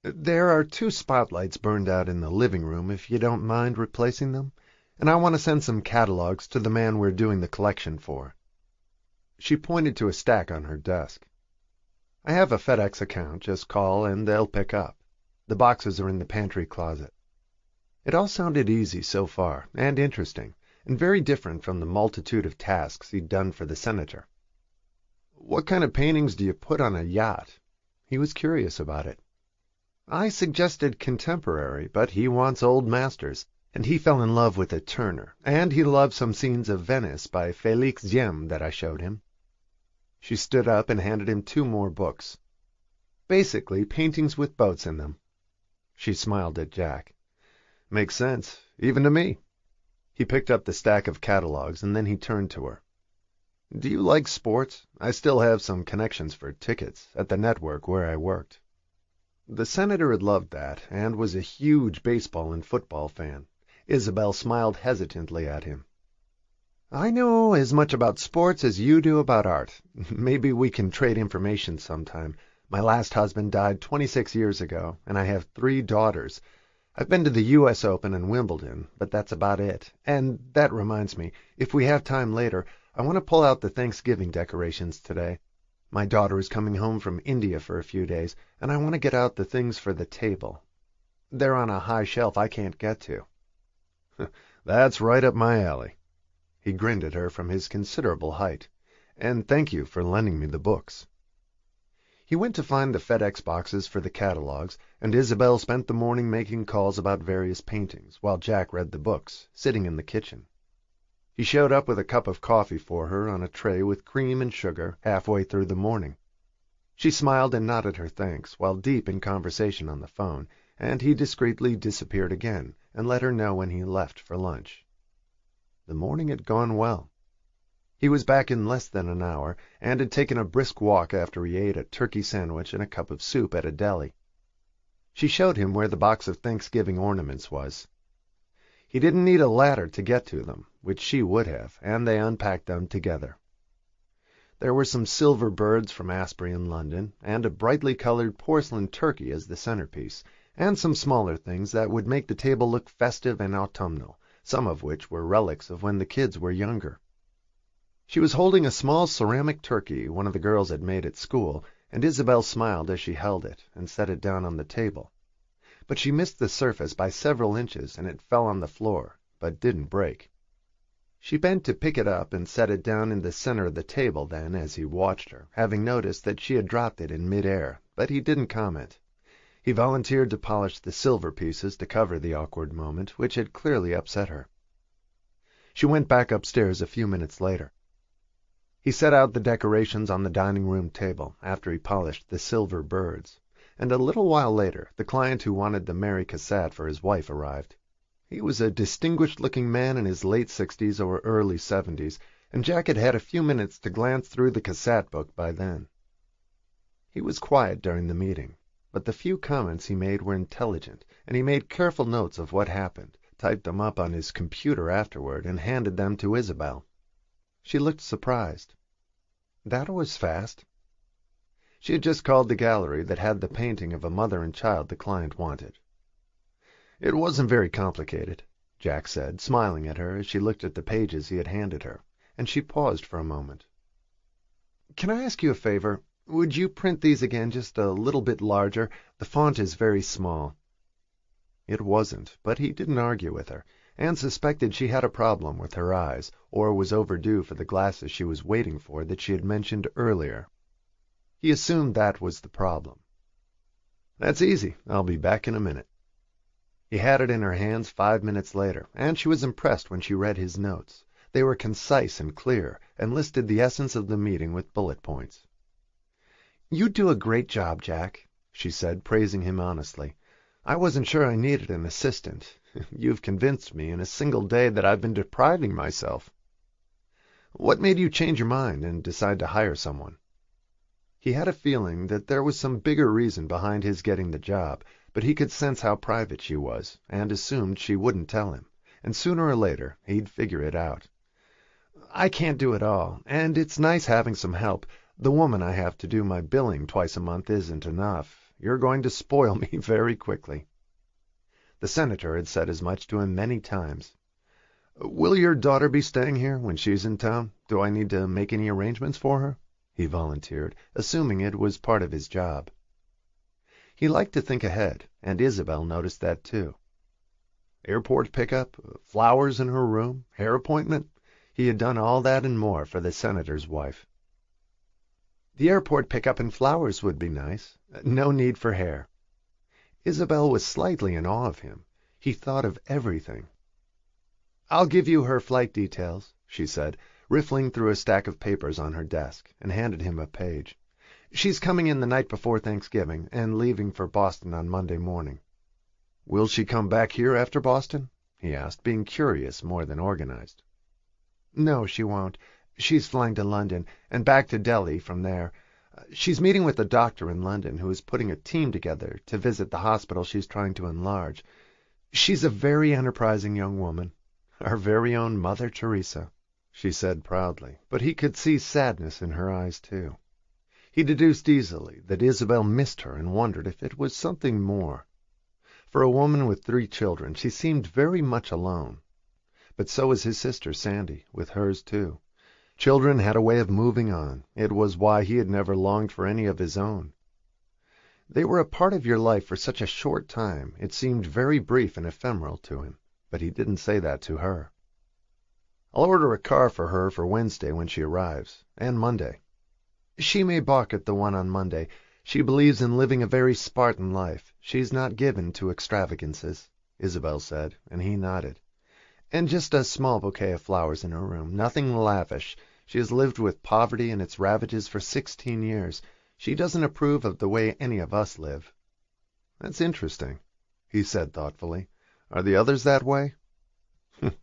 "There are 2 spotlights burned out in the living room, if you don't mind replacing them. And I want to send some catalogs to the man we're doing the collection for." She pointed to a stack on her desk. "I have a FedEx account. Just call, and they'll pick up. The boxes are in the pantry closet." It all sounded easy so far, and interesting, and very different from the multitude of tasks he'd done for the senator. "What kind of paintings do you put on a yacht?" He was curious about it. "I suggested contemporary, but he wants old masters, and he fell in love with a Turner, and he loved some scenes of Venice by Félix Diem that I showed him." She stood up and handed him 2 more books. "Basically paintings with boats in them." She smiled at Jack. "Makes sense, even to me." He picked up the stack of catalogs, and then he turned to her. "Do you like sports? I still have some connections for tickets at the network where I worked." The senator had loved that, and was a huge baseball and football fan. Isabel smiled hesitantly at him. "I know as much about sports as you do about art. Maybe we can trade information sometime. My last husband died 26 years ago, and I have 3 daughters. I've been to the U.S. Open and Wimbledon, but that's about it. And that reminds me, if we have time later, I want to pull out the Thanksgiving decorations today. My daughter is coming home from India for a few days, and I want to get out the things for the table. They're on a high shelf I can't get to." "That's right up my alley." He grinned at her from his considerable height. "And thank you for lending me the books." He went to find the FedEx boxes for the catalogs, and Isabel spent the morning making calls about various paintings, while Jack read the books, sitting in the kitchen. He showed up with a cup of coffee for her on a tray with cream and sugar halfway through the morning. She smiled and nodded her thanks, while deep in conversation on the phone, and he discreetly disappeared again and let her know when he left for lunch. The morning had gone well. He was back in less than an hour, and had taken a brisk walk after he ate a turkey sandwich and a cup of soup at a deli. She showed him where the box of Thanksgiving ornaments was. He didn't need a ladder to get to them, which she would have, and they unpacked them together. There were some silver birds from Asbury in London, and a brightly colored porcelain turkey as the centerpiece, and some smaller things that would make the table look festive and autumnal, some of which were relics of when the kids were younger. She was holding a small ceramic turkey one of the girls had made at school, and Isabel smiled as she held it and set it down on the table. But she missed the surface by several inches, and it fell on the floor, but didn't break. She bent to pick it up and set it down in the center of the table then, as he watched her, having noticed that she had dropped it in mid-air, but he didn't comment. He volunteered to polish the silver pieces to cover the awkward moment, which had clearly upset her. She went back upstairs a few minutes later. He set out the decorations on the dining-room table after he polished the silver birds, and a little while later the client who wanted the Mary Cassatt for his wife arrived. He was a distinguished-looking man in his late 60s or early 70s, and Jack had had a few minutes to glance through the Cassatt book by then. He was quiet during the meeting, but the few comments he made were intelligent, and he made careful notes of what happened, typed them up on his computer afterward, and handed them to Isabel. She looked surprised. That was fast. She had just called the gallery that had the painting of a mother and child the client wanted. "It wasn't very complicated," Jack said, smiling at her as she looked at the pages he had handed her, and she paused for a moment. "Can I ask you a favor? Would you print these again just a little bit larger? The font is very small." It wasn't, but he didn't argue with her, and suspected she had a problem with her eyes, or was overdue for the glasses she was waiting for that she had mentioned earlier. He assumed that was the problem. "That's easy. I'll be back in a minute." He had it in her hands 5 minutes later, and she was impressed when she read his notes. They were concise and clear, and listed the essence of the meeting with bullet points. "You do a great job, Jack," she said, praising him honestly. "I wasn't sure I needed an assistant. You've convinced me in a single day that I've been depriving myself." "What made you change your mind and decide to hire someone?" He had a feeling that there was some bigger reason behind his getting the job, but he could sense how private she was, and assumed she wouldn't tell him, and sooner or later he'd figure it out. "I can't do it all, and it's nice having some help. The woman I have to do my billing twice a month isn't enough. You're going to spoil me very quickly." The senator had said as much to him many times. "Will your daughter be staying here when she's in town? Do I need to make any arrangements for her?" he volunteered, assuming it was part of his job. He liked to think ahead, and Isabel noticed that too. Airport pickup, flowers in her room, hair appointment. He had done all that and more for the senator's wife. The airport pickup and flowers would be nice. No need for hair. Isabel was slightly in awe of him. He thought of everything. "I'll give you her flight details," she said, riffling through a stack of papers on her desk, and handed him a page. "She's coming in the night before Thanksgiving, and leaving for Boston on Monday morning." "Will she come back here after Boston?" he asked, being curious more than organized. "No, she won't. She's flying to London, and back to Delhi from there. She's meeting with a doctor in London who is putting a team together to visit the hospital she's trying to enlarge. She's a very enterprising young woman. Our very own Mother Teresa," she said proudly, but he could see sadness in her eyes too. He deduced easily that Isabel missed her and wondered if it was something more. For a woman with 3 children, she seemed very much alone. But so was his sister Sandy, with hers too. Children had a way of moving on. It was why he had never longed for any of his own. They were a part of your life for such a short time, it seemed very brief and ephemeral to him, but he didn't say that to her. "I'll order a car for her for Wednesday when she arrives, and Monday." "She may balk at the one on Monday. She believes in living a very Spartan life. She's not given to extravagances," Isabel said, and he nodded. "And just a small bouquet of flowers in her room. Nothing lavish. She has lived with poverty and its ravages for 16 years. She doesn't approve of the way any of us live." "That's interesting," he said thoughtfully. "Are the others that way?"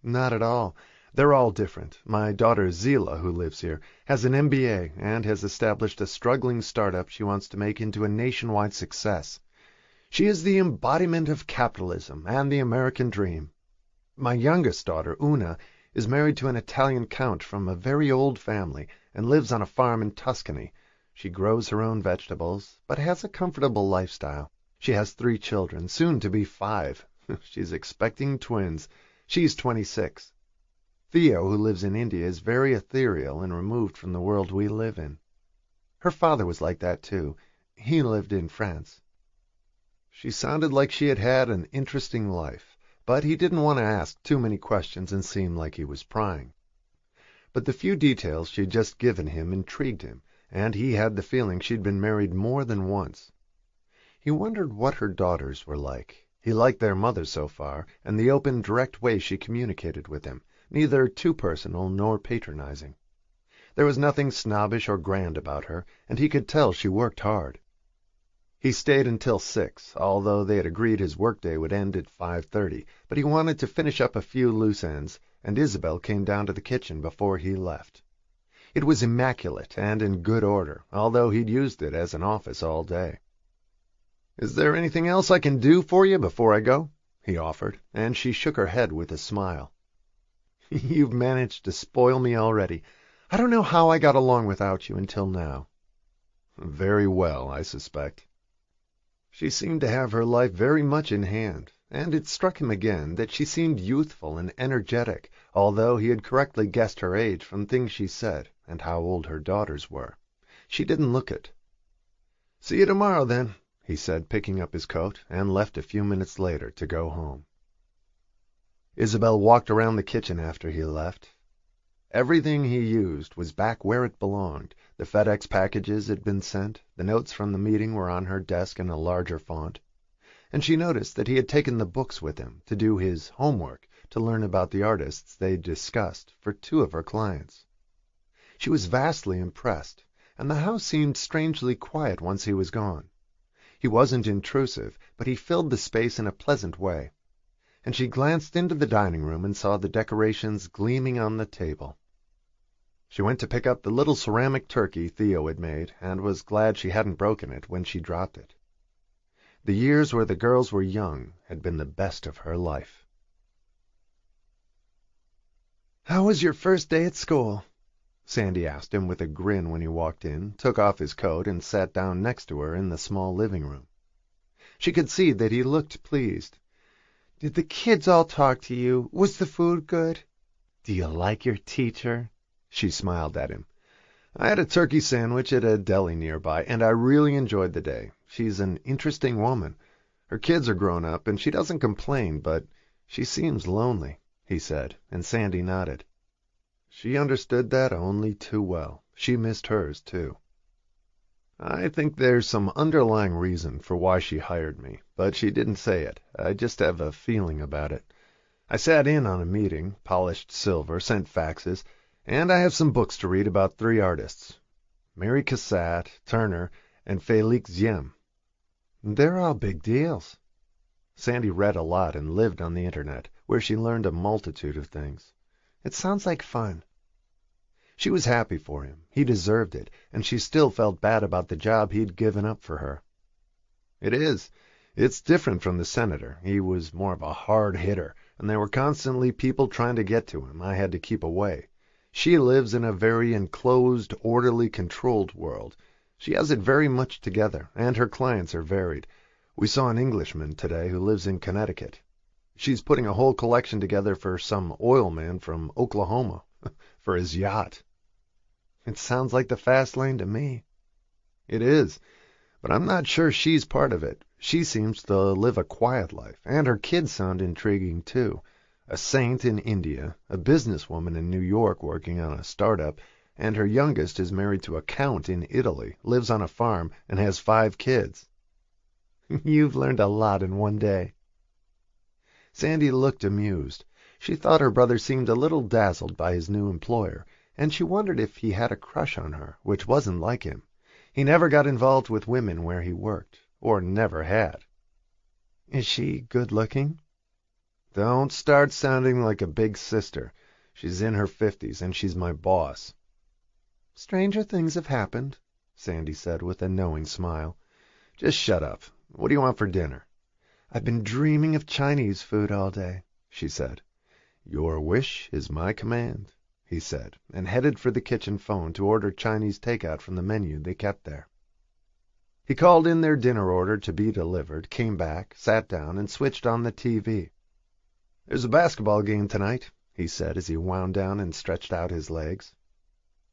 "Not at all. They're all different. My daughter Zila, who lives here, has an MBA and has established a struggling startup she wants to make into a nationwide success. She is the embodiment of capitalism and the American dream. My youngest daughter, Una, is married to an Italian count from a very old family and lives on a farm in Tuscany. She grows her own vegetables, but has a comfortable lifestyle. She has 3 children, soon to be 5. She's expecting twins. She's 26. Theo, who lives in India, is very ethereal and removed from the world we live in. Her father was like that, too. He lived in France." She sounded like she had had an interesting life, but he didn't want to ask too many questions and seem like he was prying. But the few details she'd just given him intrigued him, and he had the feeling she'd been married more than once. He wondered what her daughters were like. He liked their mother so far, and the open, direct way she communicated with him, neither too personal nor patronizing. There was nothing snobbish or grand about her, and he could tell she worked hard. He stayed until 6, although they had agreed his workday would end at 5:30, but he wanted to finish up a few loose ends, and Isabel came down to the kitchen before he left. It was immaculate and in good order, although he'd used it as an office all day. "Is there anything else I can do for you before I go?" he offered, and she shook her head with a smile. "You've managed to spoil me already. I don't know how I got along without you until now." "Very well, I suspect." She seemed to have her life very much in hand, and it struck him again that she seemed youthful and energetic, although he had correctly guessed her age from things she said and how old her daughters were. She didn't look it. "See you tomorrow, then," he said, picking up his coat, and left a few minutes later to go home. Isabel walked around the kitchen after he left. Everything he used was back where it belonged. The FedEx packages had been sent, the notes from the meeting were on her desk in a larger font, and she noticed that he had taken the books with him to do his homework, to learn about the artists they'd discussed for 2 of her clients. She was vastly impressed, and the house seemed strangely quiet once he was gone. He wasn't intrusive, but he filled the space in a pleasant way, and she glanced into the dining room and saw the decorations gleaming on the table. She went to pick up the little ceramic turkey Theo had made, and was glad she hadn't broken it when she dropped it. The years where the girls were young had been the best of her life. "How was your first day at school?" Sandy asked him with a grin when he walked in, took off his coat, and sat down next to her in the small living room. She could see that he looked pleased. "Did the kids all talk to you? Was the food good? Do you like your teacher?" She smiled at him. "I had a turkey sandwich at a deli nearby, and I really enjoyed the day. She's an interesting woman. Her kids are grown up, and she doesn't complain, but she seems lonely," he said, and Sandy nodded. She understood that only too well. She missed hers, too. "I think there's some underlying reason for why she hired me, but she didn't say it. I just have a feeling about it. I sat in on a meeting, polished silver, sent faxes, and I have some books to read about 3 artists, Mary Cassatt, Turner, and Félix Diem. They're all big deals." Sandy read a lot and lived on the Internet, where she learned a multitude of things. "It sounds like fun." She was happy for him. He deserved it, and she still felt bad about the job he'd given up for her. "It is. It's different from the senator. He was more of a hard hitter, and there were constantly people trying to get to him. I had to keep away. She lives in a very enclosed, orderly, controlled world. She has it very much together, and her clients are varied. We saw an Englishman today who lives in Connecticut. She's putting a whole collection together for some oil man from Oklahoma, for his yacht." It sounds like the fast lane to me. It is, but I'm not sure she's part of it. She seems to live a quiet life, and her kids sound intriguing too. A saint in India, a businesswoman in New York working on a startup, and her youngest is married to a count in Italy, lives on a farm, and has 5 kids. You've learned a lot in one day. Sandy looked amused. She thought her brother seemed a little dazzled by his new employer, and she wondered if he had a crush on her, which wasn't like him. He never got involved with women where he worked, or never had. Is she good-looking? Don't start sounding like a big sister. She's in her 50s, and she's my boss. Stranger things have happened, Sandy said with a knowing smile. Just shut up. What do you want for dinner? I've been dreaming of Chinese food all day, she said. Your wish is my command, he said, and headed for the kitchen phone to order Chinese takeout from the menu they kept there. He called in their dinner order to be delivered, came back, sat down, and switched on the TV. There's a basketball game tonight, he said as he wound down and stretched out his legs.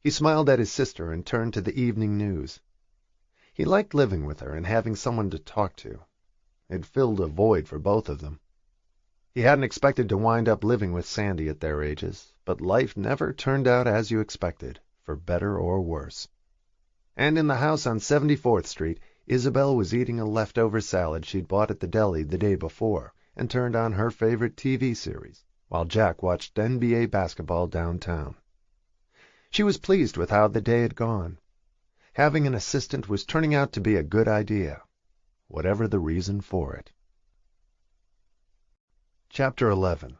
He smiled at his sister and turned to the evening news. He liked living with her and having someone to talk to. It filled a void for both of them. He hadn't expected to wind up living with Sandy at their ages, but life never turned out as you expected, for better or worse. And in the house on 74th Street, Isabel was eating a leftover salad she'd bought at the deli the day before and turned on her favorite TV series, while Jack watched NBA basketball downtown. She was pleased with how the day had gone. Having an assistant was turning out to be a good idea, whatever the reason for it. Chapter 11.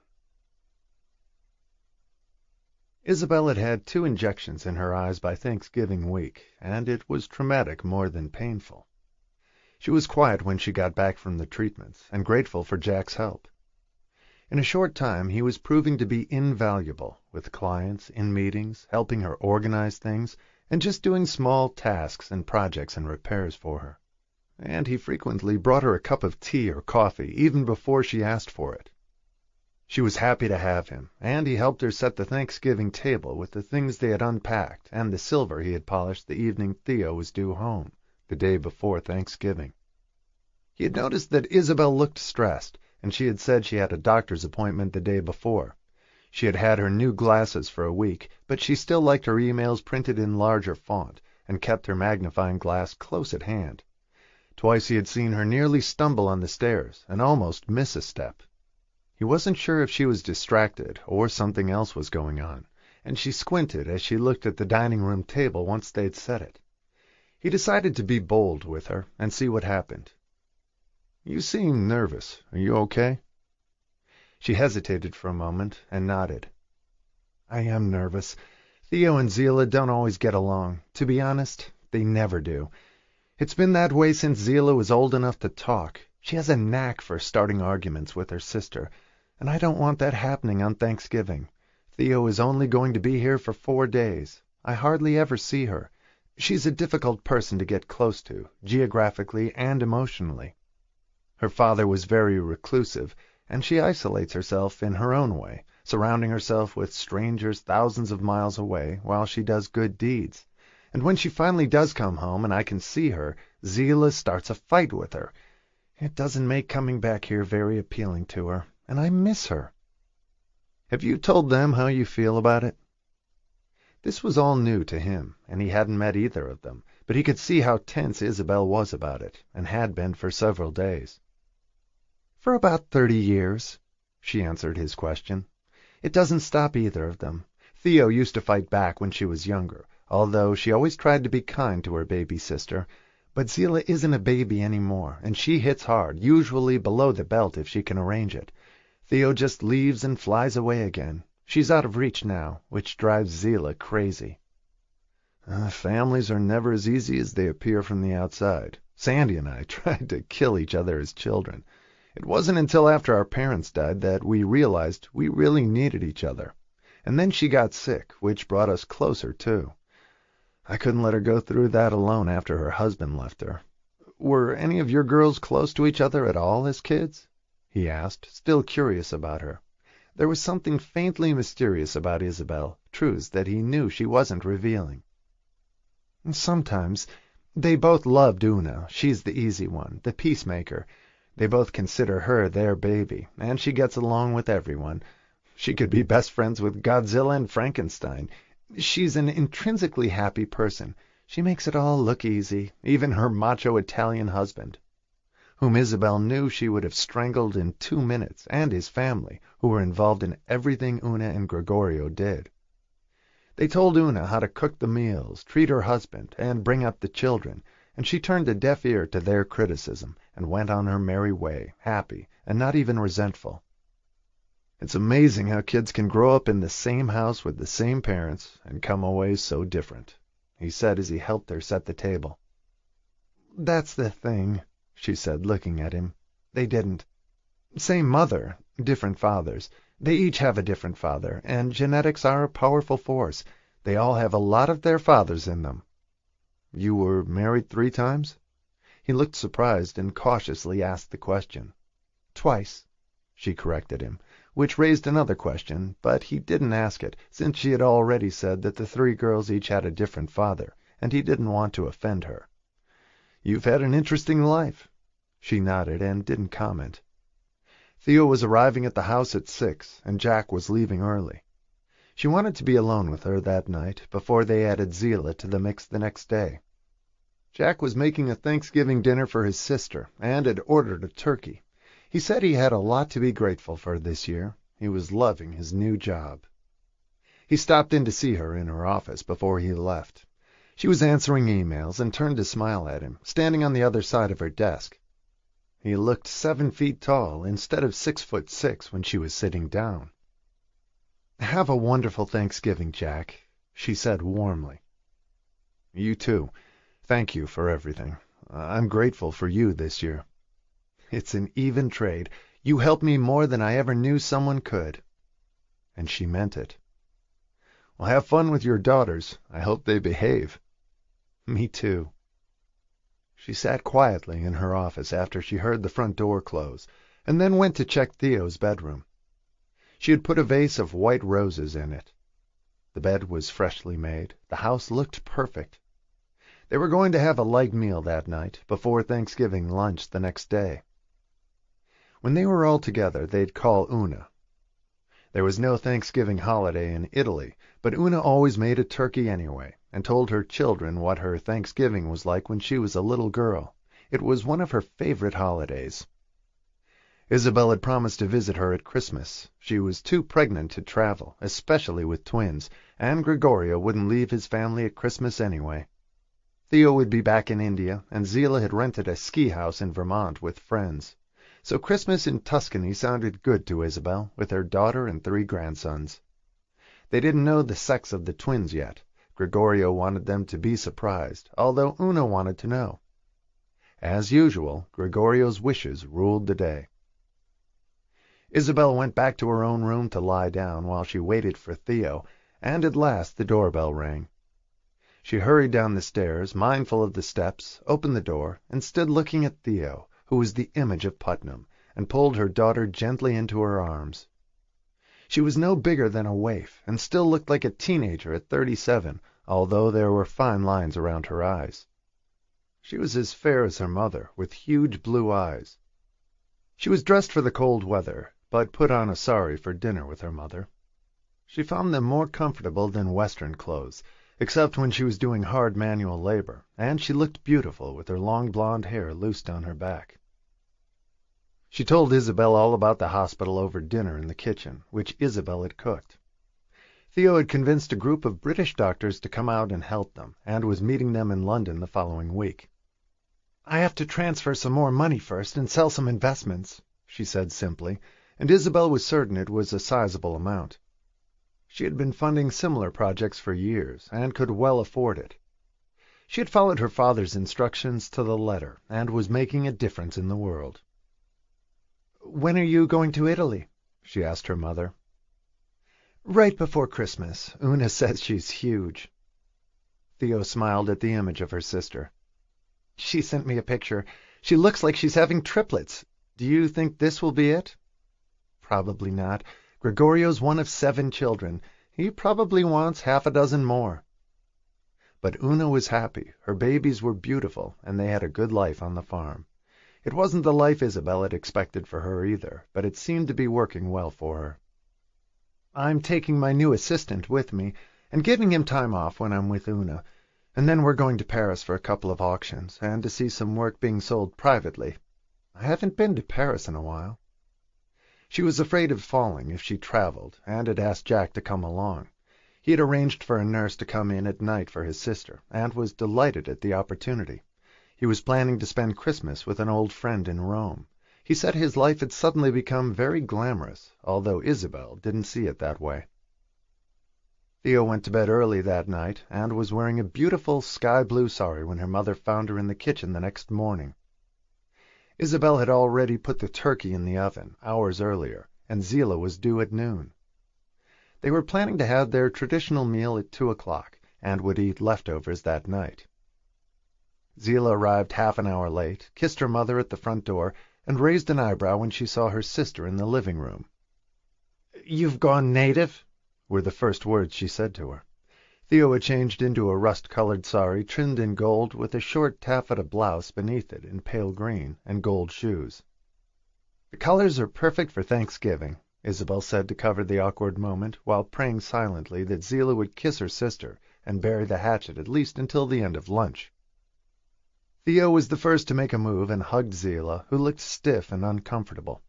Isabel had had 2 injections in her eyes by Thanksgiving week, and it was traumatic more than painful. She was quiet when she got back from the treatments, and grateful for Jack's help. In a short time he was proving to be invaluable, with clients, in meetings, helping her organize things, and just doing small tasks and projects and repairs for her. And he frequently brought her a cup of tea or coffee, even before she asked for it. She was happy to have him, and he helped her set the Thanksgiving table with the things they had unpacked and the silver he had polished the evening Theo was due home, the day before Thanksgiving. He had noticed that Isabel looked stressed, and she had said she had a doctor's appointment the day before. She had had her new glasses for a week, but she still liked her emails printed in larger font, and kept her magnifying glass close at hand. Twice he had seen her nearly stumble on the stairs, and almost miss a step. He wasn't sure if she was distracted or something else was going on, and she squinted as she looked at the dining-room table once they'd set it. He decided to be bold with her and see what happened. You seem nervous. Are you okay? She hesitated for a moment and nodded. I am nervous. Theo and Zila don't always get along. To be honest, they never do. It's been that way since Zila was old enough to talk. She has a knack for starting arguments with her sister, and I don't want that happening on Thanksgiving. Theo is only going to be here for 4 days. I hardly ever see her. She's a difficult person to get close to, geographically and emotionally. Her father was very reclusive, and she isolates herself in her own way, surrounding herself with strangers thousands of miles away while she does good deeds. And when she finally does come home and I can see her, Zila starts a fight with her. It doesn't make coming back here very appealing to her, and I miss her. Have you told them how you feel about it? This was all new to him, and he hadn't met either of them, but he could see how tense Isabel was about it, and had been for several days. For about 30 years, she answered his question. It doesn't stop either of them. Theo used to fight back when she was younger, although she always tried to be kind to her baby sister. But Zila isn't a baby anymore, and she hits hard, usually below the belt if she can arrange it. Theo just leaves and flies away again. She's out of reach now, which drives Zila crazy. Families are never as easy as they appear from the outside. Sandy and I tried to kill each other as children. It wasn't until after our parents died that we realized we really needed each other. And then she got sick, which brought us closer, too. I couldn't let her go through that alone after her husband left her. Were any of your girls close to each other at all as kids? He asked, still curious about her. There was something faintly mysterious about Isabel, truths that he knew she wasn't revealing. Sometimes. They both loved Una. She's the easy one, the peacemaker. They both consider her their baby, and she gets along with everyone. She could be best friends with Godzilla and Frankenstein. She's an intrinsically happy person. She makes it all look easy, even her macho Italian husband, whom Isabel knew she would have strangled in 2 minutes, and his family, who were involved in everything Una and Gregorio did. They told Una how to cook the meals, treat her husband, and bring up the children, and she turned a deaf ear to their criticism and went on her merry way, happy and not even resentful. It's amazing how kids can grow up in the same house with the same parents and come away so different, he said as he helped her set the table. That's the thing, she said, looking at him. They didn't. Same mother, different fathers. They each have a different father, and genetics are a powerful force. They all have a lot of their fathers in them. You were married 3 times? He looked surprised and cautiously asked the question. Twice, she corrected him, which raised another question, but he didn't ask it, since she had already said that the 3 girls each had a different father, and he didn't want to offend her. You've had an interesting life. She nodded and didn't comment. Theo was arriving at the house at 6, and Jack was leaving early. She wanted to be alone with her that night, before they added Zila to the mix the next day. Jack was making a Thanksgiving dinner for his sister, and had ordered a turkey. He said he had a lot to be grateful for this year. He was loving his new job. He stopped in to see her in her office before he left. She was answering emails and turned to smile at him, standing on the other side of her desk. He looked 7 feet tall instead of 6'6" when she was sitting down. Have a wonderful Thanksgiving, Jack, she said warmly. You too. Thank you for everything. I'm grateful for you this year. It's an even trade. You helped me more than I ever knew someone could. And she meant it. Well, have fun with your daughters. I hope they behave. Me too. She sat quietly in her office after she heard the front door close, and then went to check Theo's bedroom. She had put a vase of white roses in it. The bed was freshly made. The house looked perfect. They were going to have a light meal that night, before Thanksgiving lunch the next day. When they were all together, they'd call Una. There was no Thanksgiving holiday in Italy, but Una always made a turkey anyway, and told her children what her Thanksgiving was like when she was a little girl. It was one of her favorite holidays. Isabel had promised to visit her at Christmas. She was too pregnant to travel, especially with twins, and Gregorio wouldn't leave his family at Christmas anyway. Theo would be back in India, and Zila had rented a ski house in Vermont with friends. So Christmas in Tuscany sounded good to Isabel, with her daughter and 3 grandsons. They didn't know the sex of the twins yet. Gregorio wanted them to be surprised, although Una wanted to know. As usual, Gregorio's wishes ruled the day. Isabel went back to her own room to lie down while she waited for Theo, and at last the doorbell rang. She hurried down the stairs, mindful of the steps, opened the door, and stood looking at Theo, who was the image of Putnam, and pulled her daughter gently into her arms. She was no bigger than a waif, and still looked like a teenager at 37, although there were fine lines around her eyes. She was as fair as her mother, with huge blue eyes. She was dressed for the cold weather, but put on a sari for dinner with her mother. She found them more comfortable than Western clothes, except when she was doing hard manual labor, and she looked beautiful with her long blonde hair loosed on her back. She told Isabel all about the hospital over dinner in the kitchen, which Isabel had cooked. Theo had convinced a group of British doctors to come out and help them, and was meeting them in London the following week. I have to transfer some more money first and sell some investments, she said simply, and Isabel was certain it was a sizable amount. She had been funding similar projects for years, and could well afford it. She had followed her father's instructions to the letter, and was making a difference in the world. When are you going to Italy? She asked her mother. Right before Christmas. Una says she's huge. Theo smiled at the image of her sister. She sent me a picture. She looks like she's having triplets. Do you think this will be it? Probably not. Gregorio's one of 7 children. He probably wants half a dozen more. But Una was happy, her babies were beautiful, and they had a good life on the farm. It wasn't the life Isabel had expected for her either, but it seemed to be working well for her. "I'm taking my new assistant with me, and giving him time off when I'm with Una, and then we're going to Paris for a couple of auctions, and to see some work being sold privately. I haven't been to Paris in a while." She was afraid of falling if she traveled, and had asked Jack to come along. He had arranged for a nurse to come in at night for his sister, and was delighted at the opportunity. He was planning to spend Christmas with an old friend in Rome. He said his life had suddenly become very glamorous, although Isabel didn't see it that way. Theo went to bed early that night, and was wearing a beautiful sky-blue sari when her mother found her in the kitchen the next morning. Isabel had already put the turkey in the oven, hours earlier, and Zillah was due at noon. They were planning to have their traditional meal at 2 o'clock, and would eat leftovers that night. Zillah arrived half an hour late, kissed her mother at the front door, and raised an eyebrow when she saw her sister in the living room. "You've gone native?" were the first words she said to her. Theo had changed into a rust-colored sari trimmed in gold, with a short taffeta blouse beneath it in pale green, and gold shoes. "The colors are perfect for Thanksgiving," Isabel said to cover the awkward moment, while praying silently that Zillah would kiss her sister and bury the hatchet at least until the end of lunch. Theo was the first to make a move and hugged Zillah, who looked stiff and uncomfortable.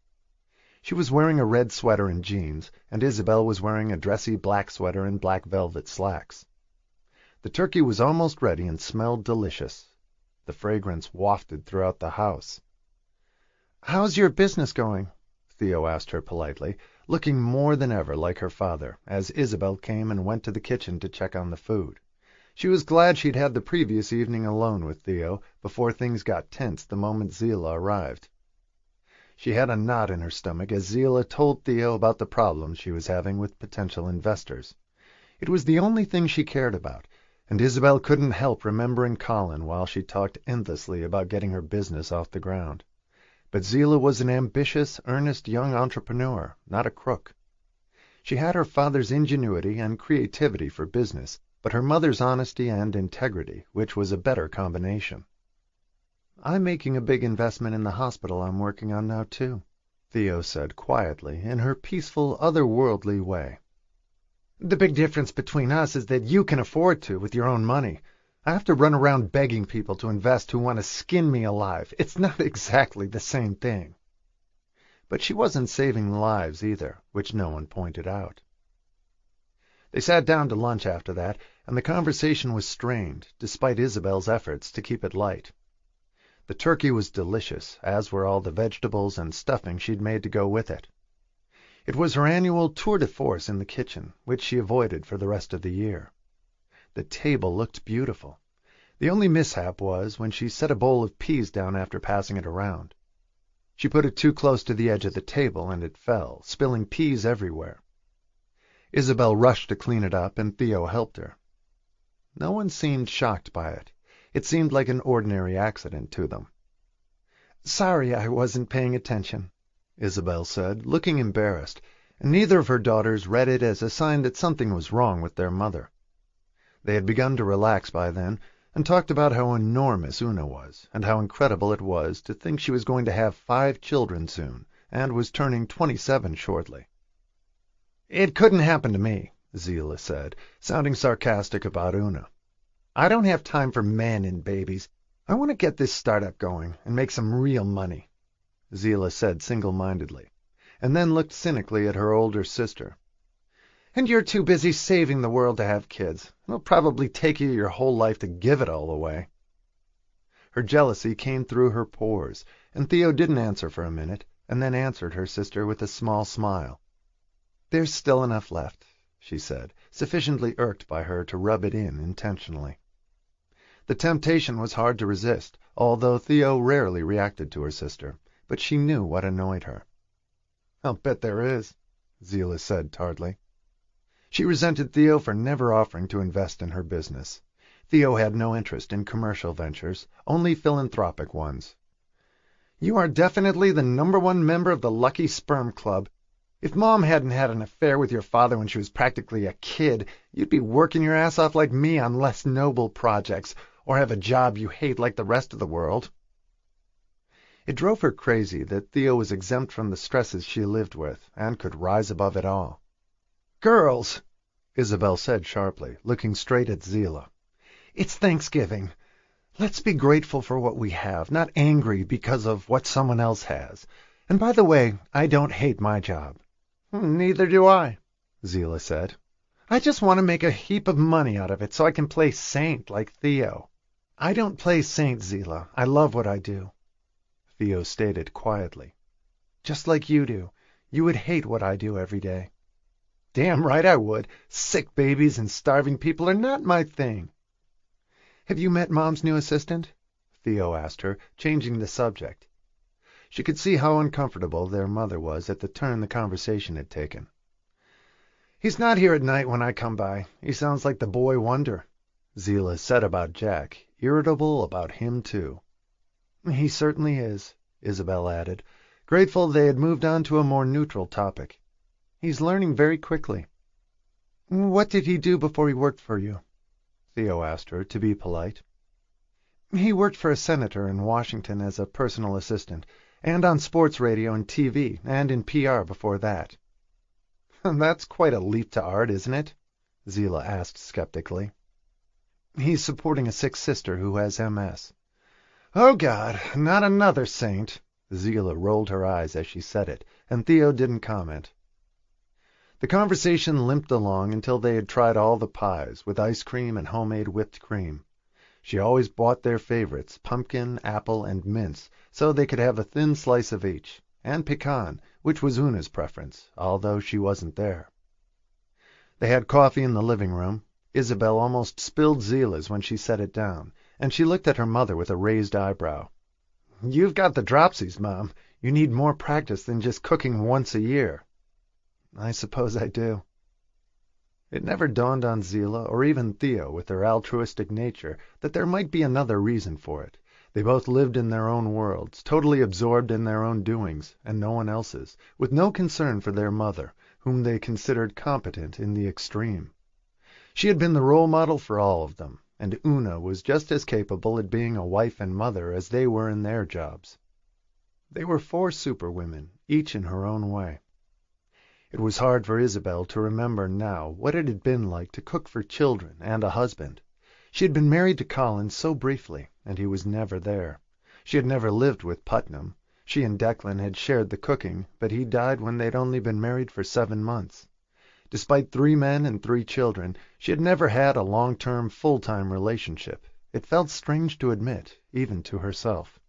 She was wearing a red sweater and jeans, and Isabel was wearing a dressy black sweater and black velvet slacks. The turkey was almost ready and smelled delicious. The fragrance wafted throughout the house. "How's your business going?" Theo asked her politely, looking more than ever like her father, as Isabel came and went to the kitchen to check on the food. She was glad she'd had the previous evening alone with Theo, before things got tense the moment Zillah arrived. She had a knot in her stomach as Zillah told Theo about the problems she was having with potential investors. It was the only thing she cared about, and Isabel couldn't help remembering Colin while she talked endlessly about getting her business off the ground. But Zillah was an ambitious, earnest young entrepreneur, not a crook. She had her father's ingenuity and creativity for business, but her mother's honesty and integrity, which was a better combination. "I'm making a big investment in the hospital I'm working on now, too," Theo said quietly, in her peaceful, otherworldly way. "The big difference between us is that you can afford to with your own money. I have to run around begging people to invest who want to skin me alive. It's not exactly the same thing." But she wasn't saving lives either, which no one pointed out. They sat down to lunch after that, and the conversation was strained, despite Isabel's efforts to keep it light. The turkey was delicious, as were all the vegetables and stuffing she'd made to go with it. It was her annual tour de force in the kitchen, which she avoided for the rest of the year. The table looked beautiful. The only mishap was when she set a bowl of peas down after passing it around. She put it too close to the edge of the table, and it fell, spilling peas everywhere. Isabel rushed to clean it up, and Theo helped her. No one seemed shocked by it. It seemed like an ordinary accident to them. "Sorry I wasn't paying attention," Isabel said, looking embarrassed, and neither of her daughters read it as a sign that something was wrong with their mother. They had begun to relax by then, and talked about how enormous Una was, and how incredible it was to think she was going to have 5 children soon, and was turning 27 shortly. "It couldn't happen to me," Zillah said, sounding sarcastic about Una. "I don't have time for men and babies. I want to get this startup going and make some real money," Zillah said single-mindedly, and then looked cynically at her older sister. "And you're too busy saving the world to have kids. It'll probably take you your whole life to give it all away." Her jealousy came through her pores, and Theo didn't answer for a minute, and then answered her sister with a small smile. "There's still enough left," she said, sufficiently irked by her to rub it in intentionally. The temptation was hard to resist, although Theo rarely reacted to her sister, but she knew what annoyed her. "I'll bet there is," Zillah said tartly. She resented Theo for never offering to invest in her business. Theo had no interest in commercial ventures, only philanthropic ones. "You are definitely the #1 member of the Lucky Sperm Club. If Mom hadn't had an affair with your father when she was practically a kid, you'd be working your ass off like me on less noble projects, or have a job you hate like the rest of the world. It drove her crazy that Theo was exempt from the stresses she lived with, and could rise above it all. "Girls," Isabel said sharply, looking straight at Zila, "it's Thanksgiving. Let's be grateful for what we have, not angry because of what someone else has. And by the way, I don't hate my job." "Neither do I," Zila said. "I just want to make a heap of money out of it so I can play saint like Theo." "I don't play saint, Zila. I love what I do," Theo stated quietly. "Just like you do. You would hate what I do every day." "Damn right I would. Sick babies and starving people are not my thing." "Have you met Mom's new assistant?" Theo asked her, changing the subject. She could see how uncomfortable their mother was at the turn the conversation had taken. "He's not here at night when I come by. He sounds like the boy wonder," Zila said about Jack, irritable about him too. "He certainly is," Isabel added, grateful they had moved on to a more neutral topic. "He's learning very quickly." "What did he do before he worked for you?" Theo asked her, to be polite. "He worked for a senator in Washington as a personal assistant, and on sports radio and TV, and in PR before that." "That's quite a leap to art, isn't it?" Zila asked skeptically. "He's supporting a sick sister who has MS." "Oh, God, not another saint." Zila rolled her eyes as she said it, and Theo didn't comment. The conversation limped along until they had tried all the pies, with ice cream and homemade whipped cream. She always bought their favorites, pumpkin, apple, and mince, so they could have a thin slice of each, and pecan, which was Una's preference, although she wasn't there. They had coffee in the living room. Isabel almost spilled Zila's when she set it down, and she looked at her mother with a raised eyebrow. "You've got the dropsies, Mom. You need more practice than just cooking once a year." "I suppose I do." It never dawned on Zila, or even Theo, with their altruistic nature, that there might be another reason for it. They both lived in their own worlds, totally absorbed in their own doings, and no one else's, with no concern for their mother, whom they considered competent in the extreme. She had been the role model for all of them, and Una was just as capable at being a wife and mother as they were in their jobs. They were 4 superwomen, each in her own way. It was hard for Isabel to remember now what it had been like to cook for children and a husband. She had been married to Colin so briefly, and he was never there. She had never lived with Putnam. She and Declan had shared the cooking, but he died when they'd only been married for 7 months. Despite 3 men and 3 children, she had never had a long-term, full-time relationship. It felt strange to admit, even to herself.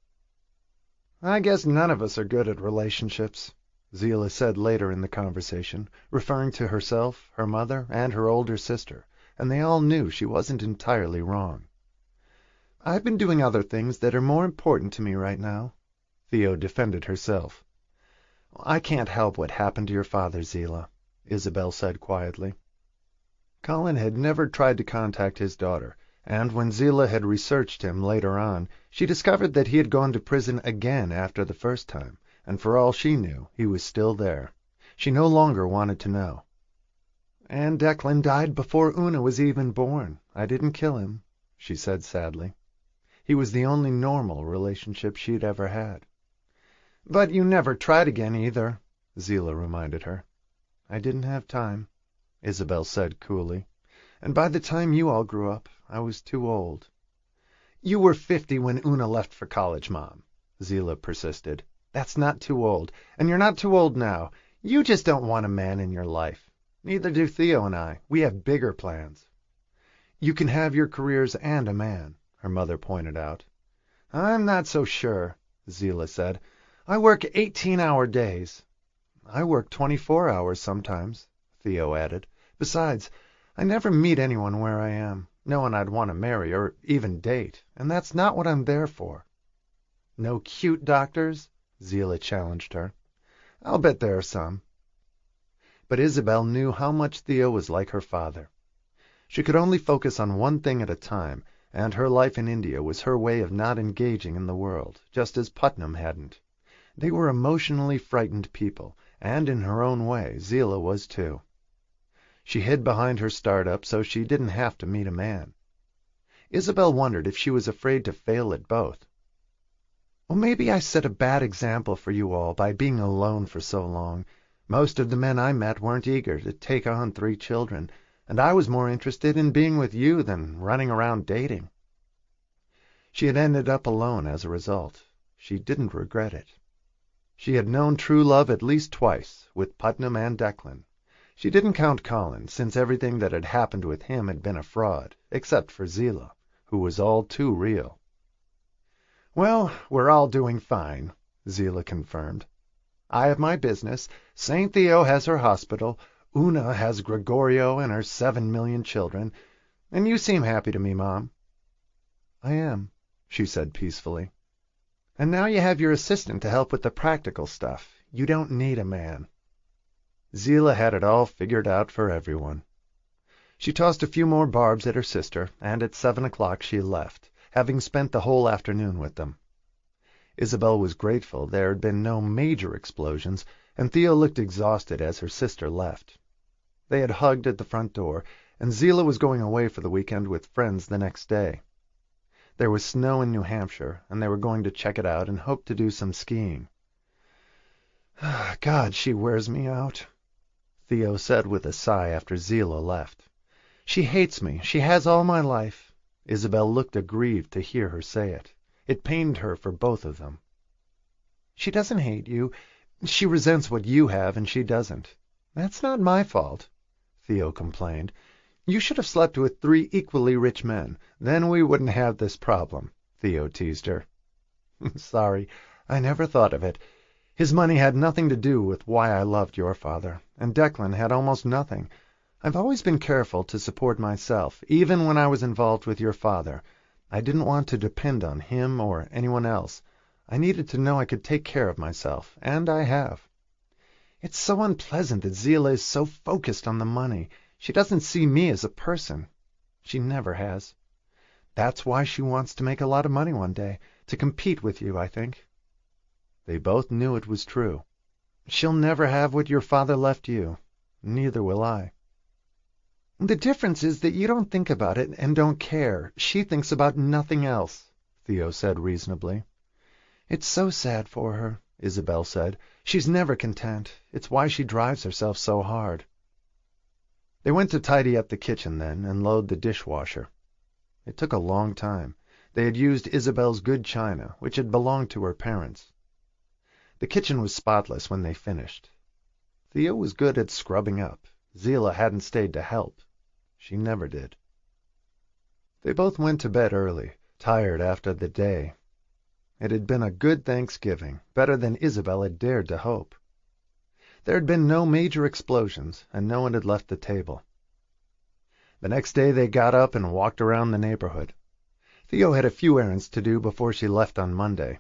"I guess none of us are good at relationships," Zila said later in the conversation, referring to herself, her mother, and her older sister, and they all knew she wasn't entirely wrong. "I've been doing other things that are more important to me right now," Theo defended herself. "I can't help what happened to your father, Zila," Isabel said quietly. Colin had never tried to contact his daughter, and when Zila had researched him later on, she discovered that he had gone to prison again after the first time, and for all she knew, he was still there. She no longer wanted to know. "And Declan died before Una was even born. I didn't kill him," she said sadly. He was the only normal relationship she'd ever had. "But you never tried again either," Zila reminded her. "I didn't have time," Isabel said coolly. "And by the time you all grew up, I was too old." "You were 50 when Una left for college, Mom," Zila persisted. "That's not too old, and you're not too old now. You just don't want a man in your life. Neither do Theo and I. We have bigger plans." "You can have your careers and a man," her mother pointed out. "I'm not so sure," Zila said. "I work 18-hour days." "I work 24 hours sometimes," Theo added. "Besides, I never meet anyone where I am, no one I'd want to marry or even date, and that's not what I'm there for." "No cute doctors?" Zila challenged her. "I'll bet there are some." But Isabel knew how much Theo was like her father. She could only focus on one thing at a time, and her life in India was her way of not engaging in the world, just as Putnam hadn't. They were emotionally frightened people, and in her own way, Zillah was too. She hid behind her startup so she didn't have to meet a man. Isabel wondered if she was afraid to fail at both. Well, maybe I set a bad example for you all by being alone for so long. Most of the men I met weren't eager to take on 3 children, and I was more interested in being with you than running around dating. She had ended up alone as a result. She didn't regret it. She had known true love at least twice, with Putnam and Declan. She didn't count Colin, since everything that had happened with him had been a fraud, except for Zillah, who was all too real. "Well, we're all doing fine," Zillah confirmed. "I have my business, St. Theo has her hospital, Una has Gregorio and her 7 million children, and you seem happy to me, Mom." "I am," she said peacefully. "And now you have your assistant to help with the practical stuff. You don't need a man." Zillah had it all figured out for everyone. She tossed a few more barbs at her sister, and at 7 o'clock she left, having spent the whole afternoon with them. Isabel was grateful there had been no major explosions, and Theo looked exhausted as her sister left. They had hugged at the front door, and Zillah was going away for the weekend with friends the next day. There was snow in New Hampshire, and they were going to check it out and hope to do some skiing. "God, she wears me out," Theo said with a sigh after Zillah left. "She hates me. She has all my life." Isabel looked aggrieved to hear her say it. It pained her for both of them. "She doesn't hate you. She resents what you have, and she doesn't. That's not my fault," Theo complained. "You should have slept with 3 equally rich men. Then we wouldn't have this problem," Theo teased her. "Sorry, I never thought of it. His money had nothing to do with why I loved your father, and Declan had almost nothing. I've always been careful to support myself, even when I was involved with your father. I didn't want to depend on him or anyone else. I needed to know I could take care of myself, and I have. It's so unpleasant that Zillah is so focused on the money. She doesn't see me as a person. She never has. That's why she wants to make a lot of money one day, to compete with you, I think." They both knew it was true. "She'll never have what your father left you. Neither will I." "The difference is that you don't think about it and don't care. She thinks about nothing else," Theo said reasonably. "It's so sad for her," Isabel said. "She's never content. It's why she drives herself so hard." They went to tidy up the kitchen then and load the dishwasher. It took a long time. They had used Isabel's good china, which had belonged to her parents. The kitchen was spotless when they finished. Theo was good at scrubbing up. Zillah hadn't stayed to help. She never did. They both went to bed early, tired after the day. It had been a good Thanksgiving, better than Isabel had dared to hope. There had been no major explosions, and no one had left the table. The next day they got up and walked around the neighborhood. Theo had a few errands to do before she left on Monday.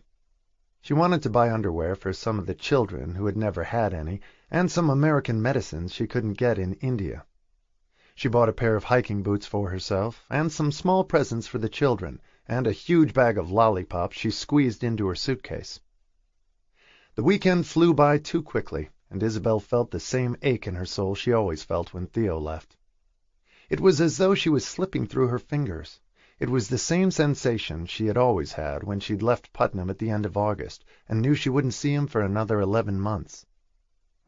She wanted to buy underwear for some of the children who had never had any, and some American medicines she couldn't get in India. She bought a pair of hiking boots for herself, and some small presents for the children, and a huge bag of lollipops she squeezed into her suitcase. The weekend flew by too quickly, and Isabel felt the same ache in her soul she always felt when Theo left. It was as though she was slipping through her fingers. It was the same sensation she had always had when she'd left Putnam at the end of August and knew she wouldn't see him for another 11 months.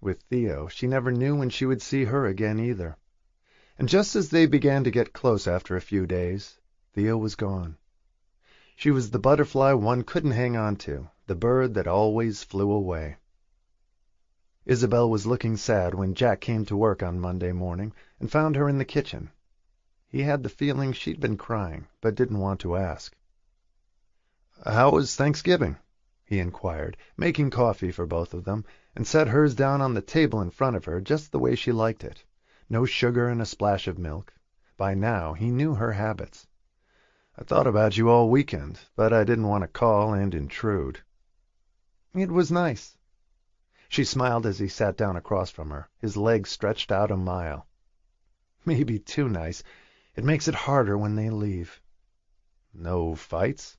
With Theo, she never knew when she would see her again either. And just as they began to get close after a few days, Theo was gone. She was the butterfly one couldn't hang on to, the bird that always flew away. Isabel was looking sad when Jack came to work on Monday morning and found her in the kitchen. He had the feeling she'd been crying, but didn't want to ask. "How was Thanksgiving?" he inquired, making coffee for both of them, and set hers down on the table in front of her just the way she liked it. No sugar and a splash of milk. By now he knew her habits. "I thought about you all weekend, but I didn't want to call and intrude." "It was nice." She smiled as he sat down across from her, his legs stretched out a mile. "Maybe too nice. It makes it harder when they leave." "No fights?"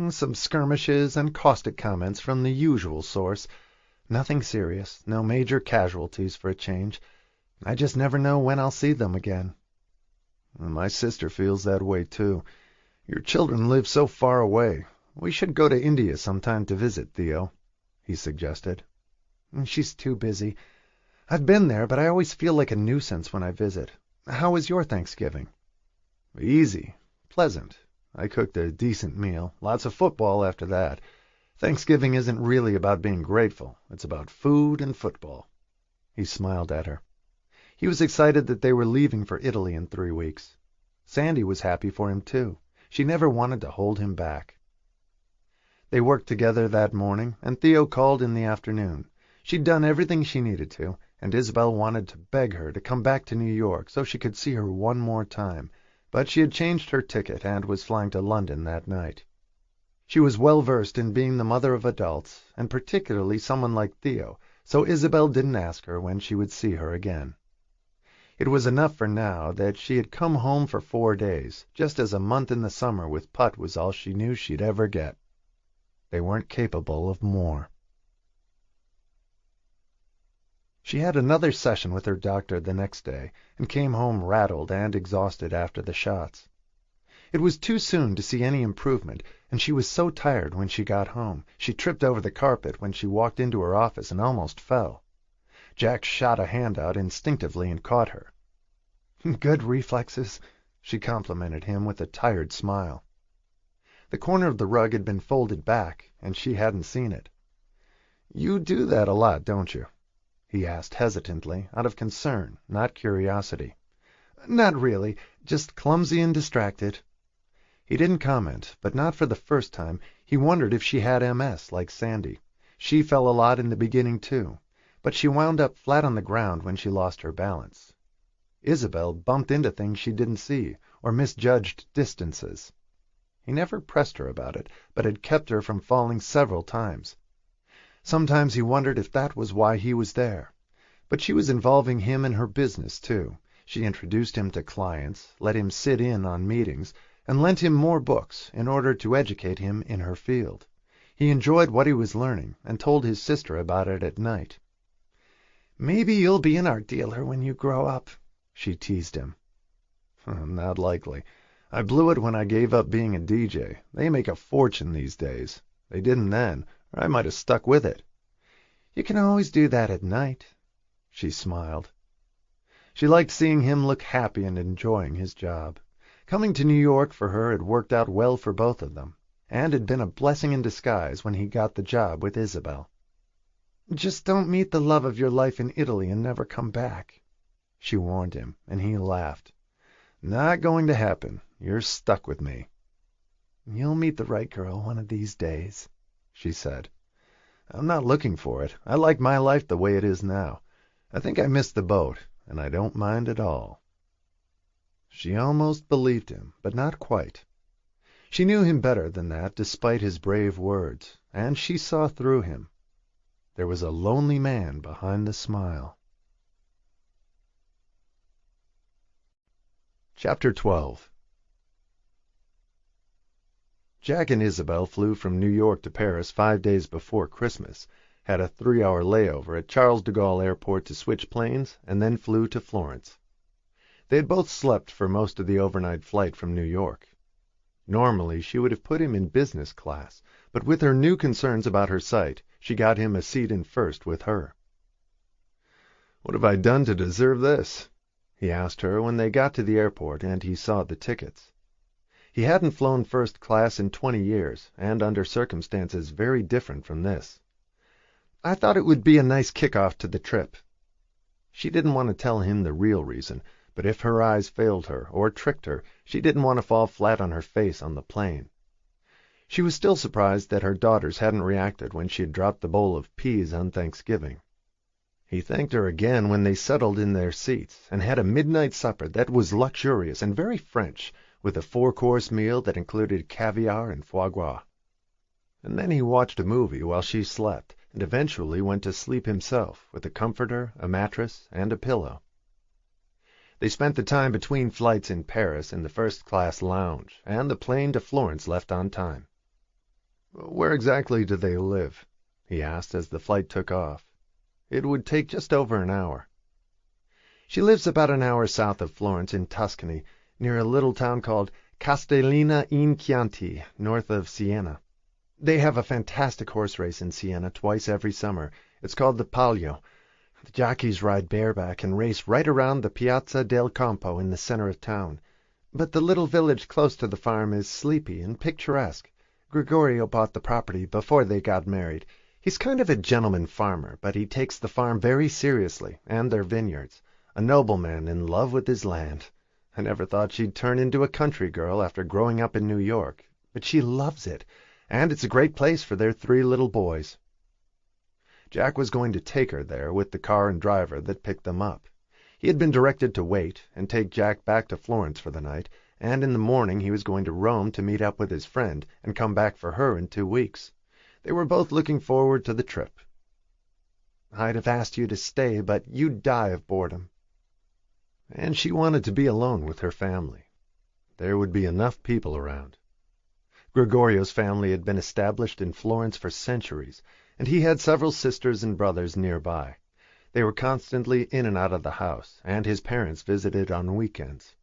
"Some skirmishes and caustic comments from the usual source. Nothing serious, no major casualties for a change. I just never know when I'll see them again." "My sister feels that way, too. Your children live so far away. We should go to India sometime to visit, Theo," he suggested. "She's too busy. I've been there, but I always feel like a nuisance when I visit. How was your Thanksgiving?" "Easy. Pleasant. I cooked a decent meal. Lots of football after that. Thanksgiving isn't really about being grateful. It's about food and football." He smiled at her. He was excited that they were leaving for Italy in 3 weeks. Sandy was happy for him, too. She never wanted to hold him back. They worked together that morning, and Theo called in the afternoon. She'd done everything she needed to, and Isabel wanted to beg her to come back to New York so she could see her one more time, but she had changed her ticket and was flying to London that night. She was well versed in being the mother of adults, and particularly someone like Theo, so Isabel didn't ask her when she would see her again. It was enough for now that she had come home for 4 days, just as a month in the summer with Put was all she knew she'd ever get. They weren't capable of more. She had another session with her doctor the next day, and came home rattled and exhausted after the shots. It was too soon to see any improvement, and she was so tired when she got home. She tripped over the carpet when she walked into her office and almost fell. Jack shot a hand out instinctively and caught her. "Good reflexes," she complimented him with a tired smile. The corner of the rug had been folded back, and she hadn't seen it. "You do that a lot, don't you?" he asked hesitantly, out of concern, not curiosity. "Not really. Just clumsy and distracted." He didn't comment, but not for the first time. He wondered if she had MS, like Sandy. She fell a lot in the beginning, too, but she wound up flat on the ground when she lost her balance. Isabel bumped into things she didn't see, or misjudged distances. He never pressed her about it, but had kept her from falling several times. Sometimes he wondered if that was why he was there. But she was involving him in her business, too. She introduced him to clients, let him sit in on meetings, and lent him more books in order to educate him in her field. He enjoyed what he was learning, and told his sister about it at night. "Maybe you'll be an art dealer when you grow up," she teased him. "Not likely. I blew it when I gave up being a DJ. They make a fortune these days. They didn't then, or I might have stuck with it." "You can always do that at night." She smiled. She liked seeing him look happy and enjoying his job. Coming to New York for her had worked out well for both of them, and had been a blessing in disguise when he got the job with Isabel. "Just don't meet the love of your life in Italy and never come back," she warned him, and he laughed. "Not going to happen. You're stuck with me." "You'll meet the right girl one of these days," she said. "I'm not looking for it. I like my life the way it is now. I think I missed the boat, and I don't mind at all." She almost believed him, but not quite. She knew him better than that, despite his brave words, and she saw through him. There was a lonely man behind the smile. Chapter 12. Jack and Isabel flew from New York to Paris 5 days before Christmas, had a 3-hour layover at Charles de Gaulle Airport to switch planes, and then flew to Florence. They had both slept for most of the overnight flight from New York. Normally she would have put him in business class, but with her new concerns about her sight, she got him a seat in first with her. "What have I done to deserve this?" he asked her when they got to the airport and he saw the tickets. He hadn't flown first class in 20 years, and under circumstances very different from this. "I thought it would be a nice kick-off to the trip." She didn't want to tell him the real reason, but if her eyes failed her or tricked her, she didn't want to fall flat on her face on the plane. She was still surprised that her daughters hadn't reacted when she had dropped the bowl of peas on Thanksgiving. He thanked her again when they settled in their seats and had a midnight supper that was luxurious and very French, with a 4-course meal that included caviar and foie gras. And then he watched a movie while she slept, and eventually went to sleep himself with a comforter, a mattress, and a pillow. They spent the time between flights in Paris in the first-class lounge, and the plane to Florence left on time. "Where exactly do they live?" he asked as the flight took off. It would take just over an hour. She lives about an hour south of Florence in Tuscany, near a little town called Castellina in Chianti, north of Siena. They have a fantastic horse race in Siena twice every summer. It's called the Palio. The jockeys ride bareback and race right around the Piazza del Campo in the center of town. But the little village close to the farm is sleepy and picturesque. Gregorio bought the property before they got married. He's kind of a gentleman farmer, but he takes the farm very seriously, and their vineyards. A nobleman in love with his land. I never thought she'd turn into a country girl after growing up in New York, but she loves it, and it's a great place for their 3 little boys. Jack was going to take her there with the car and driver that picked them up. He had been directed to wait and take Jack back to Florence for the night, and in the morning he was going to Rome to meet up with his friend and come back for her in 2 weeks. They were both looking forward to the trip. "I'd have asked you to stay, but you'd die of boredom." And she wanted to be alone with her family. There would be enough people around. Gregorio's family had been established in Florence for centuries, and he had several sisters and brothers nearby. They were constantly in and out of the house, and his parents visited on weekends.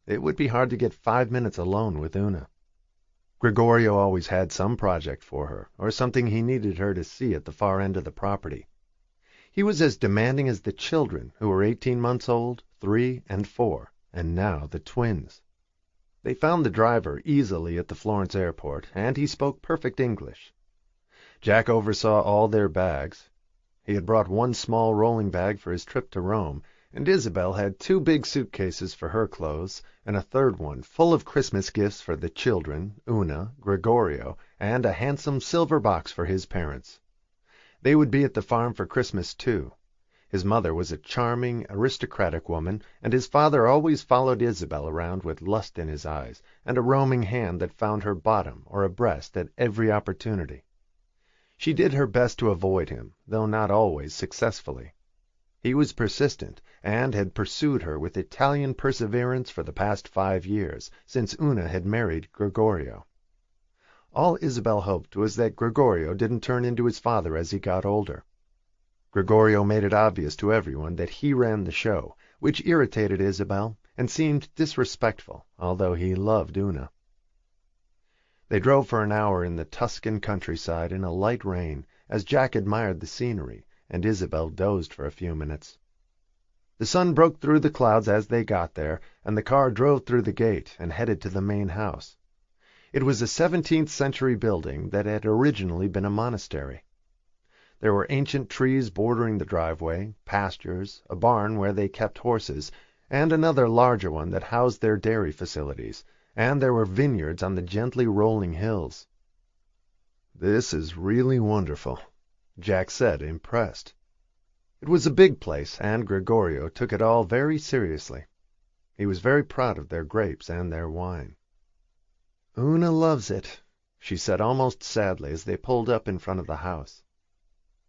It would be hard to get 5 minutes alone with Una. Gregorio always had some project for her, or something he needed her to see at the far end of the property. He was as demanding as the children, who were 18 months old, 3 and 4, and now the twins. They found the driver easily at the Florence airport, and he spoke perfect English. Jack oversaw all their bags. He had brought 1 small rolling bag for his trip to Rome, and Isabel had 2 big suitcases for her clothes, and a 3rd one full of Christmas gifts for the children, Una, Gregorio, and a handsome silver box for his parents. They would be at the farm for Christmas, too. His mother was a charming, aristocratic woman, and his father always followed Isabel around with lust in his eyes, and a roaming hand that found her bottom or a breast at every opportunity. She did her best to avoid him, though not always successfully. He was persistent, and had pursued her with Italian perseverance for the past 5 years, since Una had married Gregorio. All Isabel hoped was that Gregorio didn't turn into his father as he got older. Gregorio made it obvious to everyone that he ran the show, which irritated Isabel and seemed disrespectful, although he loved Una. They drove for an hour in the Tuscan countryside in a light rain, as Jack admired the scenery, and Isabel dozed for a few minutes. The sun broke through the clouds as they got there, and the car drove through the gate and headed to the main house. It was a 17th-century building that had originally been a monastery. There were ancient trees bordering the driveway, pastures, a barn where they kept horses, and another larger one that housed their dairy facilities, and there were vineyards on the gently rolling hills. "This is really wonderful," Jack said, impressed. It was a big place, and Gregorio took it all very seriously. He was very proud of their grapes and their wine. "Una loves it," she said almost sadly as they pulled up in front of the house.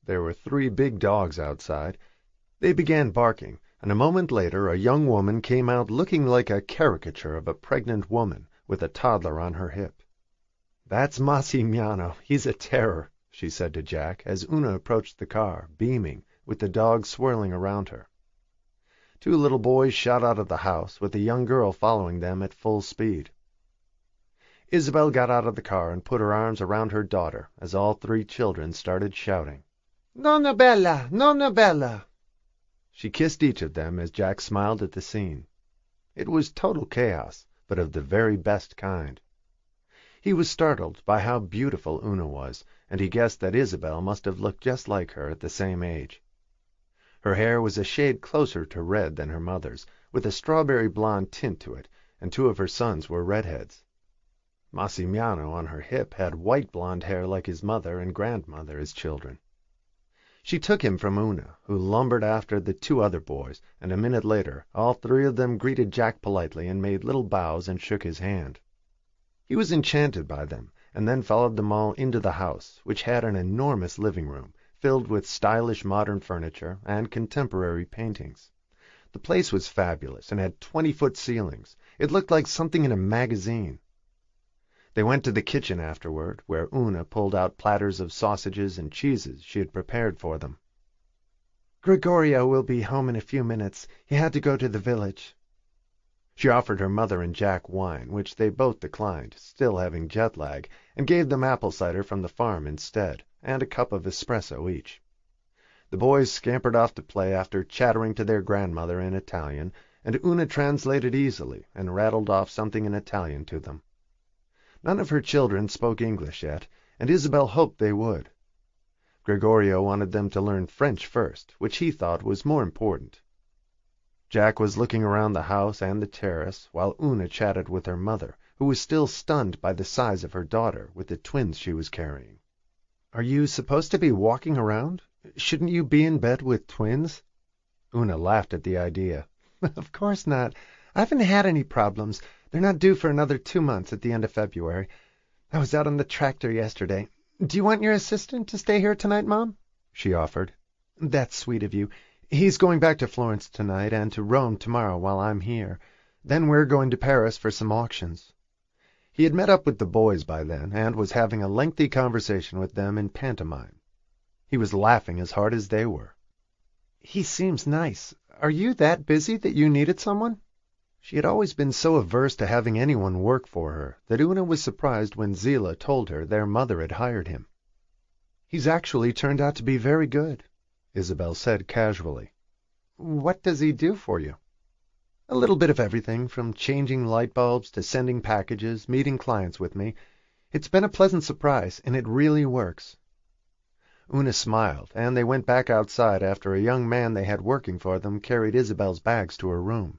There were 3 big dogs outside. They began barking, and a moment later a young woman came out looking like a caricature of a pregnant woman with a toddler on her hip. "That's Massimiliano. He's a terror," she said to Jack as Una approached the car, beaming, with the dogs swirling around her. 2 little boys shot out of the house, with a young girl following them at full speed. Isabel got out of the car and put her arms around her daughter as all 3 children started shouting, "Nonna Bella! Nonna Bella!" She kissed each of them as Jack smiled at the scene. It was total chaos, but of the very best kind. He was startled by how beautiful Una was, and he guessed that Isabel must have looked just like her at the same age. Her hair was a shade closer to red than her mother's, with a strawberry blonde tint to it, and 2 of her sons were redheads. Massimiliano on her hip had white blonde hair like his mother and grandmother as children. She took him from Una, who lumbered after the 2 other boys, and a minute later all 3 of them greeted Jack politely and made little bows and shook his hand. He was enchanted by them, and then followed them all into the house, which had an enormous living room, filled with stylish modern furniture and contemporary paintings. The place was fabulous and had 20-foot ceilings. It looked like something in a magazine. They went to the kitchen afterward, where Una pulled out platters of sausages and cheeses she had prepared for them. "Gregorio will be home in a few minutes. He had to go to the village." She offered her mother and Jack wine, which they both declined, still having jet lag, and gave them apple cider from the farm instead, and a cup of espresso each. The boys scampered off to play after chattering to their grandmother in Italian, and Una translated easily and rattled off something in Italian to them. None of her children spoke English yet, and Isabel hoped they would. Gregorio wanted them to learn French first, which he thought was more important. Jack was looking around the house and the terrace, while Una chatted with her mother, who was still stunned by the size of her daughter with the twins she was carrying. "Are you supposed to be walking around? Shouldn't you be in bed with twins?" Una laughed at the idea. "Of course not. I haven't had any problems. They're not due for another 2 months at the end of February. I was out on the tractor yesterday. Do you want your assistant to stay here tonight, Mom?" she offered. "That's sweet of you. He's going back to Florence tonight and to Rome tomorrow while I'm here. Then we're going to Paris for some auctions." He had met up with the boys by then, and was having a lengthy conversation with them in pantomime. He was laughing as hard as they were. "He seems nice. Are you that busy that you needed someone?" She had always been so averse to having anyone work for her that Una was surprised when Zillah told her their mother had hired him. "He's actually turned out to be very good," Isabel said casually. "What does he do for you?" "A little bit of everything, from changing light bulbs to sending packages, meeting clients with me. It's been a pleasant surprise, and it really works." Una smiled, and they went back outside after a young man they had working for them carried Isabel's bags to her room.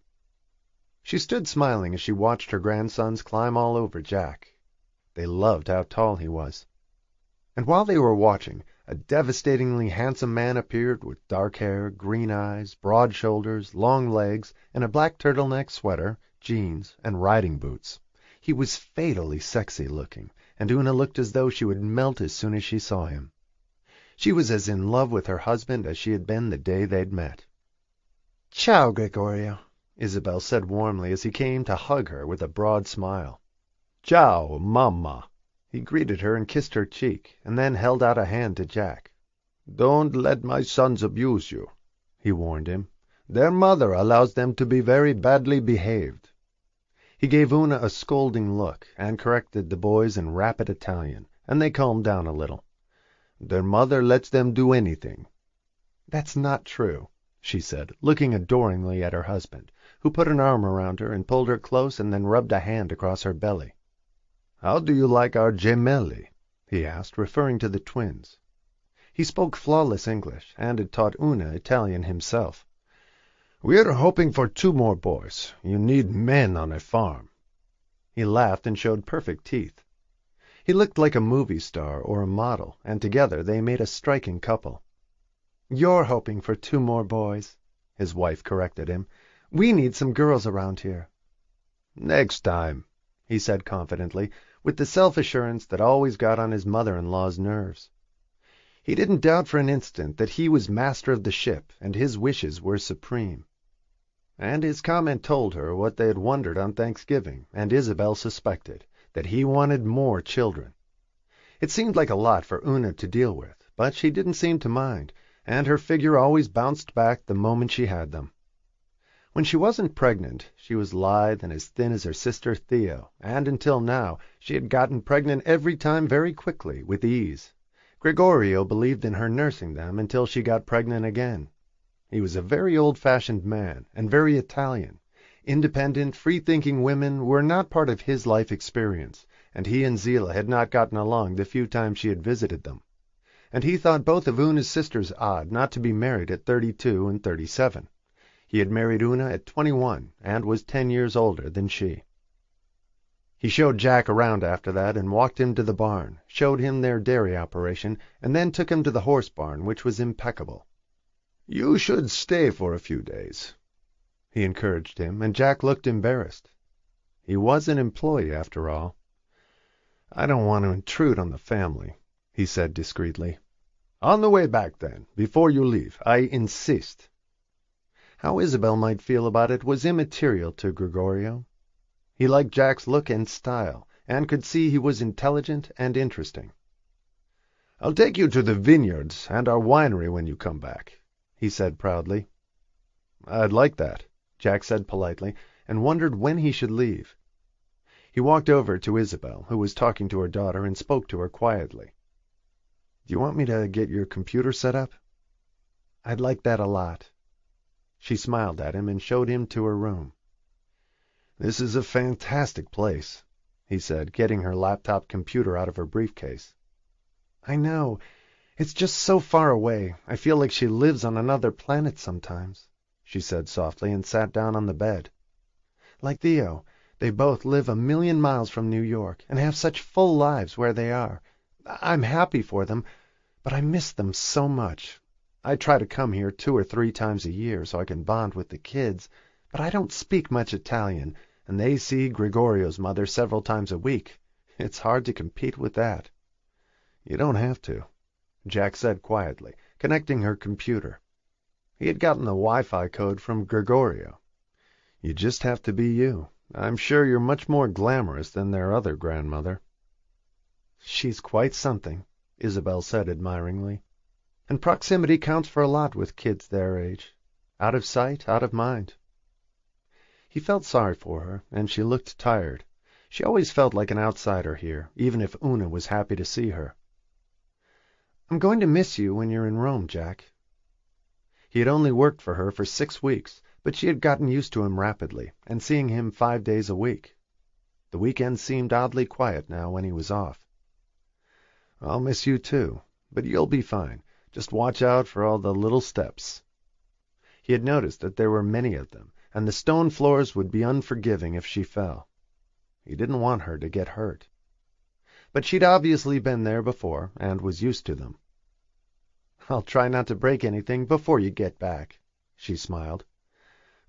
She stood smiling as she watched her grandsons climb all over Jack. They loved how tall he was. And while they were watching, a devastatingly handsome man appeared with dark hair, green eyes, broad shoulders, long legs, and a black turtleneck sweater, jeans, and riding boots. He was fatally sexy looking, and Una looked as though she would melt as soon as she saw him. She was as in love with her husband as she had been the day they'd met. "Ciao, Gregorio," Isabel said warmly as he came to hug her with a broad smile. "Ciao, mamma." He greeted her and kissed her cheek, and then held out a hand to Jack. "Don't let my sons abuse you," he warned him. "Their mother allows them to be very badly behaved." He gave Una a scolding look, and corrected the boys in rapid Italian, and they calmed down a little. "Their mother lets them do anything." "That's not true," she said, looking adoringly at her husband, who put an arm around her and pulled her close and then rubbed a hand across her belly. "How do you like our gemelli?" he asked, referring to the twins. He spoke flawless English, and had taught Una Italian himself. "We're hoping for 2 more boys. You need men on a farm." He laughed and showed perfect teeth. He looked like a movie star or a model, and together they made a striking couple. "You're hoping for 2 more boys," his wife corrected him. "We need some girls around here." "Next time," he said confidently, with the self-assurance that always got on his mother-in-law's nerves. He didn't doubt for an instant that he was master of the ship and his wishes were supreme. And his comment told her what they had wondered on Thanksgiving, and Isabel suspected, that he wanted more children. It seemed like a lot for Una to deal with, but she didn't seem to mind, and her figure always bounced back the moment she had them. When she wasn't pregnant, she was lithe and as thin as her sister Theo, and until now she had gotten pregnant every time very quickly, with ease. Gregorio believed in her nursing them until she got pregnant again. He was a very old-fashioned man, and very Italian. Independent, free-thinking women were not part of his life experience, and he and Zillah had not gotten along the few times she had visited them. And he thought both of Una's sisters odd not to be married at 32 and 37. He had married Una at 21, and was 10 years older than she. He showed Jack around after that and walked him to the barn, showed him their dairy operation, and then took him to the horse barn, which was impeccable. "You should stay for a few days," he encouraged him, and Jack looked embarrassed. He was an employee, after all. "I don't want to intrude on the family," he said discreetly. "On the way back, then, before you leave, I insist." How Isabel might feel about it was immaterial to Gregorio. He liked Jack's look and style, and could see he was intelligent and interesting. "I'll take you to the vineyards and our winery when you come back," he said proudly. "I'd like that," Jack said politely, and wondered when he should leave. He walked over to Isabel, who was talking to her daughter, and spoke to her quietly. "Do you want me to get your computer set up?" "I'd like that a lot." She smiled at him and showed him to her room. "This is a fantastic place," he said, getting her laptop computer out of her briefcase. "I know. It's just so far away. I feel like she lives on another planet sometimes," she said softly, and sat down on the bed. "Like Theo. They both live 1,000,000 miles from New York, and have such full lives where they are. I'm happy for them, but I miss them so much. I try to come here 2 or 3 times a year so I can bond with the kids, but I don't speak much Italian, and they see Gregorio's mother several times a week. It's hard to compete with that." "You don't have to," Jack said quietly, connecting her computer. He had gotten the Wi-Fi code from Gregorio. "You just have to be you. I'm sure you're much more glamorous than their other grandmother." "She's quite something," Isabel said admiringly. "And proximity counts for a lot with kids their age. Out of sight, out of mind." He felt sorry for her, and she looked tired. She always felt like an outsider here, even if Una was happy to see her. "I'm going to miss you when you're in Rome, Jack." He had only worked for her for 6 weeks, but she had gotten used to him rapidly, and seeing him 5 days a week. The weekends seemed oddly quiet now when he was off. "I'll miss you too, but you'll be fine. Just watch out for all the little steps." He had noticed that there were many of them, and the stone floors would be unforgiving if she fell. He didn't want her to get hurt. But she'd obviously been there before, and was used to them. "I'll try not to break anything before you get back," she smiled.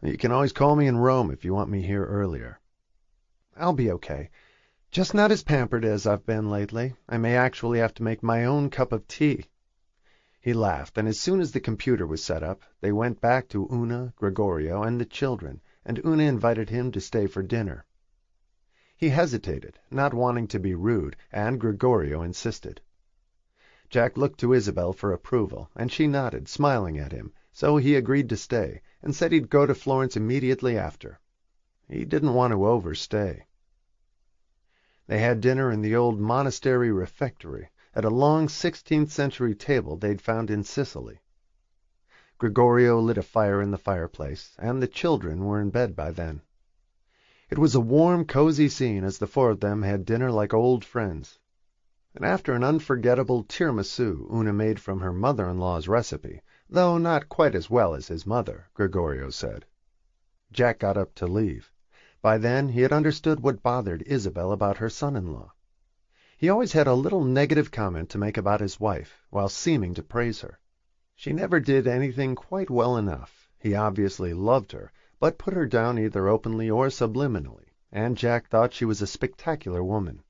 "You can always call me in Rome if you want me here earlier." "I'll be okay. Just not as pampered as I've been lately. I may actually have to make my own cup of tea." He laughed, and as soon as the computer was set up, they went back to Una, Gregorio, and the children, and Una invited him to stay for dinner. He hesitated, not wanting to be rude, and Gregorio insisted. Jack looked to Isabel for approval, and she nodded, smiling at him, so he agreed to stay, and said he'd go to Florence immediately after. He didn't want to overstay. They had dinner in the old monastery refectory, at a long 16th-century table they'd found in Sicily. Gregorio lit a fire in the fireplace, and the children were in bed by then. It was a warm, cozy scene as the 4 of them had dinner like old friends. And after an unforgettable tiramisu Una made from her mother-in-law's recipe, though not quite as well as his mother, Gregorio said. Jack got up to leave. By then he had understood what bothered Isabel about her son-in-law. He always had a little negative comment to make about his wife, while seeming to praise her. She never did anything quite well enough. He obviously loved her, but put her down either openly or subliminally, and Jack thought she was a spectacular woman.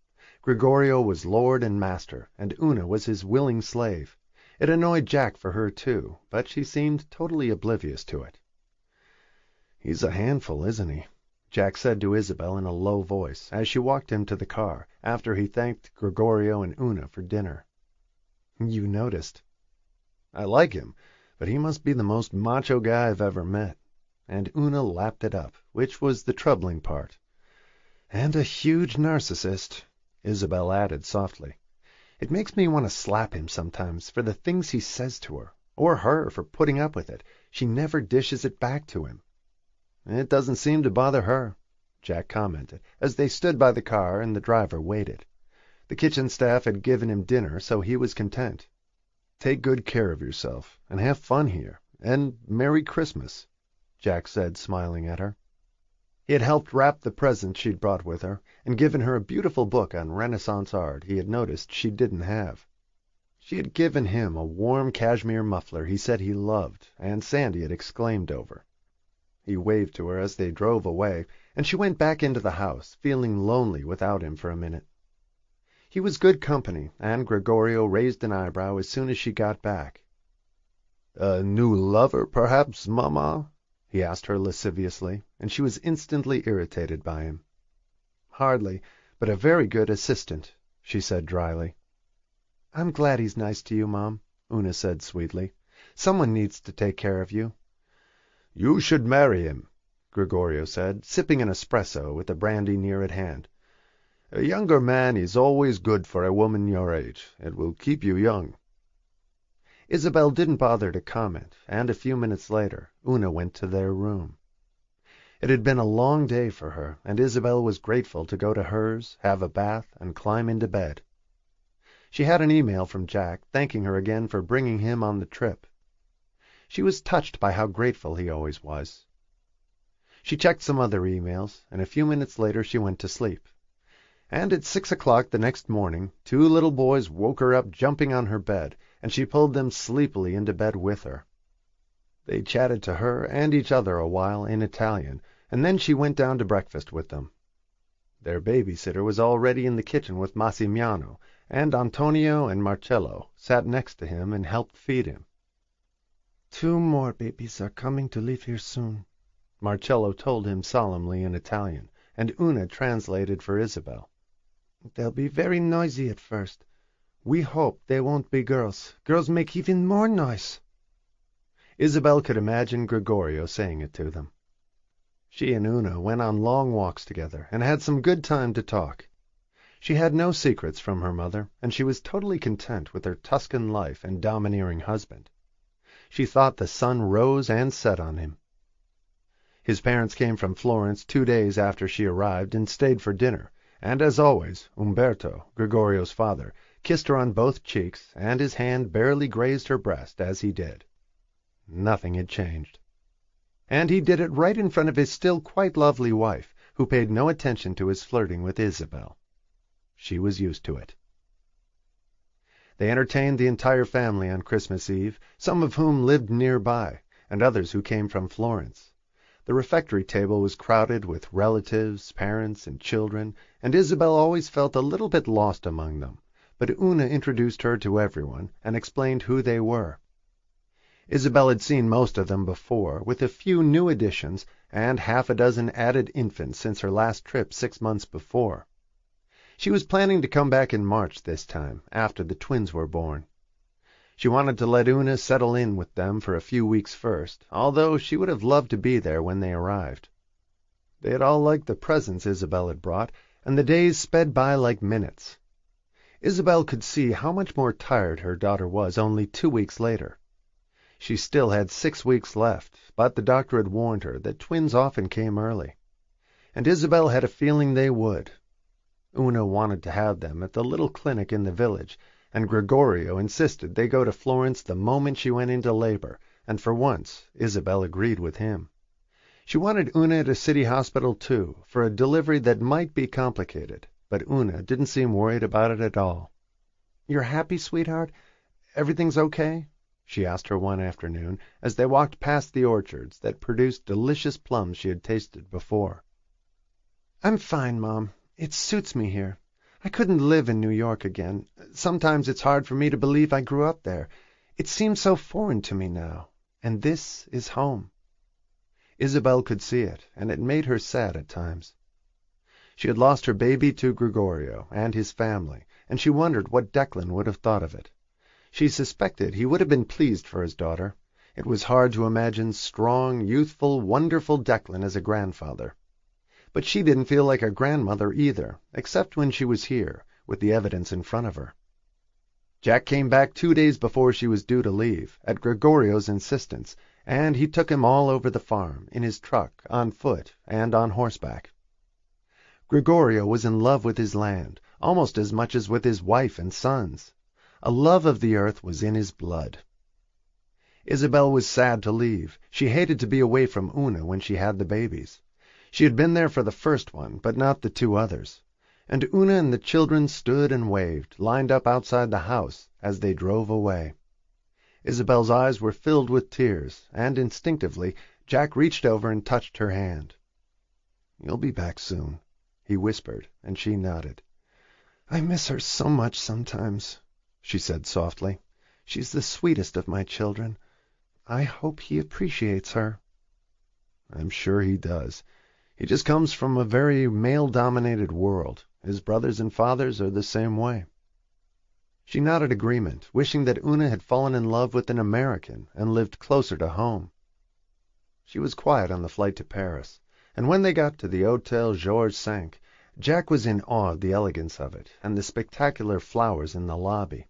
Gregorio was lord and master, and Una was his willing slave. It annoyed Jack for her, too, but she seemed totally oblivious to it. "He's a handful, isn't he?" Jack said to Isabel in a low voice, as she walked him to the car, after he thanked Gregorio and Una for dinner. "You noticed." "I like him, but he must be the most macho guy I've ever met." And Una lapped it up, which was the troubling part. "And a huge narcissist," Isabel added softly. "It makes me want to slap him sometimes for the things he says to her, or her for putting up with it. She never dishes it back to him." "It doesn't seem to bother her," Jack commented, as they stood by the car and the driver waited. The kitchen staff had given him dinner, so he was content. "Take good care of yourself, and have fun here, and Merry Christmas," Jack said, smiling at her. He had helped wrap the presents she'd brought with her, and given her a beautiful book on Renaissance art he had noticed she didn't have. She had given him a warm cashmere muffler he said he loved, and Sandy had exclaimed over. He waved to her as they drove away, and she went back into the house, feeling lonely without him for a minute. He was good company, and Gregorio raised an eyebrow as soon as she got back. "A new lover, perhaps, Mamma?" he asked her lasciviously, and she was instantly irritated by him. "Hardly, but a very good assistant," she said dryly. "I'm glad he's nice to you, Mom," Una said sweetly. "Someone needs to take care of you." "You should marry him," Gregorio said, sipping an espresso with the brandy near at hand. "A younger man is always good for a woman your age. It will keep you young." Isabel didn't bother to comment, and a few minutes later Una went to their room. It had been a long day for her, and Isabel was grateful to go to hers, have a bath, and climb into bed. She had an email from Jack thanking her again for bringing him on the trip. She was touched by how grateful he always was. She checked some other emails, and a few minutes later she went to sleep. And at 6 o'clock the next morning 2 little boys woke her up jumping on her bed, and she pulled them sleepily into bed with her. They chatted to her and each other a while in Italian, and then she went down to breakfast with them. Their babysitter was already in the kitchen with Massimiano, and Antonio and Marcello sat next to him and helped feed him. "2 more babies are coming to live here soon," Marcello told him solemnly in Italian, and Una translated for Isabel. "They'll be very noisy at first. We hope they won't be girls. Girls make even more noise." Isabel could imagine Gregorio saying it to them. She and Una went on long walks together and had some good time to talk. She had no secrets from her mother, and she was totally content with her Tuscan life and domineering husband. She thought the sun rose and set on him. His parents came from Florence 2 days after she arrived and stayed for dinner, and as always, Umberto, Gregorio's father, kissed her on both cheeks, and his hand barely grazed her breast as he did. Nothing had changed. And he did it right in front of his still quite lovely wife, who paid no attention to his flirting with Isabel. She was used to it. They entertained the entire family on Christmas Eve, some of whom lived nearby, and others who came from Florence. The refectory table was crowded with relatives, parents, and children, and Isabel always felt a little bit lost among them, but Una introduced her to everyone and explained who they were. Isabel had seen most of them before, with a few new additions and half a dozen added infants since her last trip 6 months before. She was planning to come back in March this time, after the twins were born. She wanted to let Una settle in with them for a few weeks first, although she would have loved to be there when they arrived. They had all liked the presents Isabel had brought, and the days sped by like minutes. Isabel could see how much more tired her daughter was only 2 weeks later. She still had 6 weeks left, but the doctor had warned her that twins often came early. And Isabel had a feeling they would. Una wanted to have them at the little clinic in the village, and Gregorio insisted they go to Florence the moment she went into labor, and for once Isabel agreed with him. She wanted Una at a city hospital, too, for a delivery that might be complicated, but Una didn't seem worried about it at all. "You're happy, sweetheart? Everything's okay?" she asked her one afternoon as they walked past the orchards that produced delicious plums she had tasted before. "I'm fine, Mom. It suits me here. I couldn't live in New York again. Sometimes it's hard for me to believe I grew up there. It seems so foreign to me now. And this is home." Isabel could see it, and it made her sad at times. She had lost her baby to Gregorio and his family, and she wondered what Declan would have thought of it. She suspected he would have been pleased for his daughter. It was hard to imagine strong, youthful, wonderful Declan as a grandfather. But she didn't feel like a grandmother either, except when she was here, with the evidence in front of her. Jack came back 2 days before she was due to leave, at Gregorio's insistence, and he took him all over the farm, in his truck, on foot, and on horseback. Gregorio was in love with his land, almost as much as with his wife and sons. A love of the earth was in his blood. Isabel was sad to leave. She hated to be away from Una when she had the babies. She had been there for the first one, but not the 2 others. And Una and the children stood and waved, lined up outside the house, as they drove away. Isabel's eyes were filled with tears, and instinctively Jack reached over and touched her hand. "You'll be back soon," he whispered, and she nodded. "I miss her so much sometimes," she said softly. "She's the sweetest of my children. I hope he appreciates her." "I'm sure he does. He just comes from a very male-dominated world. His brothers and fathers are the same way." She nodded agreement, wishing that Una had fallen in love with an American and lived closer to home. She was quiet on the flight to Paris, and when they got to the Hôtel Georges V, Jack was in awe of the elegance of it and the spectacular flowers in the lobby.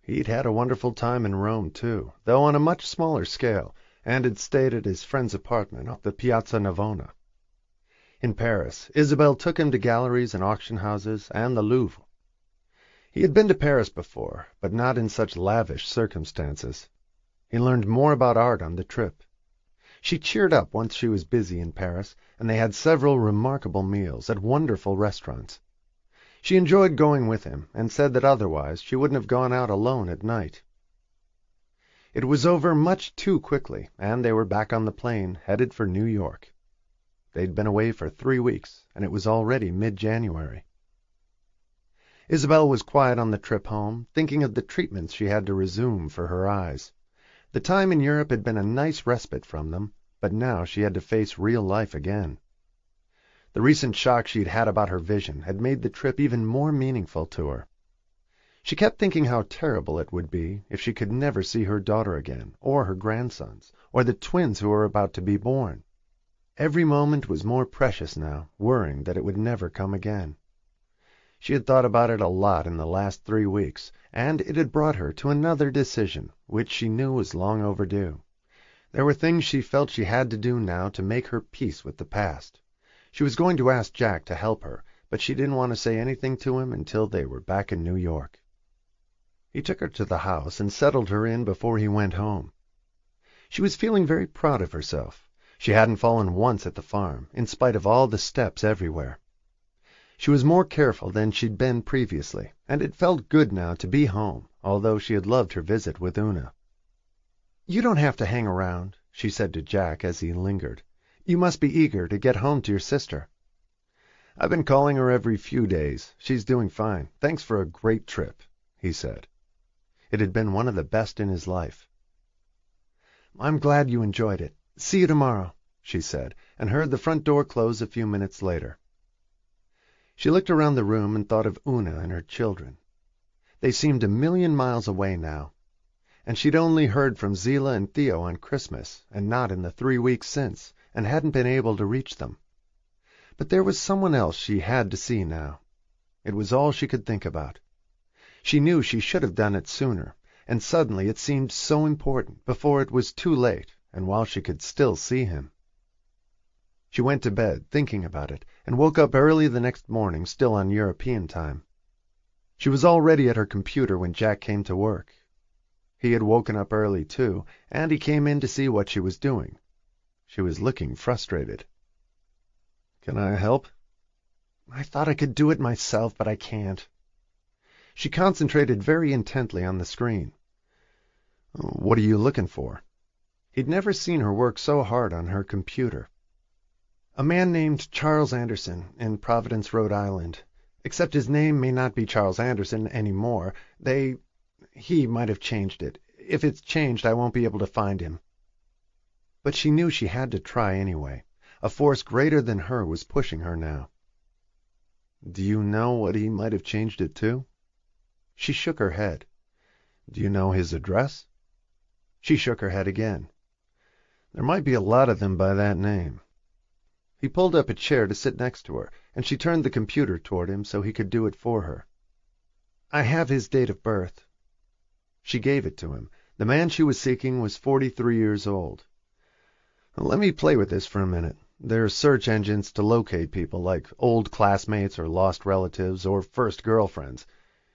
He'd had a wonderful time in Rome, too, though on a much smaller scale, and had stayed at his friend's apartment off the Piazza Navona. In Paris, Isabel took him to galleries and auction houses and the Louvre. He had been to Paris before, but not in such lavish circumstances. He learned more about art on the trip. She cheered up once she was busy in Paris, and they had several remarkable meals at wonderful restaurants. She enjoyed going with him, and said that otherwise she wouldn't have gone out alone at night. It was over much too quickly, and they were back on the plane, headed for New York. They'd been away for 3 weeks, and it was already mid-January. Isabel was quiet on the trip home, thinking of the treatments she had to resume for her eyes. The time in Europe had been a nice respite from them, but now she had to face real life again. The recent shock she'd had about her vision had made the trip even more meaningful to her. She kept thinking how terrible it would be if she could never see her daughter again, or her grandsons, or the twins who were about to be born. Every moment was more precious now, worrying that it would never come again. She had thought about it a lot in the last 3 weeks, and it had brought her to another decision, which she knew was long overdue. There were things she felt she had to do now to make her peace with the past. She was going to ask Jack to help her, but she didn't want to say anything to him until they were back in New York. He took her to the house and settled her in before he went home. She was feeling very proud of herself. She hadn't fallen once at the farm, in spite of all the steps everywhere. She was more careful than she'd been previously, and it felt good now to be home, although she had loved her visit with Una. "You don't have to hang around," she said to Jack as he lingered. "You must be eager to get home to your sister." "I've been calling her every few days. She's doing fine. Thanks for a great trip," he said. It had been one of the best in his life. "I'm glad you enjoyed it. See you tomorrow," she said, and heard the front door close a few minutes later. She looked around the room and thought of Una and her children. They seemed a million miles away now, and she'd only heard from Zila and Theo on Christmas, and not in the 3 weeks since, and hadn't been able to reach them. But there was someone else she had to see now. It was all she could think about. She knew she should have done it sooner, and suddenly it seemed so important, before it was too late, and while she could still see him. She went to bed, thinking about it, and woke up early the next morning, still on European time. She was already at her computer when Jack came to work. He had woken up early, too, and he came in to see what she was doing. She was looking frustrated. "Can I help?" "I thought I could do it myself, but I can't." She concentrated very intently on the screen. "What are you looking for?" He'd never seen her work so hard on her computer. "A man named Charles Anderson in Providence, Rhode Island. Except his name may not be Charles Anderson any more. He might have changed it. If it's changed, I won't be able to find him." But she knew she had to try anyway. A force greater than her was pushing her now. "Do you know what he might have changed it to?" She shook her head. "Do you know his address?" She shook her head again. "There might be a lot of them by that name." He pulled up a chair to sit next to her, and she turned the computer toward him so he could do it for her. "I have his date of birth." She gave it to him. The man she was seeking was 43 years old. "Let me play with this for a minute. There are search engines to locate people, like old classmates or lost relatives or first girlfriends.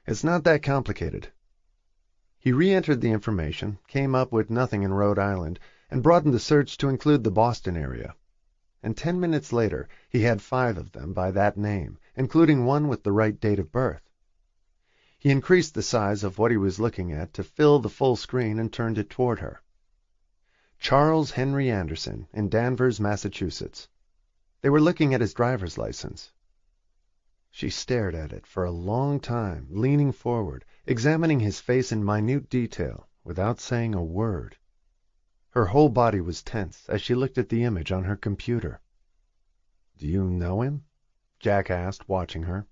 It's not that complicated." He re-entered the information, came up with nothing in Rhode Island, and broadened the search to include the Boston area. And 10 minutes later he had 5 of them by that name, including one with the right date of birth. He increased the size of what he was looking at to fill the full screen and turned it toward her. Charles Henry Anderson, in Danvers, Massachusetts. They were looking at his driver's license. She stared at it for a long time, leaning forward, examining his face in minute detail, without saying a word. Her whole body was tense as she looked at the image on her computer. "Do you know him?" Jack asked, watching her.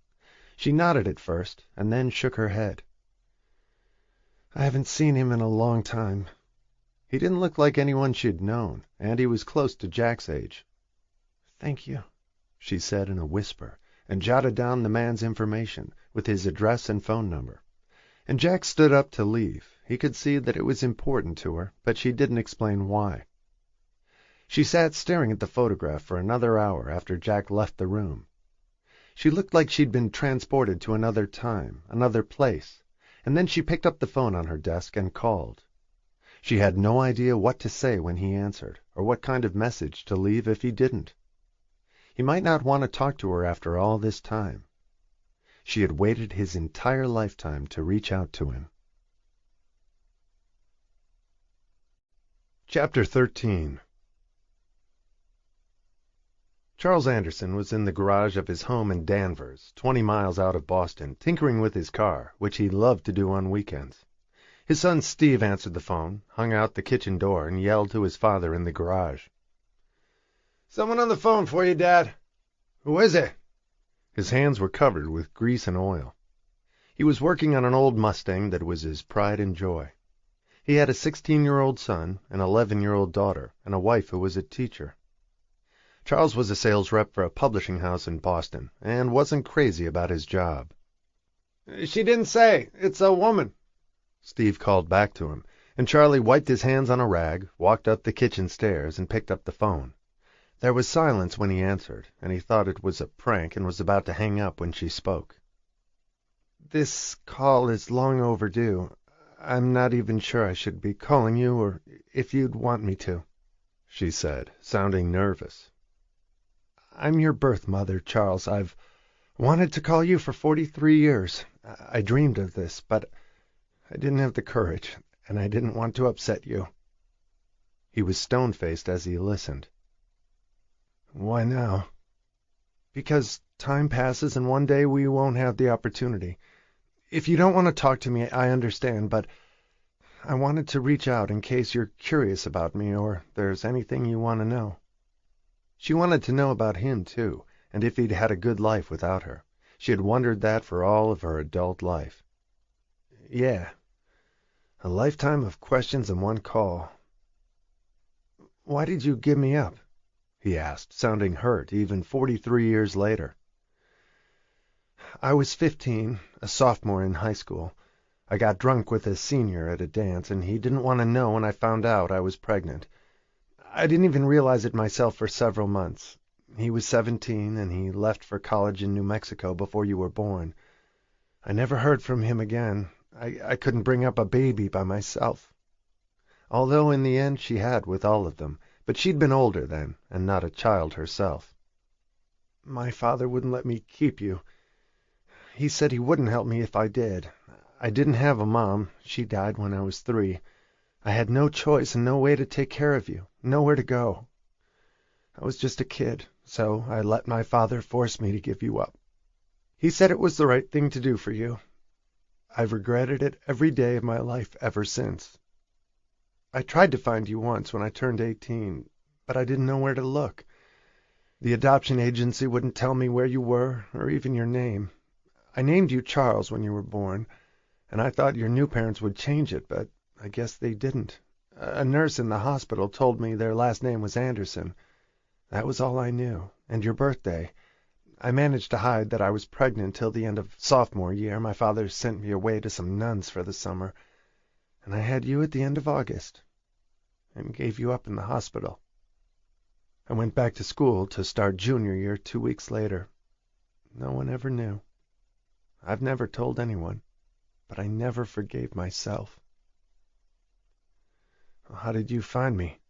She nodded at first, and then shook her head. "I haven't seen him in a long time." He didn't look like anyone she'd known, and he was close to Jack's age. "Thank you," she said in a whisper, and jotted down the man's information, with his address and phone number. And Jack stood up to leave. He could see that it was important to her, but she didn't explain why. She sat staring at the photograph for another hour after Jack left the room. She looked like she'd been transported to another time, another place, and then she picked up the phone on her desk and called. She had no idea what to say when he answered, or what kind of message to leave if he didn't. He might not want to talk to her after all this time. She had waited his entire lifetime to reach out to him. Chapter 13. Charles Anderson was in the garage of his home in Danvers, 20 miles out of Boston, tinkering with his car, which he loved to do on weekends. His son Steve answered the phone, hung out the kitchen door, and yelled to his father in the garage. "Someone on the phone for you, Dad." "Who is it?" His hands were covered with grease and oil. He was working on an old Mustang that was his pride and joy. He had a 16-year-old son, an 11-year-old daughter, and a wife who was a teacher. Charles was a sales rep for a publishing house in Boston, and wasn't crazy about his job. "She didn't say. It's a woman." Steve called back to him, and Charlie wiped his hands on a rag, walked up the kitchen stairs, and picked up the phone. There was silence when he answered, and he thought it was a prank and was about to hang up when she spoke. "This call is long overdue. I'm not even sure I should be calling you, or if you'd want me to," she said, sounding nervous. "I'm your birth mother, Charles. I've wanted to call you for 43 years. I dreamed of this, but I didn't have the courage, and I didn't want to upset you." He was stone-faced as he listened. "Why now?" "Because time passes, and one day we won't have the opportunity. If you don't want to talk to me, I understand, but I wanted to reach out in case you're curious about me or there's anything you want to know." She wanted to know about him, too, and if he'd had a good life without her. She had wondered that for all of her adult life. "Yeah. A lifetime of questions and one call." "Why did you give me up?" he asked, sounding hurt even 43 years later. "I was 15, a sophomore in high school. I got drunk with a senior at a dance, and he didn't want to know when I found out I was pregnant. I didn't even realize it myself for several months. He was 17, and he left for college in New Mexico before you were born. I never heard from him again. I couldn't bring up a baby by myself." Although in the end she had with all of them, but she'd been older then, and not a child herself. "My father wouldn't let me keep you. He said he wouldn't help me if I did. I didn't have a mom. She died when I was 3. I had no choice and no way to take care of you, nowhere to go. I was just a kid, so I let my father force me to give you up. He said it was the right thing to do for you. I've regretted it every day of my life ever since. I tried to find you once when I turned 18, but I didn't know where to look. The adoption agency wouldn't tell me where you were, or even your name. I named you Charles when you were born, and I thought your new parents would change it, but I guess they didn't. A nurse in the hospital told me their last name was Anderson. That was all I knew. And your birthday. I managed to hide that I was pregnant till the end of sophomore year. My father sent me away to some nuns for the summer, and I had you at the end of August, and gave you up in the hospital. I went back to school to start junior year 2 weeks later. No one ever knew. I've never told anyone, but I never forgave myself." "How did you find me?"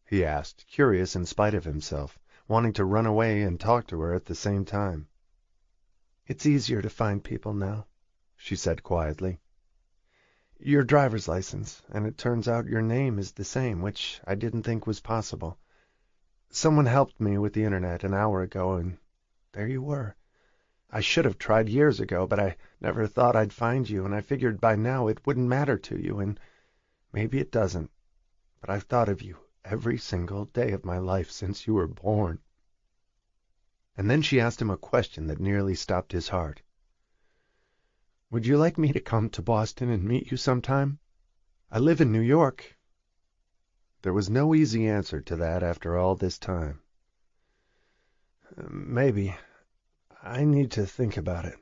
he asked, curious in spite of himself, wanting to run away and talk to her at the same time. "It's easier to find people now," she said quietly. "Your driver's license, and it turns out your name is the same, which I didn't think was possible. Someone helped me with the internet an hour ago, and there you were. I should have tried years ago, but I never thought I'd find you, and I figured by now it wouldn't matter to you, and maybe it doesn't. But I've thought of you every single day of my life since you were born." And then she asked him a question that nearly stopped his heart. Would you like me to come to Boston and meet you sometime? I live in New York." There was no easy answer to that after all this time. "Maybe. I need to think about it."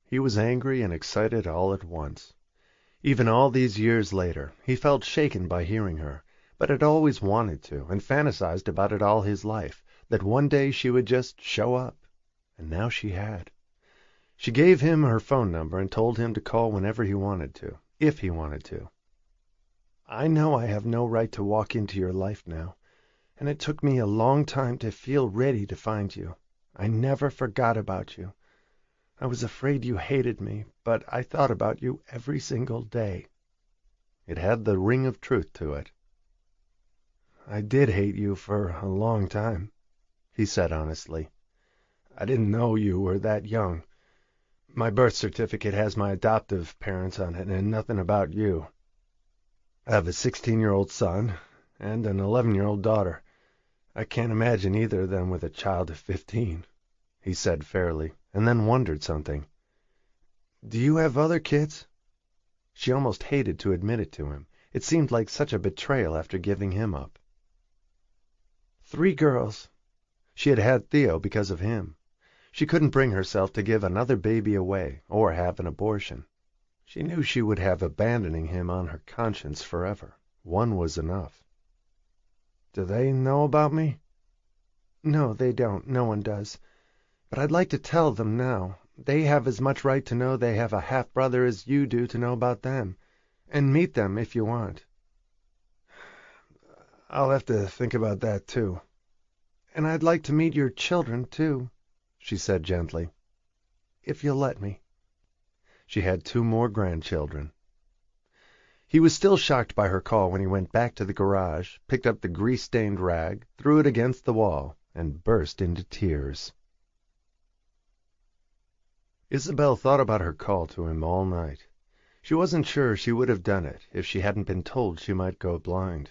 He was angry and excited all at once. Even all these years later, he felt shaken by hearing her, but had always wanted to, and fantasized about it all his life, that one day she would just show up. And now she had. She gave him her phone number and told him to call whenever he wanted to, if he wanted to. "I know I have no right to walk into your life now, and it took me a long time to feel ready to find you. I never forgot about you. I was afraid you hated me, but I thought about you every single day." It had the ring of truth to it. "I did hate you for a long time," he said honestly. "I didn't know you were that young. My birth certificate has my adoptive parents on it and nothing about you. I have a 16-year-old son and an 11-year-old daughter. I can't imagine either of them with a child of 15. He said fairly, and then wondered something. "Do you have other kids?" She almost hated to admit it to him. It seemed like such a betrayal after giving him up. 3 girls. She had had Theo because of him. She couldn't bring herself to give another baby away or have an abortion. She knew she would have abandoning him on her conscience forever. One was enough. "Do they know about me?" "No, they don't. No one does. But I'd like to tell them now. They have as much right to know they have a half-brother as you do to know about them. And meet them if you want." "I'll have to think about that, too." "And I'd like to meet your children, too," she said gently. "If you'll let me." She had 2 more grandchildren. He was still shocked by her call when he went back to the garage, picked up the grease-stained rag, threw it against the wall, and burst into tears. Isabel thought about her call to him all night. She wasn't sure she would have done it if she hadn't been told she might go blind.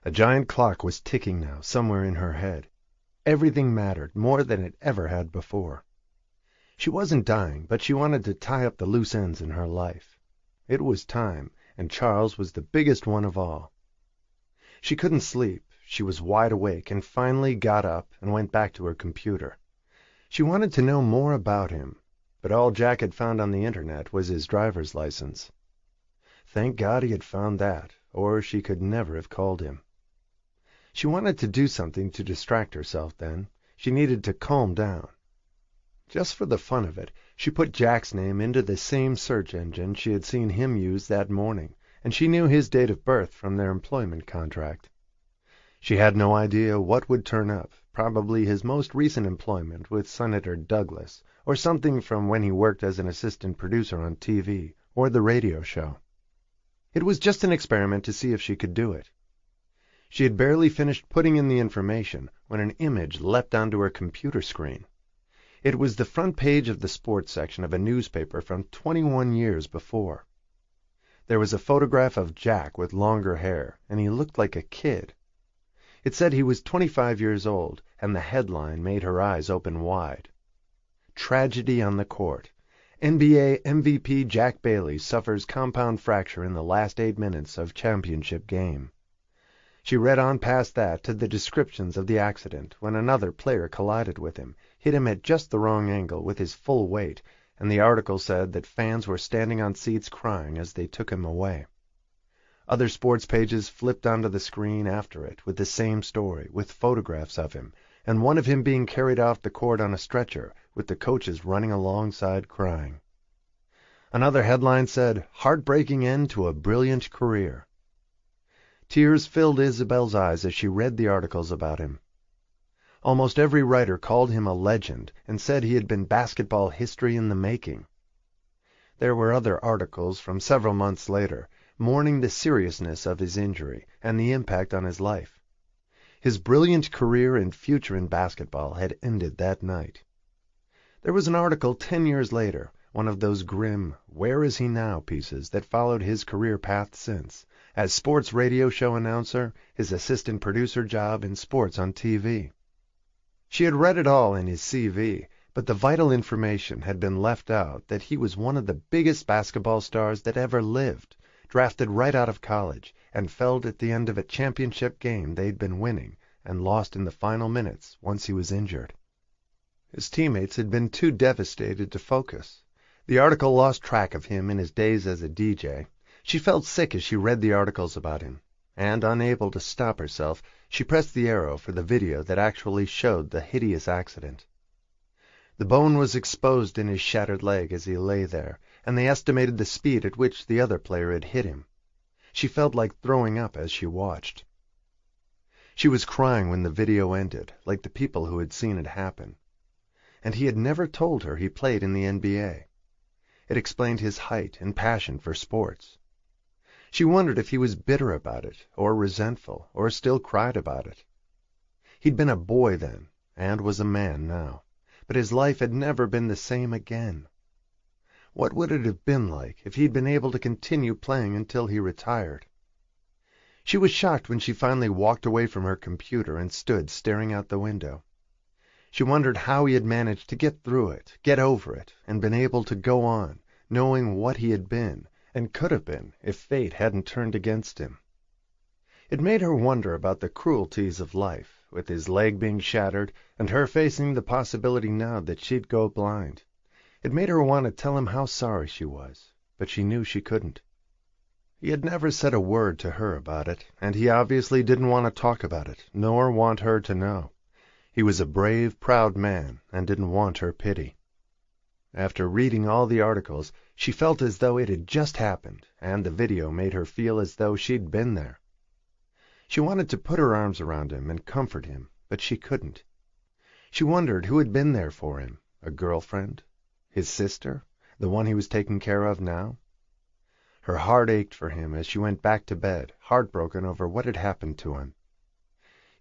A giant clock was ticking now somewhere in her head. Everything mattered more than it ever had before. She wasn't dying, but she wanted to tie up the loose ends in her life. It was time, and Charles was the biggest one of all. She couldn't sleep. She was wide awake and finally got up and went back to her computer. She wanted to know more about him, but all Jack had found on the internet was his driver's license. Thank God he had found that, or she could never have called him. She wanted to do something to distract herself then. She needed to calm down. Just for the fun of it, she put Jack's name into the same search engine she had seen him use that morning, and she knew his date of birth from their employment contract. She had no idea what would turn up, probably his most recent employment with Senator Douglas, or something from when he worked as an assistant producer on TV or the radio show. It was just an experiment to see if she could do it. She had barely finished putting in the information when an image leapt onto her computer screen. It was the front page of the sports section of a newspaper from 21 years before. There was a photograph of Jack with longer hair, and he looked like a kid. It said he was 25 years old, and the headline made her eyes open wide. Tragedy on the court. NBA MVP Jack Bailey suffers compound fracture in the last 8 minutes of championship game. She read on past that to the descriptions of the accident when another player collided with him, hit him at just the wrong angle with his full weight, and the article said that fans were standing on seats crying as they took him away. Other sports pages flipped onto the screen after it with the same story, with photographs of him, and one of him being carried off the court on a stretcher, with the coaches running alongside crying. Another headline said, "Heartbreaking end to a brilliant career." Tears filled Isabel's eyes as she read the articles about him. Almost every writer called him a legend and said he had been basketball history in the making. There were other articles from several months later, mourning the seriousness of his injury and the impact on his life. His brilliant career and future in basketball had ended that night. There was an article 10 years later, one of those grim "Where is he now?" pieces that followed his career path since, as sports radio show announcer, his assistant producer job in sports on TV. She had read it all in his CV, But the vital information had been left out that he was one of the biggest basketball stars that ever lived, drafted right out of college, and felled at the end of a championship game they'd been winning and lost in the final minutes once he was injured. His teammates had been too devastated to focus. The article lost track of him in his days as a DJ. She felt sick as she read the articles about him, and, unable to stop herself, she pressed the arrow for the video that actually showed the hideous accident. The bone was exposed in his shattered leg as he lay there, and they estimated the speed at which the other player had hit him. She felt like throwing up as she watched. She was crying when the video ended, like the people who had seen it happen. And he had never told her he played in the NBA. It explained his height and passion for sports. She wondered if he was bitter about it, or resentful, or still cried about it. He'd been a boy then, and was a man now, but his life had never been the same again. What would it have been like if he'd been able to continue playing until he retired? She was shocked when she finally walked away from her computer and stood staring out the window. She wondered how he had managed to get through it, get over it, and been able to go on, knowing what he had been, and could have been, if fate hadn't turned against him. It made her wonder about the cruelties of life, with his leg being shattered, and her facing the possibility now that she'd go blind. It made her want to tell him how sorry she was, but she knew she couldn't. He had never said a word to her about it, and he obviously didn't want to talk about it, nor want her to know. He was a brave, proud man, and didn't want her pity. After reading all the articles, she felt as though it had just happened, and the video made her feel as though she'd been there. She wanted to put her arms around him and comfort him, but she couldn't. She wondered who had been there for him, a girlfriend, his sister, the one he was taking care of now. Her heart ached for him as she went back to bed, heartbroken over what had happened to him.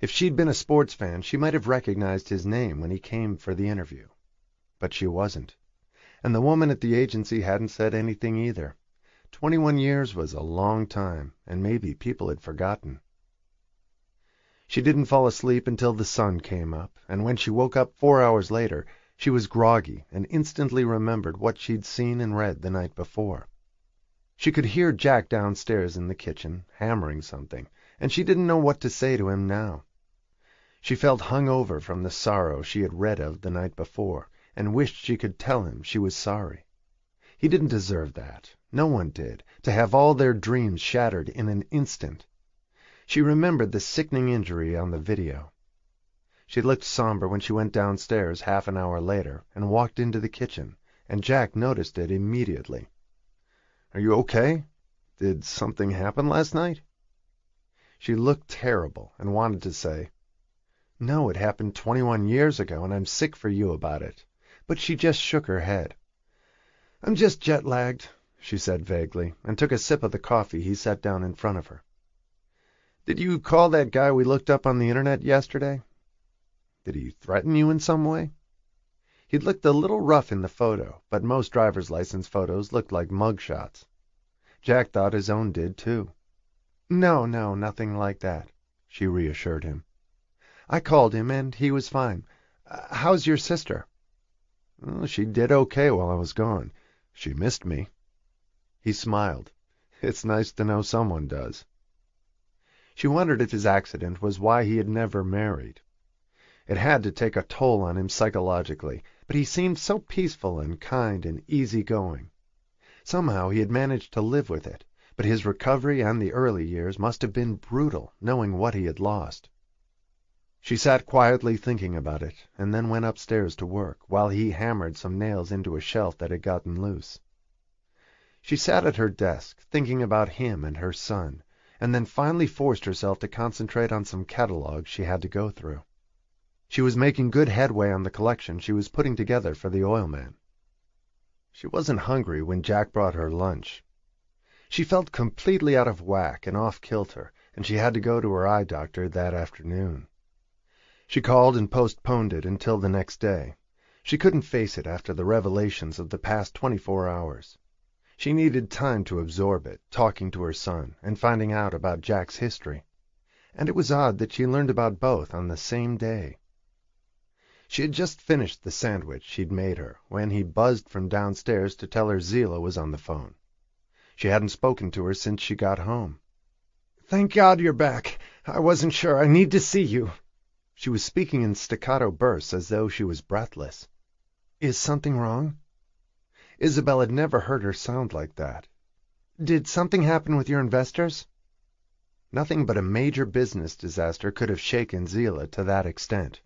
If she'd been a sports fan, she might have recognized his name when he came for the interview. But she wasn't. And the woman at the agency hadn't said anything either. 21 years was a long time, and maybe people had forgotten. She didn't fall asleep until the sun came up, and when she woke up 4 hours later, she was groggy and instantly remembered what she'd seen and read the night before. She could hear Jack downstairs in the kitchen, hammering something, and she didn't know what to say to him now. She felt hung over from the sorrow she had read of the night before, and wished she could tell him she was sorry. He didn't deserve that. No one did, to have all their dreams shattered in an instant. She remembered the sickening injury on the video. She looked somber when she went downstairs half an hour later and walked into the kitchen, and Jack noticed it immediately. "Are you okay? Did something happen last night?" She looked terrible and wanted to say, "No, it happened 21 years ago, and I'm sick for you about it." But she just shook her head. "I'm just jet-lagged," she said vaguely, and took a sip of the coffee he set down in front of her. "Did you call that guy we looked up on the internet yesterday? Did he threaten you in some way? He'd looked a little rough in the photo, but most driver's license photos looked like mug shots." Jack thought his own did, too. No, nothing like that," she reassured him. "I called him, and he was fine. How's your sister?" "She did okay while I was gone. She missed me." He smiled. It's nice to know someone does. She wondered if his accident was why he had never married. It had to take a toll on him psychologically, but he seemed so peaceful and kind and easy-going. Somehow he had managed to live with it, but his recovery and the early years must have been brutal, knowing what he had lost. She sat quietly thinking about it, and then went upstairs to work, while he hammered some nails into a shelf that had gotten loose. She sat at her desk, thinking about him and her son, and then finally forced herself to concentrate on some catalogs she had to go through. She was making good headway on the collection she was putting together for the oil man. She wasn't hungry when Jack brought her lunch. She felt completely out of whack and off-kilter, and she had to go to her eye doctor that afternoon. She called and postponed it until the next day. She couldn't face it after the revelations of the past 24 hours. She needed time to absorb it, talking to her son and finding out about Jack's history. And it was odd that she learned about both on the same day. She had just finished the sandwich she'd made her when he buzzed from downstairs to tell her Zillah was on the phone. She hadn't spoken to her since she got home. "Thank God you're back. I wasn't sure. I need to see you." She was speaking in staccato bursts as though she was breathless. "Is something wrong?" Isabel had never heard her sound like that. "Did something happen with your investors?" Nothing but a major business disaster could have shaken Zillah to that extent.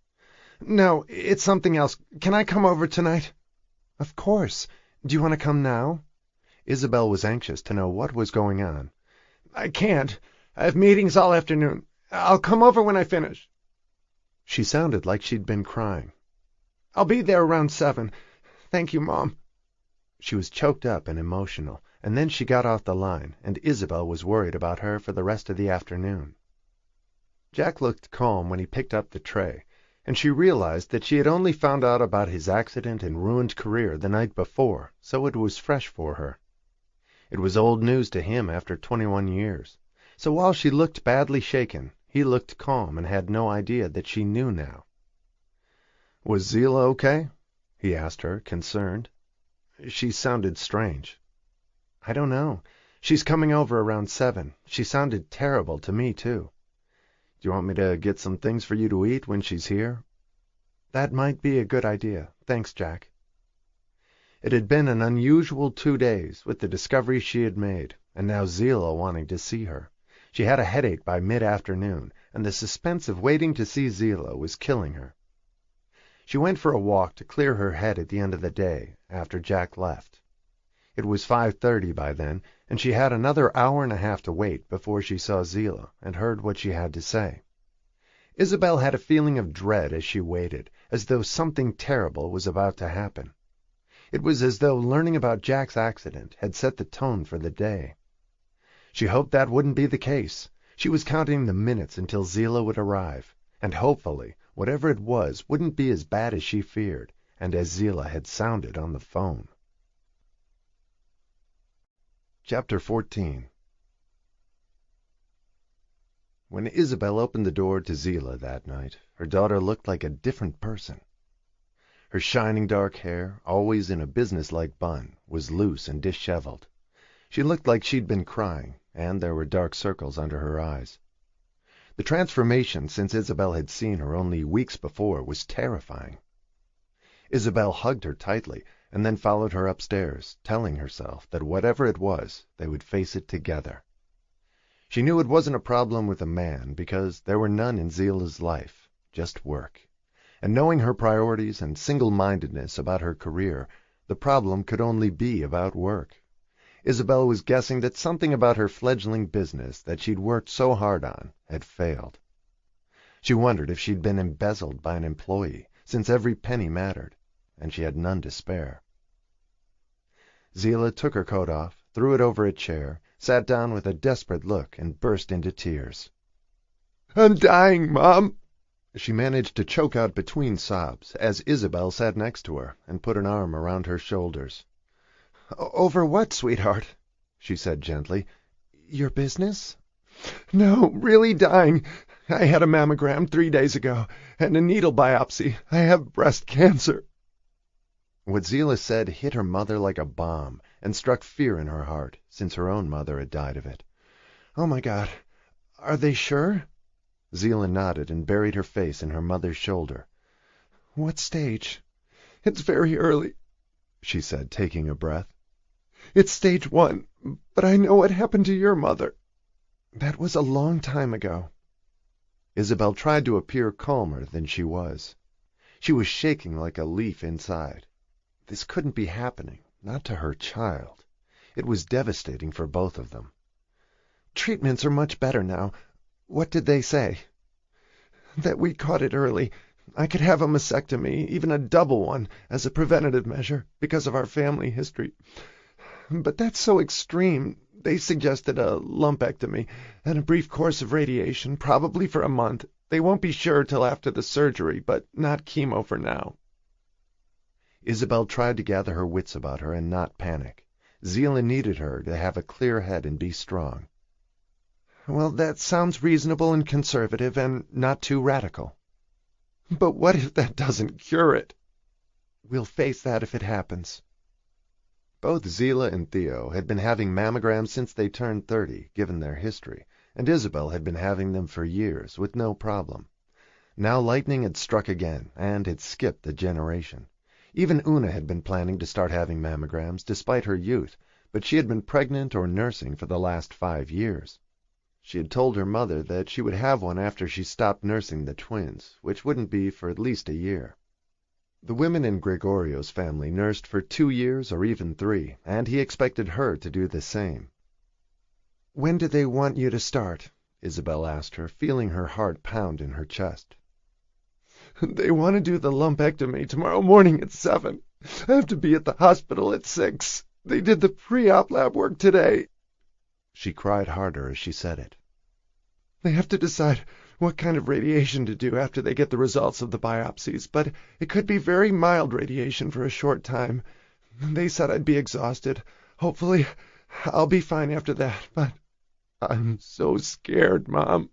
"No, it's something else. Can I come over tonight?" "Of course. Do you want to come now?" Isabel was anxious to know what was going on. "I can't. I have meetings all afternoon. I'll come over when I finish." She sounded like she'd been crying. "I'll be there around 7. Thank you, Mom." She was choked up and emotional, and then she got off the line, and Isabel was worried about her for the rest of the afternoon. Jack looked calm when he picked up the tray, and she realized that she had only found out about his accident and ruined career the night before, so it was fresh for her. It was old news to him after 21 years, so while she looked badly shaken, he looked calm and had no idea that she knew now. "Was Zillah okay?" he asked her, concerned. She sounded strange. "I don't know. She's coming over around 7. She sounded terrible to me, too. Do you want me to get some things for you to eat when she's here?" "That might be a good idea. Thanks, Jack." It had been an unusual 2 days, with the discovery she had made, and now Zillah wanting to see her. She had a headache by mid-afternoon, and the suspense of waiting to see Zillah was killing her. She went for a walk to clear her head at the end of the day, after Jack left. It was 5:30 by then, and she had another hour and a half to wait before she saw Zillah and heard what she had to say. Isabel had a feeling of dread as she waited, as though something terrible was about to happen. It was as though learning about Jack's accident had set the tone for the day. She hoped that wouldn't be the case. She was counting the minutes until Zillah would arrive, and hopefully whatever it was wouldn't be as bad as she feared, and as Zillah had sounded on the phone. Chapter 14. When Isabel opened the door to Zillah that night, her daughter looked like a different person. Her shining dark hair, always in a businesslike bun, was loose and disheveled. She looked like she'd been crying, and there were dark circles under her eyes. The transformation since Isabel had seen her only weeks before was terrifying. Isabel hugged her tightly, and then followed her upstairs, telling herself that whatever it was, they would face it together. She knew it wasn't a problem with a man, because there were none in Zillah's life, just work. And knowing her priorities and single-mindedness about her career, the problem could only be about work. Isabel was guessing that something about her fledgling business that she'd worked so hard on had failed. She wondered if she'd been embezzled by an employee, since every penny mattered, and she had none to spare. Zillah took her coat off, threw it over a chair, sat down with a desperate look, and burst into tears. "I'm dying, Mom." She managed to choke out between sobs as Isabel sat next to her and put an arm around her shoulders. "Over what, sweetheart?" she said gently. "Your business?" "No, really dying. I had a mammogram 3 days ago, and a needle biopsy. I have breast cancer." What Zillah said hit her mother like a bomb and struck fear in her heart, since her own mother had died of it. "Oh, my God. Are they sure?" Zillah nodded and buried her face in her mother's shoulder. "What stage?" "It's very early," she said, taking a breath. "It's stage 1, but I know what happened to your mother." "That was a long time ago." Isabel tried to appear calmer than she was. She was shaking like a leaf inside. This couldn't be happening, not to her child. It was devastating for both of them. "Treatments are much better now. What did they say?" "That we caught it early. I could have a mastectomy, even a double one, as a preventative measure, because of our family history. But that's so extreme. They suggested a lumpectomy and a brief course of radiation, probably for a month. They won't be sure till after the surgery, but not chemo for now." Isabel tried to gather her wits about her and not panic. Zillah needed her to have a clear head and be strong. "Well, that sounds reasonable and conservative, and not too radical." But what if that doesn't cure it? We'll face that if it happens. Both Zillah and Theo had been having mammograms since they turned 30, given their history, and Isabel had been having them for years, with no problem. Now lightning had struck again, and had skipped a generation. Even Una had been planning to start having mammograms, despite her youth, but she had been pregnant or nursing for the last 5 years. She had told her mother that she would have one after she stopped nursing the twins, which wouldn't be for at least a year. The women in Gregorio's family nursed for 2 years or even 3, and he expected her to do the same. When do they want you to start? Isabel asked her, feeling her heart pound in her chest. They want to do the lumpectomy tomorrow morning at 7. I have to be at the hospital at 6. They did the pre-op lab work today. She cried harder as she said it. They have to decide what kind of radiation to do after they get the results of the biopsies, but it could be very mild radiation for a short time. They said I'd be exhausted. Hopefully, I'll be fine after that, but I'm so scared, Mom.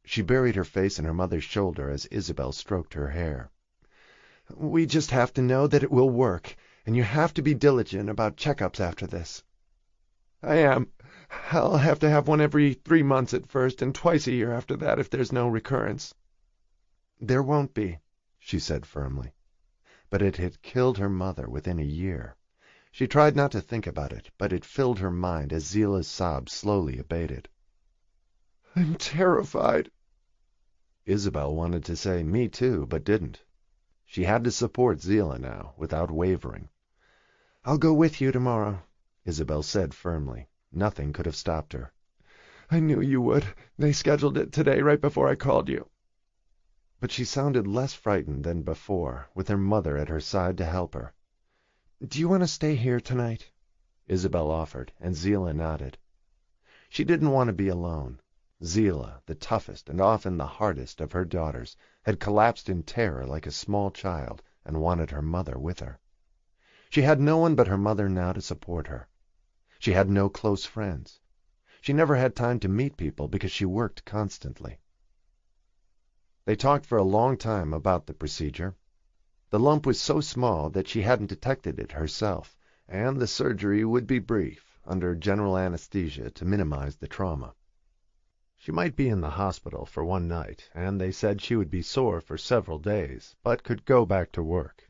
She buried her face in her mother's shoulder as Isabel stroked her hair. We just have to know that it will work, and you have to be diligent about checkups after this. I am. I'll have to have one every 3 months at first, and twice a year after that if there's no recurrence. There won't be, she said firmly. But it had killed her mother within a year. She tried not to think about it, but it filled her mind as Zillah's sobs slowly abated. I'm terrified. Isabel wanted to say, me too, but didn't. She had to support Zillah now, without wavering. I'll go with you tomorrow, Isabel said firmly. Nothing could have stopped her. I knew you would. They scheduled it today right before I called you. But she sounded less frightened than before, with her mother at her side to help her. Do you want to stay here tonight? Isabel offered, and Zillah nodded. She didn't want to be alone. Zillah, the toughest and often the hardest of her daughters, had collapsed in terror like a small child and wanted her mother with her. She had no one but her mother now to support her. She had no close friends. She never had time to meet people because she worked constantly. They talked for a long time about the procedure. The lump was so small that she hadn't detected it herself, and the surgery would be brief, under general anesthesia to minimize the trauma. She might be in the hospital for one night, and they said she would be sore for several days, but could go back to work.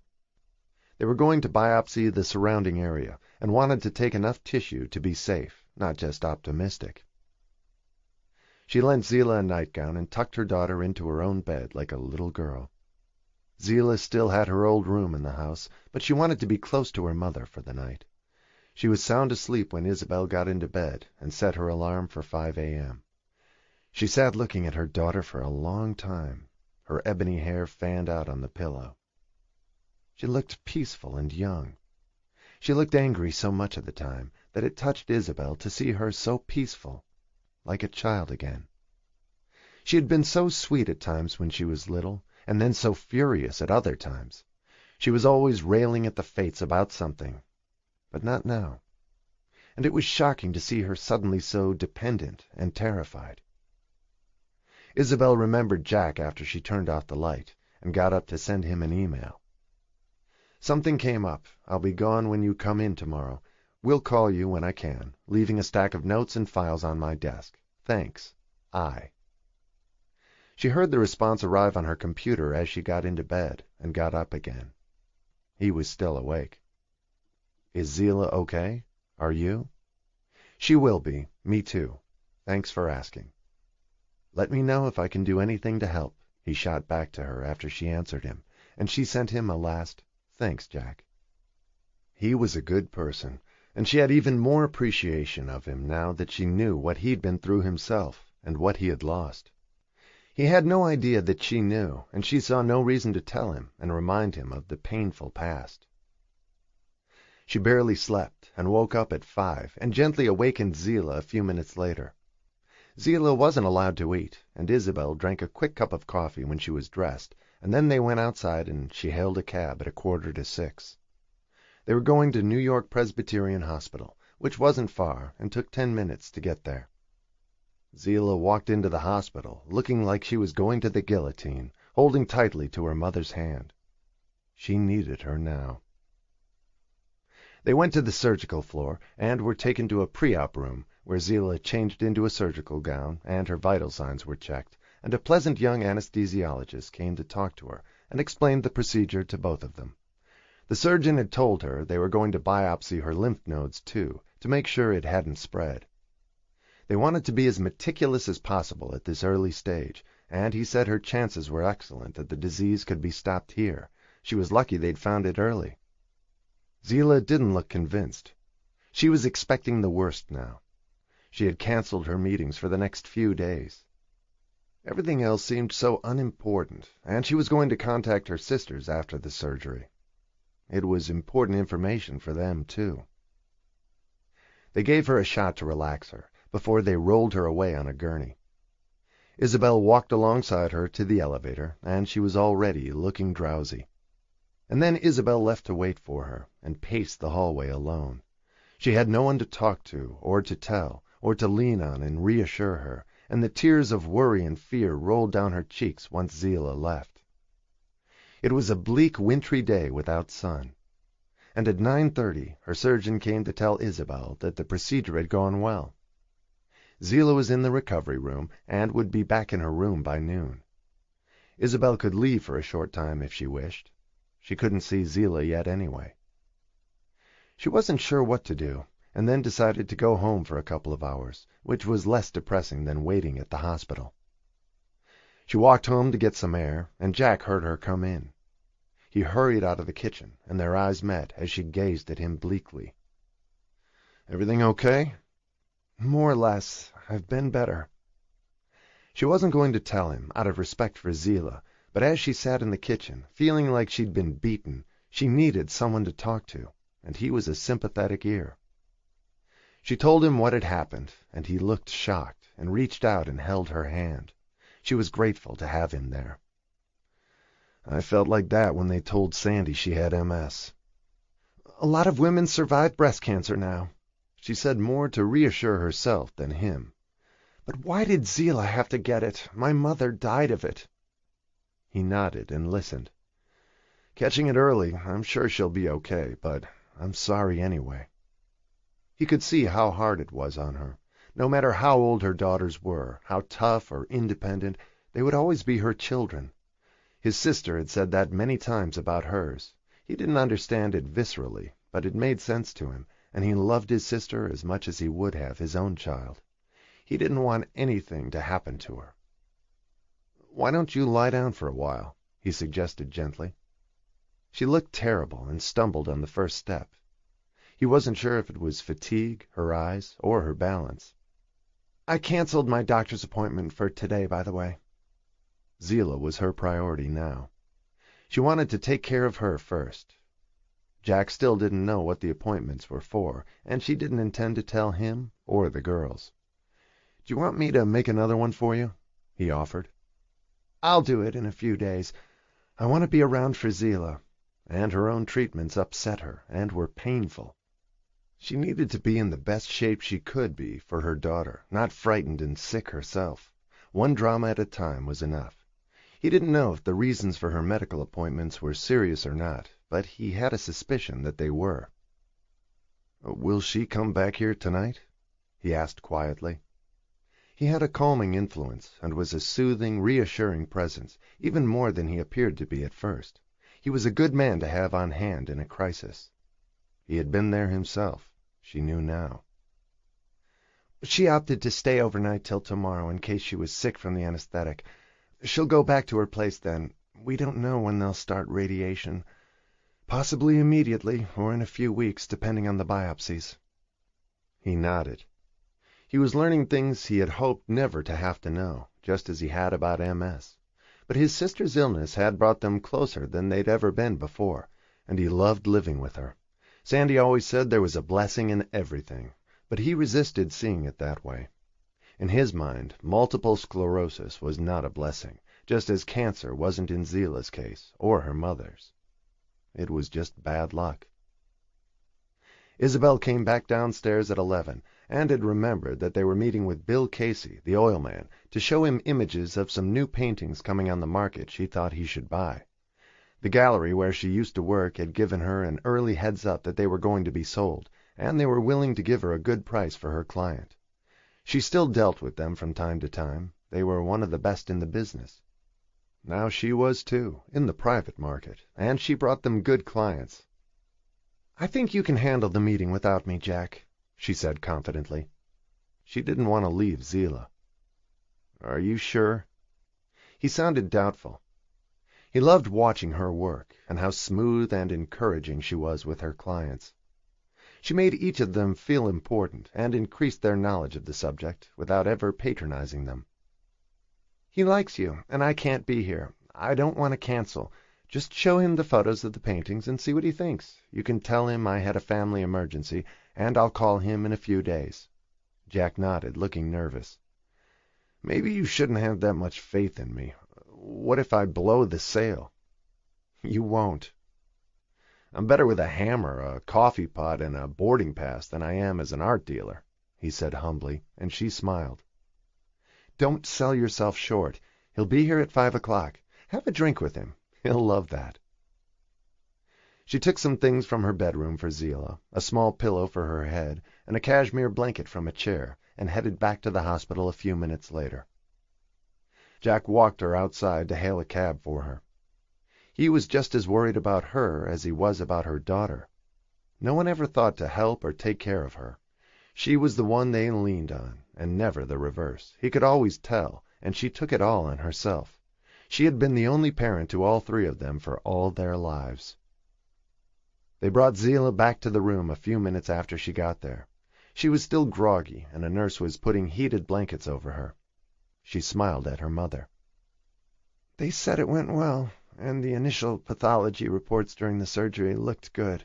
They were going to biopsy the surrounding area, and wanted to take enough tissue to be safe, not just optimistic. She lent Zillah a nightgown and tucked her daughter into her own bed like a little girl. Zillah still had her old room in the house, but she wanted to be close to her mother for the night. She was sound asleep when Isabel got into bed and set her alarm for 5 a.m. She sat looking at her daughter for a long time, her ebony hair fanned out on the pillow. She looked peaceful and young. She looked angry so much of the time that it touched Isabel to see her so peaceful, like a child again. She had been so sweet at times when she was little, and then so furious at other times. She was always railing at the fates about something, but not now. And it was shocking to see her suddenly so dependent and terrified. Isabel remembered Jack after she turned off the light, and got up to send him an email. Something came up. I'll be gone when you come in tomorrow. Will call you when I can, leaving a stack of notes and files on my desk. Thanks. I. She heard the response arrive on her computer as she got into bed and got up again. He was still awake. Is Zillah okay? Are you? She will be. Me too. Thanks for asking. Let me know if I can do anything to help, he shot back to her after she answered him, and she sent him a last, thanks, Jack. He was a good person, and she had even more appreciation of him now that she knew what he'd been through himself and what he had lost. He had no idea that she knew, and she saw no reason to tell him and remind him of the painful past. She barely slept and woke up at 5 and gently awakened Zillah a few minutes later. Zillah wasn't allowed to eat, and Isabel drank a quick cup of coffee when she was dressed, and then they went outside and she hailed a cab at 5:45. They were going to New York Presbyterian Hospital, which wasn't far and took 10 minutes to get there. Zillah walked into the hospital looking like she was going to the guillotine, holding tightly to her mother's hand. She needed her now. They went to the surgical floor and were taken to a pre-op room where Zila changed into a surgical gown and her vital signs were checked, and a pleasant young anesthesiologist came to talk to her and explained the procedure to both of them. The surgeon had told her they were going to biopsy her lymph nodes too, to make sure it hadn't spread. They wanted to be as meticulous as possible at this early stage, and he said her chances were excellent that the disease could be stopped here. She was lucky they'd found it early. Zila didn't look convinced. She was expecting the worst now. She had canceled her meetings for the next few days. Everything else seemed so unimportant, and she was going to contact her sisters after the surgery. It was important information for them, too. They gave her a shot to relax her before they rolled her away on a gurney. Isabel walked alongside her to the elevator, and she was already looking drowsy. And then Isabel left to wait for her and paced the hallway alone. She had no one to talk to or to tell or to lean on and reassure her, and the tears of worry and fear rolled down her cheeks once Zila left. It was a bleak, wintry day without sun, and at 9:30 her surgeon came to tell Isabel that the procedure had gone well. Zila was in the recovery room and would be back in her room by noon. Isabel could leave for a short time if she wished. She couldn't see Zila yet anyway. She wasn't sure what to do, and then decided to go home for a couple of hours, which was less depressing than waiting at the hospital. She walked home to get some air, and Jack heard her come in. He hurried out of the kitchen, and their eyes met as she gazed at him bleakly. "Everything okay?" "More or less. I've been better." She wasn't going to tell him, out of respect for Zila, but as she sat in the kitchen, feeling like she'd been beaten, she needed someone to talk to, and he was a sympathetic ear. She told him what had happened, and he looked shocked and reached out and held her hand. She was grateful to have him there. "I felt like that when they told Sandy she had MS. "A lot of women survive breast cancer now," she said, more to reassure herself than him. "But why did Zila have to get it? My mother died of it." He nodded and listened. "Catching it early, I'm sure she'll be okay, but I'm sorry anyway." He could see how hard it was on her. No matter how old her daughters were, how tough or independent, they would always be her children. His sister had said that many times about hers. He didn't understand it viscerally, but it made sense to him, and he loved his sister as much as he would have his own child. He didn't want anything to happen to her. "Why don't you lie down for a while?" he suggested gently. She looked terrible and stumbled on the first step. He wasn't sure if it was fatigue, her eyes, or her balance. "I canceled my doctor's appointment for today, by the way." Zila was her priority now. She wanted to take care of her first. Jack still didn't know what the appointments were for, and she didn't intend to tell him or the girls. "Do you want me to make another one for you?" he offered. "I'll do it in a few days. I want to be around for Zila." And her own treatments upset her and were painful. She needed to be in the best shape she could be for her daughter, not frightened and sick herself. One drama at a time was enough. He didn't know if the reasons for her medical appointments were serious or not, but he had a suspicion that they were. "Will she come back here tonight?" he asked quietly. He had a calming influence and was a soothing, reassuring presence, even more than he appeared to be at first. He was a good man to have on hand in a crisis. He had been there himself, she knew now. "She opted to stay overnight till tomorrow in case she was sick from the anesthetic. She'll go back to her place then. We don't know when they'll start radiation. Possibly immediately, or in a few weeks, depending on the biopsies." He nodded. He was learning things he had hoped never to have to know, just as he had about MS. But his sister's illness had brought them closer than they'd ever been before, and he loved living with her. Sandy always said there was a blessing in everything, but he resisted seeing it that way. In his mind, multiple sclerosis was not a blessing, just as cancer wasn't in Zila's case, or her mother's. It was just bad luck. Isabel came back downstairs at 11, and had remembered that they were meeting with Bill Casey, the oil man, to show him images of some new paintings coming on the market she thought he should buy. The gallery where she used to work had given her an early heads-up that they were going to be sold, and they were willing to give her a good price for her client. She still dealt with them from time to time. They were one of the best in the business. Now she was, too, in the private market, and she brought them good clients. "I think you can handle the meeting without me, Jack," she said confidently. She didn't want to leave Zillah. "Are you sure?" He sounded doubtful. He loved watching her work, and how smooth and encouraging she was with her clients. She made each of them feel important, and increased their knowledge of the subject, without ever patronizing them. "He likes you, and I can't be here. I don't want to cancel. Just show him the photos of the paintings and see what he thinks. You can tell him I had a family emergency, and I'll call him in a few days." Jack nodded, looking nervous. "Maybe you shouldn't have that much faith in me. What if I blow the sale?" "You won't." "I'm better with a hammer, a coffee pot, and a boarding pass than I am as an art dealer," he said humbly, and she smiled. "Don't sell yourself short. He'll be here at 5 o'clock. Have a drink with him. He'll love that." She took some things from her bedroom for Zillah, a small pillow for her head, and a cashmere blanket from a chair, and headed back to the hospital a few minutes later. Jack walked her outside to hail a cab for her. He was just as worried about her as he was about her daughter. No one ever thought to help or take care of her. She was the one they leaned on, and never the reverse. He could always tell, and she took it all on herself. She had been the only parent to all three of them for all their lives. They brought Zillah back to the room a few minutes after she got there. She was still groggy, and a nurse was putting heated blankets over her. She smiled at her mother. "They said it went well, and the initial pathology reports during the surgery looked good."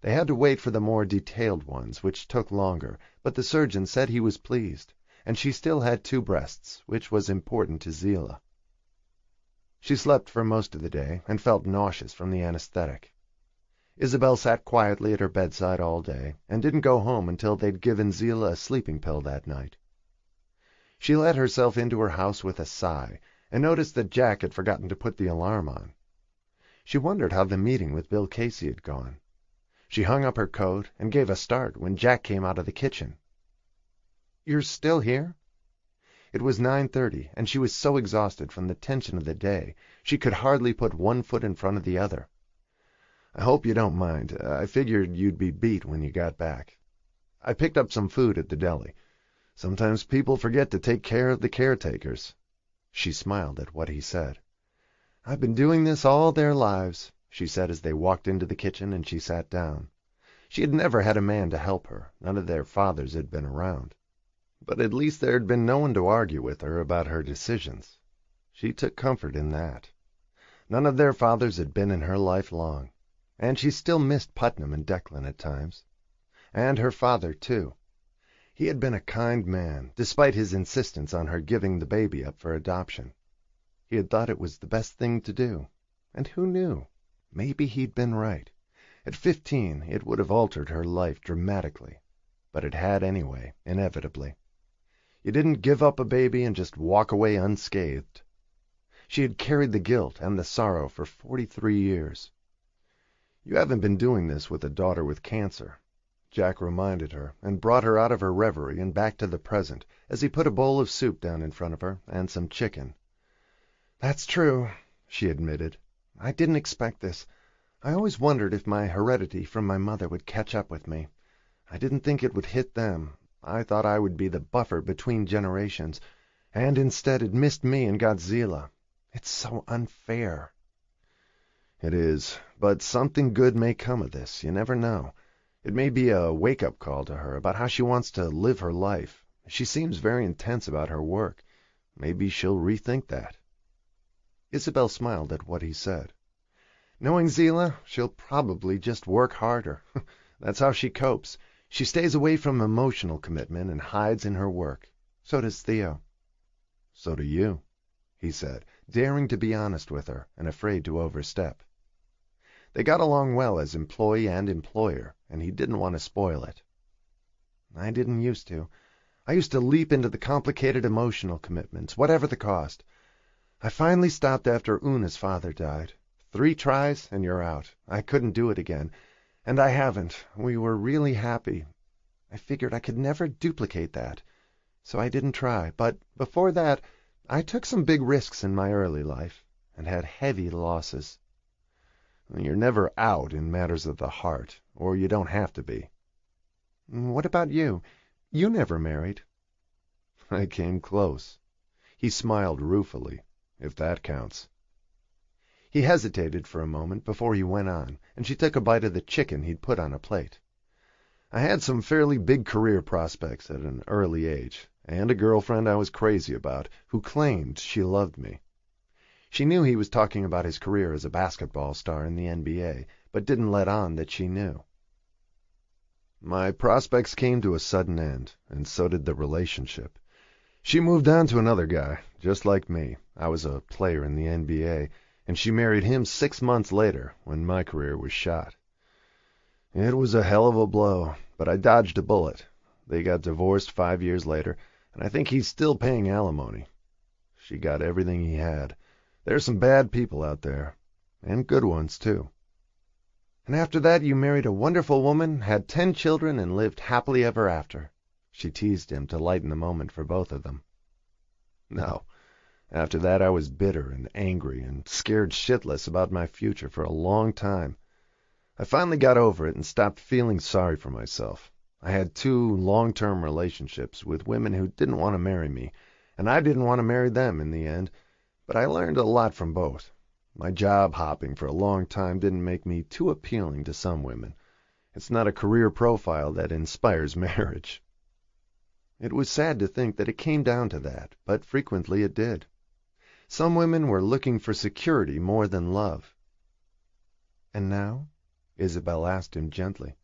They had to wait for the more detailed ones, which took longer, but the surgeon said he was pleased, and she still had 2 breasts, which was important to Zillah. She slept for most of the day, and felt nauseous from the anesthetic. Isabel sat quietly at her bedside all day, and didn't go home until they'd given Zillah a sleeping pill that night. She let herself into her house with a sigh, and noticed that Jack had forgotten to put the alarm on. She wondered how the meeting with Bill Casey had gone. She hung up her coat and gave a start when Jack came out of the kitchen. "You're still here?" It was 9:30, and she was so exhausted from the tension of the day she could hardly put one foot in front of the other. "I hope you don't mind. I figured you'd be beat when you got back. I picked up some food at the deli. Sometimes people forget to take care of the caretakers." She smiled at what he said. "I've been doing this all their lives," she said as they walked into the kitchen and she sat down. She had never had a man to help her. None of their fathers had been around. But at least there had been no one to argue with her about her decisions. She took comfort in that. None of their fathers had been in her life long, and she still missed Putnam and Declan at times. And her father, too. He had been a kind man, despite his insistence on her giving the baby up for adoption. He had thought it was the best thing to do. And who knew? Maybe he'd been right. At 15, it would have altered her life dramatically. But it had anyway, inevitably. You didn't give up a baby and just walk away unscathed. She had carried the guilt and the sorrow for 43 years. "You haven't been doing this with a daughter with cancer," Jack reminded her, and brought her out of her reverie and back to the present as he put a bowl of soup down in front of her and some chicken. "That's true," she admitted. "I didn't expect this. I always wondered if my heredity from my mother would catch up with me. I didn't think it would hit them. I thought I would be the buffer between generations, and instead it missed me and got Zillah. It's so unfair." "It is, but something good may come of this. You never know. It may be a wake-up call to her about how she wants to live her life. She seems very intense about her work. Maybe she'll rethink that." Isabel smiled at what he said. "Knowing Zillah, she'll probably just work harder. That's how she copes. She stays away from emotional commitment and hides in her work. So does Theo." "So do you," he said, daring to be honest with her and afraid to overstep. They got along well as employee and employer, and he didn't want to spoil it. I didn't used to. I used to leap into the complicated emotional commitments, whatever the cost. I finally stopped after Una's father died. 3 tries and you're out. I couldn't do it again. And I haven't. We were really happy. I figured I could never duplicate that. So I didn't try. But before that, I took some big risks in my early life and had heavy losses. You're never out in matters of the heart, or you don't have to be. What about you? You never married. I came close. He smiled ruefully, if that counts. He hesitated for a moment before he went on, and she took a bite of the chicken he'd put on a plate. I had some fairly big career prospects at an early age, and a girlfriend I was crazy about who claimed she loved me. She knew he was talking about his career as a basketball star in the NBA, but didn't let on that she knew. My prospects came to a sudden end, and so did the relationship. She moved on to another guy, just like me. I was a player in the NBA, and she married him 6 months later, when my career was shot. It was a hell of a blow, but I dodged a bullet. They got divorced 5 years later, and I think he's still paying alimony. She got everything he had. There's some bad people out there, and good ones, too. And after that you married a wonderful woman, had 10 children, and lived happily ever after. She teased him to lighten the moment for both of them. No. After that I was bitter and angry and scared shitless about my future for a long time. I finally got over it and stopped feeling sorry for myself. I had 2 long-term relationships with women who didn't want to marry me, and I didn't want to marry them in the end, but I learned a lot from both. My job hopping for a long time didn't make me too appealing to some women. It's not a career profile that inspires marriage. It was sad to think that it came down to that, but frequently it did. Some women were looking for security more than love. And now? Isabel asked him gently.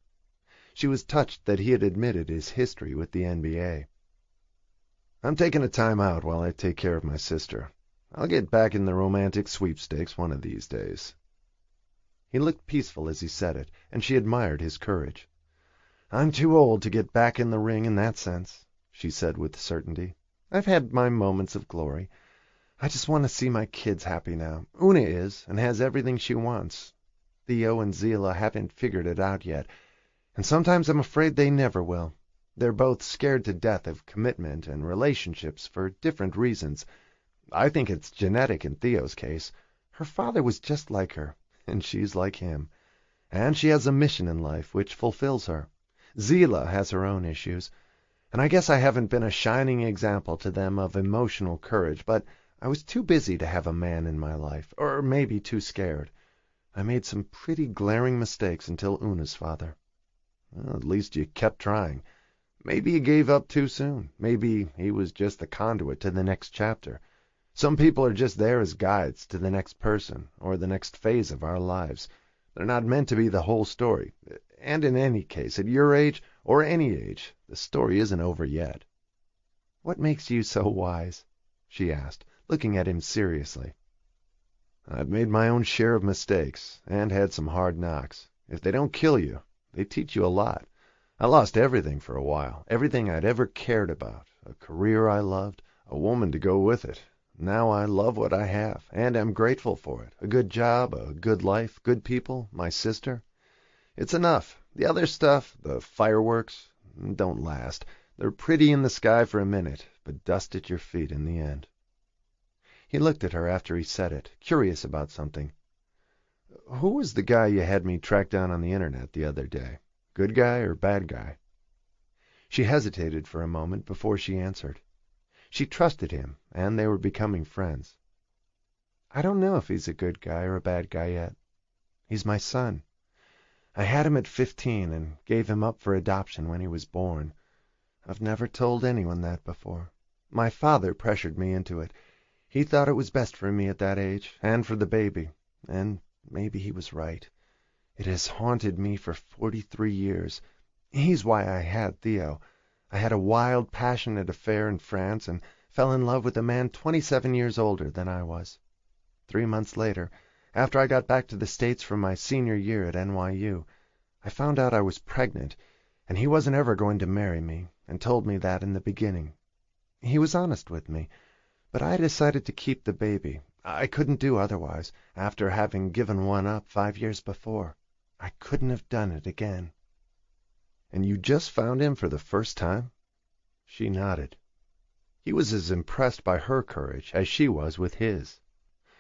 She was touched that he had admitted his history with the NBA. I'm taking a time out while I take care of my sister. I'll get back in the romantic sweepstakes one of these days. He looked peaceful as he said it, and she admired his courage. I'm too old to get back in the ring in that sense, she said with certainty. I've had my moments of glory. I just want to see my kids happy now. Una is, and has everything she wants. Theo and Zila haven't figured it out yet, and sometimes I'm afraid they never will. They're both scared to death of commitment and relationships for different reasons. I think it's genetic in Theo's case. Her father was just like her, and she's like him. And she has a mission in life which fulfills her. Zila has her own issues, and I guess I haven't been a shining example to them of emotional courage, but I was too busy to have a man in my life, or maybe too scared. I made some pretty glaring mistakes until Una's father. Well, at least you kept trying. Maybe you gave up too soon. Maybe he was just the conduit to the next chapter. Some people are just there as guides to the next person or the next phase of our lives. They're not meant to be the whole story. And in any case, at your age or any age, the story isn't over yet. What makes you so wise? She asked, looking at him seriously. I've made my own share of mistakes and had some hard knocks. If they don't kill you, they teach you a lot. I lost everything for a while, everything I'd ever cared about, a career I loved, a woman to go with it. Now I love what I have, and am grateful for it. A good job, a good life, good people, my sister. It's enough. The other stuff, the fireworks, don't last. They're pretty in the sky for a minute, but dust at your feet in the end. He looked at her after he said it, curious about something. Who was the guy you had me track down on the internet the other day? Good guy or bad guy? She hesitated for a moment before she answered. She trusted him, and they were becoming friends. I don't know if he's a good guy or a bad guy yet. He's my son. I had him at 15 and gave him up for adoption when he was born. I've never told anyone that before. My father pressured me into it. He thought it was best for me at that age, and for the baby, and maybe he was right. It has haunted me for 43 years. He's why I had Theo. I had a wild, passionate affair in France and fell in love with a man 27 years older than I was. 3 months later, after I got back to the States from my senior year at NYU, I found out I was pregnant, And he wasn't ever going to marry me, and told me that in the beginning. He was honest with me, but I decided to keep the baby. I couldn't do otherwise, after having given one up 5 years before. I couldn't have done it again." "And you just found him for the first time?" She nodded. He was as impressed by her courage as she was with his.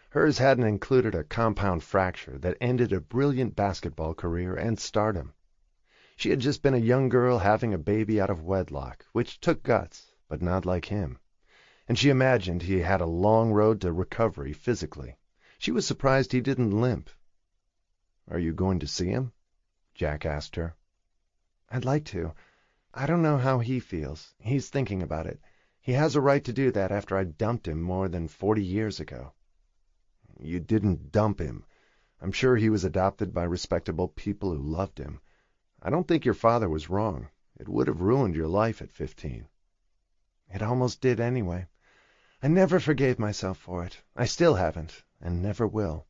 Hers hadn't included a compound fracture that ended a brilliant basketball career and stardom. She had just been a young girl having a baby out of wedlock, which took guts, but not like him. And she imagined he had a long road to recovery physically. She was surprised he didn't limp. "Are you going to see him?" Jack asked her. "I'd like to. I don't know how he feels. He's thinking about it. He has a right to do that after I dumped him more than 40 years ago." "You didn't dump him. I'm sure he was adopted by respectable people who loved him. I don't think your father was wrong. It would have ruined your life at 15. It almost did anyway. I never forgave myself for it. I still haven't, and never will."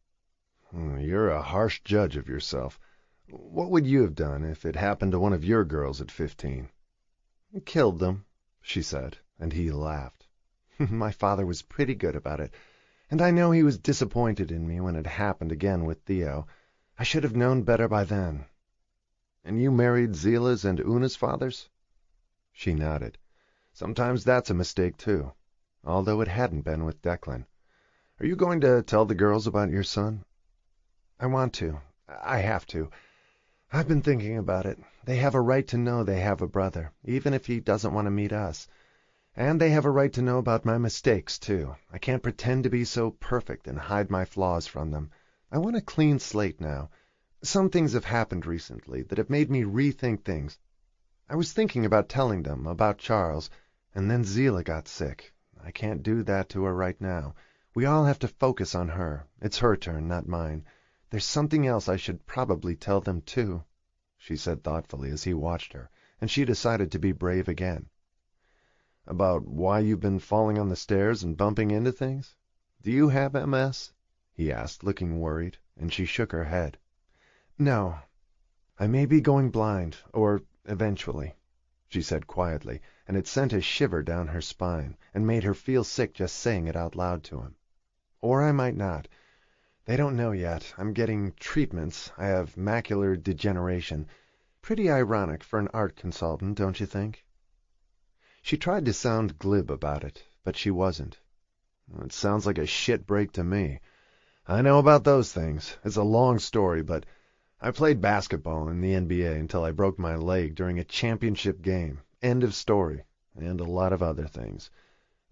"You're a harsh judge of yourself. What would you have done if it happened to one of your girls at 15? "Killed them," she said, and he laughed. "My father was pretty good about it, and I know he was disappointed in me when it happened again with Theo. I should have known better by then." "And you married Zila's and Una's fathers?" She nodded. "Sometimes that's a mistake, too, although it hadn't been with Declan. Are you going to tell the girls about your son?" "I want to. I have to. I've been thinking about it. They have a right to know they have a brother, even if he doesn't want to meet us. And they have a right to know about my mistakes, too. I can't pretend to be so perfect and hide my flaws from them. I want a clean slate now. Some things have happened recently that have made me rethink things. I was thinking about telling them about Charles, and then Zila got sick. I can't do that to her right now. We all have to focus on her. It's her turn, not mine. There's something else I should probably tell them, too," she said thoughtfully as he watched her, and she decided to be brave again. "About why you've been falling on the stairs and bumping into things? Do you have MS?" he asked, looking worried, and she shook her head. "No. I may be going blind, or eventually," she said quietly, and it sent a shiver down her spine and made her feel sick just saying it out loud to him. "Or I might not. They don't know yet. I'm getting treatments. I have macular degeneration. Pretty ironic for an art consultant, don't you think?" She tried to sound glib about it, but she wasn't. "It sounds like a shit break to me. I know about those things. It's a long story, but I played basketball in the NBA until I broke my leg during a championship game. End of story. And a lot of other things.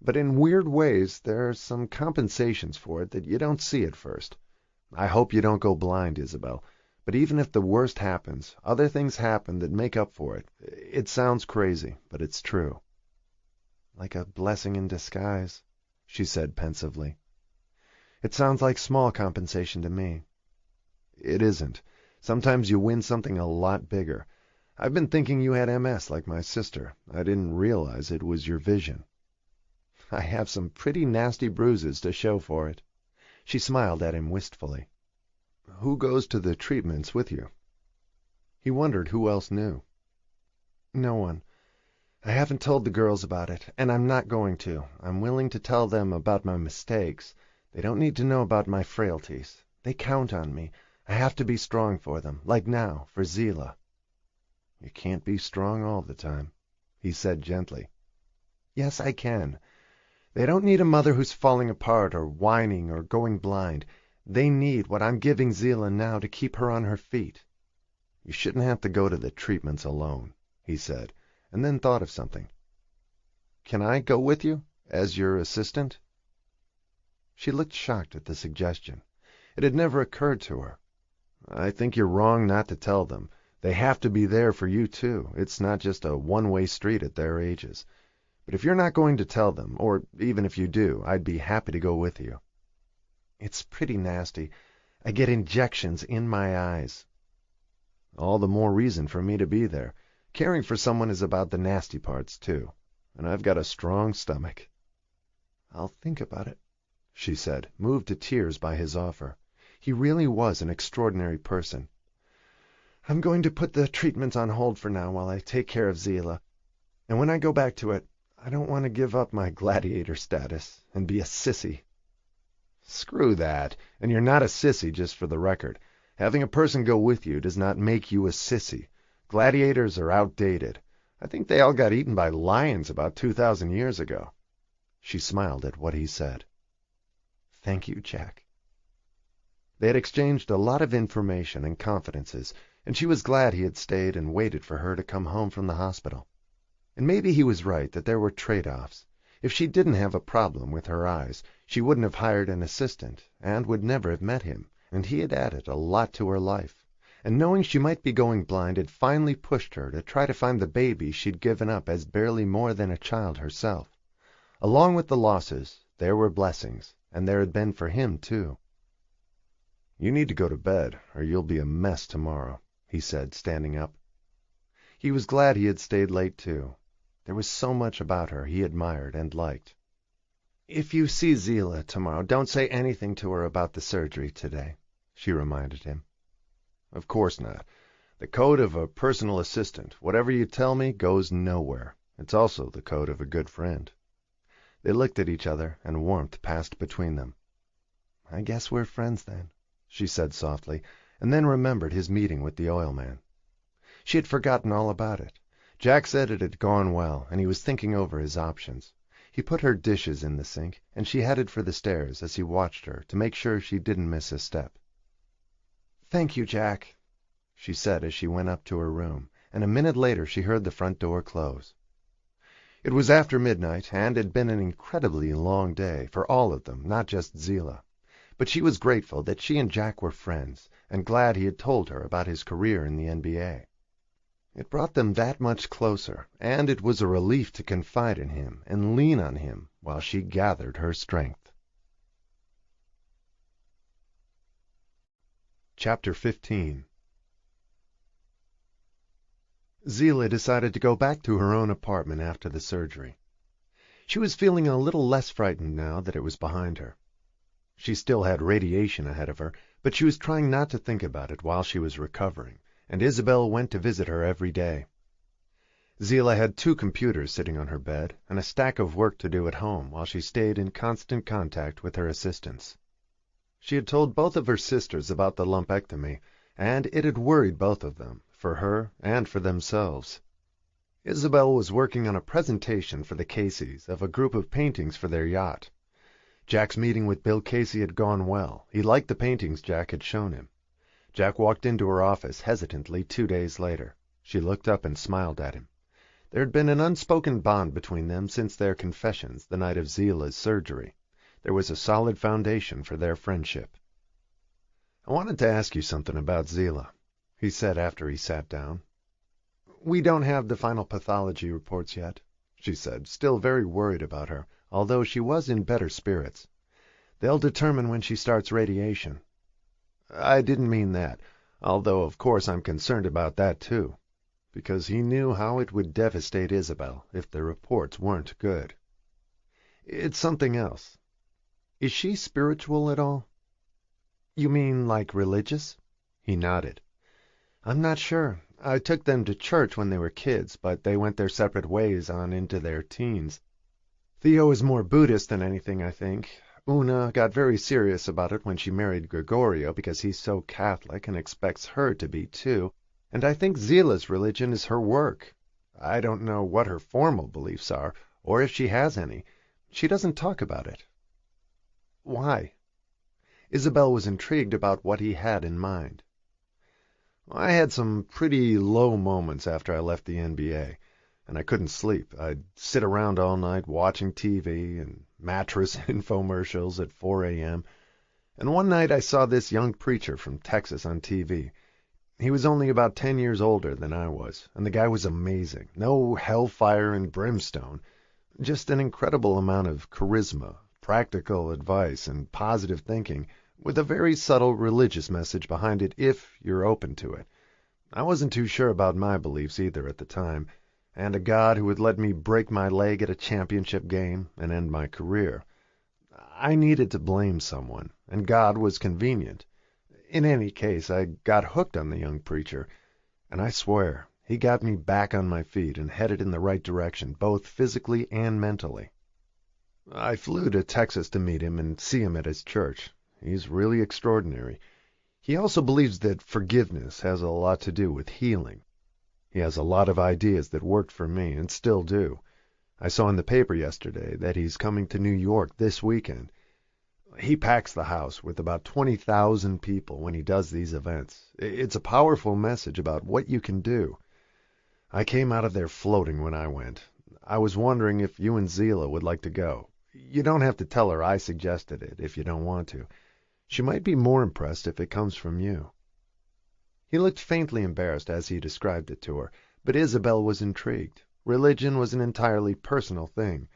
But in weird ways, there are some compensations for it that you don't see at first. I hope you don't go blind, Isabel. But even if the worst happens, other things happen that make up for it. It sounds crazy, but it's true." "Like a blessing in disguise," she said pensively. "It sounds like small compensation to me." "It isn't. Sometimes you win something a lot bigger. I've been thinking you had MS like my sister. I didn't realize it was your vision." "I have some pretty nasty bruises to show for it." She smiled at him wistfully. "Who goes to the treatments with you?" He wondered who else knew. "No one. I haven't told the girls about it, and I'm not going to. I'm willing to tell them about my mistakes. They don't need to know about my frailties. They count on me. I have to be strong for them, like now, for Zila." "You can't be strong all the time," he said gently. "Yes, I can. They don't need a mother who's falling apart or whining or going blind. They need what I'm giving Zila now to keep her on her feet." "You shouldn't have to go to the treatments alone," he said, and then thought of something. "Can I go with you, as your assistant?" She looked shocked at the suggestion. It had never occurred to her. "I think you're wrong not to tell them. They have to be there for you, too. It's not just a one-way street at their ages. But if you're not going to tell them, or even if you do, I'd be happy to go with you." "It's pretty nasty. I get injections in my eyes." "All the more reason for me to be there. Caring for someone is about the nasty parts, too. And I've got a strong stomach." "I'll think about it," she said, moved to tears by his offer. He really was an extraordinary person. I'm going to put the treatment on hold for now while I take care of Zila. And when I go back to it, I don't want to give up my gladiator status and be a sissy." "Screw that. And you're not a sissy, just for the record. Having a person go with you does not make you a sissy. Gladiators are outdated. I think they all got eaten by lions about 2,000 years ago." She smiled at what he said. "Thank you, Jack." They had exchanged a lot of information and confidences, and she was glad he had stayed and waited for her to come home from the hospital. And maybe he was right that there were trade-offs. If she didn't have a problem with her eyes, she wouldn't have hired an assistant and would never have met him, and he had added a lot to her life. And knowing she might be going blind had finally pushed her to try to find the baby she'd given up as barely more than a child herself. Along with the losses, there were blessings, and there had been for him, too. "You need to go to bed, or you'll be a mess tomorrow," he said, standing up. He was glad he had stayed late, too. There was so much about her he admired and liked. "If you see Zila tomorrow, don't say anything to her about the surgery today," she reminded him. "Of course not. The code of a personal assistant, whatever you tell me, goes nowhere. It's also the code of a good friend." They looked at each other, and warmth passed between them. "I guess we're friends, then," she said softly, and then remembered his meeting with the oil man. She had forgotten all about it. Jack said it had gone well, and he was thinking over his options. He put her dishes in the sink, and she headed for the stairs as he watched her to make sure she didn't miss a step. "Thank you, Jack," she said as she went up to her room, and a minute later she heard the front door close. It was after midnight, and had been an incredibly long day for all of them, not just Zila. But she was grateful that she and Jack were friends, and glad he had told her about his career in the NBA. It brought them that much closer, and it was a relief to confide in him and lean on him while she gathered her strength. Chapter 15. Zila decided to go back to her own apartment after the surgery. She was feeling a little less frightened now that it was behind her. She still had radiation ahead of her, but she was trying not to think about it while she was recovering, and Isabel went to visit her every day. Zila had 2 computers sitting on her bed and a stack of work to do at home while she stayed in constant contact with her assistants. She had told both of her sisters about the lumpectomy, and it had worried both of them, for her and for themselves. Isabel was working on a presentation for the Caseys of a group of paintings for their yacht. Jack's meeting with Bill Casey had gone well. He liked the paintings Jack had shown him. Jack walked into her office hesitantly 2 days later. She looked up and smiled at him. There had been an unspoken bond between them since their confessions the night of Zila's surgery. There was a solid foundation for their friendship. "I wanted to ask you something about Zila," he said after he sat down. "We don't have the final pathology reports yet," she said, still very worried about her, although she was in better spirits. "They'll determine when she starts radiation." "I didn't mean that, although of course I'm concerned about that too," because he knew how it would devastate Isabel if the reports weren't good. "It's something else. Is she spiritual at all?" "You mean like religious?" He nodded. "I'm not sure. I took them to church when they were kids, but they went their separate ways on into their teens. Theo is more Buddhist than anything, I think. Una got very serious about it when she married Gregorio because he's so Catholic and expects her to be too, and I think Zila's religion is her work. I don't know what her formal beliefs are, or if she has any. She doesn't talk about it." "Why?" Isabel was intrigued about what he had in mind. "I had some pretty low moments after I left the NBA, and I couldn't sleep. I'd sit around all night watching TV and mattress infomercials at 4 a.m., and one night I saw this young preacher from Texas on TV. He was only about 10 years older than I was, and the guy was amazing. No hellfire and brimstone, just an incredible amount of charisma, practical advice, and positive thinking, with a very subtle religious message behind it if you're open to it. I wasn't too sure about my beliefs either at the time, and a God who would let me break my leg at a championship game and end my career. I needed to blame someone, and God was convenient. In any case, I got hooked on the young preacher, And I swear, he got me back on my feet and headed in the right direction, both physically and mentally. I flew to Texas to meet him and see him at his church. He's really extraordinary. He also believes that forgiveness has a lot to do with healing. He has a lot of ideas that worked for me and still do. I saw in the paper yesterday that he's coming to New York this weekend. He packs the house with about 20,000 people when he does these events. It's a powerful message about what you can do. I came out of there floating when I went. I was wondering if you and Zila would like to go. You don't have to tell her I suggested it if you don't want to. She might be more impressed if it comes from you. He looked faintly embarrassed as he described it to her, but Isabel was intrigued. Religion was an entirely personal thing,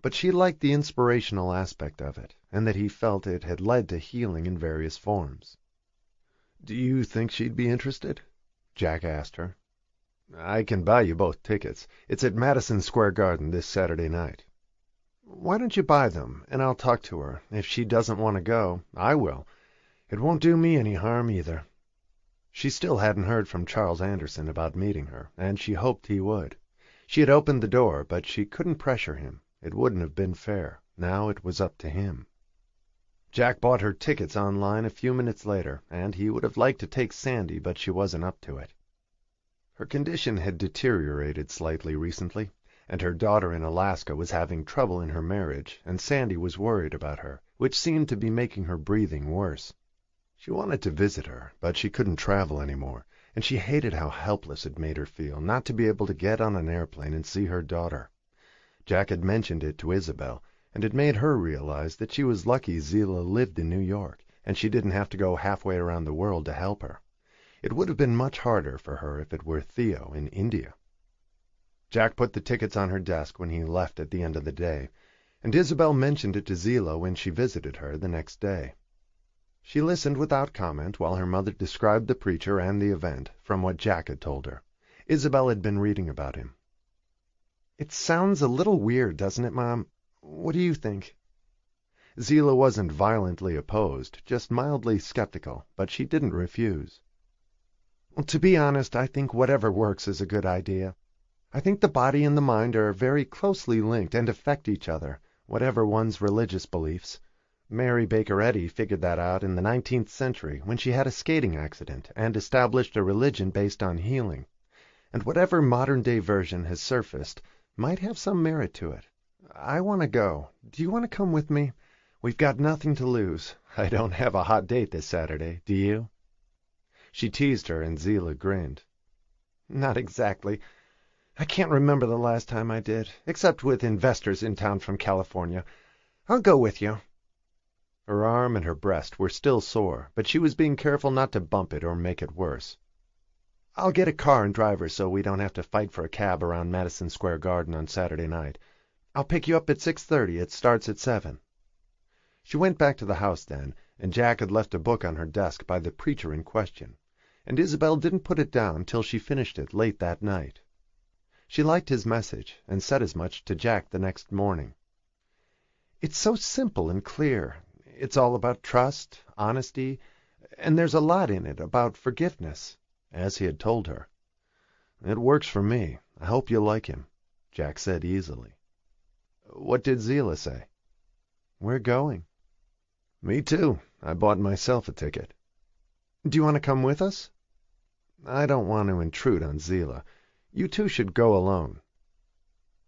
but she liked the inspirational aspect of it, and that he felt it had led to healing in various forms. "Do you think she'd be interested?" Jack asked her. "I can buy you both tickets. It's at Madison Square Garden this Saturday night." "Why don't you buy them, and I'll talk to her. If she doesn't want to go, I will. It won't do me any harm either." She still hadn't heard from Charles Anderson about meeting her, and she hoped he would. She had opened the door, but she couldn't pressure him. It wouldn't have been fair. Now it was up to him. Jack bought her tickets online a few minutes later, and he would have liked to take Sandy, but she wasn't up to it. Her condition had deteriorated slightly recently, and her daughter in Alaska was having trouble in her marriage, and Sandy was worried about her, which seemed to be making her breathing worse. She wanted to visit her, but she couldn't travel anymore, and she hated how helpless it made her feel not to be able to get on an airplane and see her daughter. Jack had mentioned it to Isabel, and it made her realize that she was lucky Zila lived in New York, and she didn't have to go halfway around the world to help her. It would have been much harder for her if it were Theo in India. Jack put the tickets on her desk when he left at the end of the day, and Isabel mentioned it to Zila when she visited her the next day. She listened without comment while her mother described the preacher and the event from what Jack had told her. Isabel had been reading about him. "It sounds a little weird, doesn't it, Mom? What do you think?" Zila wasn't violently opposed, just mildly skeptical, but she didn't refuse. "Well, to be honest, I think whatever works is a good idea. I think the body and the mind are very closely linked and affect each other, whatever one's religious beliefs. Mary Baker Eddy figured that out in the 19th century when she had a skating accident and established a religion based on healing. And whatever modern-day version has surfaced might have some merit to it. I want to go. Do you want to come with me? We've got nothing to lose. I don't have a hot date this Saturday, do you?" She teased her, and Zila grinned. "Not exactly. I can't remember the last time I did, except with investors in town from California. I'll go with you." Her arm and her breast were still sore, but she was being careful not to bump it or make it worse. "I'll get a car and drive her so we don't have to fight for a cab around Madison Square Garden on Saturday night. I'll pick you up at 6:30. It starts at 7. She went back to the house then, and Jack had left a book on her desk by the preacher in question, and Isabel didn't put it down till she finished it late that night. She liked his message, and said as much to Jack the next morning. "It's so simple and clear. It's all about trust, honesty, and there's a lot in it about forgiveness," as he had told her. "It works for me. I hope you'll like him," Jack said easily. "What did Zila say?" "We're going." "Me too. I bought myself a ticket." "Do you want to come with us?" "I don't want to intrude on Zila. You two should go alone."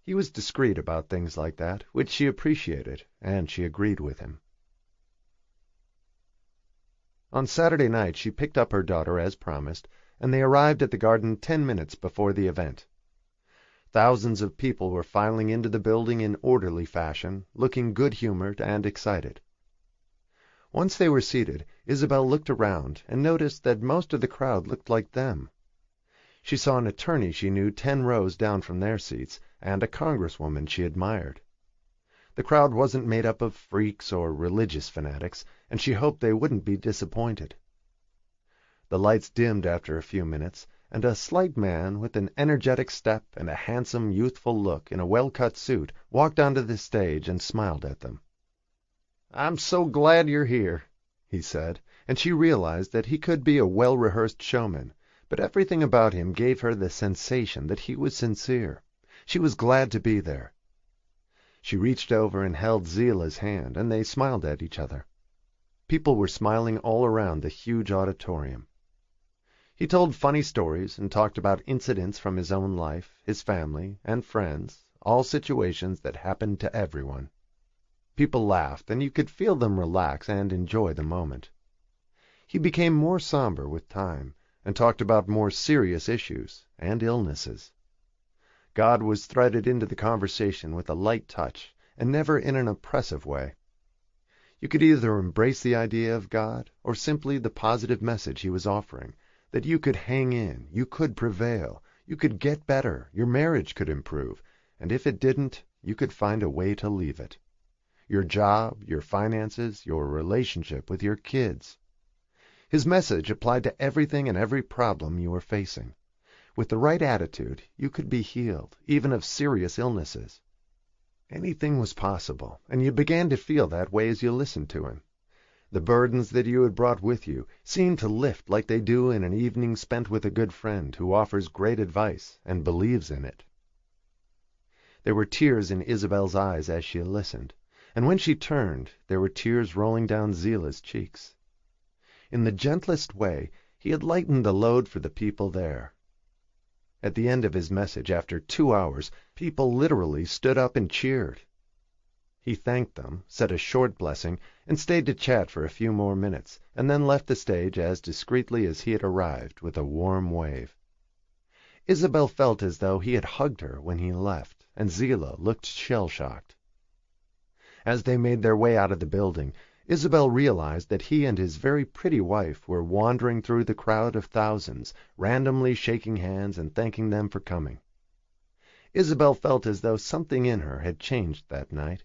He was discreet about things like that, which she appreciated, and she agreed with him. On Saturday night she picked up her daughter as promised, and they arrived at the garden 10 minutes before the event. Thousands of people were filing into the building in orderly fashion, looking good-humored and excited. Once they were seated, Isabel looked around and noticed that most of the crowd looked like them. She saw an attorney she knew 10 rows down from their seats, and a congresswoman she admired. The crowd wasn't made up of freaks or religious fanatics, and she hoped they wouldn't be disappointed. The lights dimmed after a few minutes, and a slight man with an energetic step and a handsome, youthful look in a well-cut suit walked onto the stage and smiled at them. "I'm so glad you're here," he said, and she realized that he could be a well-rehearsed showman, but everything about him gave her the sensation that he was sincere. She was glad to be there. She reached over and held Zila's hand, and they smiled at each other. People were smiling all around the huge auditorium. He told funny stories and talked about incidents from his own life, his family, and friends, all situations that happened to everyone. People laughed, and you could feel them relax and enjoy the moment. He became more somber with time, and talked about more serious issues and illnesses. God was threaded into the conversation with a light touch, and never in an oppressive way. You could either embrace the idea of God, or simply the positive message he was offering, that you could hang in, you could prevail, you could get better, your marriage could improve, and if it didn't, you could find a way to leave it. Your job, your finances, your relationship with your kids. His message applied to everything and every problem you were facing. With the right attitude, you could be healed, even of serious illnesses. Anything was possible, and you began to feel that way as you listened to him. The burdens that you had brought with you seemed to lift like they do in an evening spent with a good friend who offers great advice and believes in it. There were tears in Isabel's eyes as she listened, and when she turned, there were tears rolling down Zila's cheeks. In the gentlest way, he had lightened the load for the people there. At the end of his message, after 2 hours, people literally stood up and cheered. He thanked them, said a short blessing, and stayed to chat for a few more minutes, and then left the stage as discreetly as he had arrived, with a warm wave. Isabel felt as though he had hugged her when he left, and Zila looked shell-shocked. As they made their way out of the building, Isabel realized that he and his very pretty wife were wandering through the crowd of thousands, randomly shaking hands and thanking them for coming. Isabel felt as though something in her had changed that night.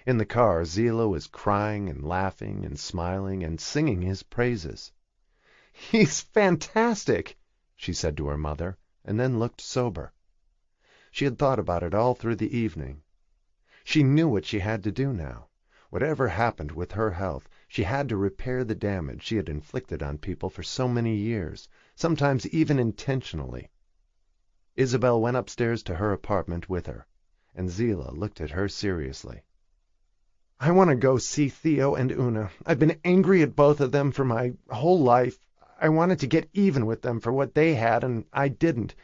In the car, Zila was crying and laughing and smiling and singing his praises. "He's fantastic," she said to her mother, and then looked sober. She had thought about it all through the evening. She knew what she had to do now. Whatever happened with her health, she had to repair the damage she had inflicted on people for so many years, sometimes even intentionally. Isabel went upstairs to her apartment with her, and Zila looked at her seriously. "I want to go see Theo and Una. I've been angry at both of them for my whole life. I wanted to get even with them for what they had, and I didn't.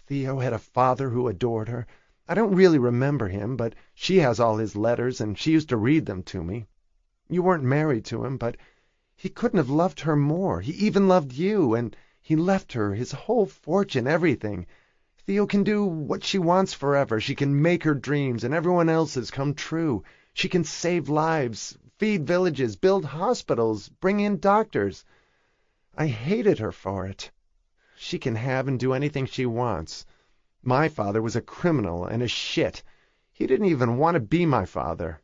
Theo had a father who adored her. I don't really remember him, but she has all his letters, and she used to read them to me. You weren't married to him, but he couldn't have loved her more. He even loved you, and he left her his whole fortune, everything. Theo can do what she wants forever. She can make her dreams and everyone else's come true. She can save lives, feed villages, build hospitals, bring in doctors. I hated her for it. She can have and do anything she wants. My father was a criminal and a shit. He didn't even want to be my father.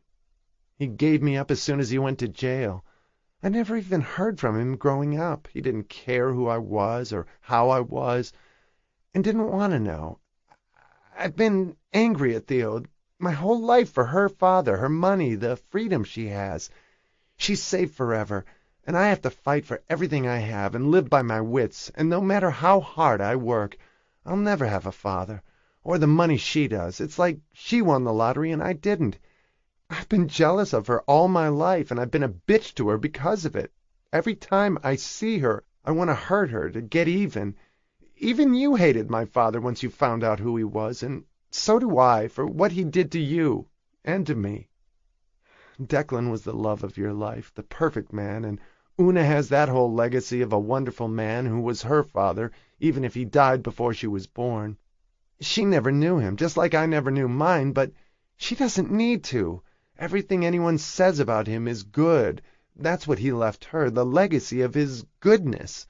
He gave me up as soon as he went to jail. I never even heard from him growing up. He didn't care who I was or how I was, and didn't want to know. I've been angry at Theo my whole life for her father, her money, the freedom she has. She's safe forever, and I have to fight for everything I have and live by my wits, and no matter how hard I work, I'll never have a father, or the money she does. It's like she won the lottery and I didn't. I've been jealous of her all my life, and I've been a bitch to her because of it. Every time I see her, I want to hurt her, to get even. Even you hated my father once you found out who he was, and so do I, for what he did to you, and to me. Declan was the love of your life, the perfect man, and Una has that whole legacy of a wonderful man who was her father, even if he died before she was born. She never knew him, just like I never knew mine, but she doesn't need to. Everything anyone says about him is good. That's what he left her, the legacy of his goodness.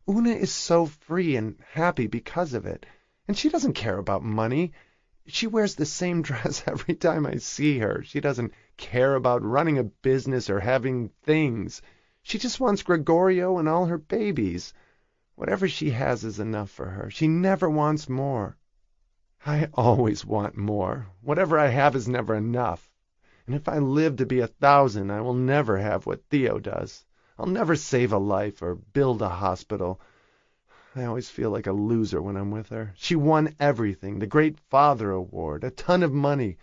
Una is so free and happy because of it, and she doesn't care about money. She wears the same dress every time I see her. She doesn't care about running a business or having things. She just wants Gregorio and all her babies. Whatever she has is enough for her. She never wants more. I always want more. Whatever I have is never enough. And if I live to be 1,000, I will never have what Theo does. I'll never save a life or build a hospital. I always feel like a loser when I'm with her. She won everything, the Great Father Award, a ton of money.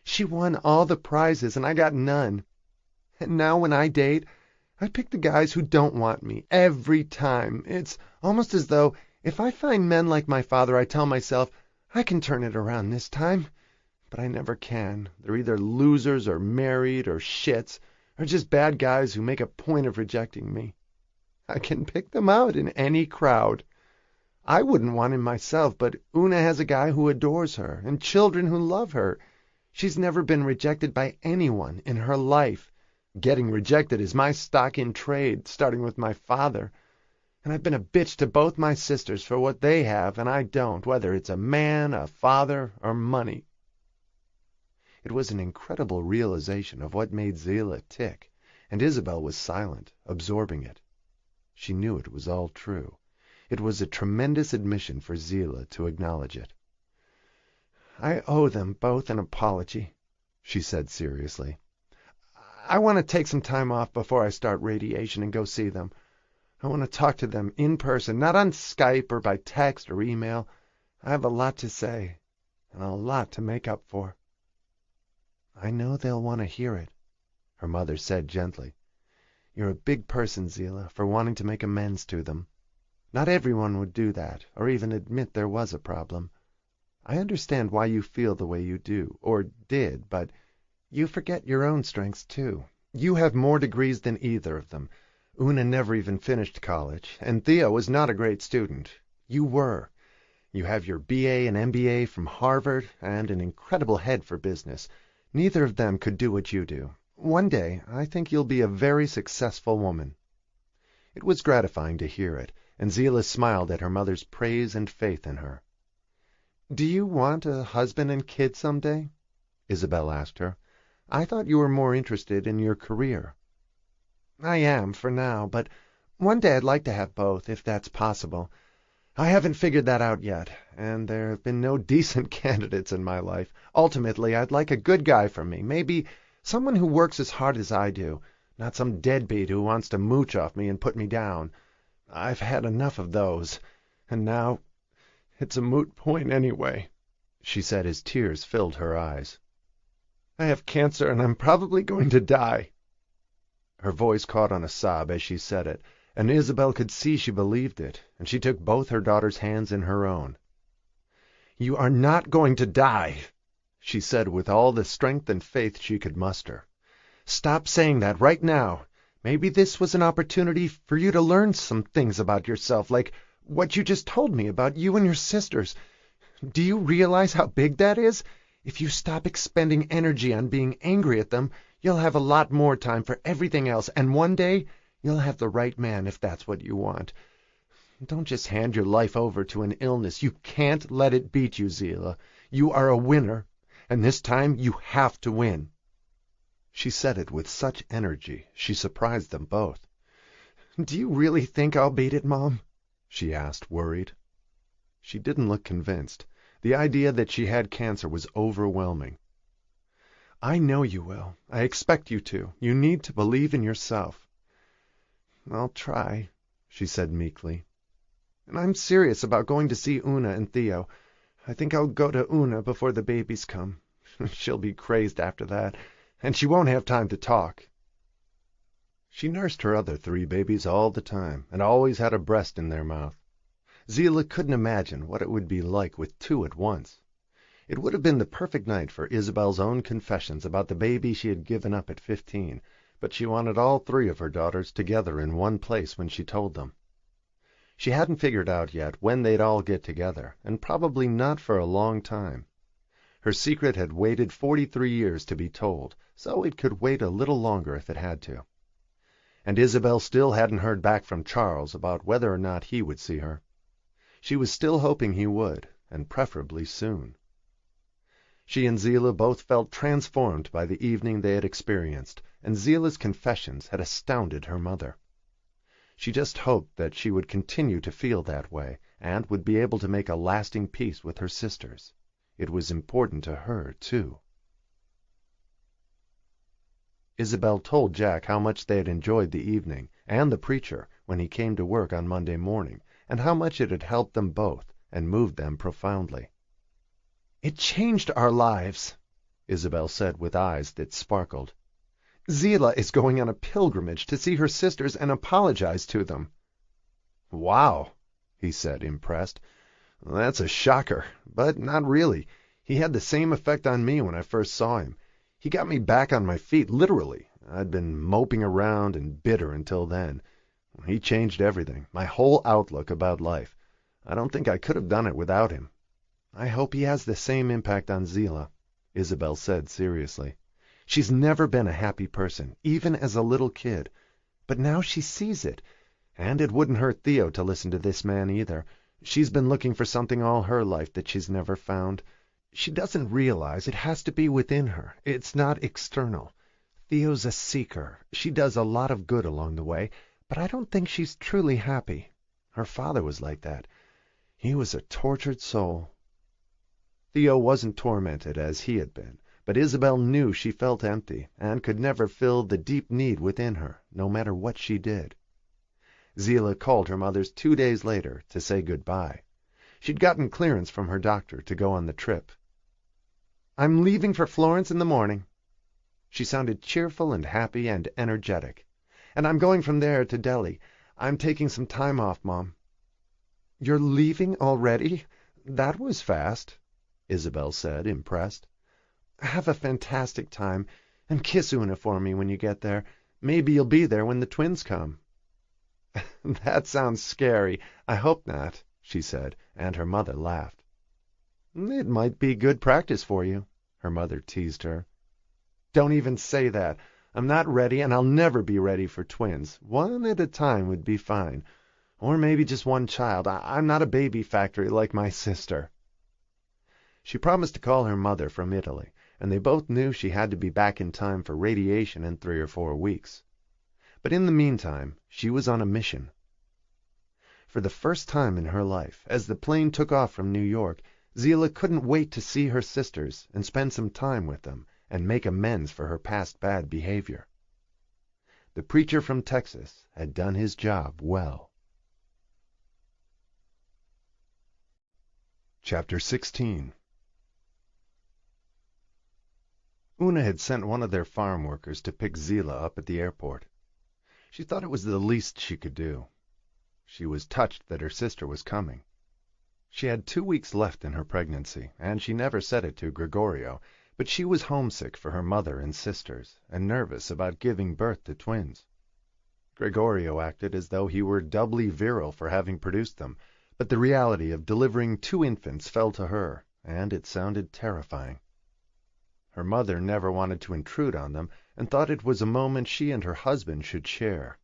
She won all the prizes, and I got none. And now when I date, I pick the guys who don't want me, every time. It's almost as though if I find men like my father, I tell myself, I can turn it around this time. But I never can. They're either losers or married or shits, or just bad guys who make a point of rejecting me. I can pick them out in any crowd. I wouldn't want him myself, but Una has a guy who adores her, and children who love her. She's never been rejected by anyone in her life. Getting rejected is my stock in trade, starting with my father. And I've been a bitch to both my sisters for what they have and I don't, whether it's a man, a father, or money. It was an incredible realization of what made Zillah tick, and Isabel was silent, absorbing it. She knew it was all true. It was a tremendous admission for Zillah to acknowledge it. I owe them both an apology, she said seriously. I want to take some time off before I start radiation and go see them. I want to talk to them in person, not on Skype or by text or email. I have a lot to say and a lot to make up for. I know they'll want to hear it, her mother said gently. You're a big person, Zillah, for wanting to make amends to them. Not everyone would do that, or even admit there was a problem. I understand why you feel the way you do, or did, but you forget your own strengths, too. You have more degrees than either of them. Una never even finished college, and Theo was not a great student. You were. You have your BA and MBA from Harvard, and an incredible head for business. Neither of them could do what you do. One day, I think you'll be a very successful woman. It was gratifying to hear it, and Zillah smiled at her mother's praise and faith in her. Do you want a husband and kids someday? Isabel asked her. I thought you were more interested in your career. I am, for now, but one day I'd like to have both, if that's possible. I haven't figured that out yet, and there have been no decent candidates in my life. Ultimately, I'd like a good guy for me, maybe someone who works as hard as I do, not some deadbeat who wants to mooch off me and put me down. I've had enough of those, and now it's a moot point anyway, she said as tears filled her eyes. I have cancer, and I'm probably going to die. Her voice caught on a sob as she said it, and Isabel could see she believed it, and she took both her daughter's hands in her own. You are not going to die, she said with all the strength and faith she could muster. Stop saying that right now. Maybe this was an opportunity for you to learn some things about yourself, like what you just told me about you and your sisters. Do you realize how big that is? If you stop expending energy on being angry at them, you'll have a lot more time for everything else, and one day you'll have the right man if that's what you want. Don't just hand your life over to an illness. You can't let it beat you, Zillah. You are a winner, and this time you have to win. She said it with such energy, she surprised them both. Do you really think I'll beat it, Mom? She asked, worried. She didn't look convinced. The idea that she had cancer was overwhelming. I know you will. I expect you to. You need to believe in yourself. I'll try, she said meekly. And I'm serious about going to see Una and Theo. I think I'll go to Una before the babies come. She'll be crazed after that, and she won't have time to talk. She nursed her other 3 babies all the time, and always had a breast in their mouth. Zillah couldn't imagine what it would be like with 2 at once. It would have been the perfect night for Isabel's own confessions about the baby she had given up at 15, but she wanted all 3 of her daughters together in one place when she told them. She hadn't figured out yet when they'd all get together, and probably not for a long time. Her secret had waited 43 years to be told, so it could wait a little longer if it had to. And Isabel still hadn't heard back from Charles about whether or not he would see her. She was still hoping he would, and preferably soon. She and Zillah both felt transformed by the evening they had experienced, and Zillah's confessions had astounded her mother. She just hoped that she would continue to feel that way, and would be able to make a lasting peace with her sisters. It was important to her, too. Isabel told Jack how much they had enjoyed the evening, and the preacher, when he came to work on Monday morning, and how much it had helped them both and moved them profoundly. "It changed our lives," Isabel said with eyes that sparkled. "Zillah is going on a pilgrimage to see her sisters and apologize to them." "Wow," he said, impressed. "That's a shocker, but not really. He had the same effect on me when I first saw him. He got me back on my feet, literally. I'd been moping around and bitter until then. He changed everything, my whole outlook about life. I don't think I could have done it without him." "I hope he has the same impact on Zillah," Isabel said seriously. "She's never been a happy person, even as a little kid. But now she sees it. And it wouldn't hurt Theo to listen to this man either. She's been looking for something all her life that she's never found. She doesn't realize it has to be within her. It's not external. Theo's a seeker. She does a lot of good along the way, but I don't think she's truly happy. Her father was like that. He was a tortured soul." Theo wasn't tormented as he had been, but Isabel knew she felt empty and could never fill the deep need within her, no matter what she did. Zillah called her mother's 2 days later to say goodbye. She'd gotten clearance from her doctor to go on the trip. "I'm leaving for Florence in the morning." She sounded cheerful and happy and energetic. "And I'm going from there to Delhi. I'm taking some time off, Mom." "You're leaving already? That was fast," Isabel said, impressed. "Have a fantastic time, and kiss Una for me when you get there. Maybe you'll be there when the twins come." "That sounds scary. I hope not," she said, and her mother laughed. "It might be good practice for you," her mother teased her. "Don't even say that. I'm not ready, and I'll never be ready for twins. One at a time would be fine. Or maybe just one child. I'm not a baby factory like my sister." She promised to call her mother from Italy, and they both knew she had to be back in time for radiation in 3 or 4 weeks. But in the meantime, she was on a mission. For the first time in her life, as the plane took off from New York, Zillah couldn't wait to see her sisters and spend some time with them and make amends for her past bad behavior. The preacher from Texas had done his job well. Chapter 16. Una had sent one of their farm workers to pick Zillah up at the airport. She thought it was the least she could do. She was touched that her sister was coming. She had 2 weeks left in her pregnancy, and she never said it to Gregorio, but she was homesick for her mother and sisters, and nervous about giving birth to twins. Gregorio acted as though he were doubly virile for having produced them, but the reality of delivering 2 infants fell to her, and it sounded terrifying. Her mother never wanted to intrude on them, and thought it was a moment she and her husband should share.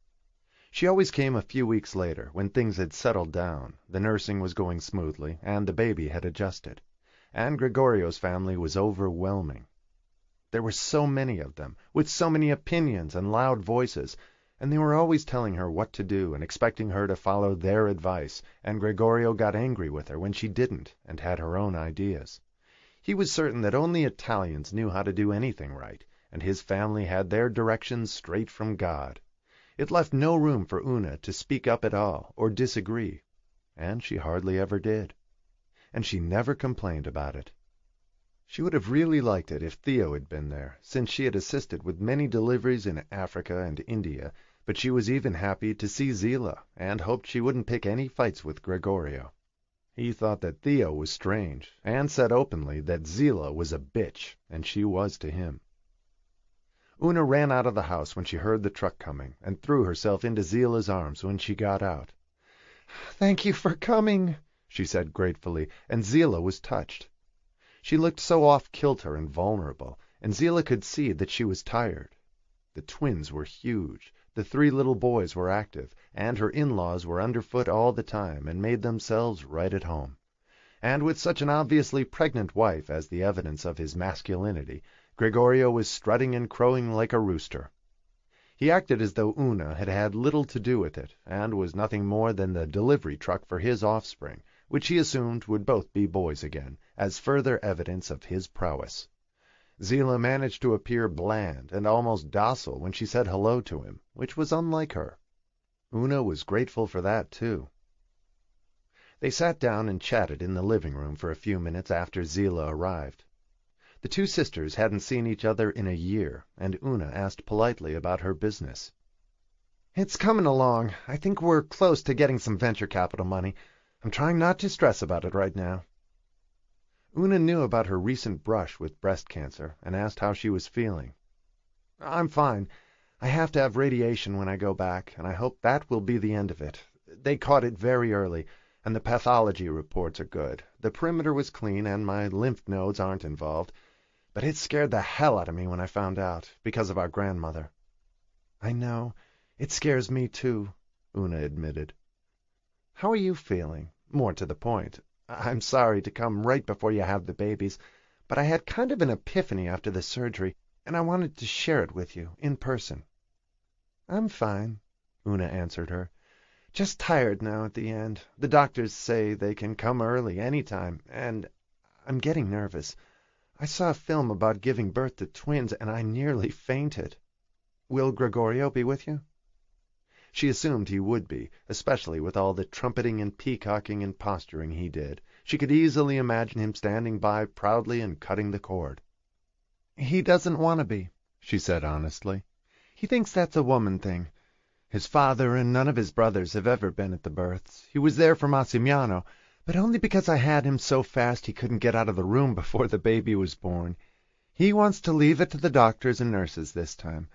She always came a few weeks later, when things had settled down, the nursing was going smoothly, and the baby had adjusted. And Gregorio's family was overwhelming. There were so many of them, with so many opinions and loud voices, and they were always telling her what to do and expecting her to follow their advice, and Gregorio got angry with her when she didn't and had her own ideas. He was certain that only Italians knew how to do anything right, and his family had their directions straight from God. It left no room for Una to speak up at all or disagree, and she hardly ever did. And she never complained about it. She would have really liked it if Theo had been there, since she had assisted with many deliveries in Africa and India, but she was even happy to see Zillah, and hoped she wouldn't pick any fights with Gregorio. He thought that Theo was strange, and said openly that Zillah was a bitch, and she was to him. Una ran out of the house when she heard the truck coming, and threw herself into Zillah's arms when she got out. "Thank you for coming," she said gratefully, and Zillah was touched. She looked so off-kilter and vulnerable, and Zillah could see that she was tired. The twins were huge, the 3 little boys were active, and her in-laws were underfoot all the time and made themselves right at home. And with such an obviously pregnant wife as the evidence of his masculinity, Gregorio was strutting and crowing like a rooster. He acted as though Una had had little to do with it, and was nothing more than the delivery truck for his offspring, which he assumed would both be boys again, as further evidence of his prowess. Zillah managed to appear bland and almost docile when she said hello to him, which was unlike her. Una was grateful for that, too. They sat down and chatted in the living room for a few minutes after Zila arrived. The two sisters hadn't seen each other in a year, and Una asked politely about her business. "It's coming along. I think we're close to getting some venture capital money. I'm trying not to stress about it right now." Una knew about her recent brush with breast cancer and asked how she was feeling. "I'm fine. I have to have radiation when I go back, and I hope that will be the end of it. They caught it very early, and the pathology reports are good. The perimeter was clean, and my lymph nodes aren't involved. But it scared the hell out of me when I found out, because of our grandmother." "I know. It scares me, too," Una admitted. "How are you feeling? More to the point. I'm sorry to come right before you have the babies, but I had kind of an epiphany after the surgery, and I wanted to share it with you, in person." "I'm fine," Una answered her. "Just tired now at the end. The doctors say they can come early, any time, and I'm getting nervous. I saw a film about giving birth to twins, and I nearly fainted." "Will Gregorio be with you?" She assumed he would be, especially with all the trumpeting and peacocking and posturing he did. She could easily imagine him standing by proudly and cutting the cord. "He doesn't want to be," she said honestly. "He thinks that's a woman thing. His father and none of his brothers have ever been at the births. He was there for Massimiano, but only because I had him so fast he couldn't get out of the room before the baby was born. He wants to leave it to the doctors and nurses this time.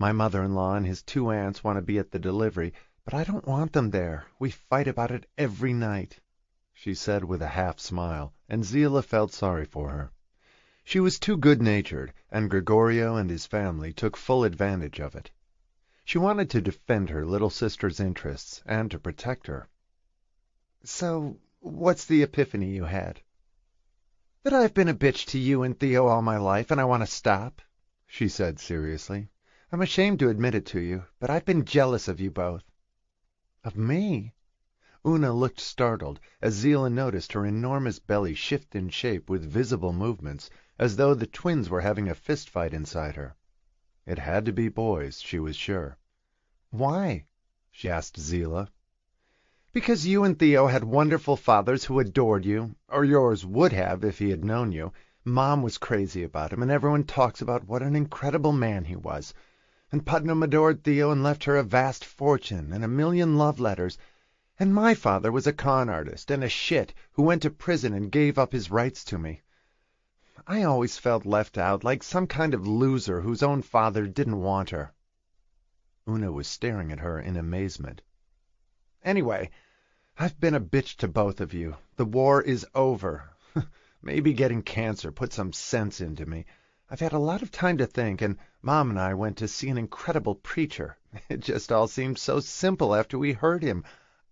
My mother-in-law and his two aunts want to be at the delivery, but I don't want them there. We fight about it every night," she said with a half-smile, and Zila felt sorry for her. She was too good-natured, and Gregorio and his family took full advantage of it. She wanted to defend her little sister's interests and to protect her. "So, what's the epiphany you had?" "That I've been a bitch to you and Theo all my life, and I want to stop," she said seriously. "I'm ashamed to admit it to you, but I've been jealous of you both." "Of me?" Una looked startled as Zila noticed her enormous belly shift in shape with visible movements, as though the twins were having a fist fight inside her. It had to be boys, she was sure. "Why?" she asked Zila. "Because you and Theo had wonderful fathers who adored you, or yours would have if he had known you. Mom was crazy about him, and everyone talks about what an incredible man he was. And Putnam adored Theo and left her a vast fortune and 1,000,000 love letters. And my father was a con artist and a shit who went to prison and gave up his rights to me. I always felt left out, like some kind of loser whose own father didn't want her." Una was staring at her in amazement. "Anyway, I've been a bitch to both of you. The war is over. Maybe getting cancer put some sense into me. I've had a lot of time to think, and Mom and I went to see an incredible preacher. It just all seemed so simple after we heard him.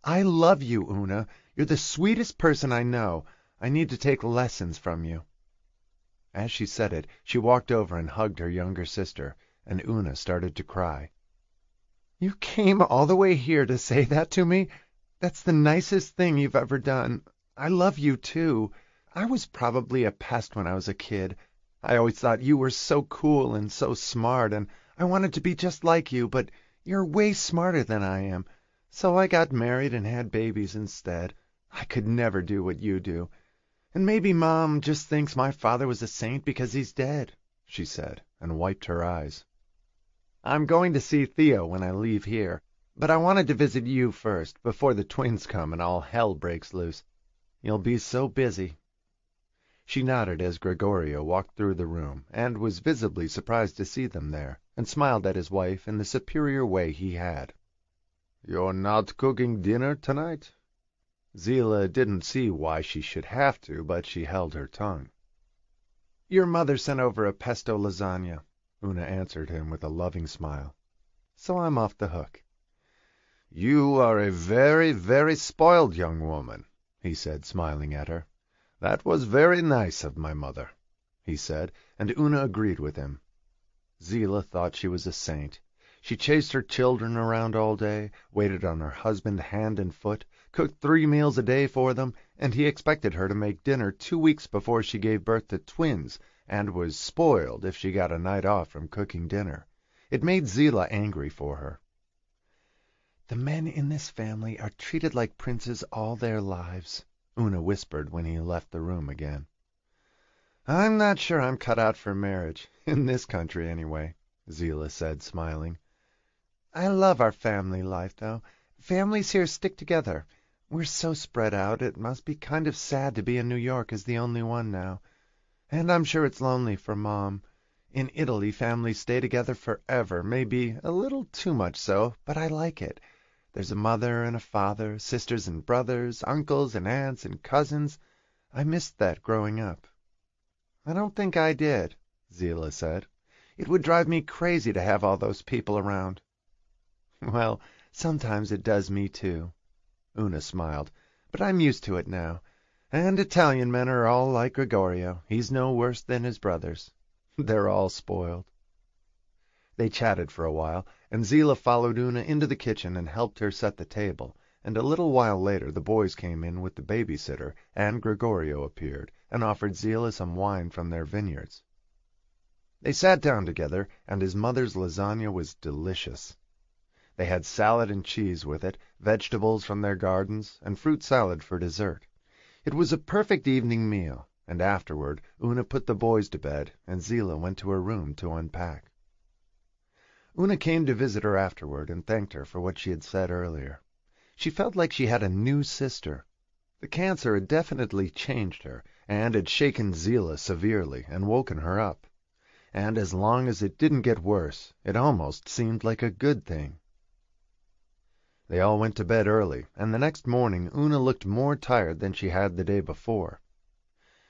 I love you, Una. You're the sweetest person I know. I need to take lessons from you." As she said it, she walked over and hugged her younger sister, and Una started to cry. "You came all the way here to say that to me? That's the nicest thing you've ever done. I love you, too. I was probably a pest when I was a kid. I always thought you were so cool and so smart, and I wanted to be just like you, but you're way smarter than I am. So I got married and had babies instead. I could never do what you do. And maybe Mom just thinks my father was a saint because he's dead," she said, and wiped her eyes. "I'm going to see Theo when I leave here, but I wanted to visit you first, before the twins come and all hell breaks loose. You'll be so busy." She nodded as Gregorio walked through the room, and was visibly surprised to see them there, and smiled at his wife in the superior way he had. "You're not cooking dinner tonight?" Zila didn't see why she should have to, but she held her tongue. "Your mother sent over a pesto lasagna," Una answered him with a loving smile. "So I'm off the hook." "You are a very, very spoiled young woman," he said, smiling at her. "That was very nice of my mother," he said, and Una agreed with him. Zila thought she was a saint. She chased her children around all day, waited on her husband hand and foot, cooked 3 meals a day for them, and he expected her to make dinner 2 weeks before she gave birth to twins, and was spoiled if she got a night off from cooking dinner. It made Zila angry for her. "The men in this family are treated like princes all their lives," Una whispered when he left the room again. "I'm not sure I'm cut out for marriage, in this country anyway," Zillah said, smiling. "I love our family life, though. Families here stick together. We're so spread out, it must be kind of sad to be in New York as the only one now. And I'm sure it's lonely for Mom. In Italy, families stay together forever, maybe a little too much so, but I like it. There's a mother and a father, sisters and brothers, uncles and aunts and cousins. I missed that growing up." "I don't think I did," Zillah said. "It would drive me crazy to have all those people around." "Well, sometimes it does me, too." Una smiled. "But I'm used to it now. And Italian men are all like Gregorio. He's no worse than his brothers. They're all spoiled." They chatted for a while, and Zillah followed Una into the kitchen and helped her set the table, and a little while later the boys came in with the babysitter, and Gregorio appeared and offered Zillah some wine from their vineyards. They sat down together, and his mother's lasagna was delicious. They had salad and cheese with it, vegetables from their gardens, and fruit salad for dessert. It was a perfect evening meal, and afterward Una put the boys to bed, and Zillah went to her room to unpack. Una came to visit her afterward and thanked her for what she had said earlier. She felt like she had a new sister. The cancer had definitely changed her, and had shaken Zillah severely and woken her up. And as long as it didn't get worse, it almost seemed like a good thing. They all went to bed early, and the next morning Una looked more tired than she had the day before.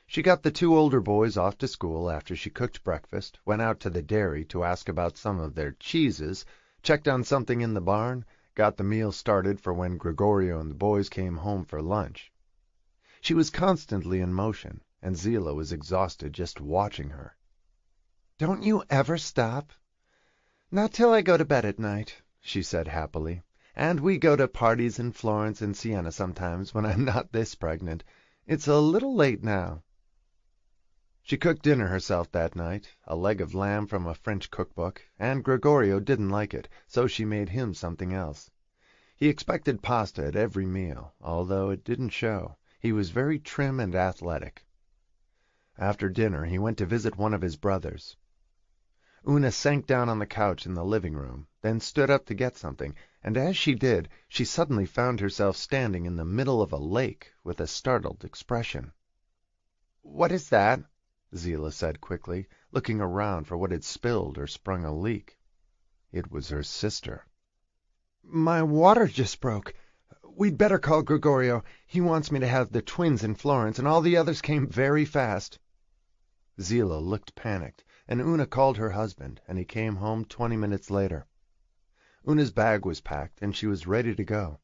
She got the two older boys off to school after she cooked breakfast, went out to the dairy to ask about some of their cheeses, checked on something in the barn, got the meal started for when Gregorio and the boys came home for lunch. She was constantly in motion, and Zillah was exhausted just watching her. "Don't you ever stop?" "Not till I go to bed at night," she said happily. "And we go to parties in Florence and Siena sometimes when I'm not this pregnant. It's a little late now." She cooked dinner herself that night, a leg of lamb from a French cookbook, and Gregorio didn't like it, so she made him something else. He expected pasta at every meal, although it didn't show. He was very trim and athletic. After dinner he went to visit one of his brothers. Una sank down on the couch in the living room, then stood up to get something, and as she did, she suddenly found herself standing in the middle of a lake with a startled expression. "What is that?" Zillah said quickly, looking around for what had spilled or sprung a leak. It was her sister. "My water just broke. We'd better call Gregorio. He wants me to have the twins in Florence, and all the others came very fast." Zillah looked panicked, and Una called her husband, and he came home 20 minutes later. Una's bag was packed, and she was ready to go.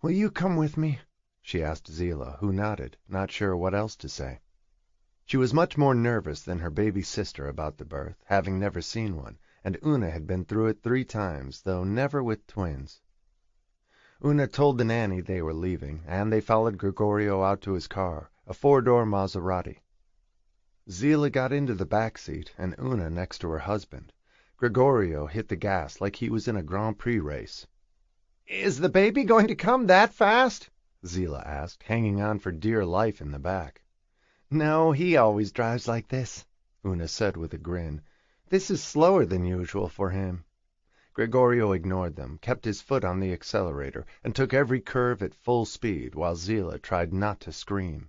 "Will you come with me?" she asked Zillah, who nodded, not sure what else to say. She was much more nervous than her baby sister about the birth, having never seen one, and Una had been through it 3 times, though never with twins. Una told the nanny they were leaving, and they followed Gregorio out to his car, a 4-door Maserati. Zillah got into the back seat, and Una next to her husband. Gregorio hit the gas like he was in a Grand Prix race. "Is the baby going to come that fast?" Zillah asked, hanging on for dear life in the back. "No, he always drives like this," Una said with a grin. "This is slower than usual for him." Gregorio ignored them, kept his foot on the accelerator, and took every curve at full speed, while Zillah tried not to scream.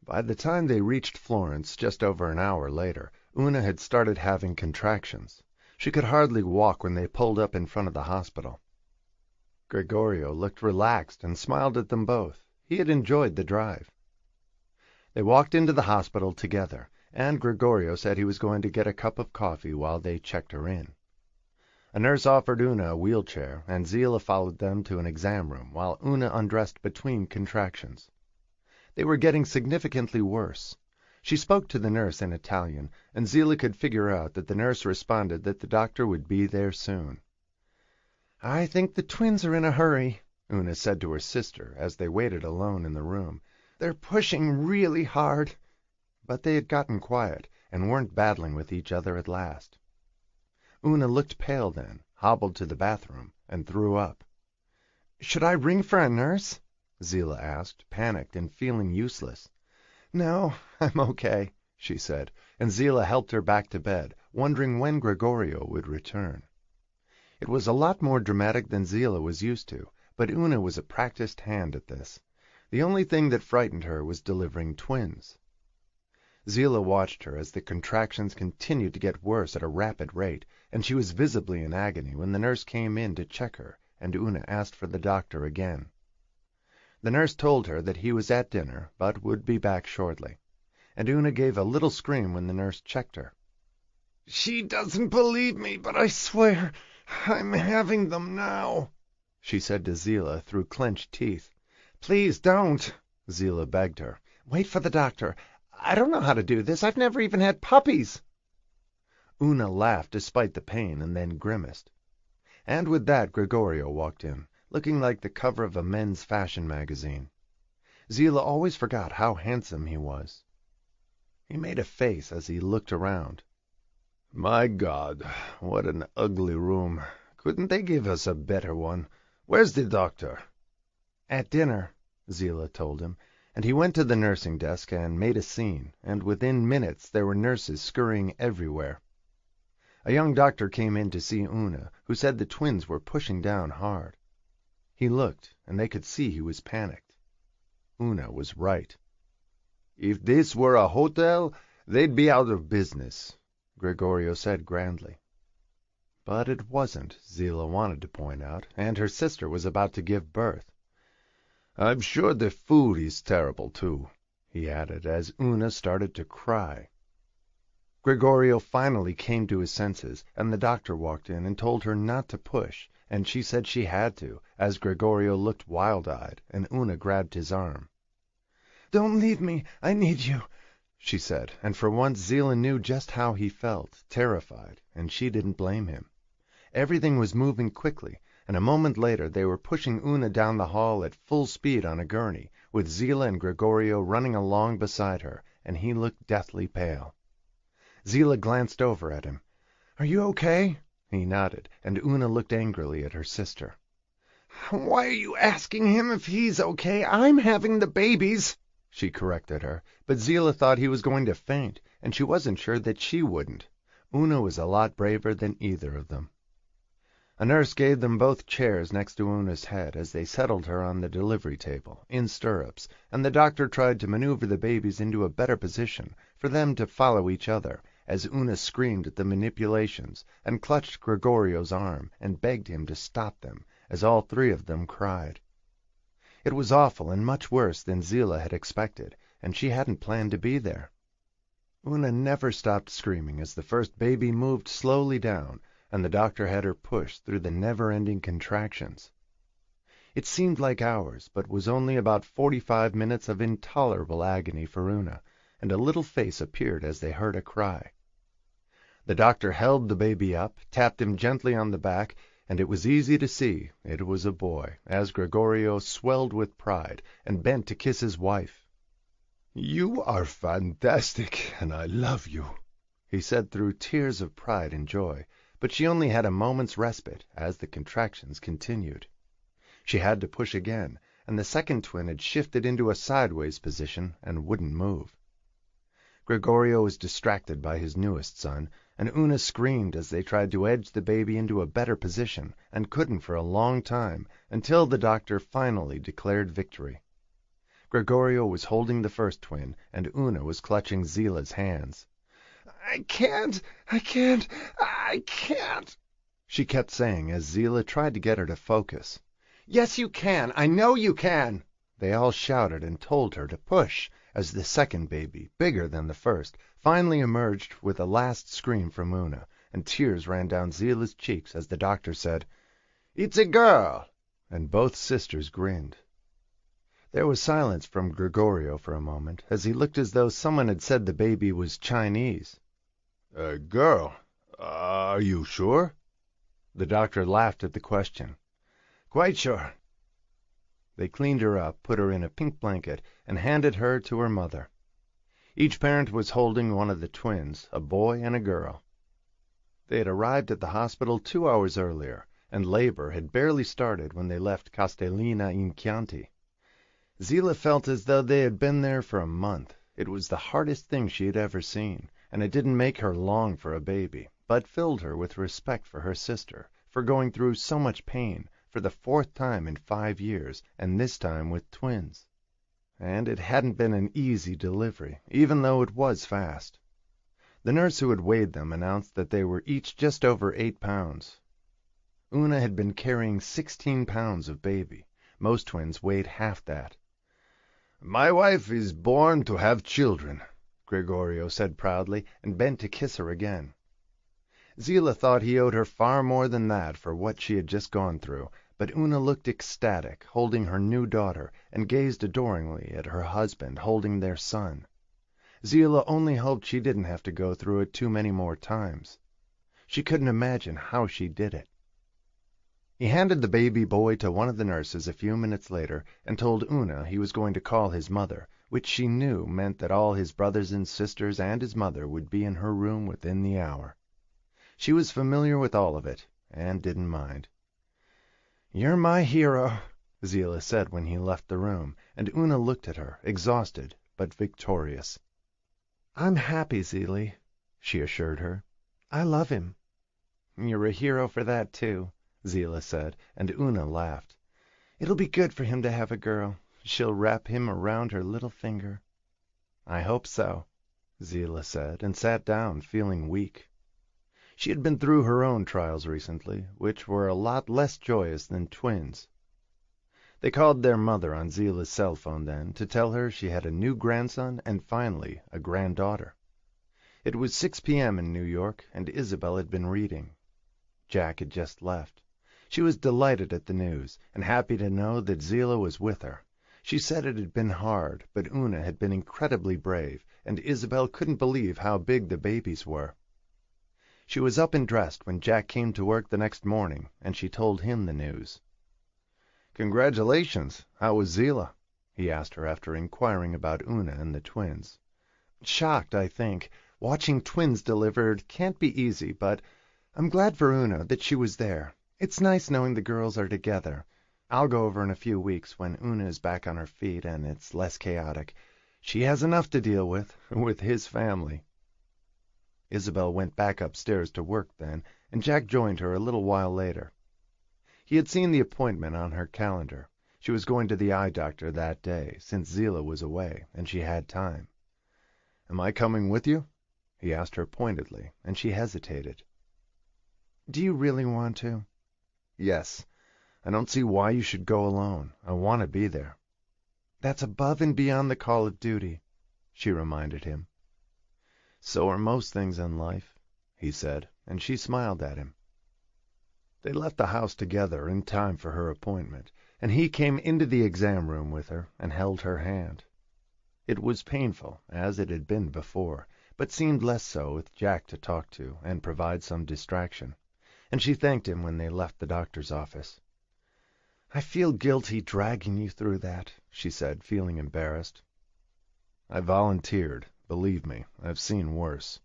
By the time they reached Florence, just over an hour later, Una had started having contractions. She could hardly walk when they pulled up in front of the hospital. Gregorio looked relaxed and smiled at them both. He had enjoyed the drive. They walked into the hospital together, and Gregorio said he was going to get a cup of coffee while they checked her in. A nurse offered Una a wheelchair, and Zillah followed them to an exam room, while Una undressed between contractions. They were getting significantly worse. She spoke to the nurse in Italian, and Zillah could figure out that the nurse responded that the doctor would be there soon. "I think the twins are in a hurry," Una said to her sister as they waited alone in the room. "They're pushing really hard." But they had gotten quiet, and weren't battling with each other at last. Una looked pale then, hobbled to the bathroom, and threw up. "Should I ring for a nurse?" Zillah asked, panicked and feeling useless. "No, I'm okay," she said, and Zillah helped her back to bed, wondering when Gregorio would return. It was a lot more dramatic than Zillah was used to, but Una was a practiced hand at this. The only thing that frightened her was delivering twins. Zillah watched her as the contractions continued to get worse at a rapid rate, and she was visibly in agony when the nurse came in to check her, and Una asked for the doctor again. The nurse told her that he was at dinner, but would be back shortly, and Una gave a little scream when the nurse checked her. "She doesn't believe me, but I swear I'm having them now," she said to Zillah through clenched teeth. "Please don't," Zillah begged her. "Wait for the doctor. I don't know how to do this. I've never even had puppies." Una laughed despite the pain and then grimaced. And with that Gregorio walked in, looking like the cover of a men's fashion magazine. Zillah always forgot how handsome he was. He made a face as he looked around. "My God, what an ugly room. Couldn't they give us a better one? Where's the doctor?" "At dinner," Zillah told him, and he went to the nursing desk and made a scene, and within minutes there were nurses scurrying everywhere. A young doctor came in to see Una, who said the twins were pushing down hard. He looked, and they could see he was panicked. Una was right. "If this were a hotel, they'd be out of business," Gregorio said grandly. But it wasn't, Zillah wanted to point out, and her sister was about to give birth. "I'm sure the food is terrible, too," he added, as Una started to cry. Gregorio finally came to his senses, and the doctor walked in and told her not to push, and she said she had to, as Gregorio looked wild-eyed, and Una grabbed his arm. "Don't leave me. I need you," she said, and for once Zillah knew just how he felt, terrified, and she didn't blame him. Everything was moving quickly, and a moment later they were pushing Una down the hall at full speed on a gurney, with Zillah and Gregorio running along beside her, and he looked deathly pale. Zillah glanced over at him. "Are you okay?" He nodded, and Una looked angrily at her sister. "Why are you asking him if he's okay? I'm having the babies," she corrected her, but Zillah thought he was going to faint, and she wasn't sure that she wouldn't. Una was a lot braver than either of them. A nurse gave them both chairs next to Una's head as they settled her on the delivery table, in stirrups, and the doctor tried to maneuver the babies into a better position for them to follow each other, as Una screamed at the manipulations and clutched Gregorio's arm and begged him to stop them, as all three of them cried. It was awful and much worse than Zillah had expected, and she hadn't planned to be there. Una never stopped screaming as the first baby moved slowly down, and the doctor had her pushed through the never-ending contractions. It seemed like hours, but was only about 45 minutes of intolerable agony for Una, and a little face appeared as they heard a cry. The doctor held the baby up, tapped him gently on the back, and it was easy to see it was a boy, as Gregorio swelled with pride and bent to kiss his wife. "You are fantastic, and I love you," he said through tears of pride and joy, but she only had a moment's respite as the contractions continued. She had to push again, and the second twin had shifted into a sideways position and wouldn't move. Gregorio was distracted by his newest son, and Una screamed as they tried to edge the baby into a better position, and couldn't for a long time, until the doctor finally declared victory. Gregorio was holding the first twin, and Una was clutching Zillah's hands. I can't, she kept saying as Zillah tried to get her to focus. "Yes, you can. I know you can," they all shouted and told her to push, as the second baby, bigger than the first, finally emerged with a last scream from Una, and tears ran down Zillah's cheeks as the doctor said, "It's a girl," and both sisters grinned. There was silence from Gregorio for a moment, as he looked as though someone had said the baby was Chinese. "A girl? Are you sure?" The doctor laughed at the question. "Quite sure." They cleaned her up, put her in a pink blanket, and handed her to her mother. Each parent was holding one of the twins, a boy and a girl. They had arrived at the hospital 2 hours earlier, and labor had barely started when they left Castellina in Chianti. Zillah felt as though they had been there for a month. It was the hardest thing she had ever seen, and it didn't make her long for a baby, but filled her with respect for her sister, for going through so much pain, for the 4th time in 5 years, and this time with twins. And it hadn't been an easy delivery, even though it was fast. The nurse who had weighed them announced that they were each just over 8 pounds. Una had been carrying 16 pounds of baby. Most twins weighed half that. "My wife is born to have children," Gregorio said proudly, and bent to kiss her again. Zillah thought he owed her far more than that for what she had just gone through, but Una looked ecstatic, holding her new daughter, and gazed adoringly at her husband, holding their son. Zillah only hoped she didn't have to go through it too many more times. She couldn't imagine how she did it. He handed the baby boy to one of the nurses a few minutes later and told Una he was going to call his mother, which she knew meant that all his brothers and sisters and his mother would be in her room within the hour. She was familiar with all of it, and didn't mind. "You're my hero," Zillah said when he left the room, and Una looked at her, exhausted but victorious. "I'm happy, Zillie," she assured her. "I love him." "You're a hero for that, too," Zillah said, and Una laughed. "It'll be good for him to have a girl. She'll wrap him around her little finger." "I hope so," Zillah said, and sat down, feeling weak. She had been through her own trials recently, which were a lot less joyous than twins. They called their mother on Zillah's cell phone then to tell her she had a new grandson and finally a granddaughter. It was 6 p.m. in New York, and Isabel had been reading. Jack had just left. She was delighted at the news, and happy to know that Zillah was with her. She said it had been hard, but Una had been incredibly brave, and Isabel couldn't believe how big the babies were. She was up and dressed when Jack came to work the next morning, and she told him the news. "Congratulations. How was Zillah?" he asked her after inquiring about Una and the twins. "Shocked, I think. Watching twins delivered can't be easy, but I'm glad for Una that she was there. It's nice knowing the girls are together. I'll go over in a few weeks when Una is back on her feet and it's less chaotic. She has enough to deal with his family." Isabel went back upstairs to work then, and Jack joined her a little while later. He had seen the appointment on her calendar. She was going to the eye doctor that day, since Zillah was away, and she had time. "Am I coming with you?" he asked her pointedly, and she hesitated. "Do you really want to?" "Yes. I don't see why you should go alone. I want to be there." "That's above and beyond the call of duty," she reminded him. "So are most things in life," he said, and she smiled at him. They left the house together in time for her appointment, and he came into the exam room with her and held her hand. It was painful, as it had been before, but seemed less so with Jack to talk to and provide some distraction, and she thanked him when they left the doctor's office. "I feel guilty dragging you through that," she said, feeling embarrassed. "I volunteered. Believe me, I've seen worse."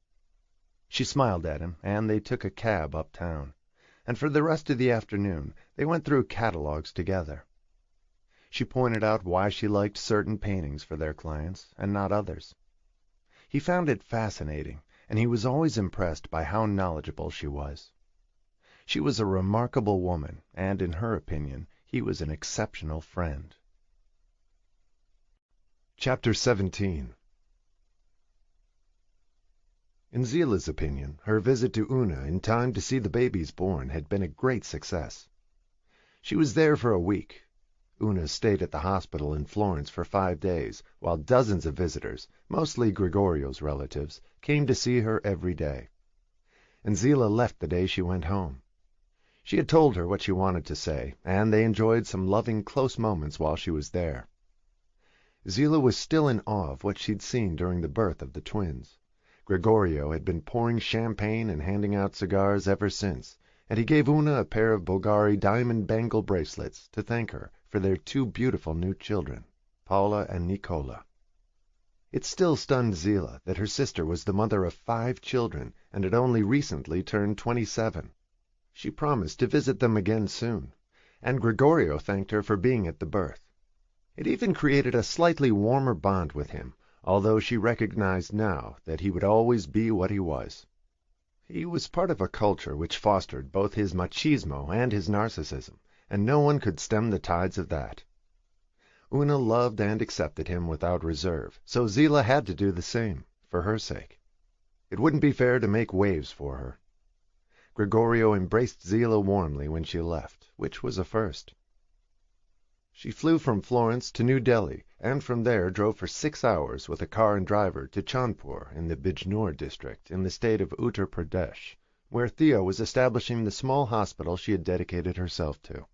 She smiled at him, and they took a cab uptown, and for the rest of the afternoon they went through catalogues together. She pointed out why she liked certain paintings for their clients and not others. He found it fascinating, and he was always impressed by how knowledgeable she was. She was a remarkable woman, and in her opinion, he was an exceptional friend. Chapter 17. In Zillah's opinion, her visit to Una in time to see the babies born had been a great success. She was there for a week. Una stayed at the hospital in Florence for 5 days, while dozens of visitors, mostly Gregorio's relatives, came to see her every day. And Zillah left the day she went home. She had told her what she wanted to say, and they enjoyed some loving, close moments while she was there. Zillah was still in awe of what she'd seen during the birth of the twins. Gregorio had been pouring champagne and handing out cigars ever since, and he gave Una a pair of Bulgari diamond bangle bracelets to thank her for their 2 beautiful new children, Paula and Nicola. It still stunned Zillah that her sister was the mother of 5 children and had only recently turned 27. She promised to visit them again soon, and Gregorio thanked her for being at the birth. It even created a slightly warmer bond with him, although she recognized now that he would always be what he was. He was part of a culture which fostered both his machismo and his narcissism, and no one could stem the tides of that. Una loved and accepted him without reserve, so Zillah had to do the same, for her sake. It wouldn't be fair to make waves for her. Gregorio embraced Zillah warmly when she left, which was a first. She flew from Florence to New Delhi, and from there drove for 6 hours with a car and driver to Chandpur in the Bijnor district in the state of Uttar Pradesh, where Theo was establishing the small hospital she had dedicated herself to.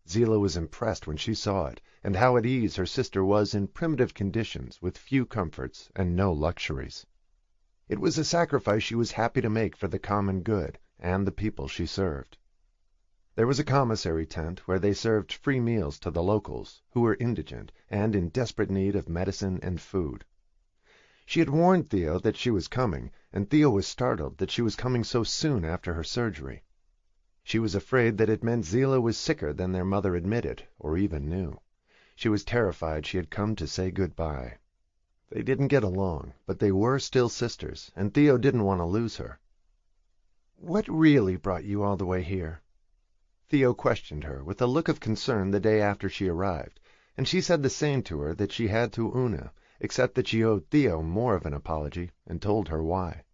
Zillah was impressed when she saw it, and how at ease her sister was in primitive conditions with few comforts and no luxuries. It was a sacrifice she was happy to make for the common good and the people she served. There was a commissary tent where they served free meals to the locals, who were indigent and in desperate need of medicine and food. She had warned Theo that she was coming, and Theo was startled that she was coming so soon after her surgery. She was afraid that it meant Zillah was sicker than their mother admitted, or even knew. She was terrified she had come to say goodbye. They didn't get along, but they were still sisters, and Theo didn't want to lose her. "What really brought you all the way here?" Theo questioned her with a look of concern the day after she arrived, and she said the same to her that she had to Una, except that she owed Theo more of an apology, and told her why.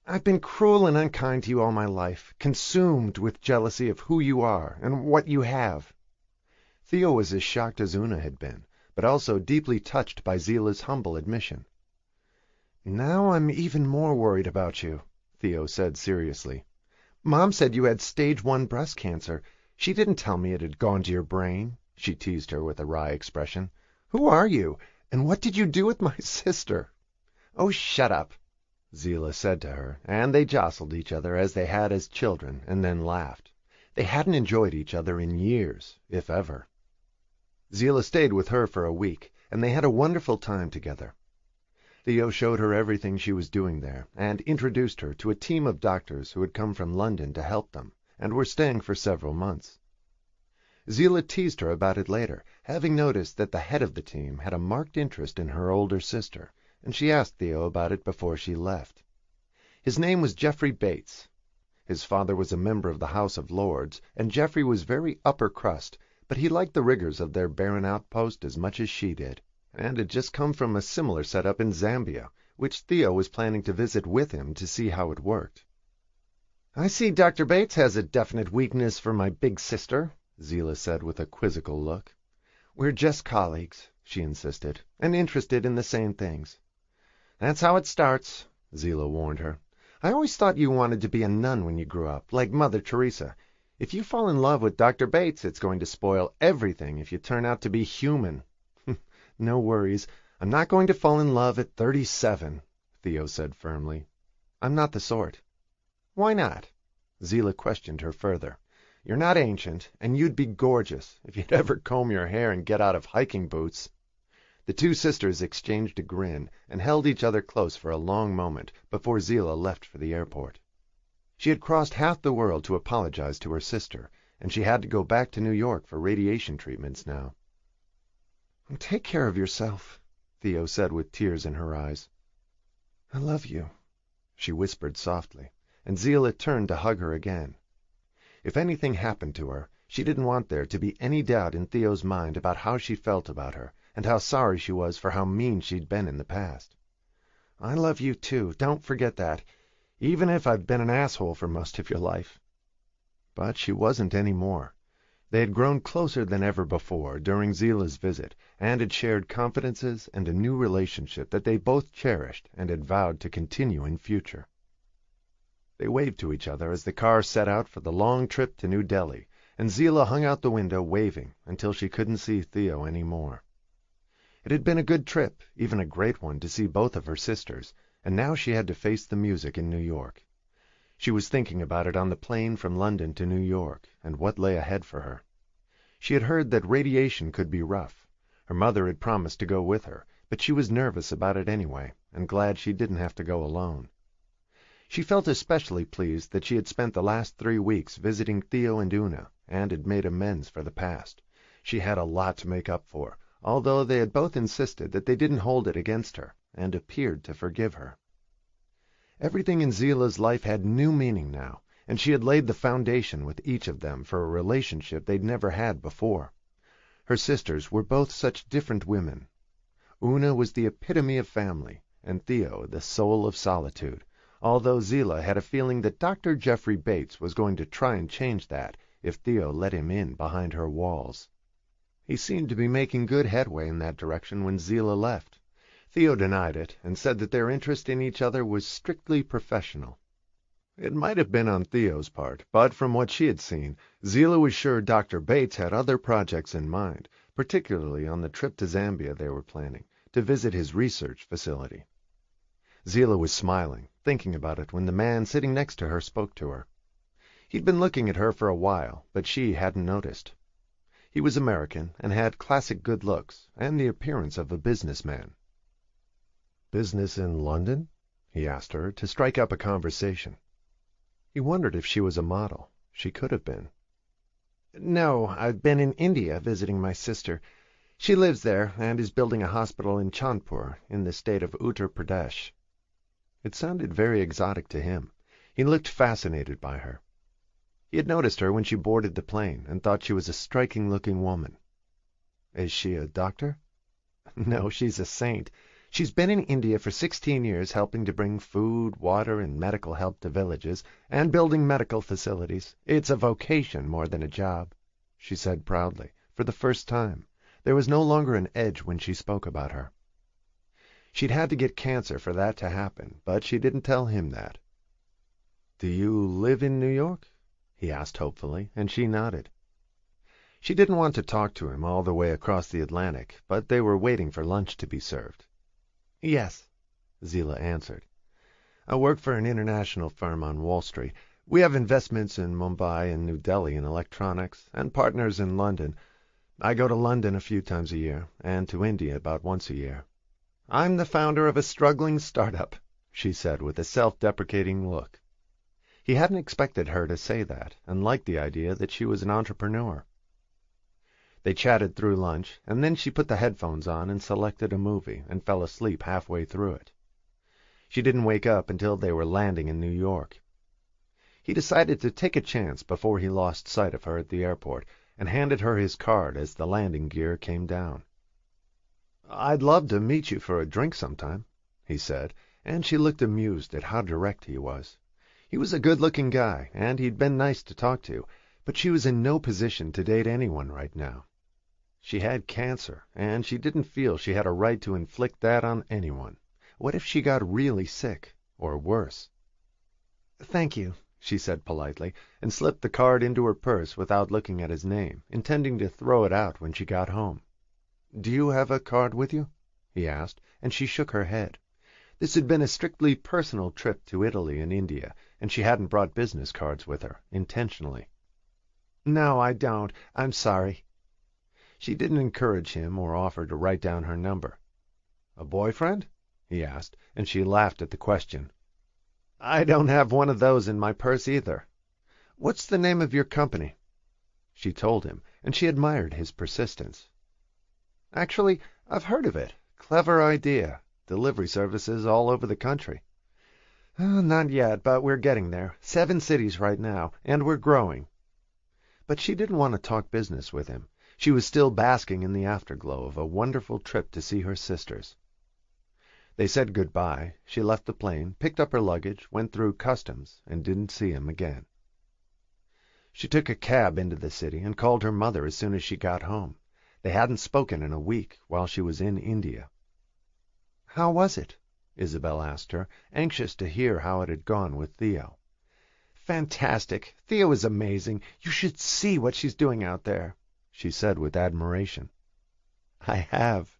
"I've been cruel and unkind to you all my life, consumed with jealousy of who you are and what you have." Theo was as shocked as Una had been, but also deeply touched by Zillah's humble admission. "Now I'm even more worried about you," Theo said seriously. "Mom said you had stage 1 breast cancer. She didn't tell me it had gone to your brain," she teased her with a wry expression. "Who are you, and what did you do with my sister?" "Oh, shut up," Zillah said to her, and they jostled each other as they had as children, and then laughed. They hadn't enjoyed each other in years, if ever. Zillah stayed with her for a week, and they had a wonderful time together. Theo showed her everything she was doing there, and introduced her to a team of doctors who had come from London to help them, and were staying for several months. Zillah teased her about it later, having noticed that the head of the team had a marked interest in her older sister, and she asked Theo about it before she left. His name was Geoffrey Bates. His father was a member of the House of Lords, and Geoffrey was very upper crust, but he liked the rigors of their barren outpost as much as she did, and had just come from a similar setup in Zambia, which Theo was planning to visit with him to see how it worked. "I see Dr. Bates has a definite weakness for my big sister," Zillah said with a quizzical look. "We're just colleagues," she insisted, "and interested in the same things." "That's how it starts," Zillah warned her. "I always thought you wanted to be a nun when you grew up, like Mother Teresa. If you fall in love with Dr. Bates, it's going to spoil everything if you turn out to be human." "No worries. I'm not going to fall in love at 37, Theo said firmly. "I'm not the sort." "Why not?" Zillah questioned her further. "You're not ancient, and you'd be gorgeous if you'd ever comb your hair and get out of hiking boots." The two sisters exchanged a grin and held each other close for a long moment before Zillah left for the airport. She had crossed half the world to apologize to her sister, and she had to go back to New York for radiation treatments now. "Take care of yourself," Theo said with tears in her eyes. "I love you," she whispered softly, and Zillah turned to hug her again. If anything happened to her, she didn't want there to be any doubt in Theo's mind about how she felt about her, and how sorry she was for how mean she'd been in the past. "I love you too, don't forget that, even if I've been an asshole for most of your life." But she wasn't any more. They had grown closer than ever before during Zillah's visit, and had shared confidences and a new relationship that they both cherished and had vowed to continue in future. They waved to each other as the car set out for the long trip to New Delhi, and Zillah hung out the window waving until she couldn't see Theo any more. It had been a good trip, even a great one, to see both of her sisters, and now she had to face the music in New York. She was thinking about it on the plane from London to New York, and what lay ahead for her. She had heard that radiation could be rough. Her mother had promised to go with her, but she was nervous about it anyway, and glad she didn't have to go alone. She felt especially pleased that she had spent the last 3 weeks visiting Theo and Una, and had made amends for the past. She had a lot to make up for, although they had both insisted that they didn't hold it against her, and appeared to forgive her. Everything in Zila's life had new meaning now, and she had laid the foundation with each of them for a relationship they'd never had before. Her sisters were both such different women. Una was the epitome of family, and Theo the soul of solitude, although Zila had a feeling that Dr. Jeffrey Bates was going to try and change that if Theo let him in behind her walls. He seemed to be making good headway in that direction when Zila left. Theo denied it, and said that their interest in each other was strictly professional. It might have been on Theo's part, but from what she had seen, Zila was sure Dr. Bates had other projects in mind, particularly on the trip to Zambia they were planning, to visit his research facility. Zila was smiling, thinking about it, when the man sitting next to her spoke to her. He'd been looking at her for a while, but she hadn't noticed. He was American, and had classic good looks, and the appearance of a businessman. "Business in London?" he asked her, to strike up a conversation. He wondered if she was a model. She could have been. "No, I've been in India visiting my sister. She lives there, and is building a hospital in Chandpur, in the state of Uttar Pradesh." It sounded very exotic to him. He looked fascinated by her. He had noticed her when she boarded the plane, and thought she was a striking-looking woman. "Is she a doctor?" "No, she's a saint. She's been in India for 16 years, helping to bring food, water, and medical help to villages, and building medical facilities. It's a vocation more than a job," she said proudly, for the first time. There was no longer an edge when she spoke about her. She'd had to get cancer for that to happen, but she didn't tell him that. "Do you live in New York?" he asked hopefully, and she nodded. She didn't want to talk to him all the way across the Atlantic, but they were waiting for lunch to be served. "Yes," Zila answered. "I work for an international firm on Wall Street. We have investments in Mumbai and New Delhi in electronics, and partners in London. I go to London a few times a year, and to India about once a year. I'm the founder of a struggling startup," she said with a self-deprecating look. He hadn't expected her to say that, and liked the idea that she was an entrepreneur. They chatted through lunch, and then she put the headphones on and selected a movie, and fell asleep halfway through it. She didn't wake up until they were landing in New York. He decided to take a chance before he lost sight of her at the airport, and handed her his card as the landing gear came down. "I'd love to meet you for a drink sometime," he said, and she looked amused at how direct he was. He was a good-looking guy, and he'd been nice to talk to, but she was in no position to date anyone right now. She had cancer, and she didn't feel she had a right to inflict that on anyone. What if she got really sick, or worse? "Thank you," she said politely, and slipped the card into her purse without looking at his name, intending to throw it out when she got home. "Do you have a card with you?" he asked, and she shook her head. This had been a strictly personal trip to Italy and India, and she hadn't brought business cards with her, intentionally. "No, I don't. I'm sorry." She didn't encourage him or offer to write down her number. "A boyfriend?" he asked, and she laughed at the question. "I don't have one of those in my purse either. What's the name of your company?" She told him, and she admired his persistence. "Actually, I've heard of it. Clever idea. Delivery services all over the country." "Not yet, but we're getting there. 7 cities right now, and we're growing." But she didn't want to talk business with him. She was still basking in the afterglow of a wonderful trip to see her sisters. They said goodbye. She left the plane, picked up her luggage, went through customs, and didn't see him again. She took a cab into the city and called her mother as soon as she got home. They hadn't spoken in a week while she was in India. "How was it?" Isabel asked her, anxious to hear how it had gone with Theo. "Fantastic. Theo is amazing. You should see what she's doing out there," she said with admiration. "I have."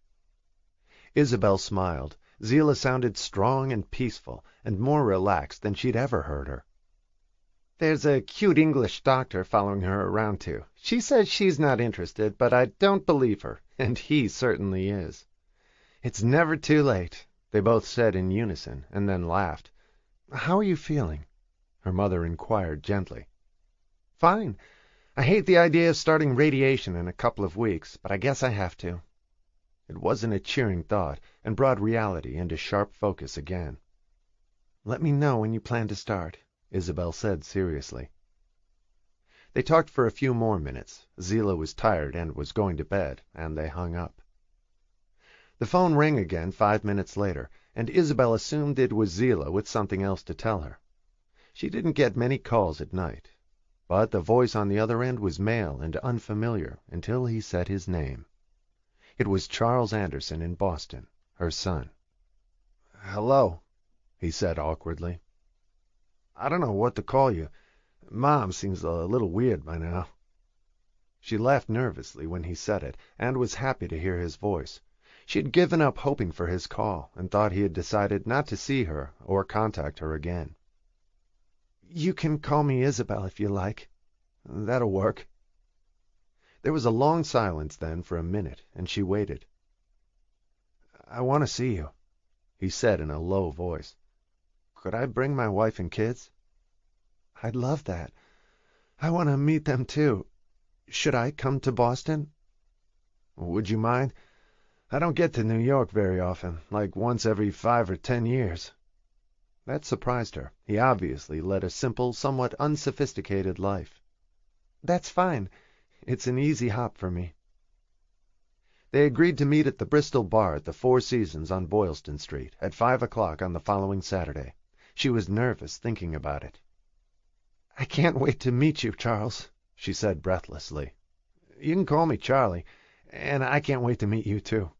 Isabel smiled. Zila sounded strong and peaceful, and more relaxed than she'd ever heard her. "There's a cute English doctor following her around too. She says she's not interested, but I don't believe her, and he certainly is. It's never too late, they both said in unison, and then laughed. How are you feeling? Her mother inquired gently. Fine. I hate the idea of starting radiation in a couple of weeks, but I guess I have to. It wasn't a cheering thought, and brought reality into sharp focus again. Let me know when you plan to start, Isabel said seriously. They talked for a few more minutes. Zila was tired and was going to bed, and they hung up. The phone rang again 5 minutes later, and Isabel assumed it was Zila with something else to tell her. She didn't get many calls at night, but the voice on the other end was male and unfamiliar until he said his name. It was Charles Anderson in Boston, her son. Hello, he said awkwardly. I don't know what to call you. Mom seems a little weird by now. She laughed nervously when he said it, and was happy to hear his voice. She had given up hoping for his call, and thought he had decided not to see her or contact her again. You can call me Isabel if you like. That'll work. There was a long silence then for a minute, and she waited. I want to see you, he said in a low voice. Could I bring my wife and kids? I'd love that. I want to meet them too. Should I come to Boston? Would you mind? I don't get to New York very often, like once every 5 or 10 years. That surprised her. He obviously led a simple, somewhat unsophisticated life. That's fine. It's an easy hop for me. They agreed to meet at the Bristol bar at the Four Seasons on Boylston Street at 5 o'clock on the following Saturday. She was nervous thinking about it. I can't wait to meet you, Charles, she said breathlessly. You can call me Charlie, and I can't wait to meet you too.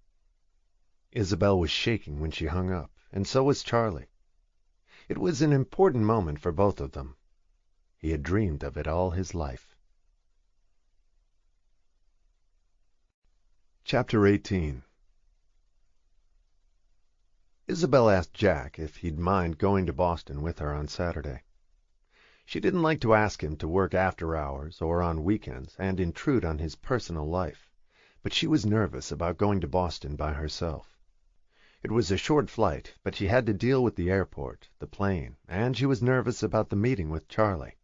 Isabel was shaking when she hung up, and so was Charlie. It was an important moment for both of them. He had dreamed of it all his life. Chapter 18. Isabel asked Jack if he'd mind going to Boston with her on Saturday. She didn't like to ask him to work after hours or on weekends and intrude on his personal life, but she was nervous about going to Boston by herself. It was a short flight, but she had to deal with the airport, the plane, and she was nervous about the meeting with Charlie.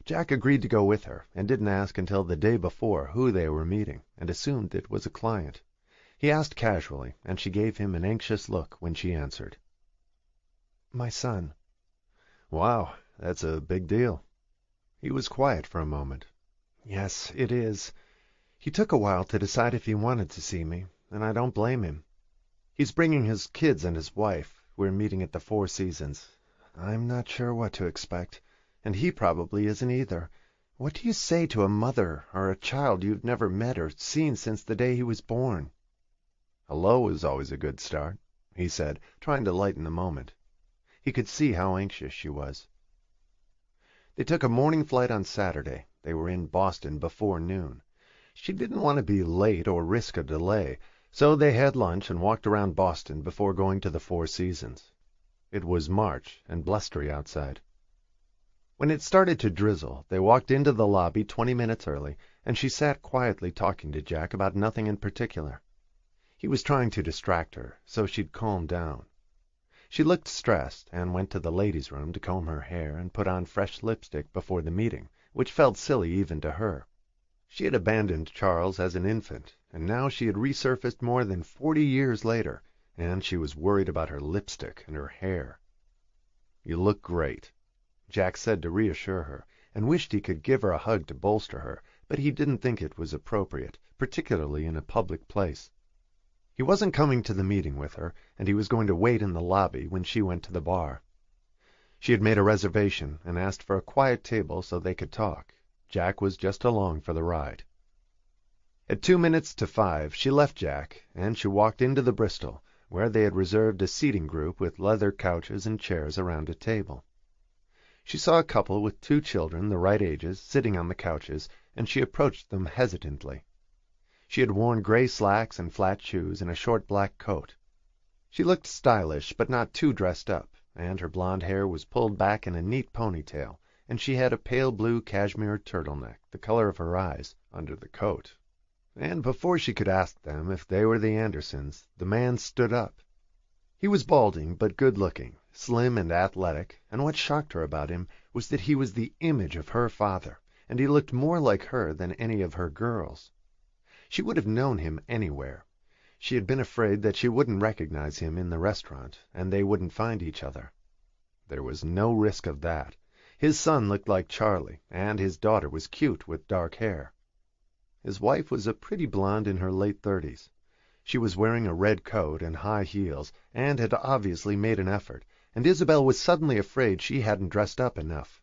Jack agreed to go with her, and didn't ask until the day before who they were meeting, and assumed it was a client. He asked casually, and she gave him an anxious look when she answered. My son. Wow, that's a big deal. He was quiet for a moment. Yes, it is. He took a while to decide if he wanted to see me, and I don't blame him. He's bringing his kids and his wife. We're meeting at the Four Seasons. I'm not sure what to expect, and he probably isn't either. What do you say to a mother or a child you've never met or seen since the day he was born? Hello is always a good start, he said, trying to lighten the moment. He could see how anxious she was. They took a morning flight on Saturday. They were in Boston before noon. She didn't want to be late or risk a delay, so they had lunch and walked around Boston before going to the Four Seasons. It was March and blustery outside. When it started to drizzle, they walked into the lobby 20 minutes early, and she sat quietly talking to Jack about nothing in particular. He was trying to distract her, so she'd calm down. She looked stressed and went to the ladies' room to comb her hair and put on fresh lipstick before the meeting, which felt silly even to her. She had abandoned Charles as an infant, and now she had resurfaced more than 40 years later, and she was worried about her lipstick and her hair. You look great, Jack said to reassure her, and wished he could give her a hug to bolster her, but he didn't think it was appropriate, particularly in a public place. He wasn't coming to the meeting with her, and he was going to wait in the lobby when she went to the bar. She had made a reservation and asked for a quiet table so they could talk. Jack was just along for the ride. At 2 minutes to 5, she left Jack, and she walked into the Bristol, where they had reserved a seating group with leather couches and chairs around a table. She saw a couple with 2 children the right ages sitting on the couches, and she approached them hesitantly. She had worn gray slacks and flat shoes and a short black coat. She looked stylish, but not too dressed up, and her blonde hair was pulled back in a neat ponytail, and she had a pale blue cashmere turtleneck, the color of her eyes, under the coat. And before she could ask them if they were the Andersons, the man stood up. He was balding but good-looking, slim and athletic, and what shocked her about him was that he was the image of her father, and he looked more like her than any of her girls. She would have known him anywhere. She had been afraid that she wouldn't recognize him in the restaurant, and they wouldn't find each other. There was no risk of that. His son looked like Charlie, and his daughter was cute with dark hair. His wife was a pretty blonde in her late 30s. She was wearing a red coat and high heels, and had obviously made an effort, and Isabel was suddenly afraid she hadn't dressed up enough.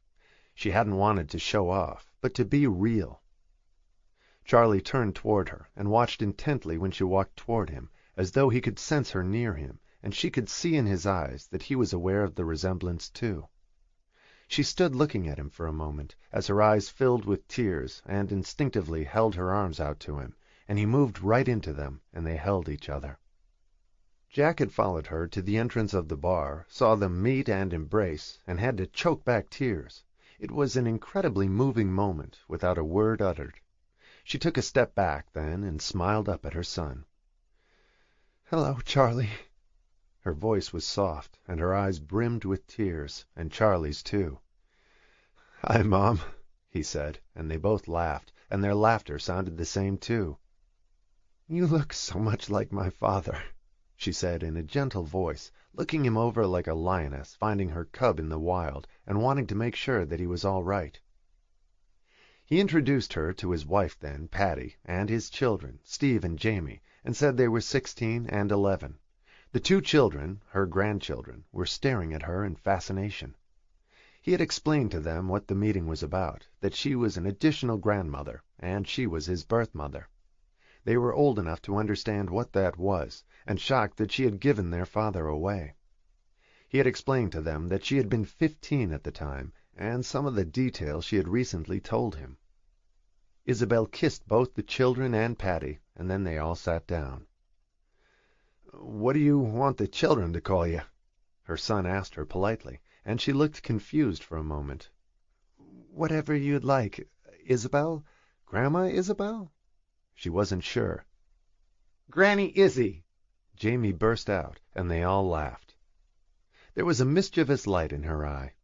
She hadn't wanted to show off, but to be real. Charlie turned toward her and watched intently when she walked toward him, as though he could sense her near him, and she could see in his eyes that he was aware of the resemblance too. She stood looking at him for a moment, as her eyes filled with tears, and instinctively held her arms out to him, and he moved right into them, and they held each other. Jack had followed her to the entrance of the bar, saw them meet and embrace, and had to choke back tears. It was an incredibly moving moment, without a word uttered. She took a step back then and smiled up at her son. "Hello, Charlie." Her voice was soft, and her eyes brimmed with tears, and Charlie's too. "Hi, Mom," he said, and they both laughed, and their laughter sounded the same too. "You look so much like my father," she said in a gentle voice, looking him over like a lioness finding her cub in the wild and wanting to make sure that he was all right. He introduced her to his wife then, Patty, and his children, Steve and Jamie, and said they were 16 and 11. The two children, her grandchildren, were staring at her in fascination. He had explained to them what the meeting was about, that she was an additional grandmother, and she was his birth mother. They were old enough to understand what that was, and shocked that she had given their father away. He had explained to them that she had been 15 at the time, and some of the details she had recently told him. Isabel kissed both the children and Patty, and then they all sat down. "What do you want the children to call you?" her son asked her politely, and she looked confused for a moment. "Whatever you'd like. Isabel? Grandma Isabel?" She wasn't sure. "Granny Izzy!" Jamie burst out, and they all laughed. There was a mischievous light in her eye.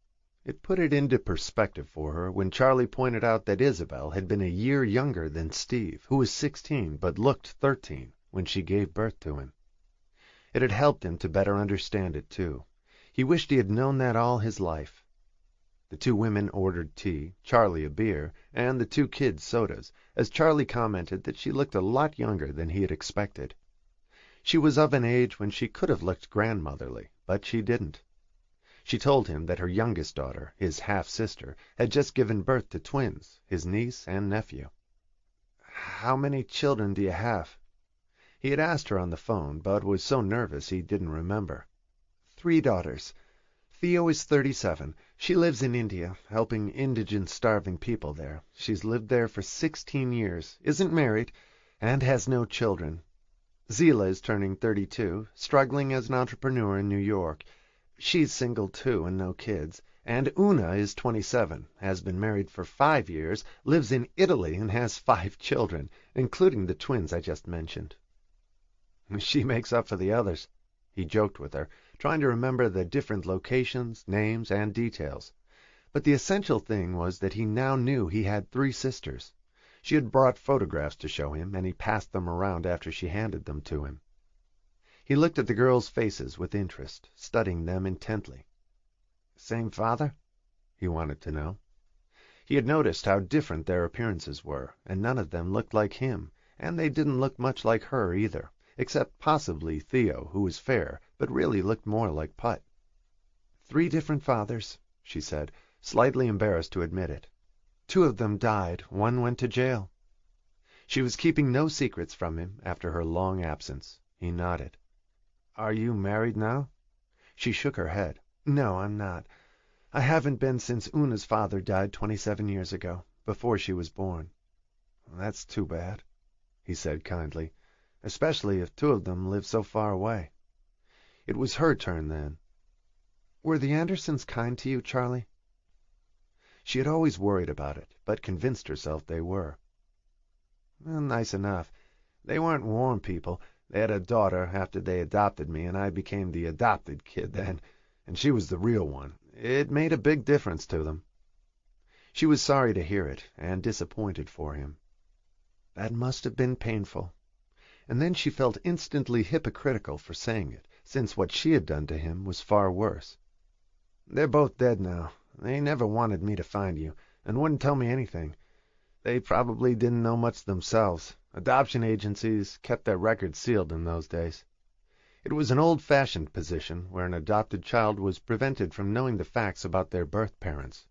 It put it into perspective for her when Charlie pointed out that Isabel had been a year younger than Steve, who was 16 but looked 13 when she gave birth to him. It had helped him to better understand it, too. He wished he had known that all his life. The two women ordered tea, Charlie a beer, and the two kids sodas, as Charlie commented that she looked a lot younger than he had expected. She was of an age when she could have looked grandmotherly, but she didn't. She told him that her youngest daughter, his half-sister, had just given birth to twins, his niece and nephew. "How many children do you have?" He had asked her on the phone, but was so nervous he didn't remember. "3 daughters. Theo is 37. She lives in India, helping indigent starving people there. She's lived there for 16 years, isn't married, and has no children. Zila is turning 32, struggling as an entrepreneur in New York. She's single too and no kids. And Una is 27, has been married for 5 years, lives in Italy and has 5 children, including the twins I just mentioned." "She makes up for the others," he joked with her, trying to remember the different locations, names, and details. But the essential thing was that he now knew he had 3 sisters. She had brought photographs to show him, and he passed them around after she handed them to him. He looked at the girls' faces with interest, studying them intently. "Same father?" he wanted to know. He had noticed how different their appearances were, and none of them looked like him, and they didn't look much like her either, except possibly Theo, who was fair, but really looked more like Putt. "3 different fathers," she said, slightly embarrassed to admit it. 2 of them died, 1 went to jail. She was keeping no secrets from him after her long absence. He nodded. "Are you married now?" She shook her head. "No, I'm not. I haven't been since Una's father died 27 years ago, before she was born." "That's too bad," he said kindly, "especially if 2 of them live so far away." It was her turn then. "Were the Andersons kind to you, Charlie?" She had always worried about it, but convinced herself they were. Well, nice enough. They weren't warm people. They had a daughter after they adopted me, and I became the adopted kid then, and she was the real one. It made a big difference to them." She was sorry to hear it, and disappointed for him. That must have been painful. And then she felt instantly hypocritical for saying it, since what she had done to him was far worse. "They're both dead now. They never wanted me to find you, and wouldn't tell me anything. They probably didn't know much themselves. Adoption agencies kept their records sealed in those days." It was an old-fashioned position where an adopted child was prevented from knowing the facts about their birth parents.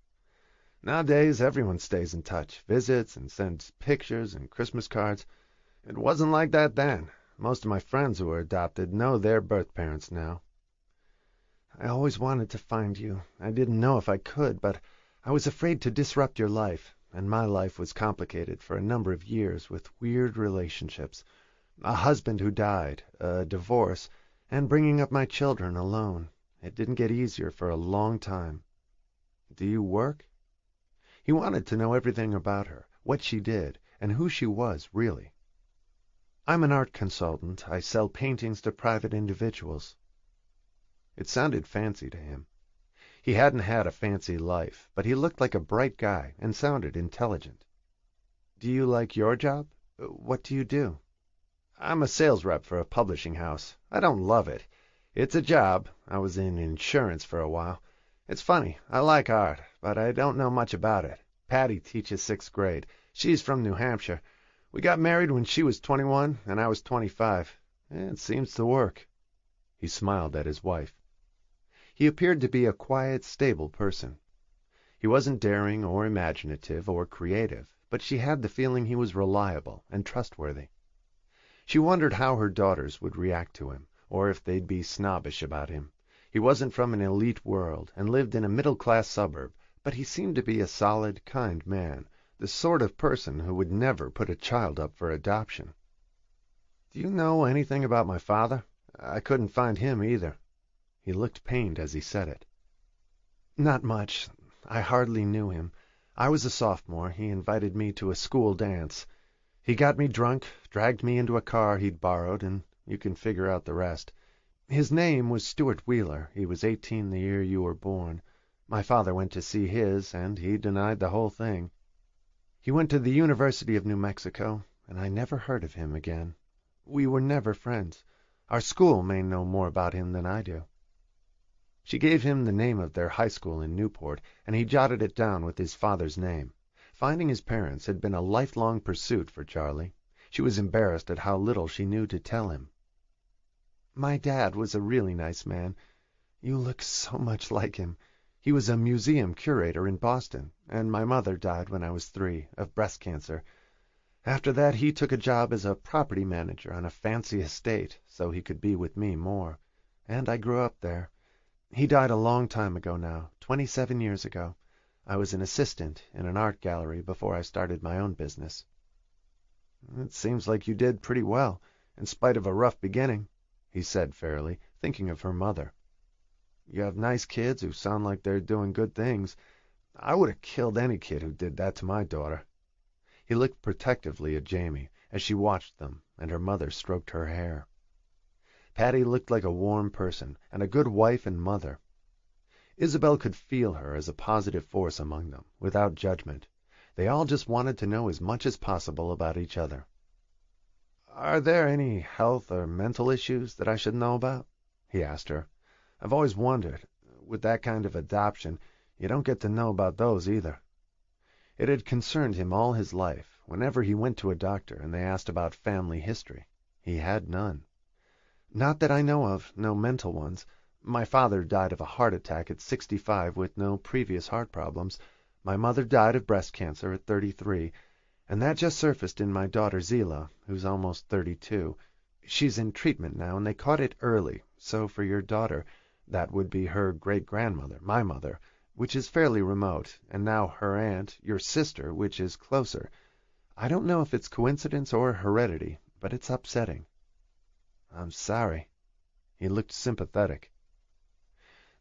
Nowadays, everyone stays in touch, visits, and sends pictures and Christmas cards. It wasn't like that then. Most of my friends who were adopted know their birth parents now. "I always wanted to find you. I didn't know if I could, but I was afraid to disrupt your life, and my life was complicated for a number of years with weird relationships, a husband who died, a divorce, and bringing up my children alone. It didn't get easier for a long time." "Do you work?" He wanted to know everything about her, what she did, and who she was really. "I'm an art consultant. I sell paintings to private individuals." It sounded fancy to him. He hadn't had a fancy life, but he looked like a bright guy and sounded intelligent. "Do you like your job? What do you do?" "I'm a sales rep for a publishing house. I don't love it. It's a job. I was in insurance for a while. It's funny. I like art, but I don't know much about it. Patty teaches 6th grade. She's from New Hampshire. We got married when she was 21 and I was 25. It seems to work." He smiled at his wife. He appeared to be a quiet, stable person. He wasn't daring or imaginative or creative, but she had the feeling he was reliable and trustworthy. She wondered how her daughters would react to him, or if they'd be snobbish about him. He wasn't from an elite world and lived in a middle-class suburb, but he seemed to be a solid, kind man, the sort of person who would never put a child up for adoption. "Do you know anything about my father? I couldn't find him either." He looked pained as he said it. "Not much. I hardly knew him. I was a sophomore. He invited me to a school dance. He got me drunk, dragged me into a car he'd borrowed, and you can figure out the rest. His name was Stuart Wheeler. He was 18 the year you were born. My father went to see his, and he denied the whole thing. He went to the University of New Mexico, and I never heard of him again. We were never friends. Our school may know more about him than I do." She gave him the name of their high school in Newport, and he jotted it down with his father's name. Finding his parents had been a lifelong pursuit for Charlie. She was embarrassed at how little she knew to tell him. "My dad was a really nice man. You look so much like him. He was a museum curator in Boston, and my mother died when I was 3, of breast cancer. After that he took a job as a property manager on a fancy estate, so he could be with me more, and I grew up there. He died a long time ago now, 27 years ago. I was an assistant in an art gallery before I started my own business." "It seems like you did pretty well, in spite of a rough beginning," he said fairly, thinking of her mother. "You have nice kids who sound like they're doing good things. I would have killed any kid who did that to my daughter." He looked protectively at Jamie as she watched them, and her mother stroked her hair. Patty looked like a warm person, and a good wife and mother. Isabel could feel her as a positive force among them, without judgment. They all just wanted to know as much as possible about each other. "Are there any health or mental issues that I should know about?" he asked her. "I've always wondered. With that kind of adoption, you don't get to know about those either." It had concerned him all his life, whenever he went to a doctor and they asked about family history. He had none. "Not that I know of, no mental ones. My father died of a heart attack at 65 with no previous heart problems. My mother died of breast cancer at 33, and that just surfaced in my daughter Zila, who's almost 32. She's in treatment now, and they caught it early, so for your daughter, that would be her great-grandmother, my mother, which is fairly remote, and now her aunt, your sister, which is closer. I don't know if it's coincidence or heredity, but it's upsetting." "I'm sorry." He looked sympathetic.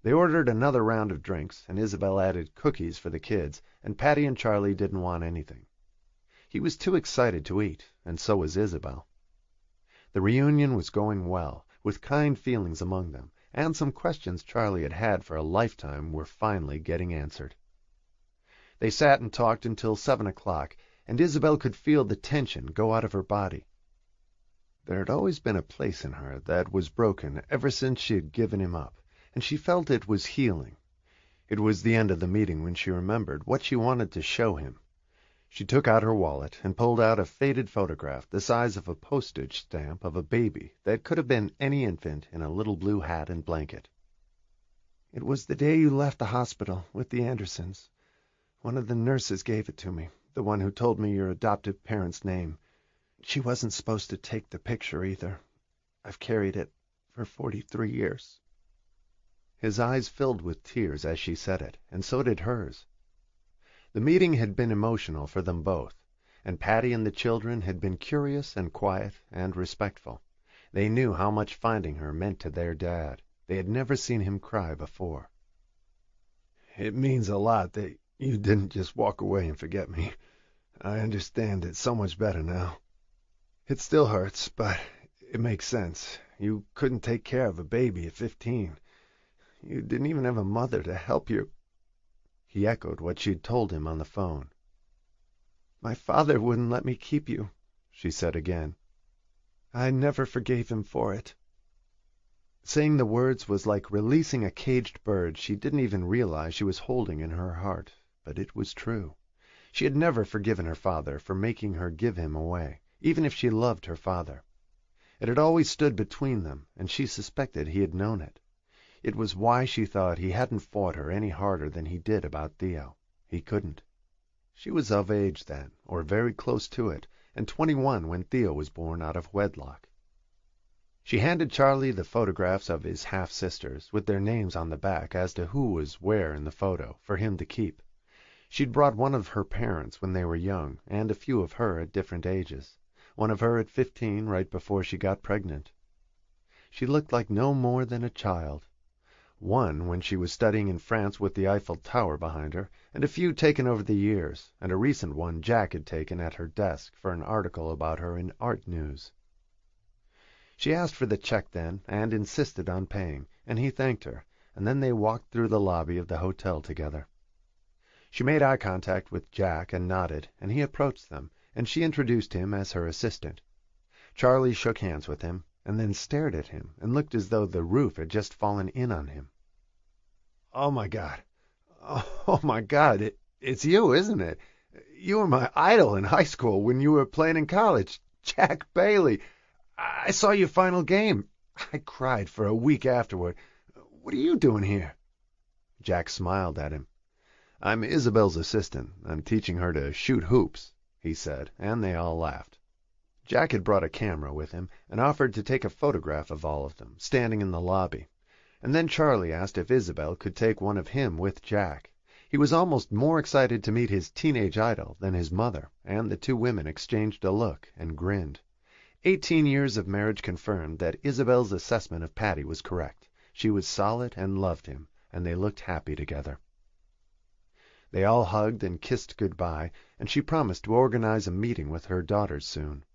They ordered another round of drinks, and Isabel added cookies for the kids, and Patty and Charlie didn't want anything. He was too excited to eat, and so was Isabel. The reunion was going well, with kind feelings among them, and some questions Charlie had had for a lifetime were finally getting answered. They sat and talked until 7 o'clock, and Isabel could feel the tension go out of her body. There had always been a place in her that was broken ever since she had given him up, and she felt it was healing. It was the end of the meeting when she remembered what she wanted to show him. She took out her wallet and pulled out a faded photograph the size of a postage stamp of a baby that could have been any infant in a little blue hat and blanket. "It was the day you left the hospital with the Andersons. One of the nurses gave it to me, the one who told me your adoptive parents' name. She wasn't supposed to take the picture either. I've carried it for 43 years. His eyes filled with tears as she said it, and so did hers. The meeting had been emotional for them both, and Patty and the children had been curious and quiet and respectful. They knew how much finding her meant to their dad. They had never seen him cry before. "It means a lot that you didn't just walk away and forget me. I understand it so much better now. It still hurts, but it makes sense. You couldn't take care of a baby at 15. You didn't even have a mother to help you." He echoed what she'd told him on the phone. "My father wouldn't let me keep you," she said again. "I never forgave him for it." Saying the words was like releasing a caged bird she didn't even realize she was holding in her heart, but it was true. She had never forgiven her father for making her give him away, even if she loved her father. It had always stood between them, and she suspected he had known it. It was why she thought he hadn't fought her any harder than he did about Theo. He couldn't. She was of age then, or very close to it, and 21 when Theo was born out of wedlock. She handed Charlie the photographs of his half-sisters, with their names on the back as to who was where in the photo, for him to keep. She'd brought one of her parents when they were young, and a few of her at different ages. One of her at 15, right before she got pregnant. She looked like no more than a child. One when she was studying in France with the Eiffel Tower behind her, and a few taken over the years, and a recent one Jack had taken at her desk for an article about her in Art News. She asked for the check then, and insisted on paying, and he thanked her, and then they walked through the lobby of the hotel together. She made eye contact with Jack and nodded, and he approached them, and she introduced him as her assistant. Charlie shook hands with him, and then stared at him and looked as though the roof had just fallen in on him. "Oh, my God. Oh, my God. It's you, isn't it? You were my idol in high school when you were playing in college. Jack Bailey. I saw your final game. I cried for a week afterward. What are you doing here?" Jack smiled at him. "I'm Isabel's assistant. I'm teaching her to shoot hoops," he said, and they all laughed. Jack had brought a camera with him and offered to take a photograph of all of them, standing in the lobby. And then Charlie asked if Isabel could take one of him with Jack. He was almost more excited to meet his teenage idol than his mother, and the two women exchanged a look and grinned. 18 years of marriage confirmed that Isabel's assessment of Patty was correct. She was solid and loved him, and they looked happy together. They all hugged and kissed goodbye, and she promised to organize a meeting with her daughters soon.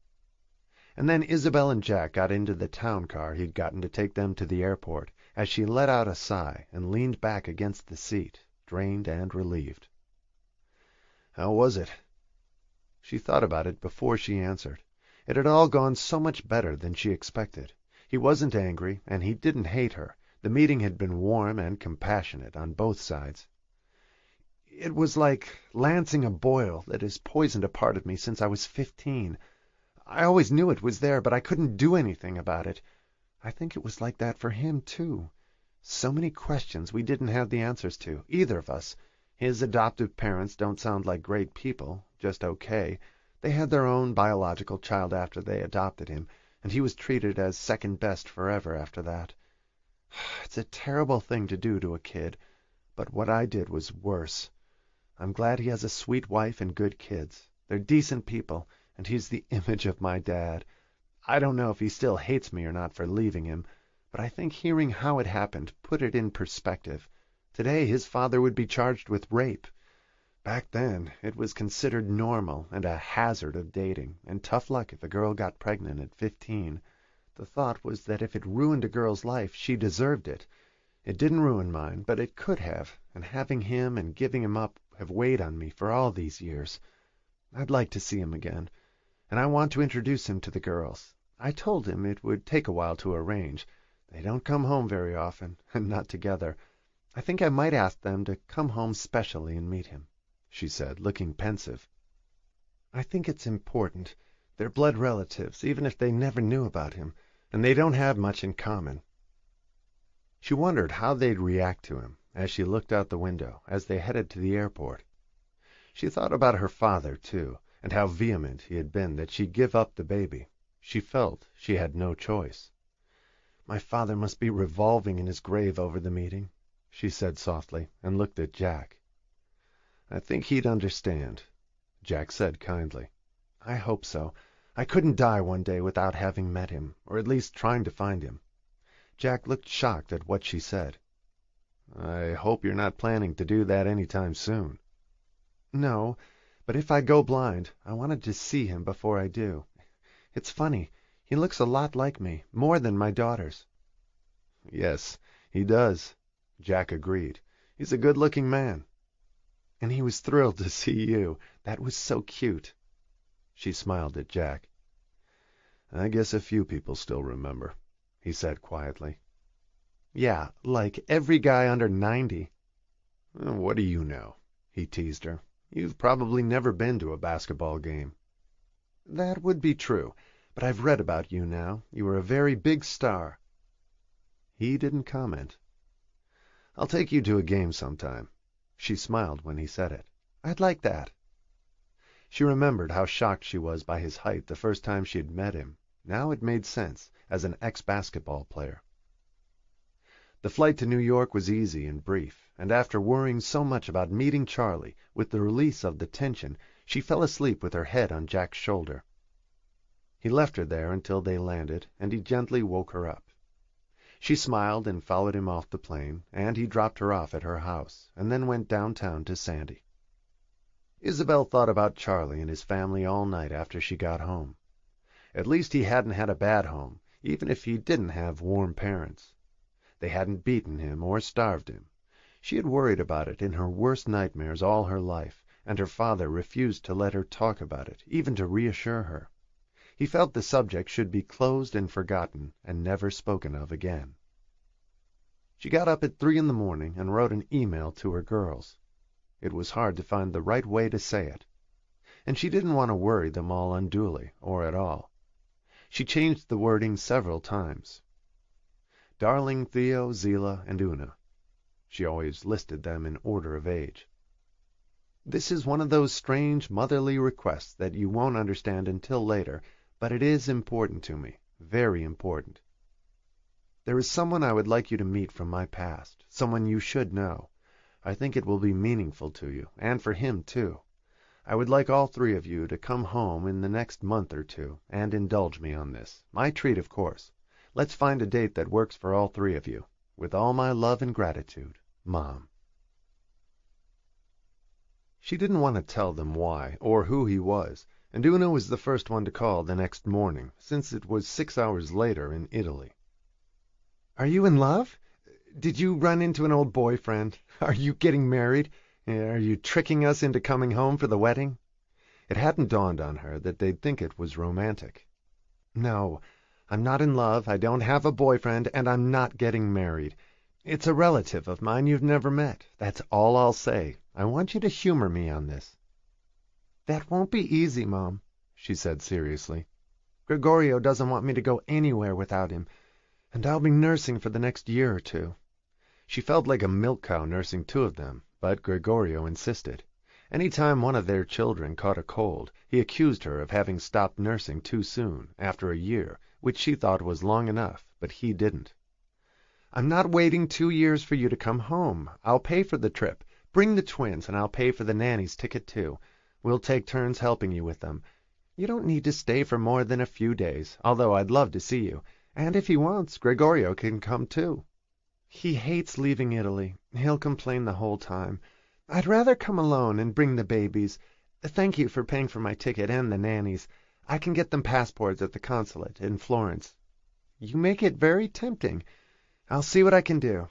And then Isabel and Jack got into the town car he'd gotten to take them to the airport, as she let out a sigh and leaned back against the seat, drained and relieved. "How was it?" She thought about it before she answered. It had all gone so much better than she expected. He wasn't angry, and he didn't hate her. The meeting had been warm and compassionate on both sides. "It was like lancing a boil that has poisoned a part of me since I was 15. I always knew it was there, but I couldn't do anything about it. I think it was like that for him, too. So many questions we didn't have the answers to, either of us. His adoptive parents don't sound like great people, just okay. They had their own biological child after they adopted him, and he was treated as second best forever after that. It's a terrible thing to do to a kid, but what I did was worse. I'm glad he has a sweet wife and good kids. They're decent people, and he's the image of my dad. I don't know if he still hates me or not for leaving him, but I think hearing how it happened put it in perspective. Today his father would be charged with rape. Back then, it was considered normal and a hazard of dating, and tough luck if a girl got pregnant at 15. The thought was that if it ruined a girl's life, she deserved it. It didn't ruin mine, but it could have, and having him and giving him up have weighed on me for all these years. I'd like to see him again, and I want to introduce him to the girls. I told him it would take a while to arrange. They don't come home very often, and not together. I think I might ask them to come home specially and meet him," she said, looking pensive. "I think it's important. They're blood relatives, even if they never knew about him, and they don't have much in common." She wondered how they'd react to him as she looked out the window as they headed to the airport. She thought about her father, too, and how vehement he had been that she'd give up the baby. She felt she had no choice. "My father must be revolving in his grave over the meeting," she said softly, and looked at Jack. "I think he'd understand," Jack said kindly. "I hope so. I couldn't die one day without having met him, or at least trying to find him." Jack looked shocked at what she said. "I hope you're not planning to do that any time soon." "No, but if I go blind, I wanted to see him before I do. It's funny, he looks a lot like me, more than my daughters." "Yes, he does," Jack agreed. "He's a good-looking man." "And he was thrilled to see you. That was so cute." She smiled at Jack. "I guess a few people still remember," he said quietly. "Yeah, like every guy under 90. "What do you know?" he teased her. "You've probably never been to a basketball game." "That would be true, but I've read about you now. You were a very big star." He didn't comment. "I'll take you to a game sometime." She smiled when he said it. "I'd like that." She remembered how shocked she was by his height the first time she had met him. Now it made sense, as an ex-basketball player. The flight to New York was easy and brief, and after worrying so much about meeting Charlie, with the release of the tension, she fell asleep with her head on Jack's shoulder. He left her there until they landed, and he gently woke her up. She smiled and followed him off the plane, and he dropped her off at her house, and then went downtown to Sandy. Isabel thought about Charlie and his family all night after she got home. At least he hadn't had a bad home, even if he didn't have warm parents. They hadn't beaten him or starved him. She had worried about it in her worst nightmares all her life, and her father refused to let her talk about it, even to reassure her. He felt the subject should be closed and forgotten, and never spoken of again. She got up at 3 a.m. and wrote an email to her girls. It was hard to find the right way to say it, and she didn't want to worry them all unduly, or at all. She changed the wording several times. Darling Theo, Zila, and Una. She always listed them in order of age. This is one of those strange motherly requests that you won't understand until later, but it is important to me, very important. There is someone I would like you to meet from my past, someone you should know. I think it will be meaningful to you, and for him too. I would like all 3 of you to come home in the next month or 2, and indulge me on this. My treat, of course. Let's find a date that works for all 3 of you. With all my love and gratitude, Mom. She didn't want to tell them why, or who he was, and Una was the first one to call the next morning, since it was 6 hours later in Italy. "Are you in love? Did you run into an old boyfriend? Are you getting married? Are you tricking us into coming home for the wedding?" It hadn't dawned on her that they'd think it was romantic. "No, I'm not in love, I don't have a boyfriend, and I'm not getting married. It's a relative of mine you've never met. That's all I'll say. I want you to humor me on this." "That won't be easy, Mom," she said seriously. "Gregorio doesn't want me to go anywhere without him, and I'll be nursing for the next year or 2. She felt like a milk cow nursing 2 of them, but Gregorio insisted. Any time one of their children caught a cold, he accused her of having stopped nursing too soon, after a year, which she thought was long enough, but he didn't. "I'm not waiting 2 years for you to come home. I'll pay for the trip. Bring the twins, and I'll pay for the nanny's ticket too. We'll take turns helping you with them. You don't need to stay for more than a few days, although I'd love to see you. And if he wants, Gregorio can come too. He hates leaving Italy. He'll complain the whole time. I'd rather come alone and bring the babies. Thank you for paying for my ticket and the nannies. I can get them passports at the consulate in Florence. You make it very tempting. I'll see what I can do."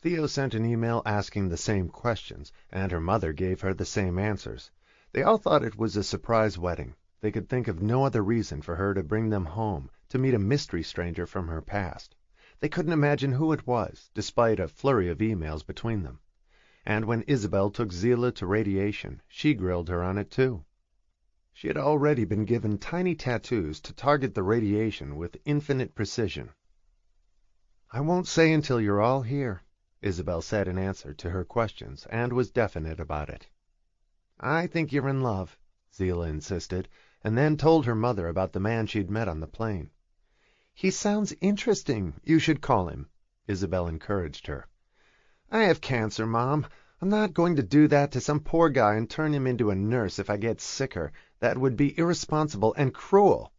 Theo sent an email asking the same questions, and her mother gave her the same answers. They all thought it was a surprise wedding. They could think of no other reason for her to bring them home, to meet a mystery stranger from her past. They couldn't imagine who it was, despite a flurry of emails between them. And when Isabel took Zillah to radiation, she grilled her on it too. She had already been given tiny tattoos to target the radiation with infinite precision. "I won't say until you're all here," Isabel said in answer to her questions, and was definite about it. "I think you're in love," Zillah insisted, and then told her mother about the man she'd met on the plane. "He sounds interesting. You should call him," Isabel encouraged her. "I have cancer, Mom. I'm not going to do that to some poor guy and turn him into a nurse if I get sicker. That would be irresponsible and cruel."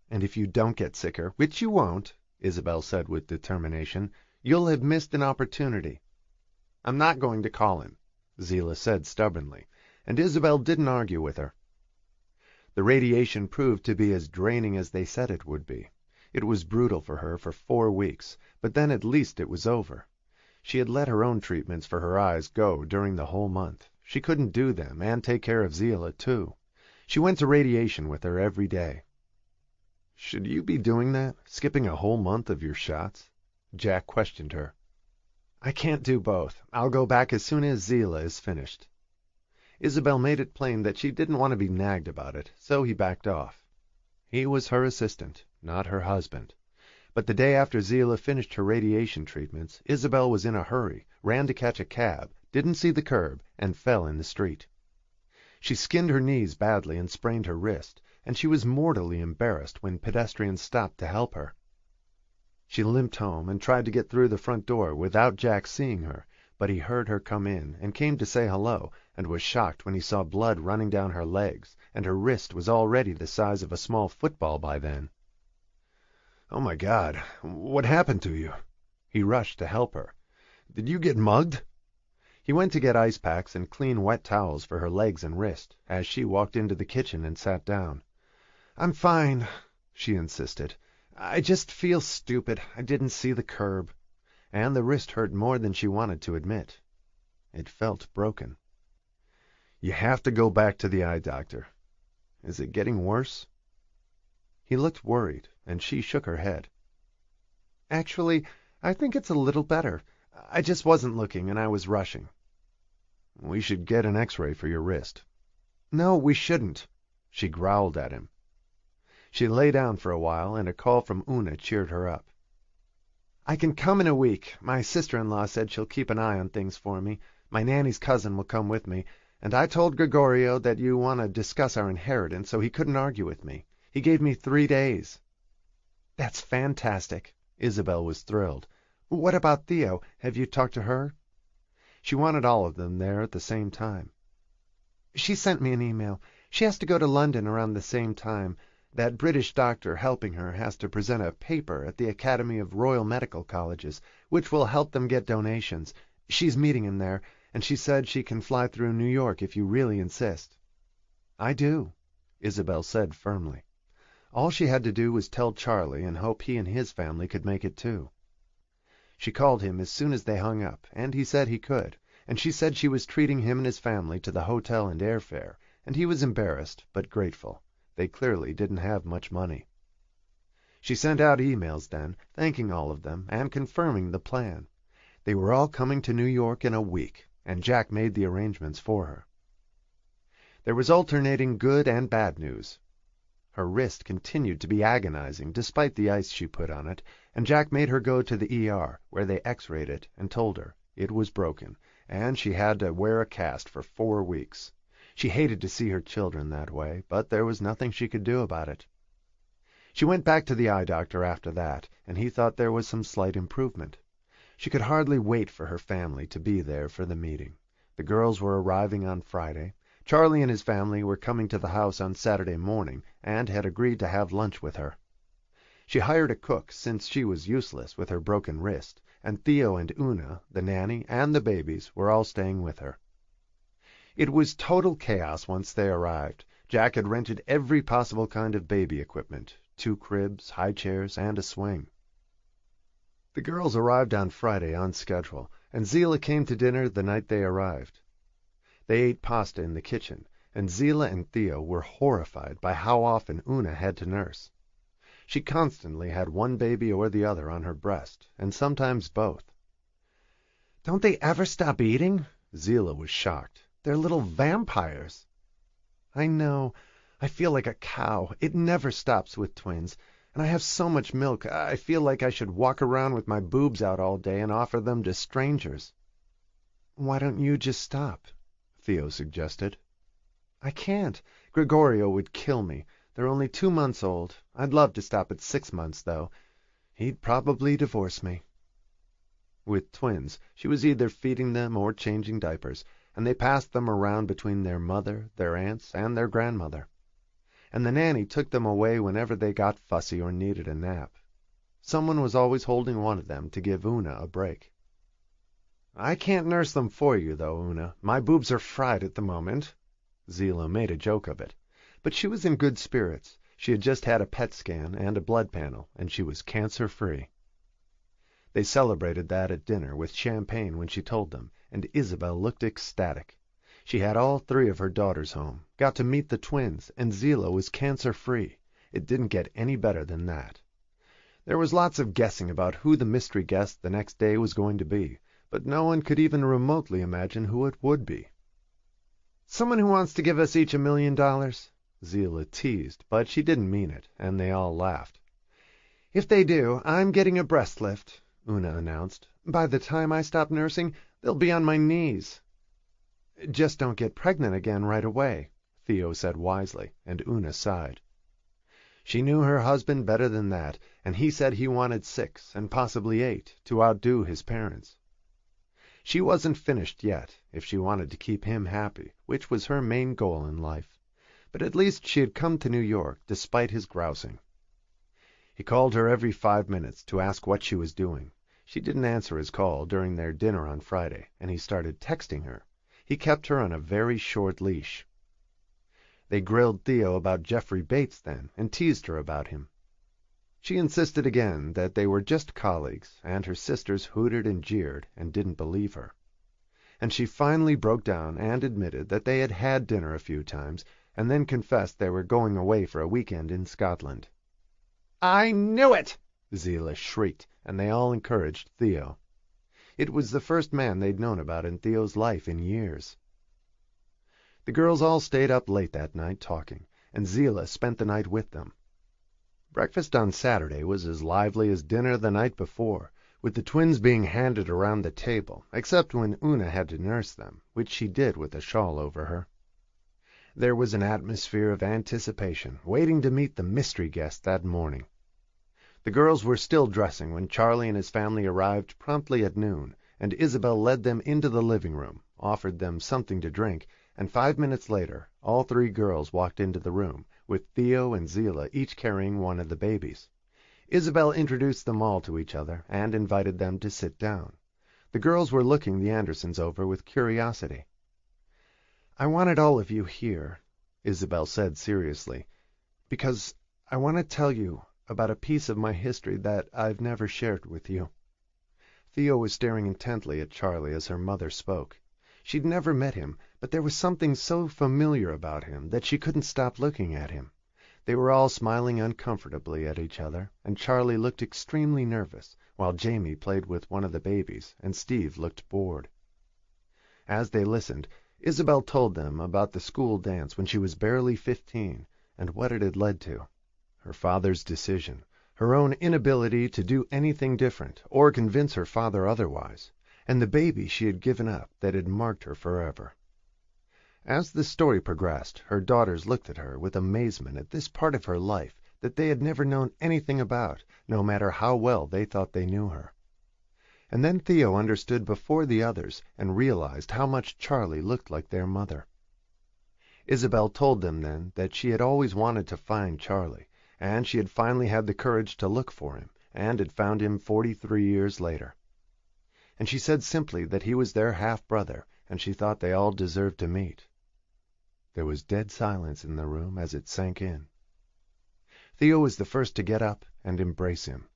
"And if you don't get sicker, which you won't," Isabel said with determination, "you'll have missed an opportunity." "I'm not going to call him," Zillah said stubbornly, and Isabel didn't argue with her. The radiation proved to be as draining as they said it would be. It was brutal for her for 4 weeks, but then at least it was over. She had let her own treatments for her eyes go during the whole month. She couldn't do them and take care of Zillah, too. She went to radiation with her every day. "Should you be doing that, skipping a whole month of your shots?" Jack questioned her. "I can't do both. I'll go back as soon as Zillah is finished." Isabel made it plain that she didn't want to be nagged about it, so he backed off. He was her assistant, not her husband. But the day after Zillah finished her radiation treatments, Isabel was in a hurry, ran to catch a cab, didn't see the curb, and fell in the street. She skinned her knees badly and sprained her wrist, and she was mortally embarrassed when pedestrians stopped to help her. She limped home and tried to get through the front door without Jack seeing her, but he heard her come in and came to say hello, and was shocked when he saw blood running down her legs, and her wrist was already the size of a small football by then. "Oh, my God, what happened to you?" He rushed to help her. "Did you get mugged?" He went to get ice packs and clean wet towels for her legs and wrist, as she walked into the kitchen and sat down. "I'm fine," she insisted. "I just feel stupid. I didn't see the curb." And the wrist hurt more than she wanted to admit. It felt broken. "You have to go back to the eye doctor. Is it getting worse?" He looked worried, and she shook her head. "Actually, I think it's a little better. I just wasn't looking, and I was rushing." "We should get an x-ray for your wrist." "No, we shouldn't." She growled at him. She lay down for a while, and a call from Una cheered her up. "I can come in a week. My sister-in-law said she'll keep an eye on things for me. My nanny's cousin will come with me. And I told Gregorio that you want to discuss our inheritance, so he couldn't argue with me. He gave me 3 days." "That's fantastic." Isabel was thrilled. "What about Theo? Have you talked to her?" She wanted all of them there at the same time. "She sent me an email. She has to go to London around the same time. That British doctor helping her has to present a paper at the Academy of Royal Medical Colleges, which will help them get donations. She's meeting him there, and she said she can fly through New York if you really insist." "I do," Isabel said firmly. All she had to do was tell Charlie and hope he and his family could make it too. She called him as soon as they hung up, and he said he could, and she said she was treating him and his family to the hotel and airfare, and he was embarrassed but grateful. They clearly didn't have much money. She sent out emails then, thanking all of them and confirming the plan. They were all coming to New York in a week, and Jack made the arrangements for her. There was alternating good and bad news. Her wrist continued to be agonizing despite the ice she put on it, and Jack made her go to the ER, where they x-rayed it and told her it was broken, and she had to wear a cast for 4 weeks. She hated to see her children that way, but there was nothing she could do about it. She went back to the eye doctor after that, and he thought there was some slight improvement. She could hardly wait for her family to be there for the meeting. The girls were arriving on Friday. Charlie and his family were coming to the house on Saturday morning, and had agreed to have lunch with her. She hired a cook, since she was useless with her broken wrist, and Theo and Una, the nanny, and the babies were all staying with her. It was total chaos once they arrived. Jack had rented every possible kind of baby equipment, 2 cribs, high chairs, and a swing. The girls arrived on Friday on schedule, and Zila came to dinner the night they arrived. They ate pasta in the kitchen, and Zila and Theo were horrified by how often Una had to nurse. She constantly had one baby or the other on her breast, and sometimes both. "Don't they ever stop eating?" Zila was shocked. "They're little vampires." "I know. I feel like a cow. It never stops with twins. And I have so much milk, I feel like I should walk around with my boobs out all day and offer them to strangers." "Why don't you just stop?" Theo suggested. "I can't. Gregorio would kill me. They're only 2 months old. I'd love to stop at 6 months, though. He'd probably divorce me." With twins, she was either feeding them or changing diapers, and they passed them around between their mother, their aunts, and their grandmother. And the nanny took them away whenever they got fussy or needed a nap. Someone was always holding one of them to give Una a break. "I can't nurse them for you, though, Una. My boobs are fried at the moment." Zila made a joke of it. But she was in good spirits. She had just had a PET scan and a blood panel, and she was cancer-free. They celebrated that at dinner with champagne when she told them, and Isabel looked ecstatic. She had all 3 of her daughters home, got to meet the twins, and Zila was cancer-free. It didn't get any better than that. There was lots of guessing about who the mystery guest the next day was going to be, but no one could even remotely imagine who it would be. "Someone who wants to give us each $1 million?" Zila teased, but she didn't mean it, and they all laughed. "If they do, I'm getting a breast lift," Una announced. "By the time I stop nursing, they'll be on my knees." "Just don't get pregnant again right away," Theo said wisely, and Una sighed. She knew her husband better than that, and he said he wanted 6, and possibly 8, to outdo his parents. She wasn't finished yet, if she wanted to keep him happy, which was her main goal in life. But at least she had come to New York, despite his grousing. He called her every 5 minutes to ask what she was doing. She didn't answer his call during their dinner on Friday, and he started texting her. He kept her on a very short leash. They grilled Theo about Jeffrey Bates then, and teased her about him. She insisted again that they were just colleagues, and her sisters hooted and jeered and didn't believe her. And she finally broke down and admitted that they had had dinner a few times, and then confessed they were going away for a weekend in Scotland. "I knew it!" Zila shrieked, and they all encouraged Theo. It was the first man they'd known about in Theo's life in years. The girls all stayed up late that night talking, and Zila spent the night with them. Breakfast on Saturday was as lively as dinner the night before, with the twins being handed around the table, except when Una had to nurse them, which she did with a shawl over her. There was an atmosphere of anticipation, waiting to meet the mystery guest that morning. The girls were still dressing when Charlie and his family arrived promptly at noon, and Isabel led them into the living room, offered them something to drink, and 5 minutes later all 3 girls walked into the room, with Theo and Zila each carrying one of the babies. Isabel introduced them all to each other and invited them to sit down. The girls were looking the Andersons over with curiosity. "I wanted all of you here," Isabel said seriously, "because I want to tell you about a piece of my history that I've never shared with you." Theo was staring intently at Charlie as her mother spoke. She'd never met him, but there was something so familiar about him that she couldn't stop looking at him. They were all smiling uncomfortably at each other, and Charlie looked extremely nervous, while Jamie played with one of the babies, and Steve looked bored. As they listened, Isabel told them about the school dance when she was barely 15, and what it had led to. Her father's decision, her own inability to do anything different or convince her father otherwise, and the baby she had given up that had marked her forever. As the story progressed, her daughters looked at her with amazement at this part of her life that they had never known anything about, no matter how well they thought they knew her. And then Theo understood before the others and realized how much Charlie looked like their mother. Isabel told them then that she had always wanted to find Charlie, and she had finally had the courage to look for him, and had found him 43 years later. and she said simply that he was their half-brother, and she thought they all deserved to meet. There was dead silence in the room as it sank in. Theo was the first to get up and embrace him.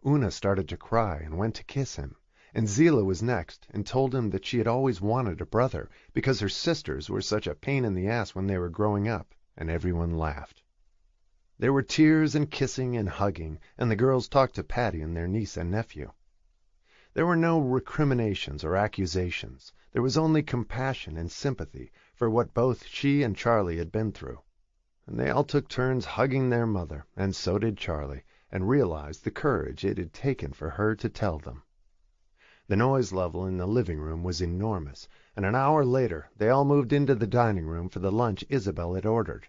Una started to cry and went to kiss him, and Zila was next and told him that she had always wanted a brother because her sisters were such a pain in the ass when they were growing up, and everyone laughed. There were tears and kissing and hugging, and the girls talked to Patty and their niece and nephew. There were no recriminations or accusations. There was only compassion and sympathy for what both she and Charlie had been through. And they all took turns hugging their mother, and so did Charlie, and realized the courage it had taken for her to tell them. The noise level in the living room was enormous, and an hour later they all moved into the dining room for the lunch Isabel had ordered.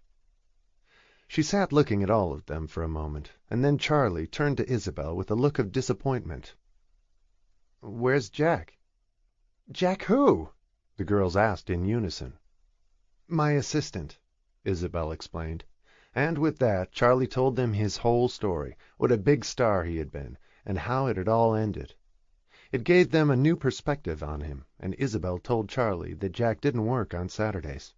She sat looking at all of them for a moment, and then Charlie turned to Isabel with a look of disappointment. "Where's Jack?" "Jack who?" the girls asked in unison. "My assistant," Isabel explained. And with that Charlie told them his whole story, what a big star he had been, and how it had all ended. It gave them a new perspective on him, and Isabel told Charlie that Jack didn't work on Saturdays.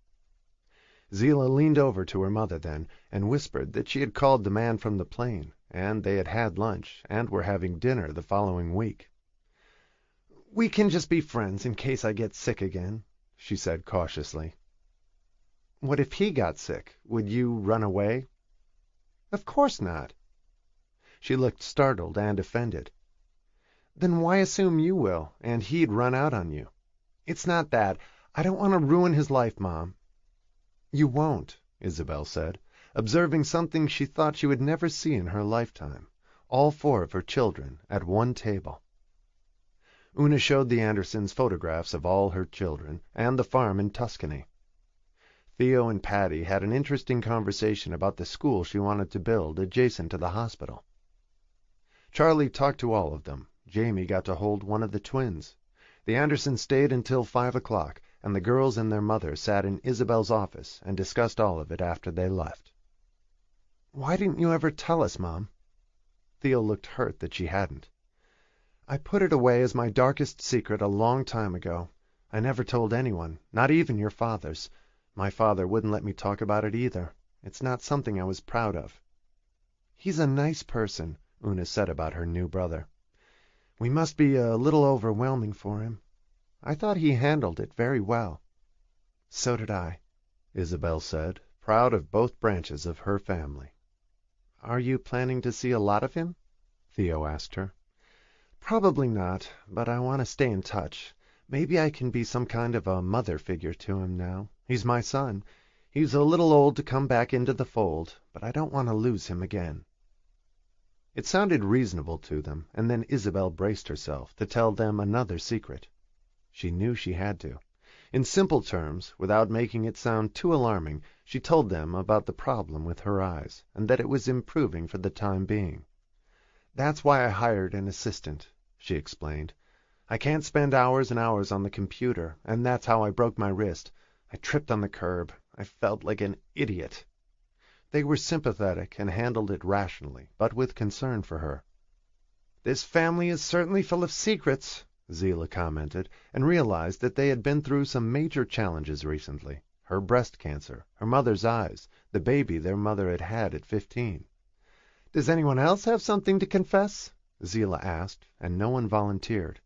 Zila leaned over to her mother then, and whispered that she had called the man from the plane, and they had had lunch, and were having dinner the following week. "We can just be friends in case I get sick again," she said cautiously. "What if he got sick? Would you run away?" "Of course not." She looked startled and offended. "Then why assume you will, and he'd run out on you?" "It's not that. I don't want to ruin his life, Mom." "You won't," Isabel said, observing something she thought she would never see in her lifetime, all four of her children at one table. Una showed the Andersons photographs of all her children, and the farm in Tuscany. Theo and Patty had an interesting conversation about the school she wanted to build adjacent to the hospital. Charlie talked to all of them. Jamie got to hold one of the twins. The Andersons stayed until 5 o'clock, and the girls and their mother sat in Isabel's office and discussed all of it after they left. "Why didn't you ever tell us, Mom?" Theo looked hurt that she hadn't. "I put it away as my darkest secret a long time ago. I never told anyone, not even your fathers. My father wouldn't let me talk about it either. It's not something I was proud of." "He's a nice person," Una said about her new brother. "We must be a little overwhelming for him. I thought he handled it very well." "So did I," Isabel said, proud of both branches of her family. "Are you planning to see a lot of him?" Theo asked her. "Probably not, but I want to stay in touch. Maybe I can be some kind of a mother figure to him now. He's my son. He's a little old to come back into the fold, but I don't want to lose him again." It sounded reasonable to them, and then Isabel braced herself to tell them another secret. She knew she had to. In simple terms, without making it sound too alarming, she told them about the problem with her eyes, and that it was improving for the time being. "That's why I hired an assistant," she explained. "I can't spend hours and hours on the computer, and that's how I broke my wrist. I tripped on the curb. I felt like an idiot." They were sympathetic and handled it rationally, but with concern for her. "This family is certainly full of secrets," Zila commented, and realized that they had been through some major challenges recently. Her breast cancer, her mother's eyes, the baby their mother had had at 15. "Does anyone else have something to confess?" Zila asked, and no one volunteered.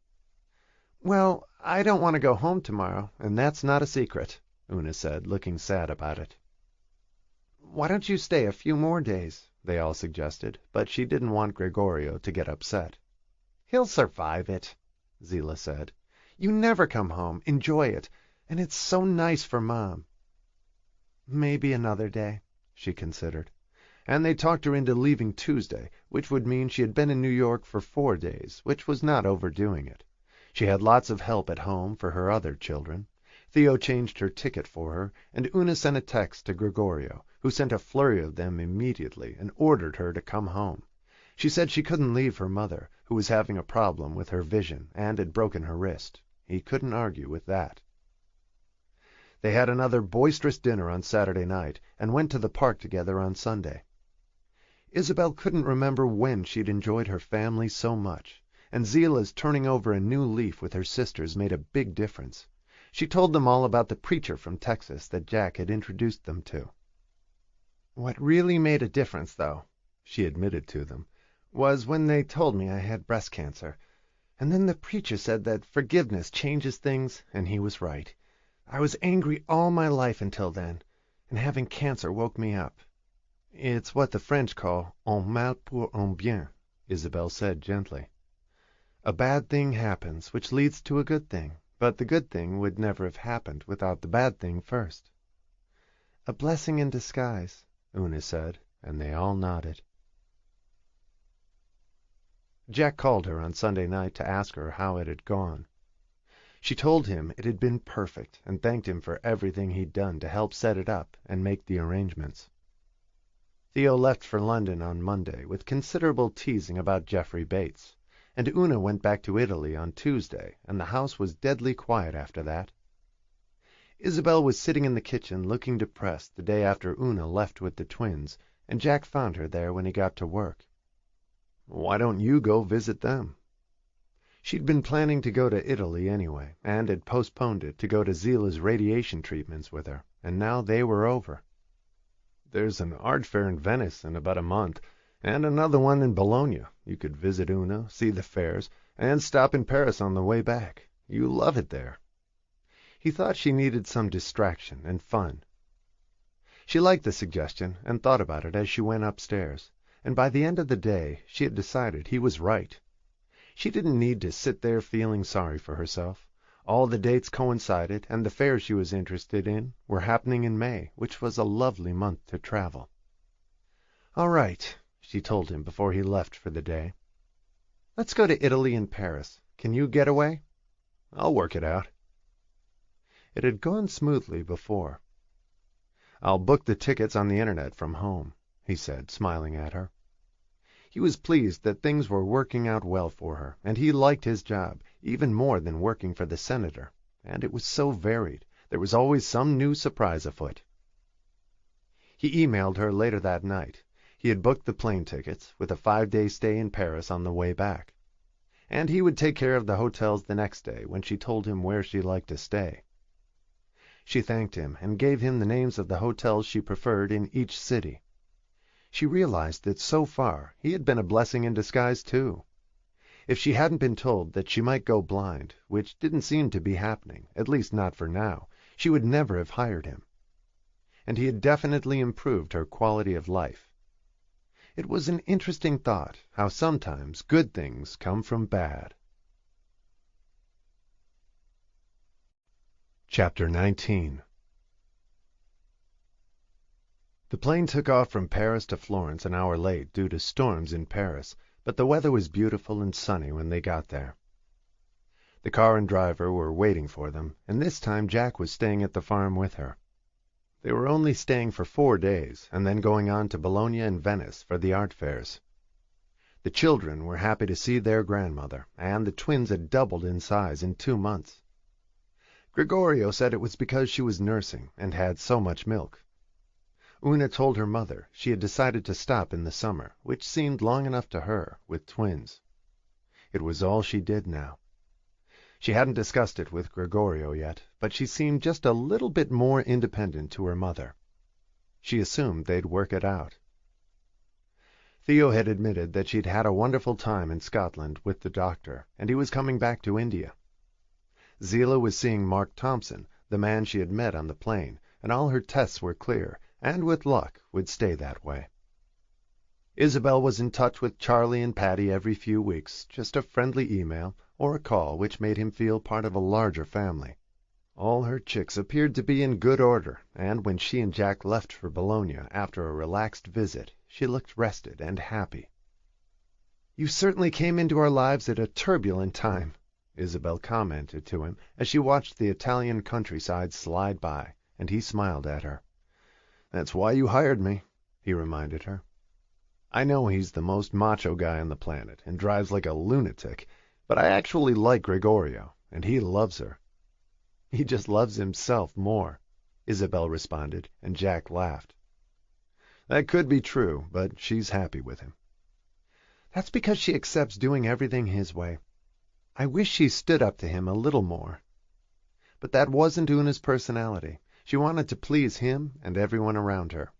"Well, I don't want to go home tomorrow, and that's not a secret," Una said, looking sad about it. "Why don't you stay a few more days?" they all suggested, but she didn't want Gregorio to get upset. "He'll survive it," Zila said. "You never come home, enjoy it, and it's so nice for Mom." "Maybe another day," she considered. And they talked her into leaving Tuesday, which would mean she had been in New York for 4 days, which was not overdoing it. She had lots of help at home for her other children. Theo changed her ticket for her, and Una sent a text to Gregorio, who sent a flurry of them immediately and ordered her to come home. She said she couldn't leave her mother, who was having a problem with her vision and had broken her wrist. He couldn't argue with that. They had another boisterous dinner on Saturday night and went to the park together on Sunday. Isabel couldn't remember when she'd enjoyed her family so much, and Zilah's turning over a new leaf with her sisters made a big difference. She told them all about the preacher from Texas that Jack had introduced them to. "What really made a difference, though," she admitted to them, "was when they told me I had breast cancer. And then the preacher said that forgiveness changes things, and he was right. I was angry all my life until then, and having cancer woke me up. It's what the French call un mal pour un bien," Isabel said gently. "A bad thing happens which leads to a good thing, but the good thing would never have happened without the bad thing first." "A blessing in disguise," Una said, and they all nodded. Jack called her on Sunday night to ask her how it had gone. She told him it had been perfect and thanked him for everything he'd done to help set it up and make the arrangements. Theo left for London on Monday with considerable teasing about Geoffrey Bates, and Una went back to Italy on Tuesday, and the house was deadly quiet after that. Isabel was sitting in the kitchen looking depressed the day after Una left with the twins, and Jack found her there when he got to work. "Why don't you go visit them?" She'd been planning to go to Italy anyway, and had postponed it to go to Zilah's radiation treatments with her, and now they were over. "There's an art fair in Venice in about a month, and another one in Bologna. You could visit Una, see the fairs, and stop in Paris on the way back. You love it there." He thought she needed some distraction and fun. She liked the suggestion and thought about it as she went upstairs, and by the end of the day she had decided he was right. She didn't need to sit there feeling sorry for herself. All the dates coincided, and the fairs she was interested in were happening in May, which was a lovely month to travel. "All right," she told him before he left for the day. "Let's go to Italy and Paris. Can you get away?" "I'll work it out." It had gone smoothly before. "I'll book the tickets on the internet from home," he said, smiling at her. He was pleased that things were working out well for her, and he liked his job, even more than working for the senator, and it was so varied. There was always some new surprise afoot. He emailed her later that night. He had booked the plane tickets, with a 5-day stay in Paris on the way back. And he would take care of the hotels the next day when she told him where she liked to stay. She thanked him and gave him the names of the hotels she preferred in each city. She realized that so far he had been a blessing in disguise too. If she hadn't been told that she might go blind, which didn't seem to be happening, at least not for now, she would never have hired him. And he had definitely improved her quality of life. It was an interesting thought, how sometimes good things come from bad. Chapter 19. The plane took off from Paris to Florence an hour late due to storms in Paris, but the weather was beautiful and sunny when they got there. The car and driver were waiting for them, and this time Jack was staying at the farm with her. They were only staying for 4 days, and then going on to Bologna and Venice for the art fairs. The children were happy to see their grandmother, and the twins had doubled in size in 2 months. Gregorio said it was because she was nursing and had so much milk. Una told her mother she had decided to stop in the summer, which seemed long enough to her, with twins. It was all she did now. She hadn't discussed it with Gregorio yet, but she seemed just a little bit more independent to her mother. She assumed they'd work it out. Theo had admitted that she'd had a wonderful time in Scotland with the doctor, and he was coming back to India. Zilah was seeing Mark Thompson, the man she had met on the plane, and all her tests were clear, and with luck would stay that way. Isabel was in touch with Charlie and Patty every few weeks, just a friendly email or a call which made him feel part of a larger family. All her chicks appeared to be in good order, and when she and Jack left for Bologna after a relaxed visit, she looked rested and happy. "You certainly came into our lives at a turbulent time," Isabel commented to him as she watched the Italian countryside slide by, and he smiled at her. "That's why you hired me," he reminded her. "I know he's the most macho guy on the planet and drives like a lunatic, but I actually like Gregorio, and he loves her." "He just loves himself more," Isabel responded, and Jack laughed. "That could be true, but she's happy with him." That's because she accepts doing everything his way. I wish she stood up to him a little more. But that wasn't Una's personality. She wanted to please him and everyone around her.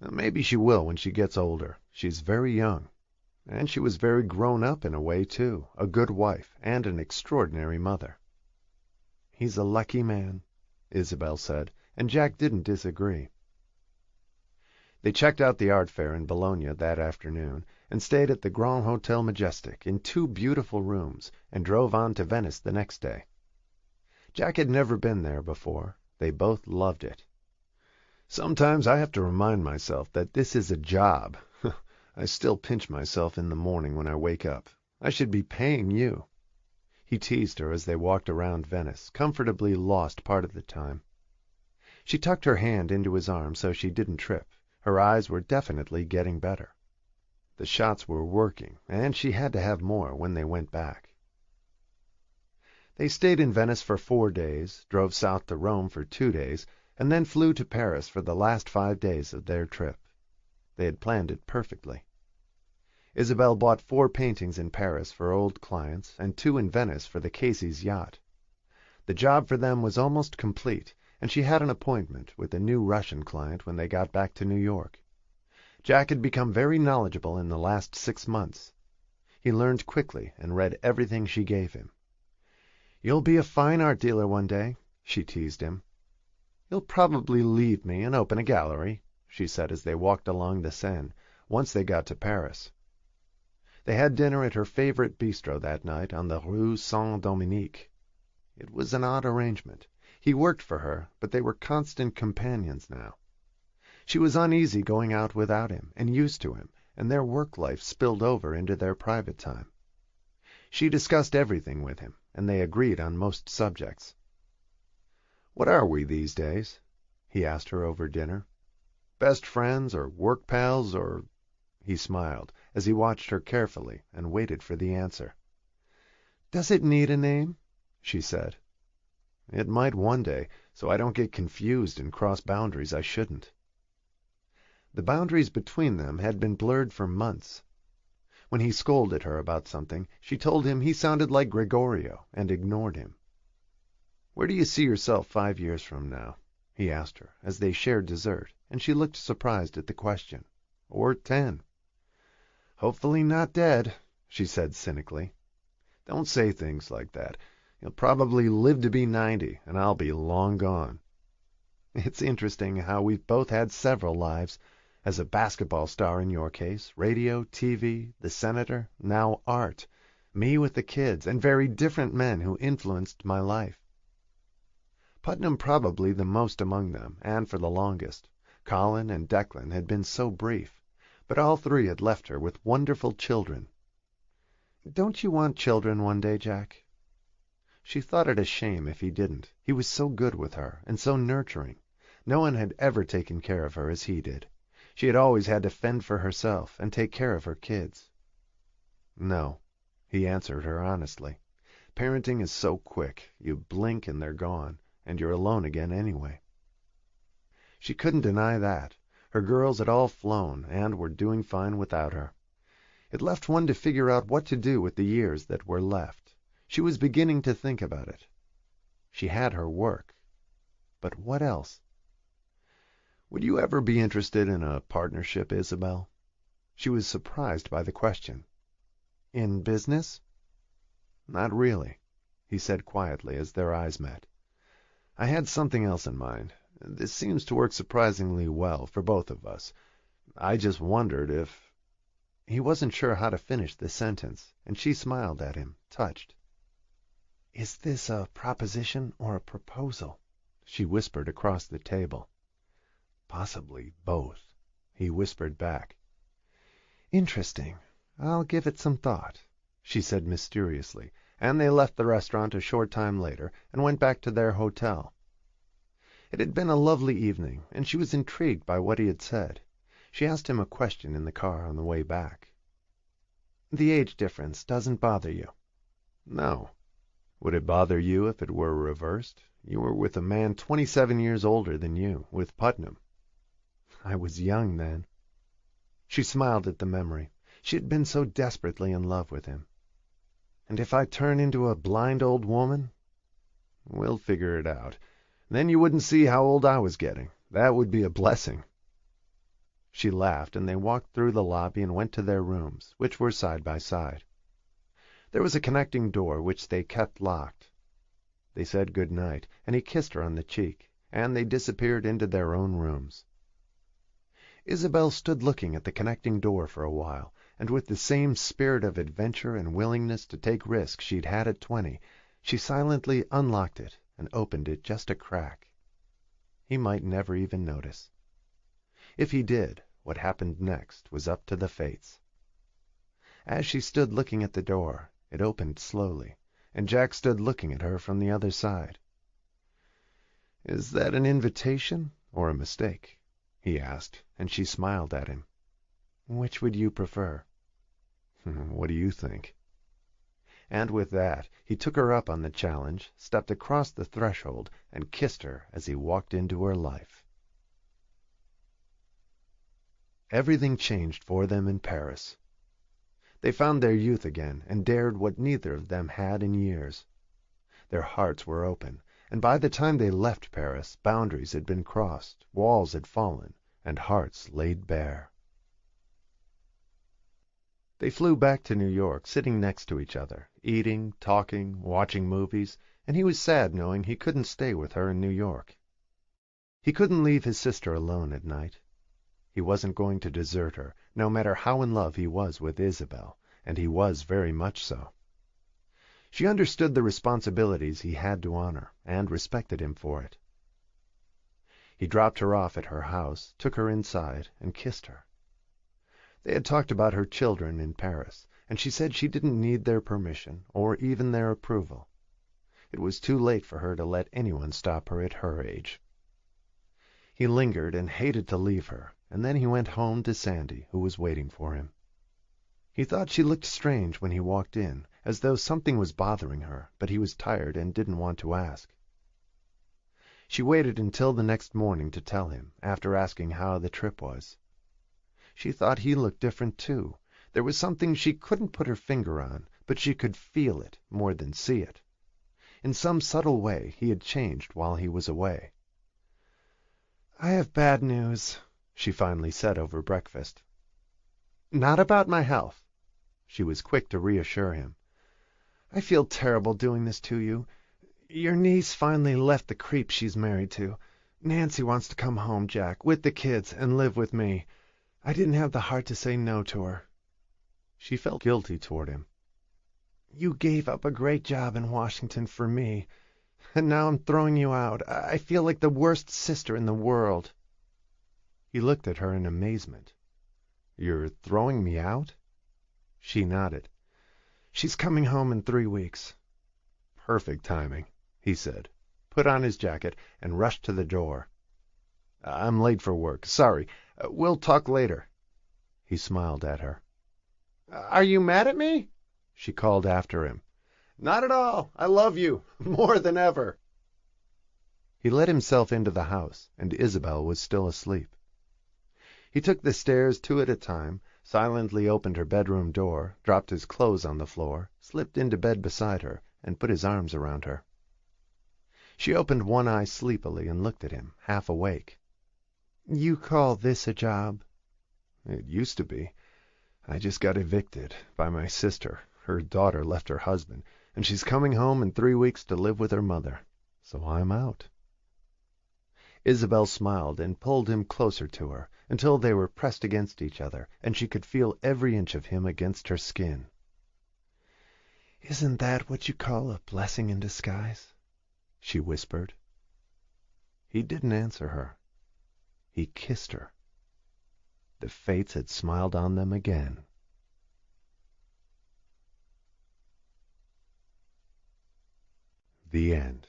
Maybe she will when she gets older. She's very young. And she was very grown up in a way, too, a good wife and an extraordinary mother. He's a lucky man, Isabel said, and Jack didn't disagree. They checked out the art fair in Bologna that afternoon and stayed at the Grand Hotel Majestic in 2 beautiful rooms and drove on to Venice the next day. Jack had never been there before. They both loved it. Sometimes I have to remind myself that this is a job. I still pinch myself in the morning when I wake up. I should be paying you. He teased her as they walked around Venice, comfortably lost part of the time. She tucked her hand into his arm so she didn't trip. Her eyes were definitely getting better. The shots were working, and she had to have more when they went back. They stayed in Venice for 4 days, drove south to Rome for 2 days, and then flew to Paris for the last 5 days of their trip. They had planned it perfectly. Isabel bought 4 paintings in Paris for old clients and 2 in Venice for the Casey's yacht. The job for them was almost complete, and she had an appointment with a new Russian client when they got back to New York. Jack had become very knowledgeable in the last 6 months. He learned quickly and read everything she gave him. "You'll be a fine art dealer one day," she teased him. "You'll probably leave me and open a gallery," she said as they walked along the Seine, once they got to Paris. They had dinner at her favorite bistro that night on the Rue Saint-Dominique. It was an odd arrangement. He worked for her, but they were constant companions now. She was uneasy going out without him, and used to him, and their work life spilled over into their private time. She discussed everything with him, and they agreed on most subjects. "What are we these days?" he asked her over dinner. "Best friends, or work pals, or—" He smiled as he watched her carefully and waited for the answer. "Does it need a name?" she said. "It might one day, so I don't get confused and cross boundaries I shouldn't." The boundaries between them had been blurred for months. When he scolded her about something, she told him he sounded like Gregorio and ignored him. "Where do you see yourself 5 years from now?" he asked her as they shared dessert, and she looked surprised at the question. "Or 10. "Hopefully not dead," she said cynically. "Don't say things like that. You'll probably live to be 90, and I'll be long gone." "It's interesting how we've both had several lives. As a basketball star in your case, radio, TV, the senator, now art, me with the kids, and very different men who influenced my life. Putnam probably the most among them, and for the longest. Colin and Declan had been so brief, but all 3 had left her with wonderful children. Don't you want children one day, Jack?" She thought it a shame if he didn't. He was so good with her, and so nurturing. No one had ever taken care of her as he did. She had always had to fend for herself and take care of her kids. "No," he answered her honestly. "Parenting is so quick. You blink and they're gone, and you're alone again anyway." She couldn't deny that. Her girls had all flown and were doing fine without her. It left one to figure out what to do with the years that were left. She was beginning to think about it. She had her work. But what else? "Would you ever be interested in a partnership, Isabel?" She was surprised by the question. "In business?" "Not really," he said quietly as their eyes met. "I had something else in mind. This seems to work surprisingly well for both of us. I just wondered if—" He wasn't sure how to finish the sentence, and she smiled at him, touched. "Is this a proposition or a proposal?" she whispered across the table. "Possibly both," he whispered back. "Interesting. I'll give it some thought," she said mysteriously, and they left the restaurant a short time later and went back to their hotel. It had been a lovely evening, and she was intrigued by what he had said. She asked him a question in the car on the way back. "The age difference doesn't bother you?" "No." "Would it bother you if it were reversed? You were with a man 27 years older than you, with Putnam." "I was young then." She smiled at the memory. She had been so desperately in love with him. And if I turn into a blind old woman? We'll figure it out. Then you wouldn't see how old I was getting. That would be a blessing. She laughed, and they walked through the lobby and went to their rooms, which were side by side. There was a connecting door, which they kept locked. They said good night, and he kissed her on the cheek, and they disappeared into their own rooms. Isabel stood looking at the connecting door for a while, and with the same spirit of adventure and willingness to take risks she'd had at 20, she silently unlocked it and opened it just a crack. He might never even notice. If he did, what happened next was up to the fates. As she stood looking at the door, it opened slowly, and Jack stood looking at her from the other side. "Is that an invitation or a mistake?" he asked, and she smiled at him. "Which would you prefer?" "What do you think?" And with that, he took her up on the challenge, stepped across the threshold, and kissed her as he walked into her life. Everything changed for them in Paris. They found their youth again, and dared what neither of them had in years. Their hearts were open, and by the time they left Paris, boundaries had been crossed, walls had fallen, and hearts laid bare. They flew back to New York, sitting next to each other, eating, talking, watching movies, and he was sad knowing he couldn't stay with her in New York. He couldn't leave his sister alone at night. He wasn't going to desert her, no matter how in love he was with Isabel, and he was very much so. She understood the responsibilities he had to honor, and respected him for it. He dropped her off at her house, took her inside, and kissed her. They had talked about her children in Paris, and she said she didn't need their permission, or even their approval. It was too late for her to let anyone stop her at her age. He lingered and hated to leave her, and then he went home to Sandy, who was waiting for him. He thought she looked strange when he walked in, as though something was bothering her, but he was tired and didn't want to ask. She waited until the next morning to tell him, after asking how the trip was. She thought he looked different, too. There was something she couldn't put her finger on, but she could feel it more than see it. In some subtle way he had changed while he was away. "I have bad news," she finally said over breakfast. "Not about my health." She was quick to reassure him. "I feel terrible doing this to you. Your niece finally left the creep she's married to. Nancy wants to come home, Jack, with the kids, and live with me. I didn't have the heart to say no to her." She felt guilty toward him. "You gave up a great job in Washington for me, and now I'm throwing you out. I feel like the worst sister in the world." He looked at her in amazement. "You're throwing me out?" She nodded. "She's coming home in 3 weeks." "Perfect timing," he said, put on his jacket, and rushed to the door. "I'm late for work. Sorry. We'll talk later." He smiled at her. "Are you mad at me?" she called after him. "Not at all. I love you more than ever." He let himself into the house, and Isabel was still asleep. He took the stairs 2 at a time, silently opened her bedroom door, dropped his clothes on the floor, slipped into bed beside her, and put his arms around her. She opened one eye sleepily and looked at him, half awake. "You call this a job?" "It used to be. I just got evicted by my sister. Her daughter left her husband, and she's coming home in 3 weeks to live with her mother. So I'm out." Isabel smiled and pulled him closer to her, until they were pressed against each other, and she could feel every inch of him against her skin. "Isn't that what you call a blessing in disguise?" she whispered. He didn't answer her. He kissed her. The fates had smiled on them again. The end.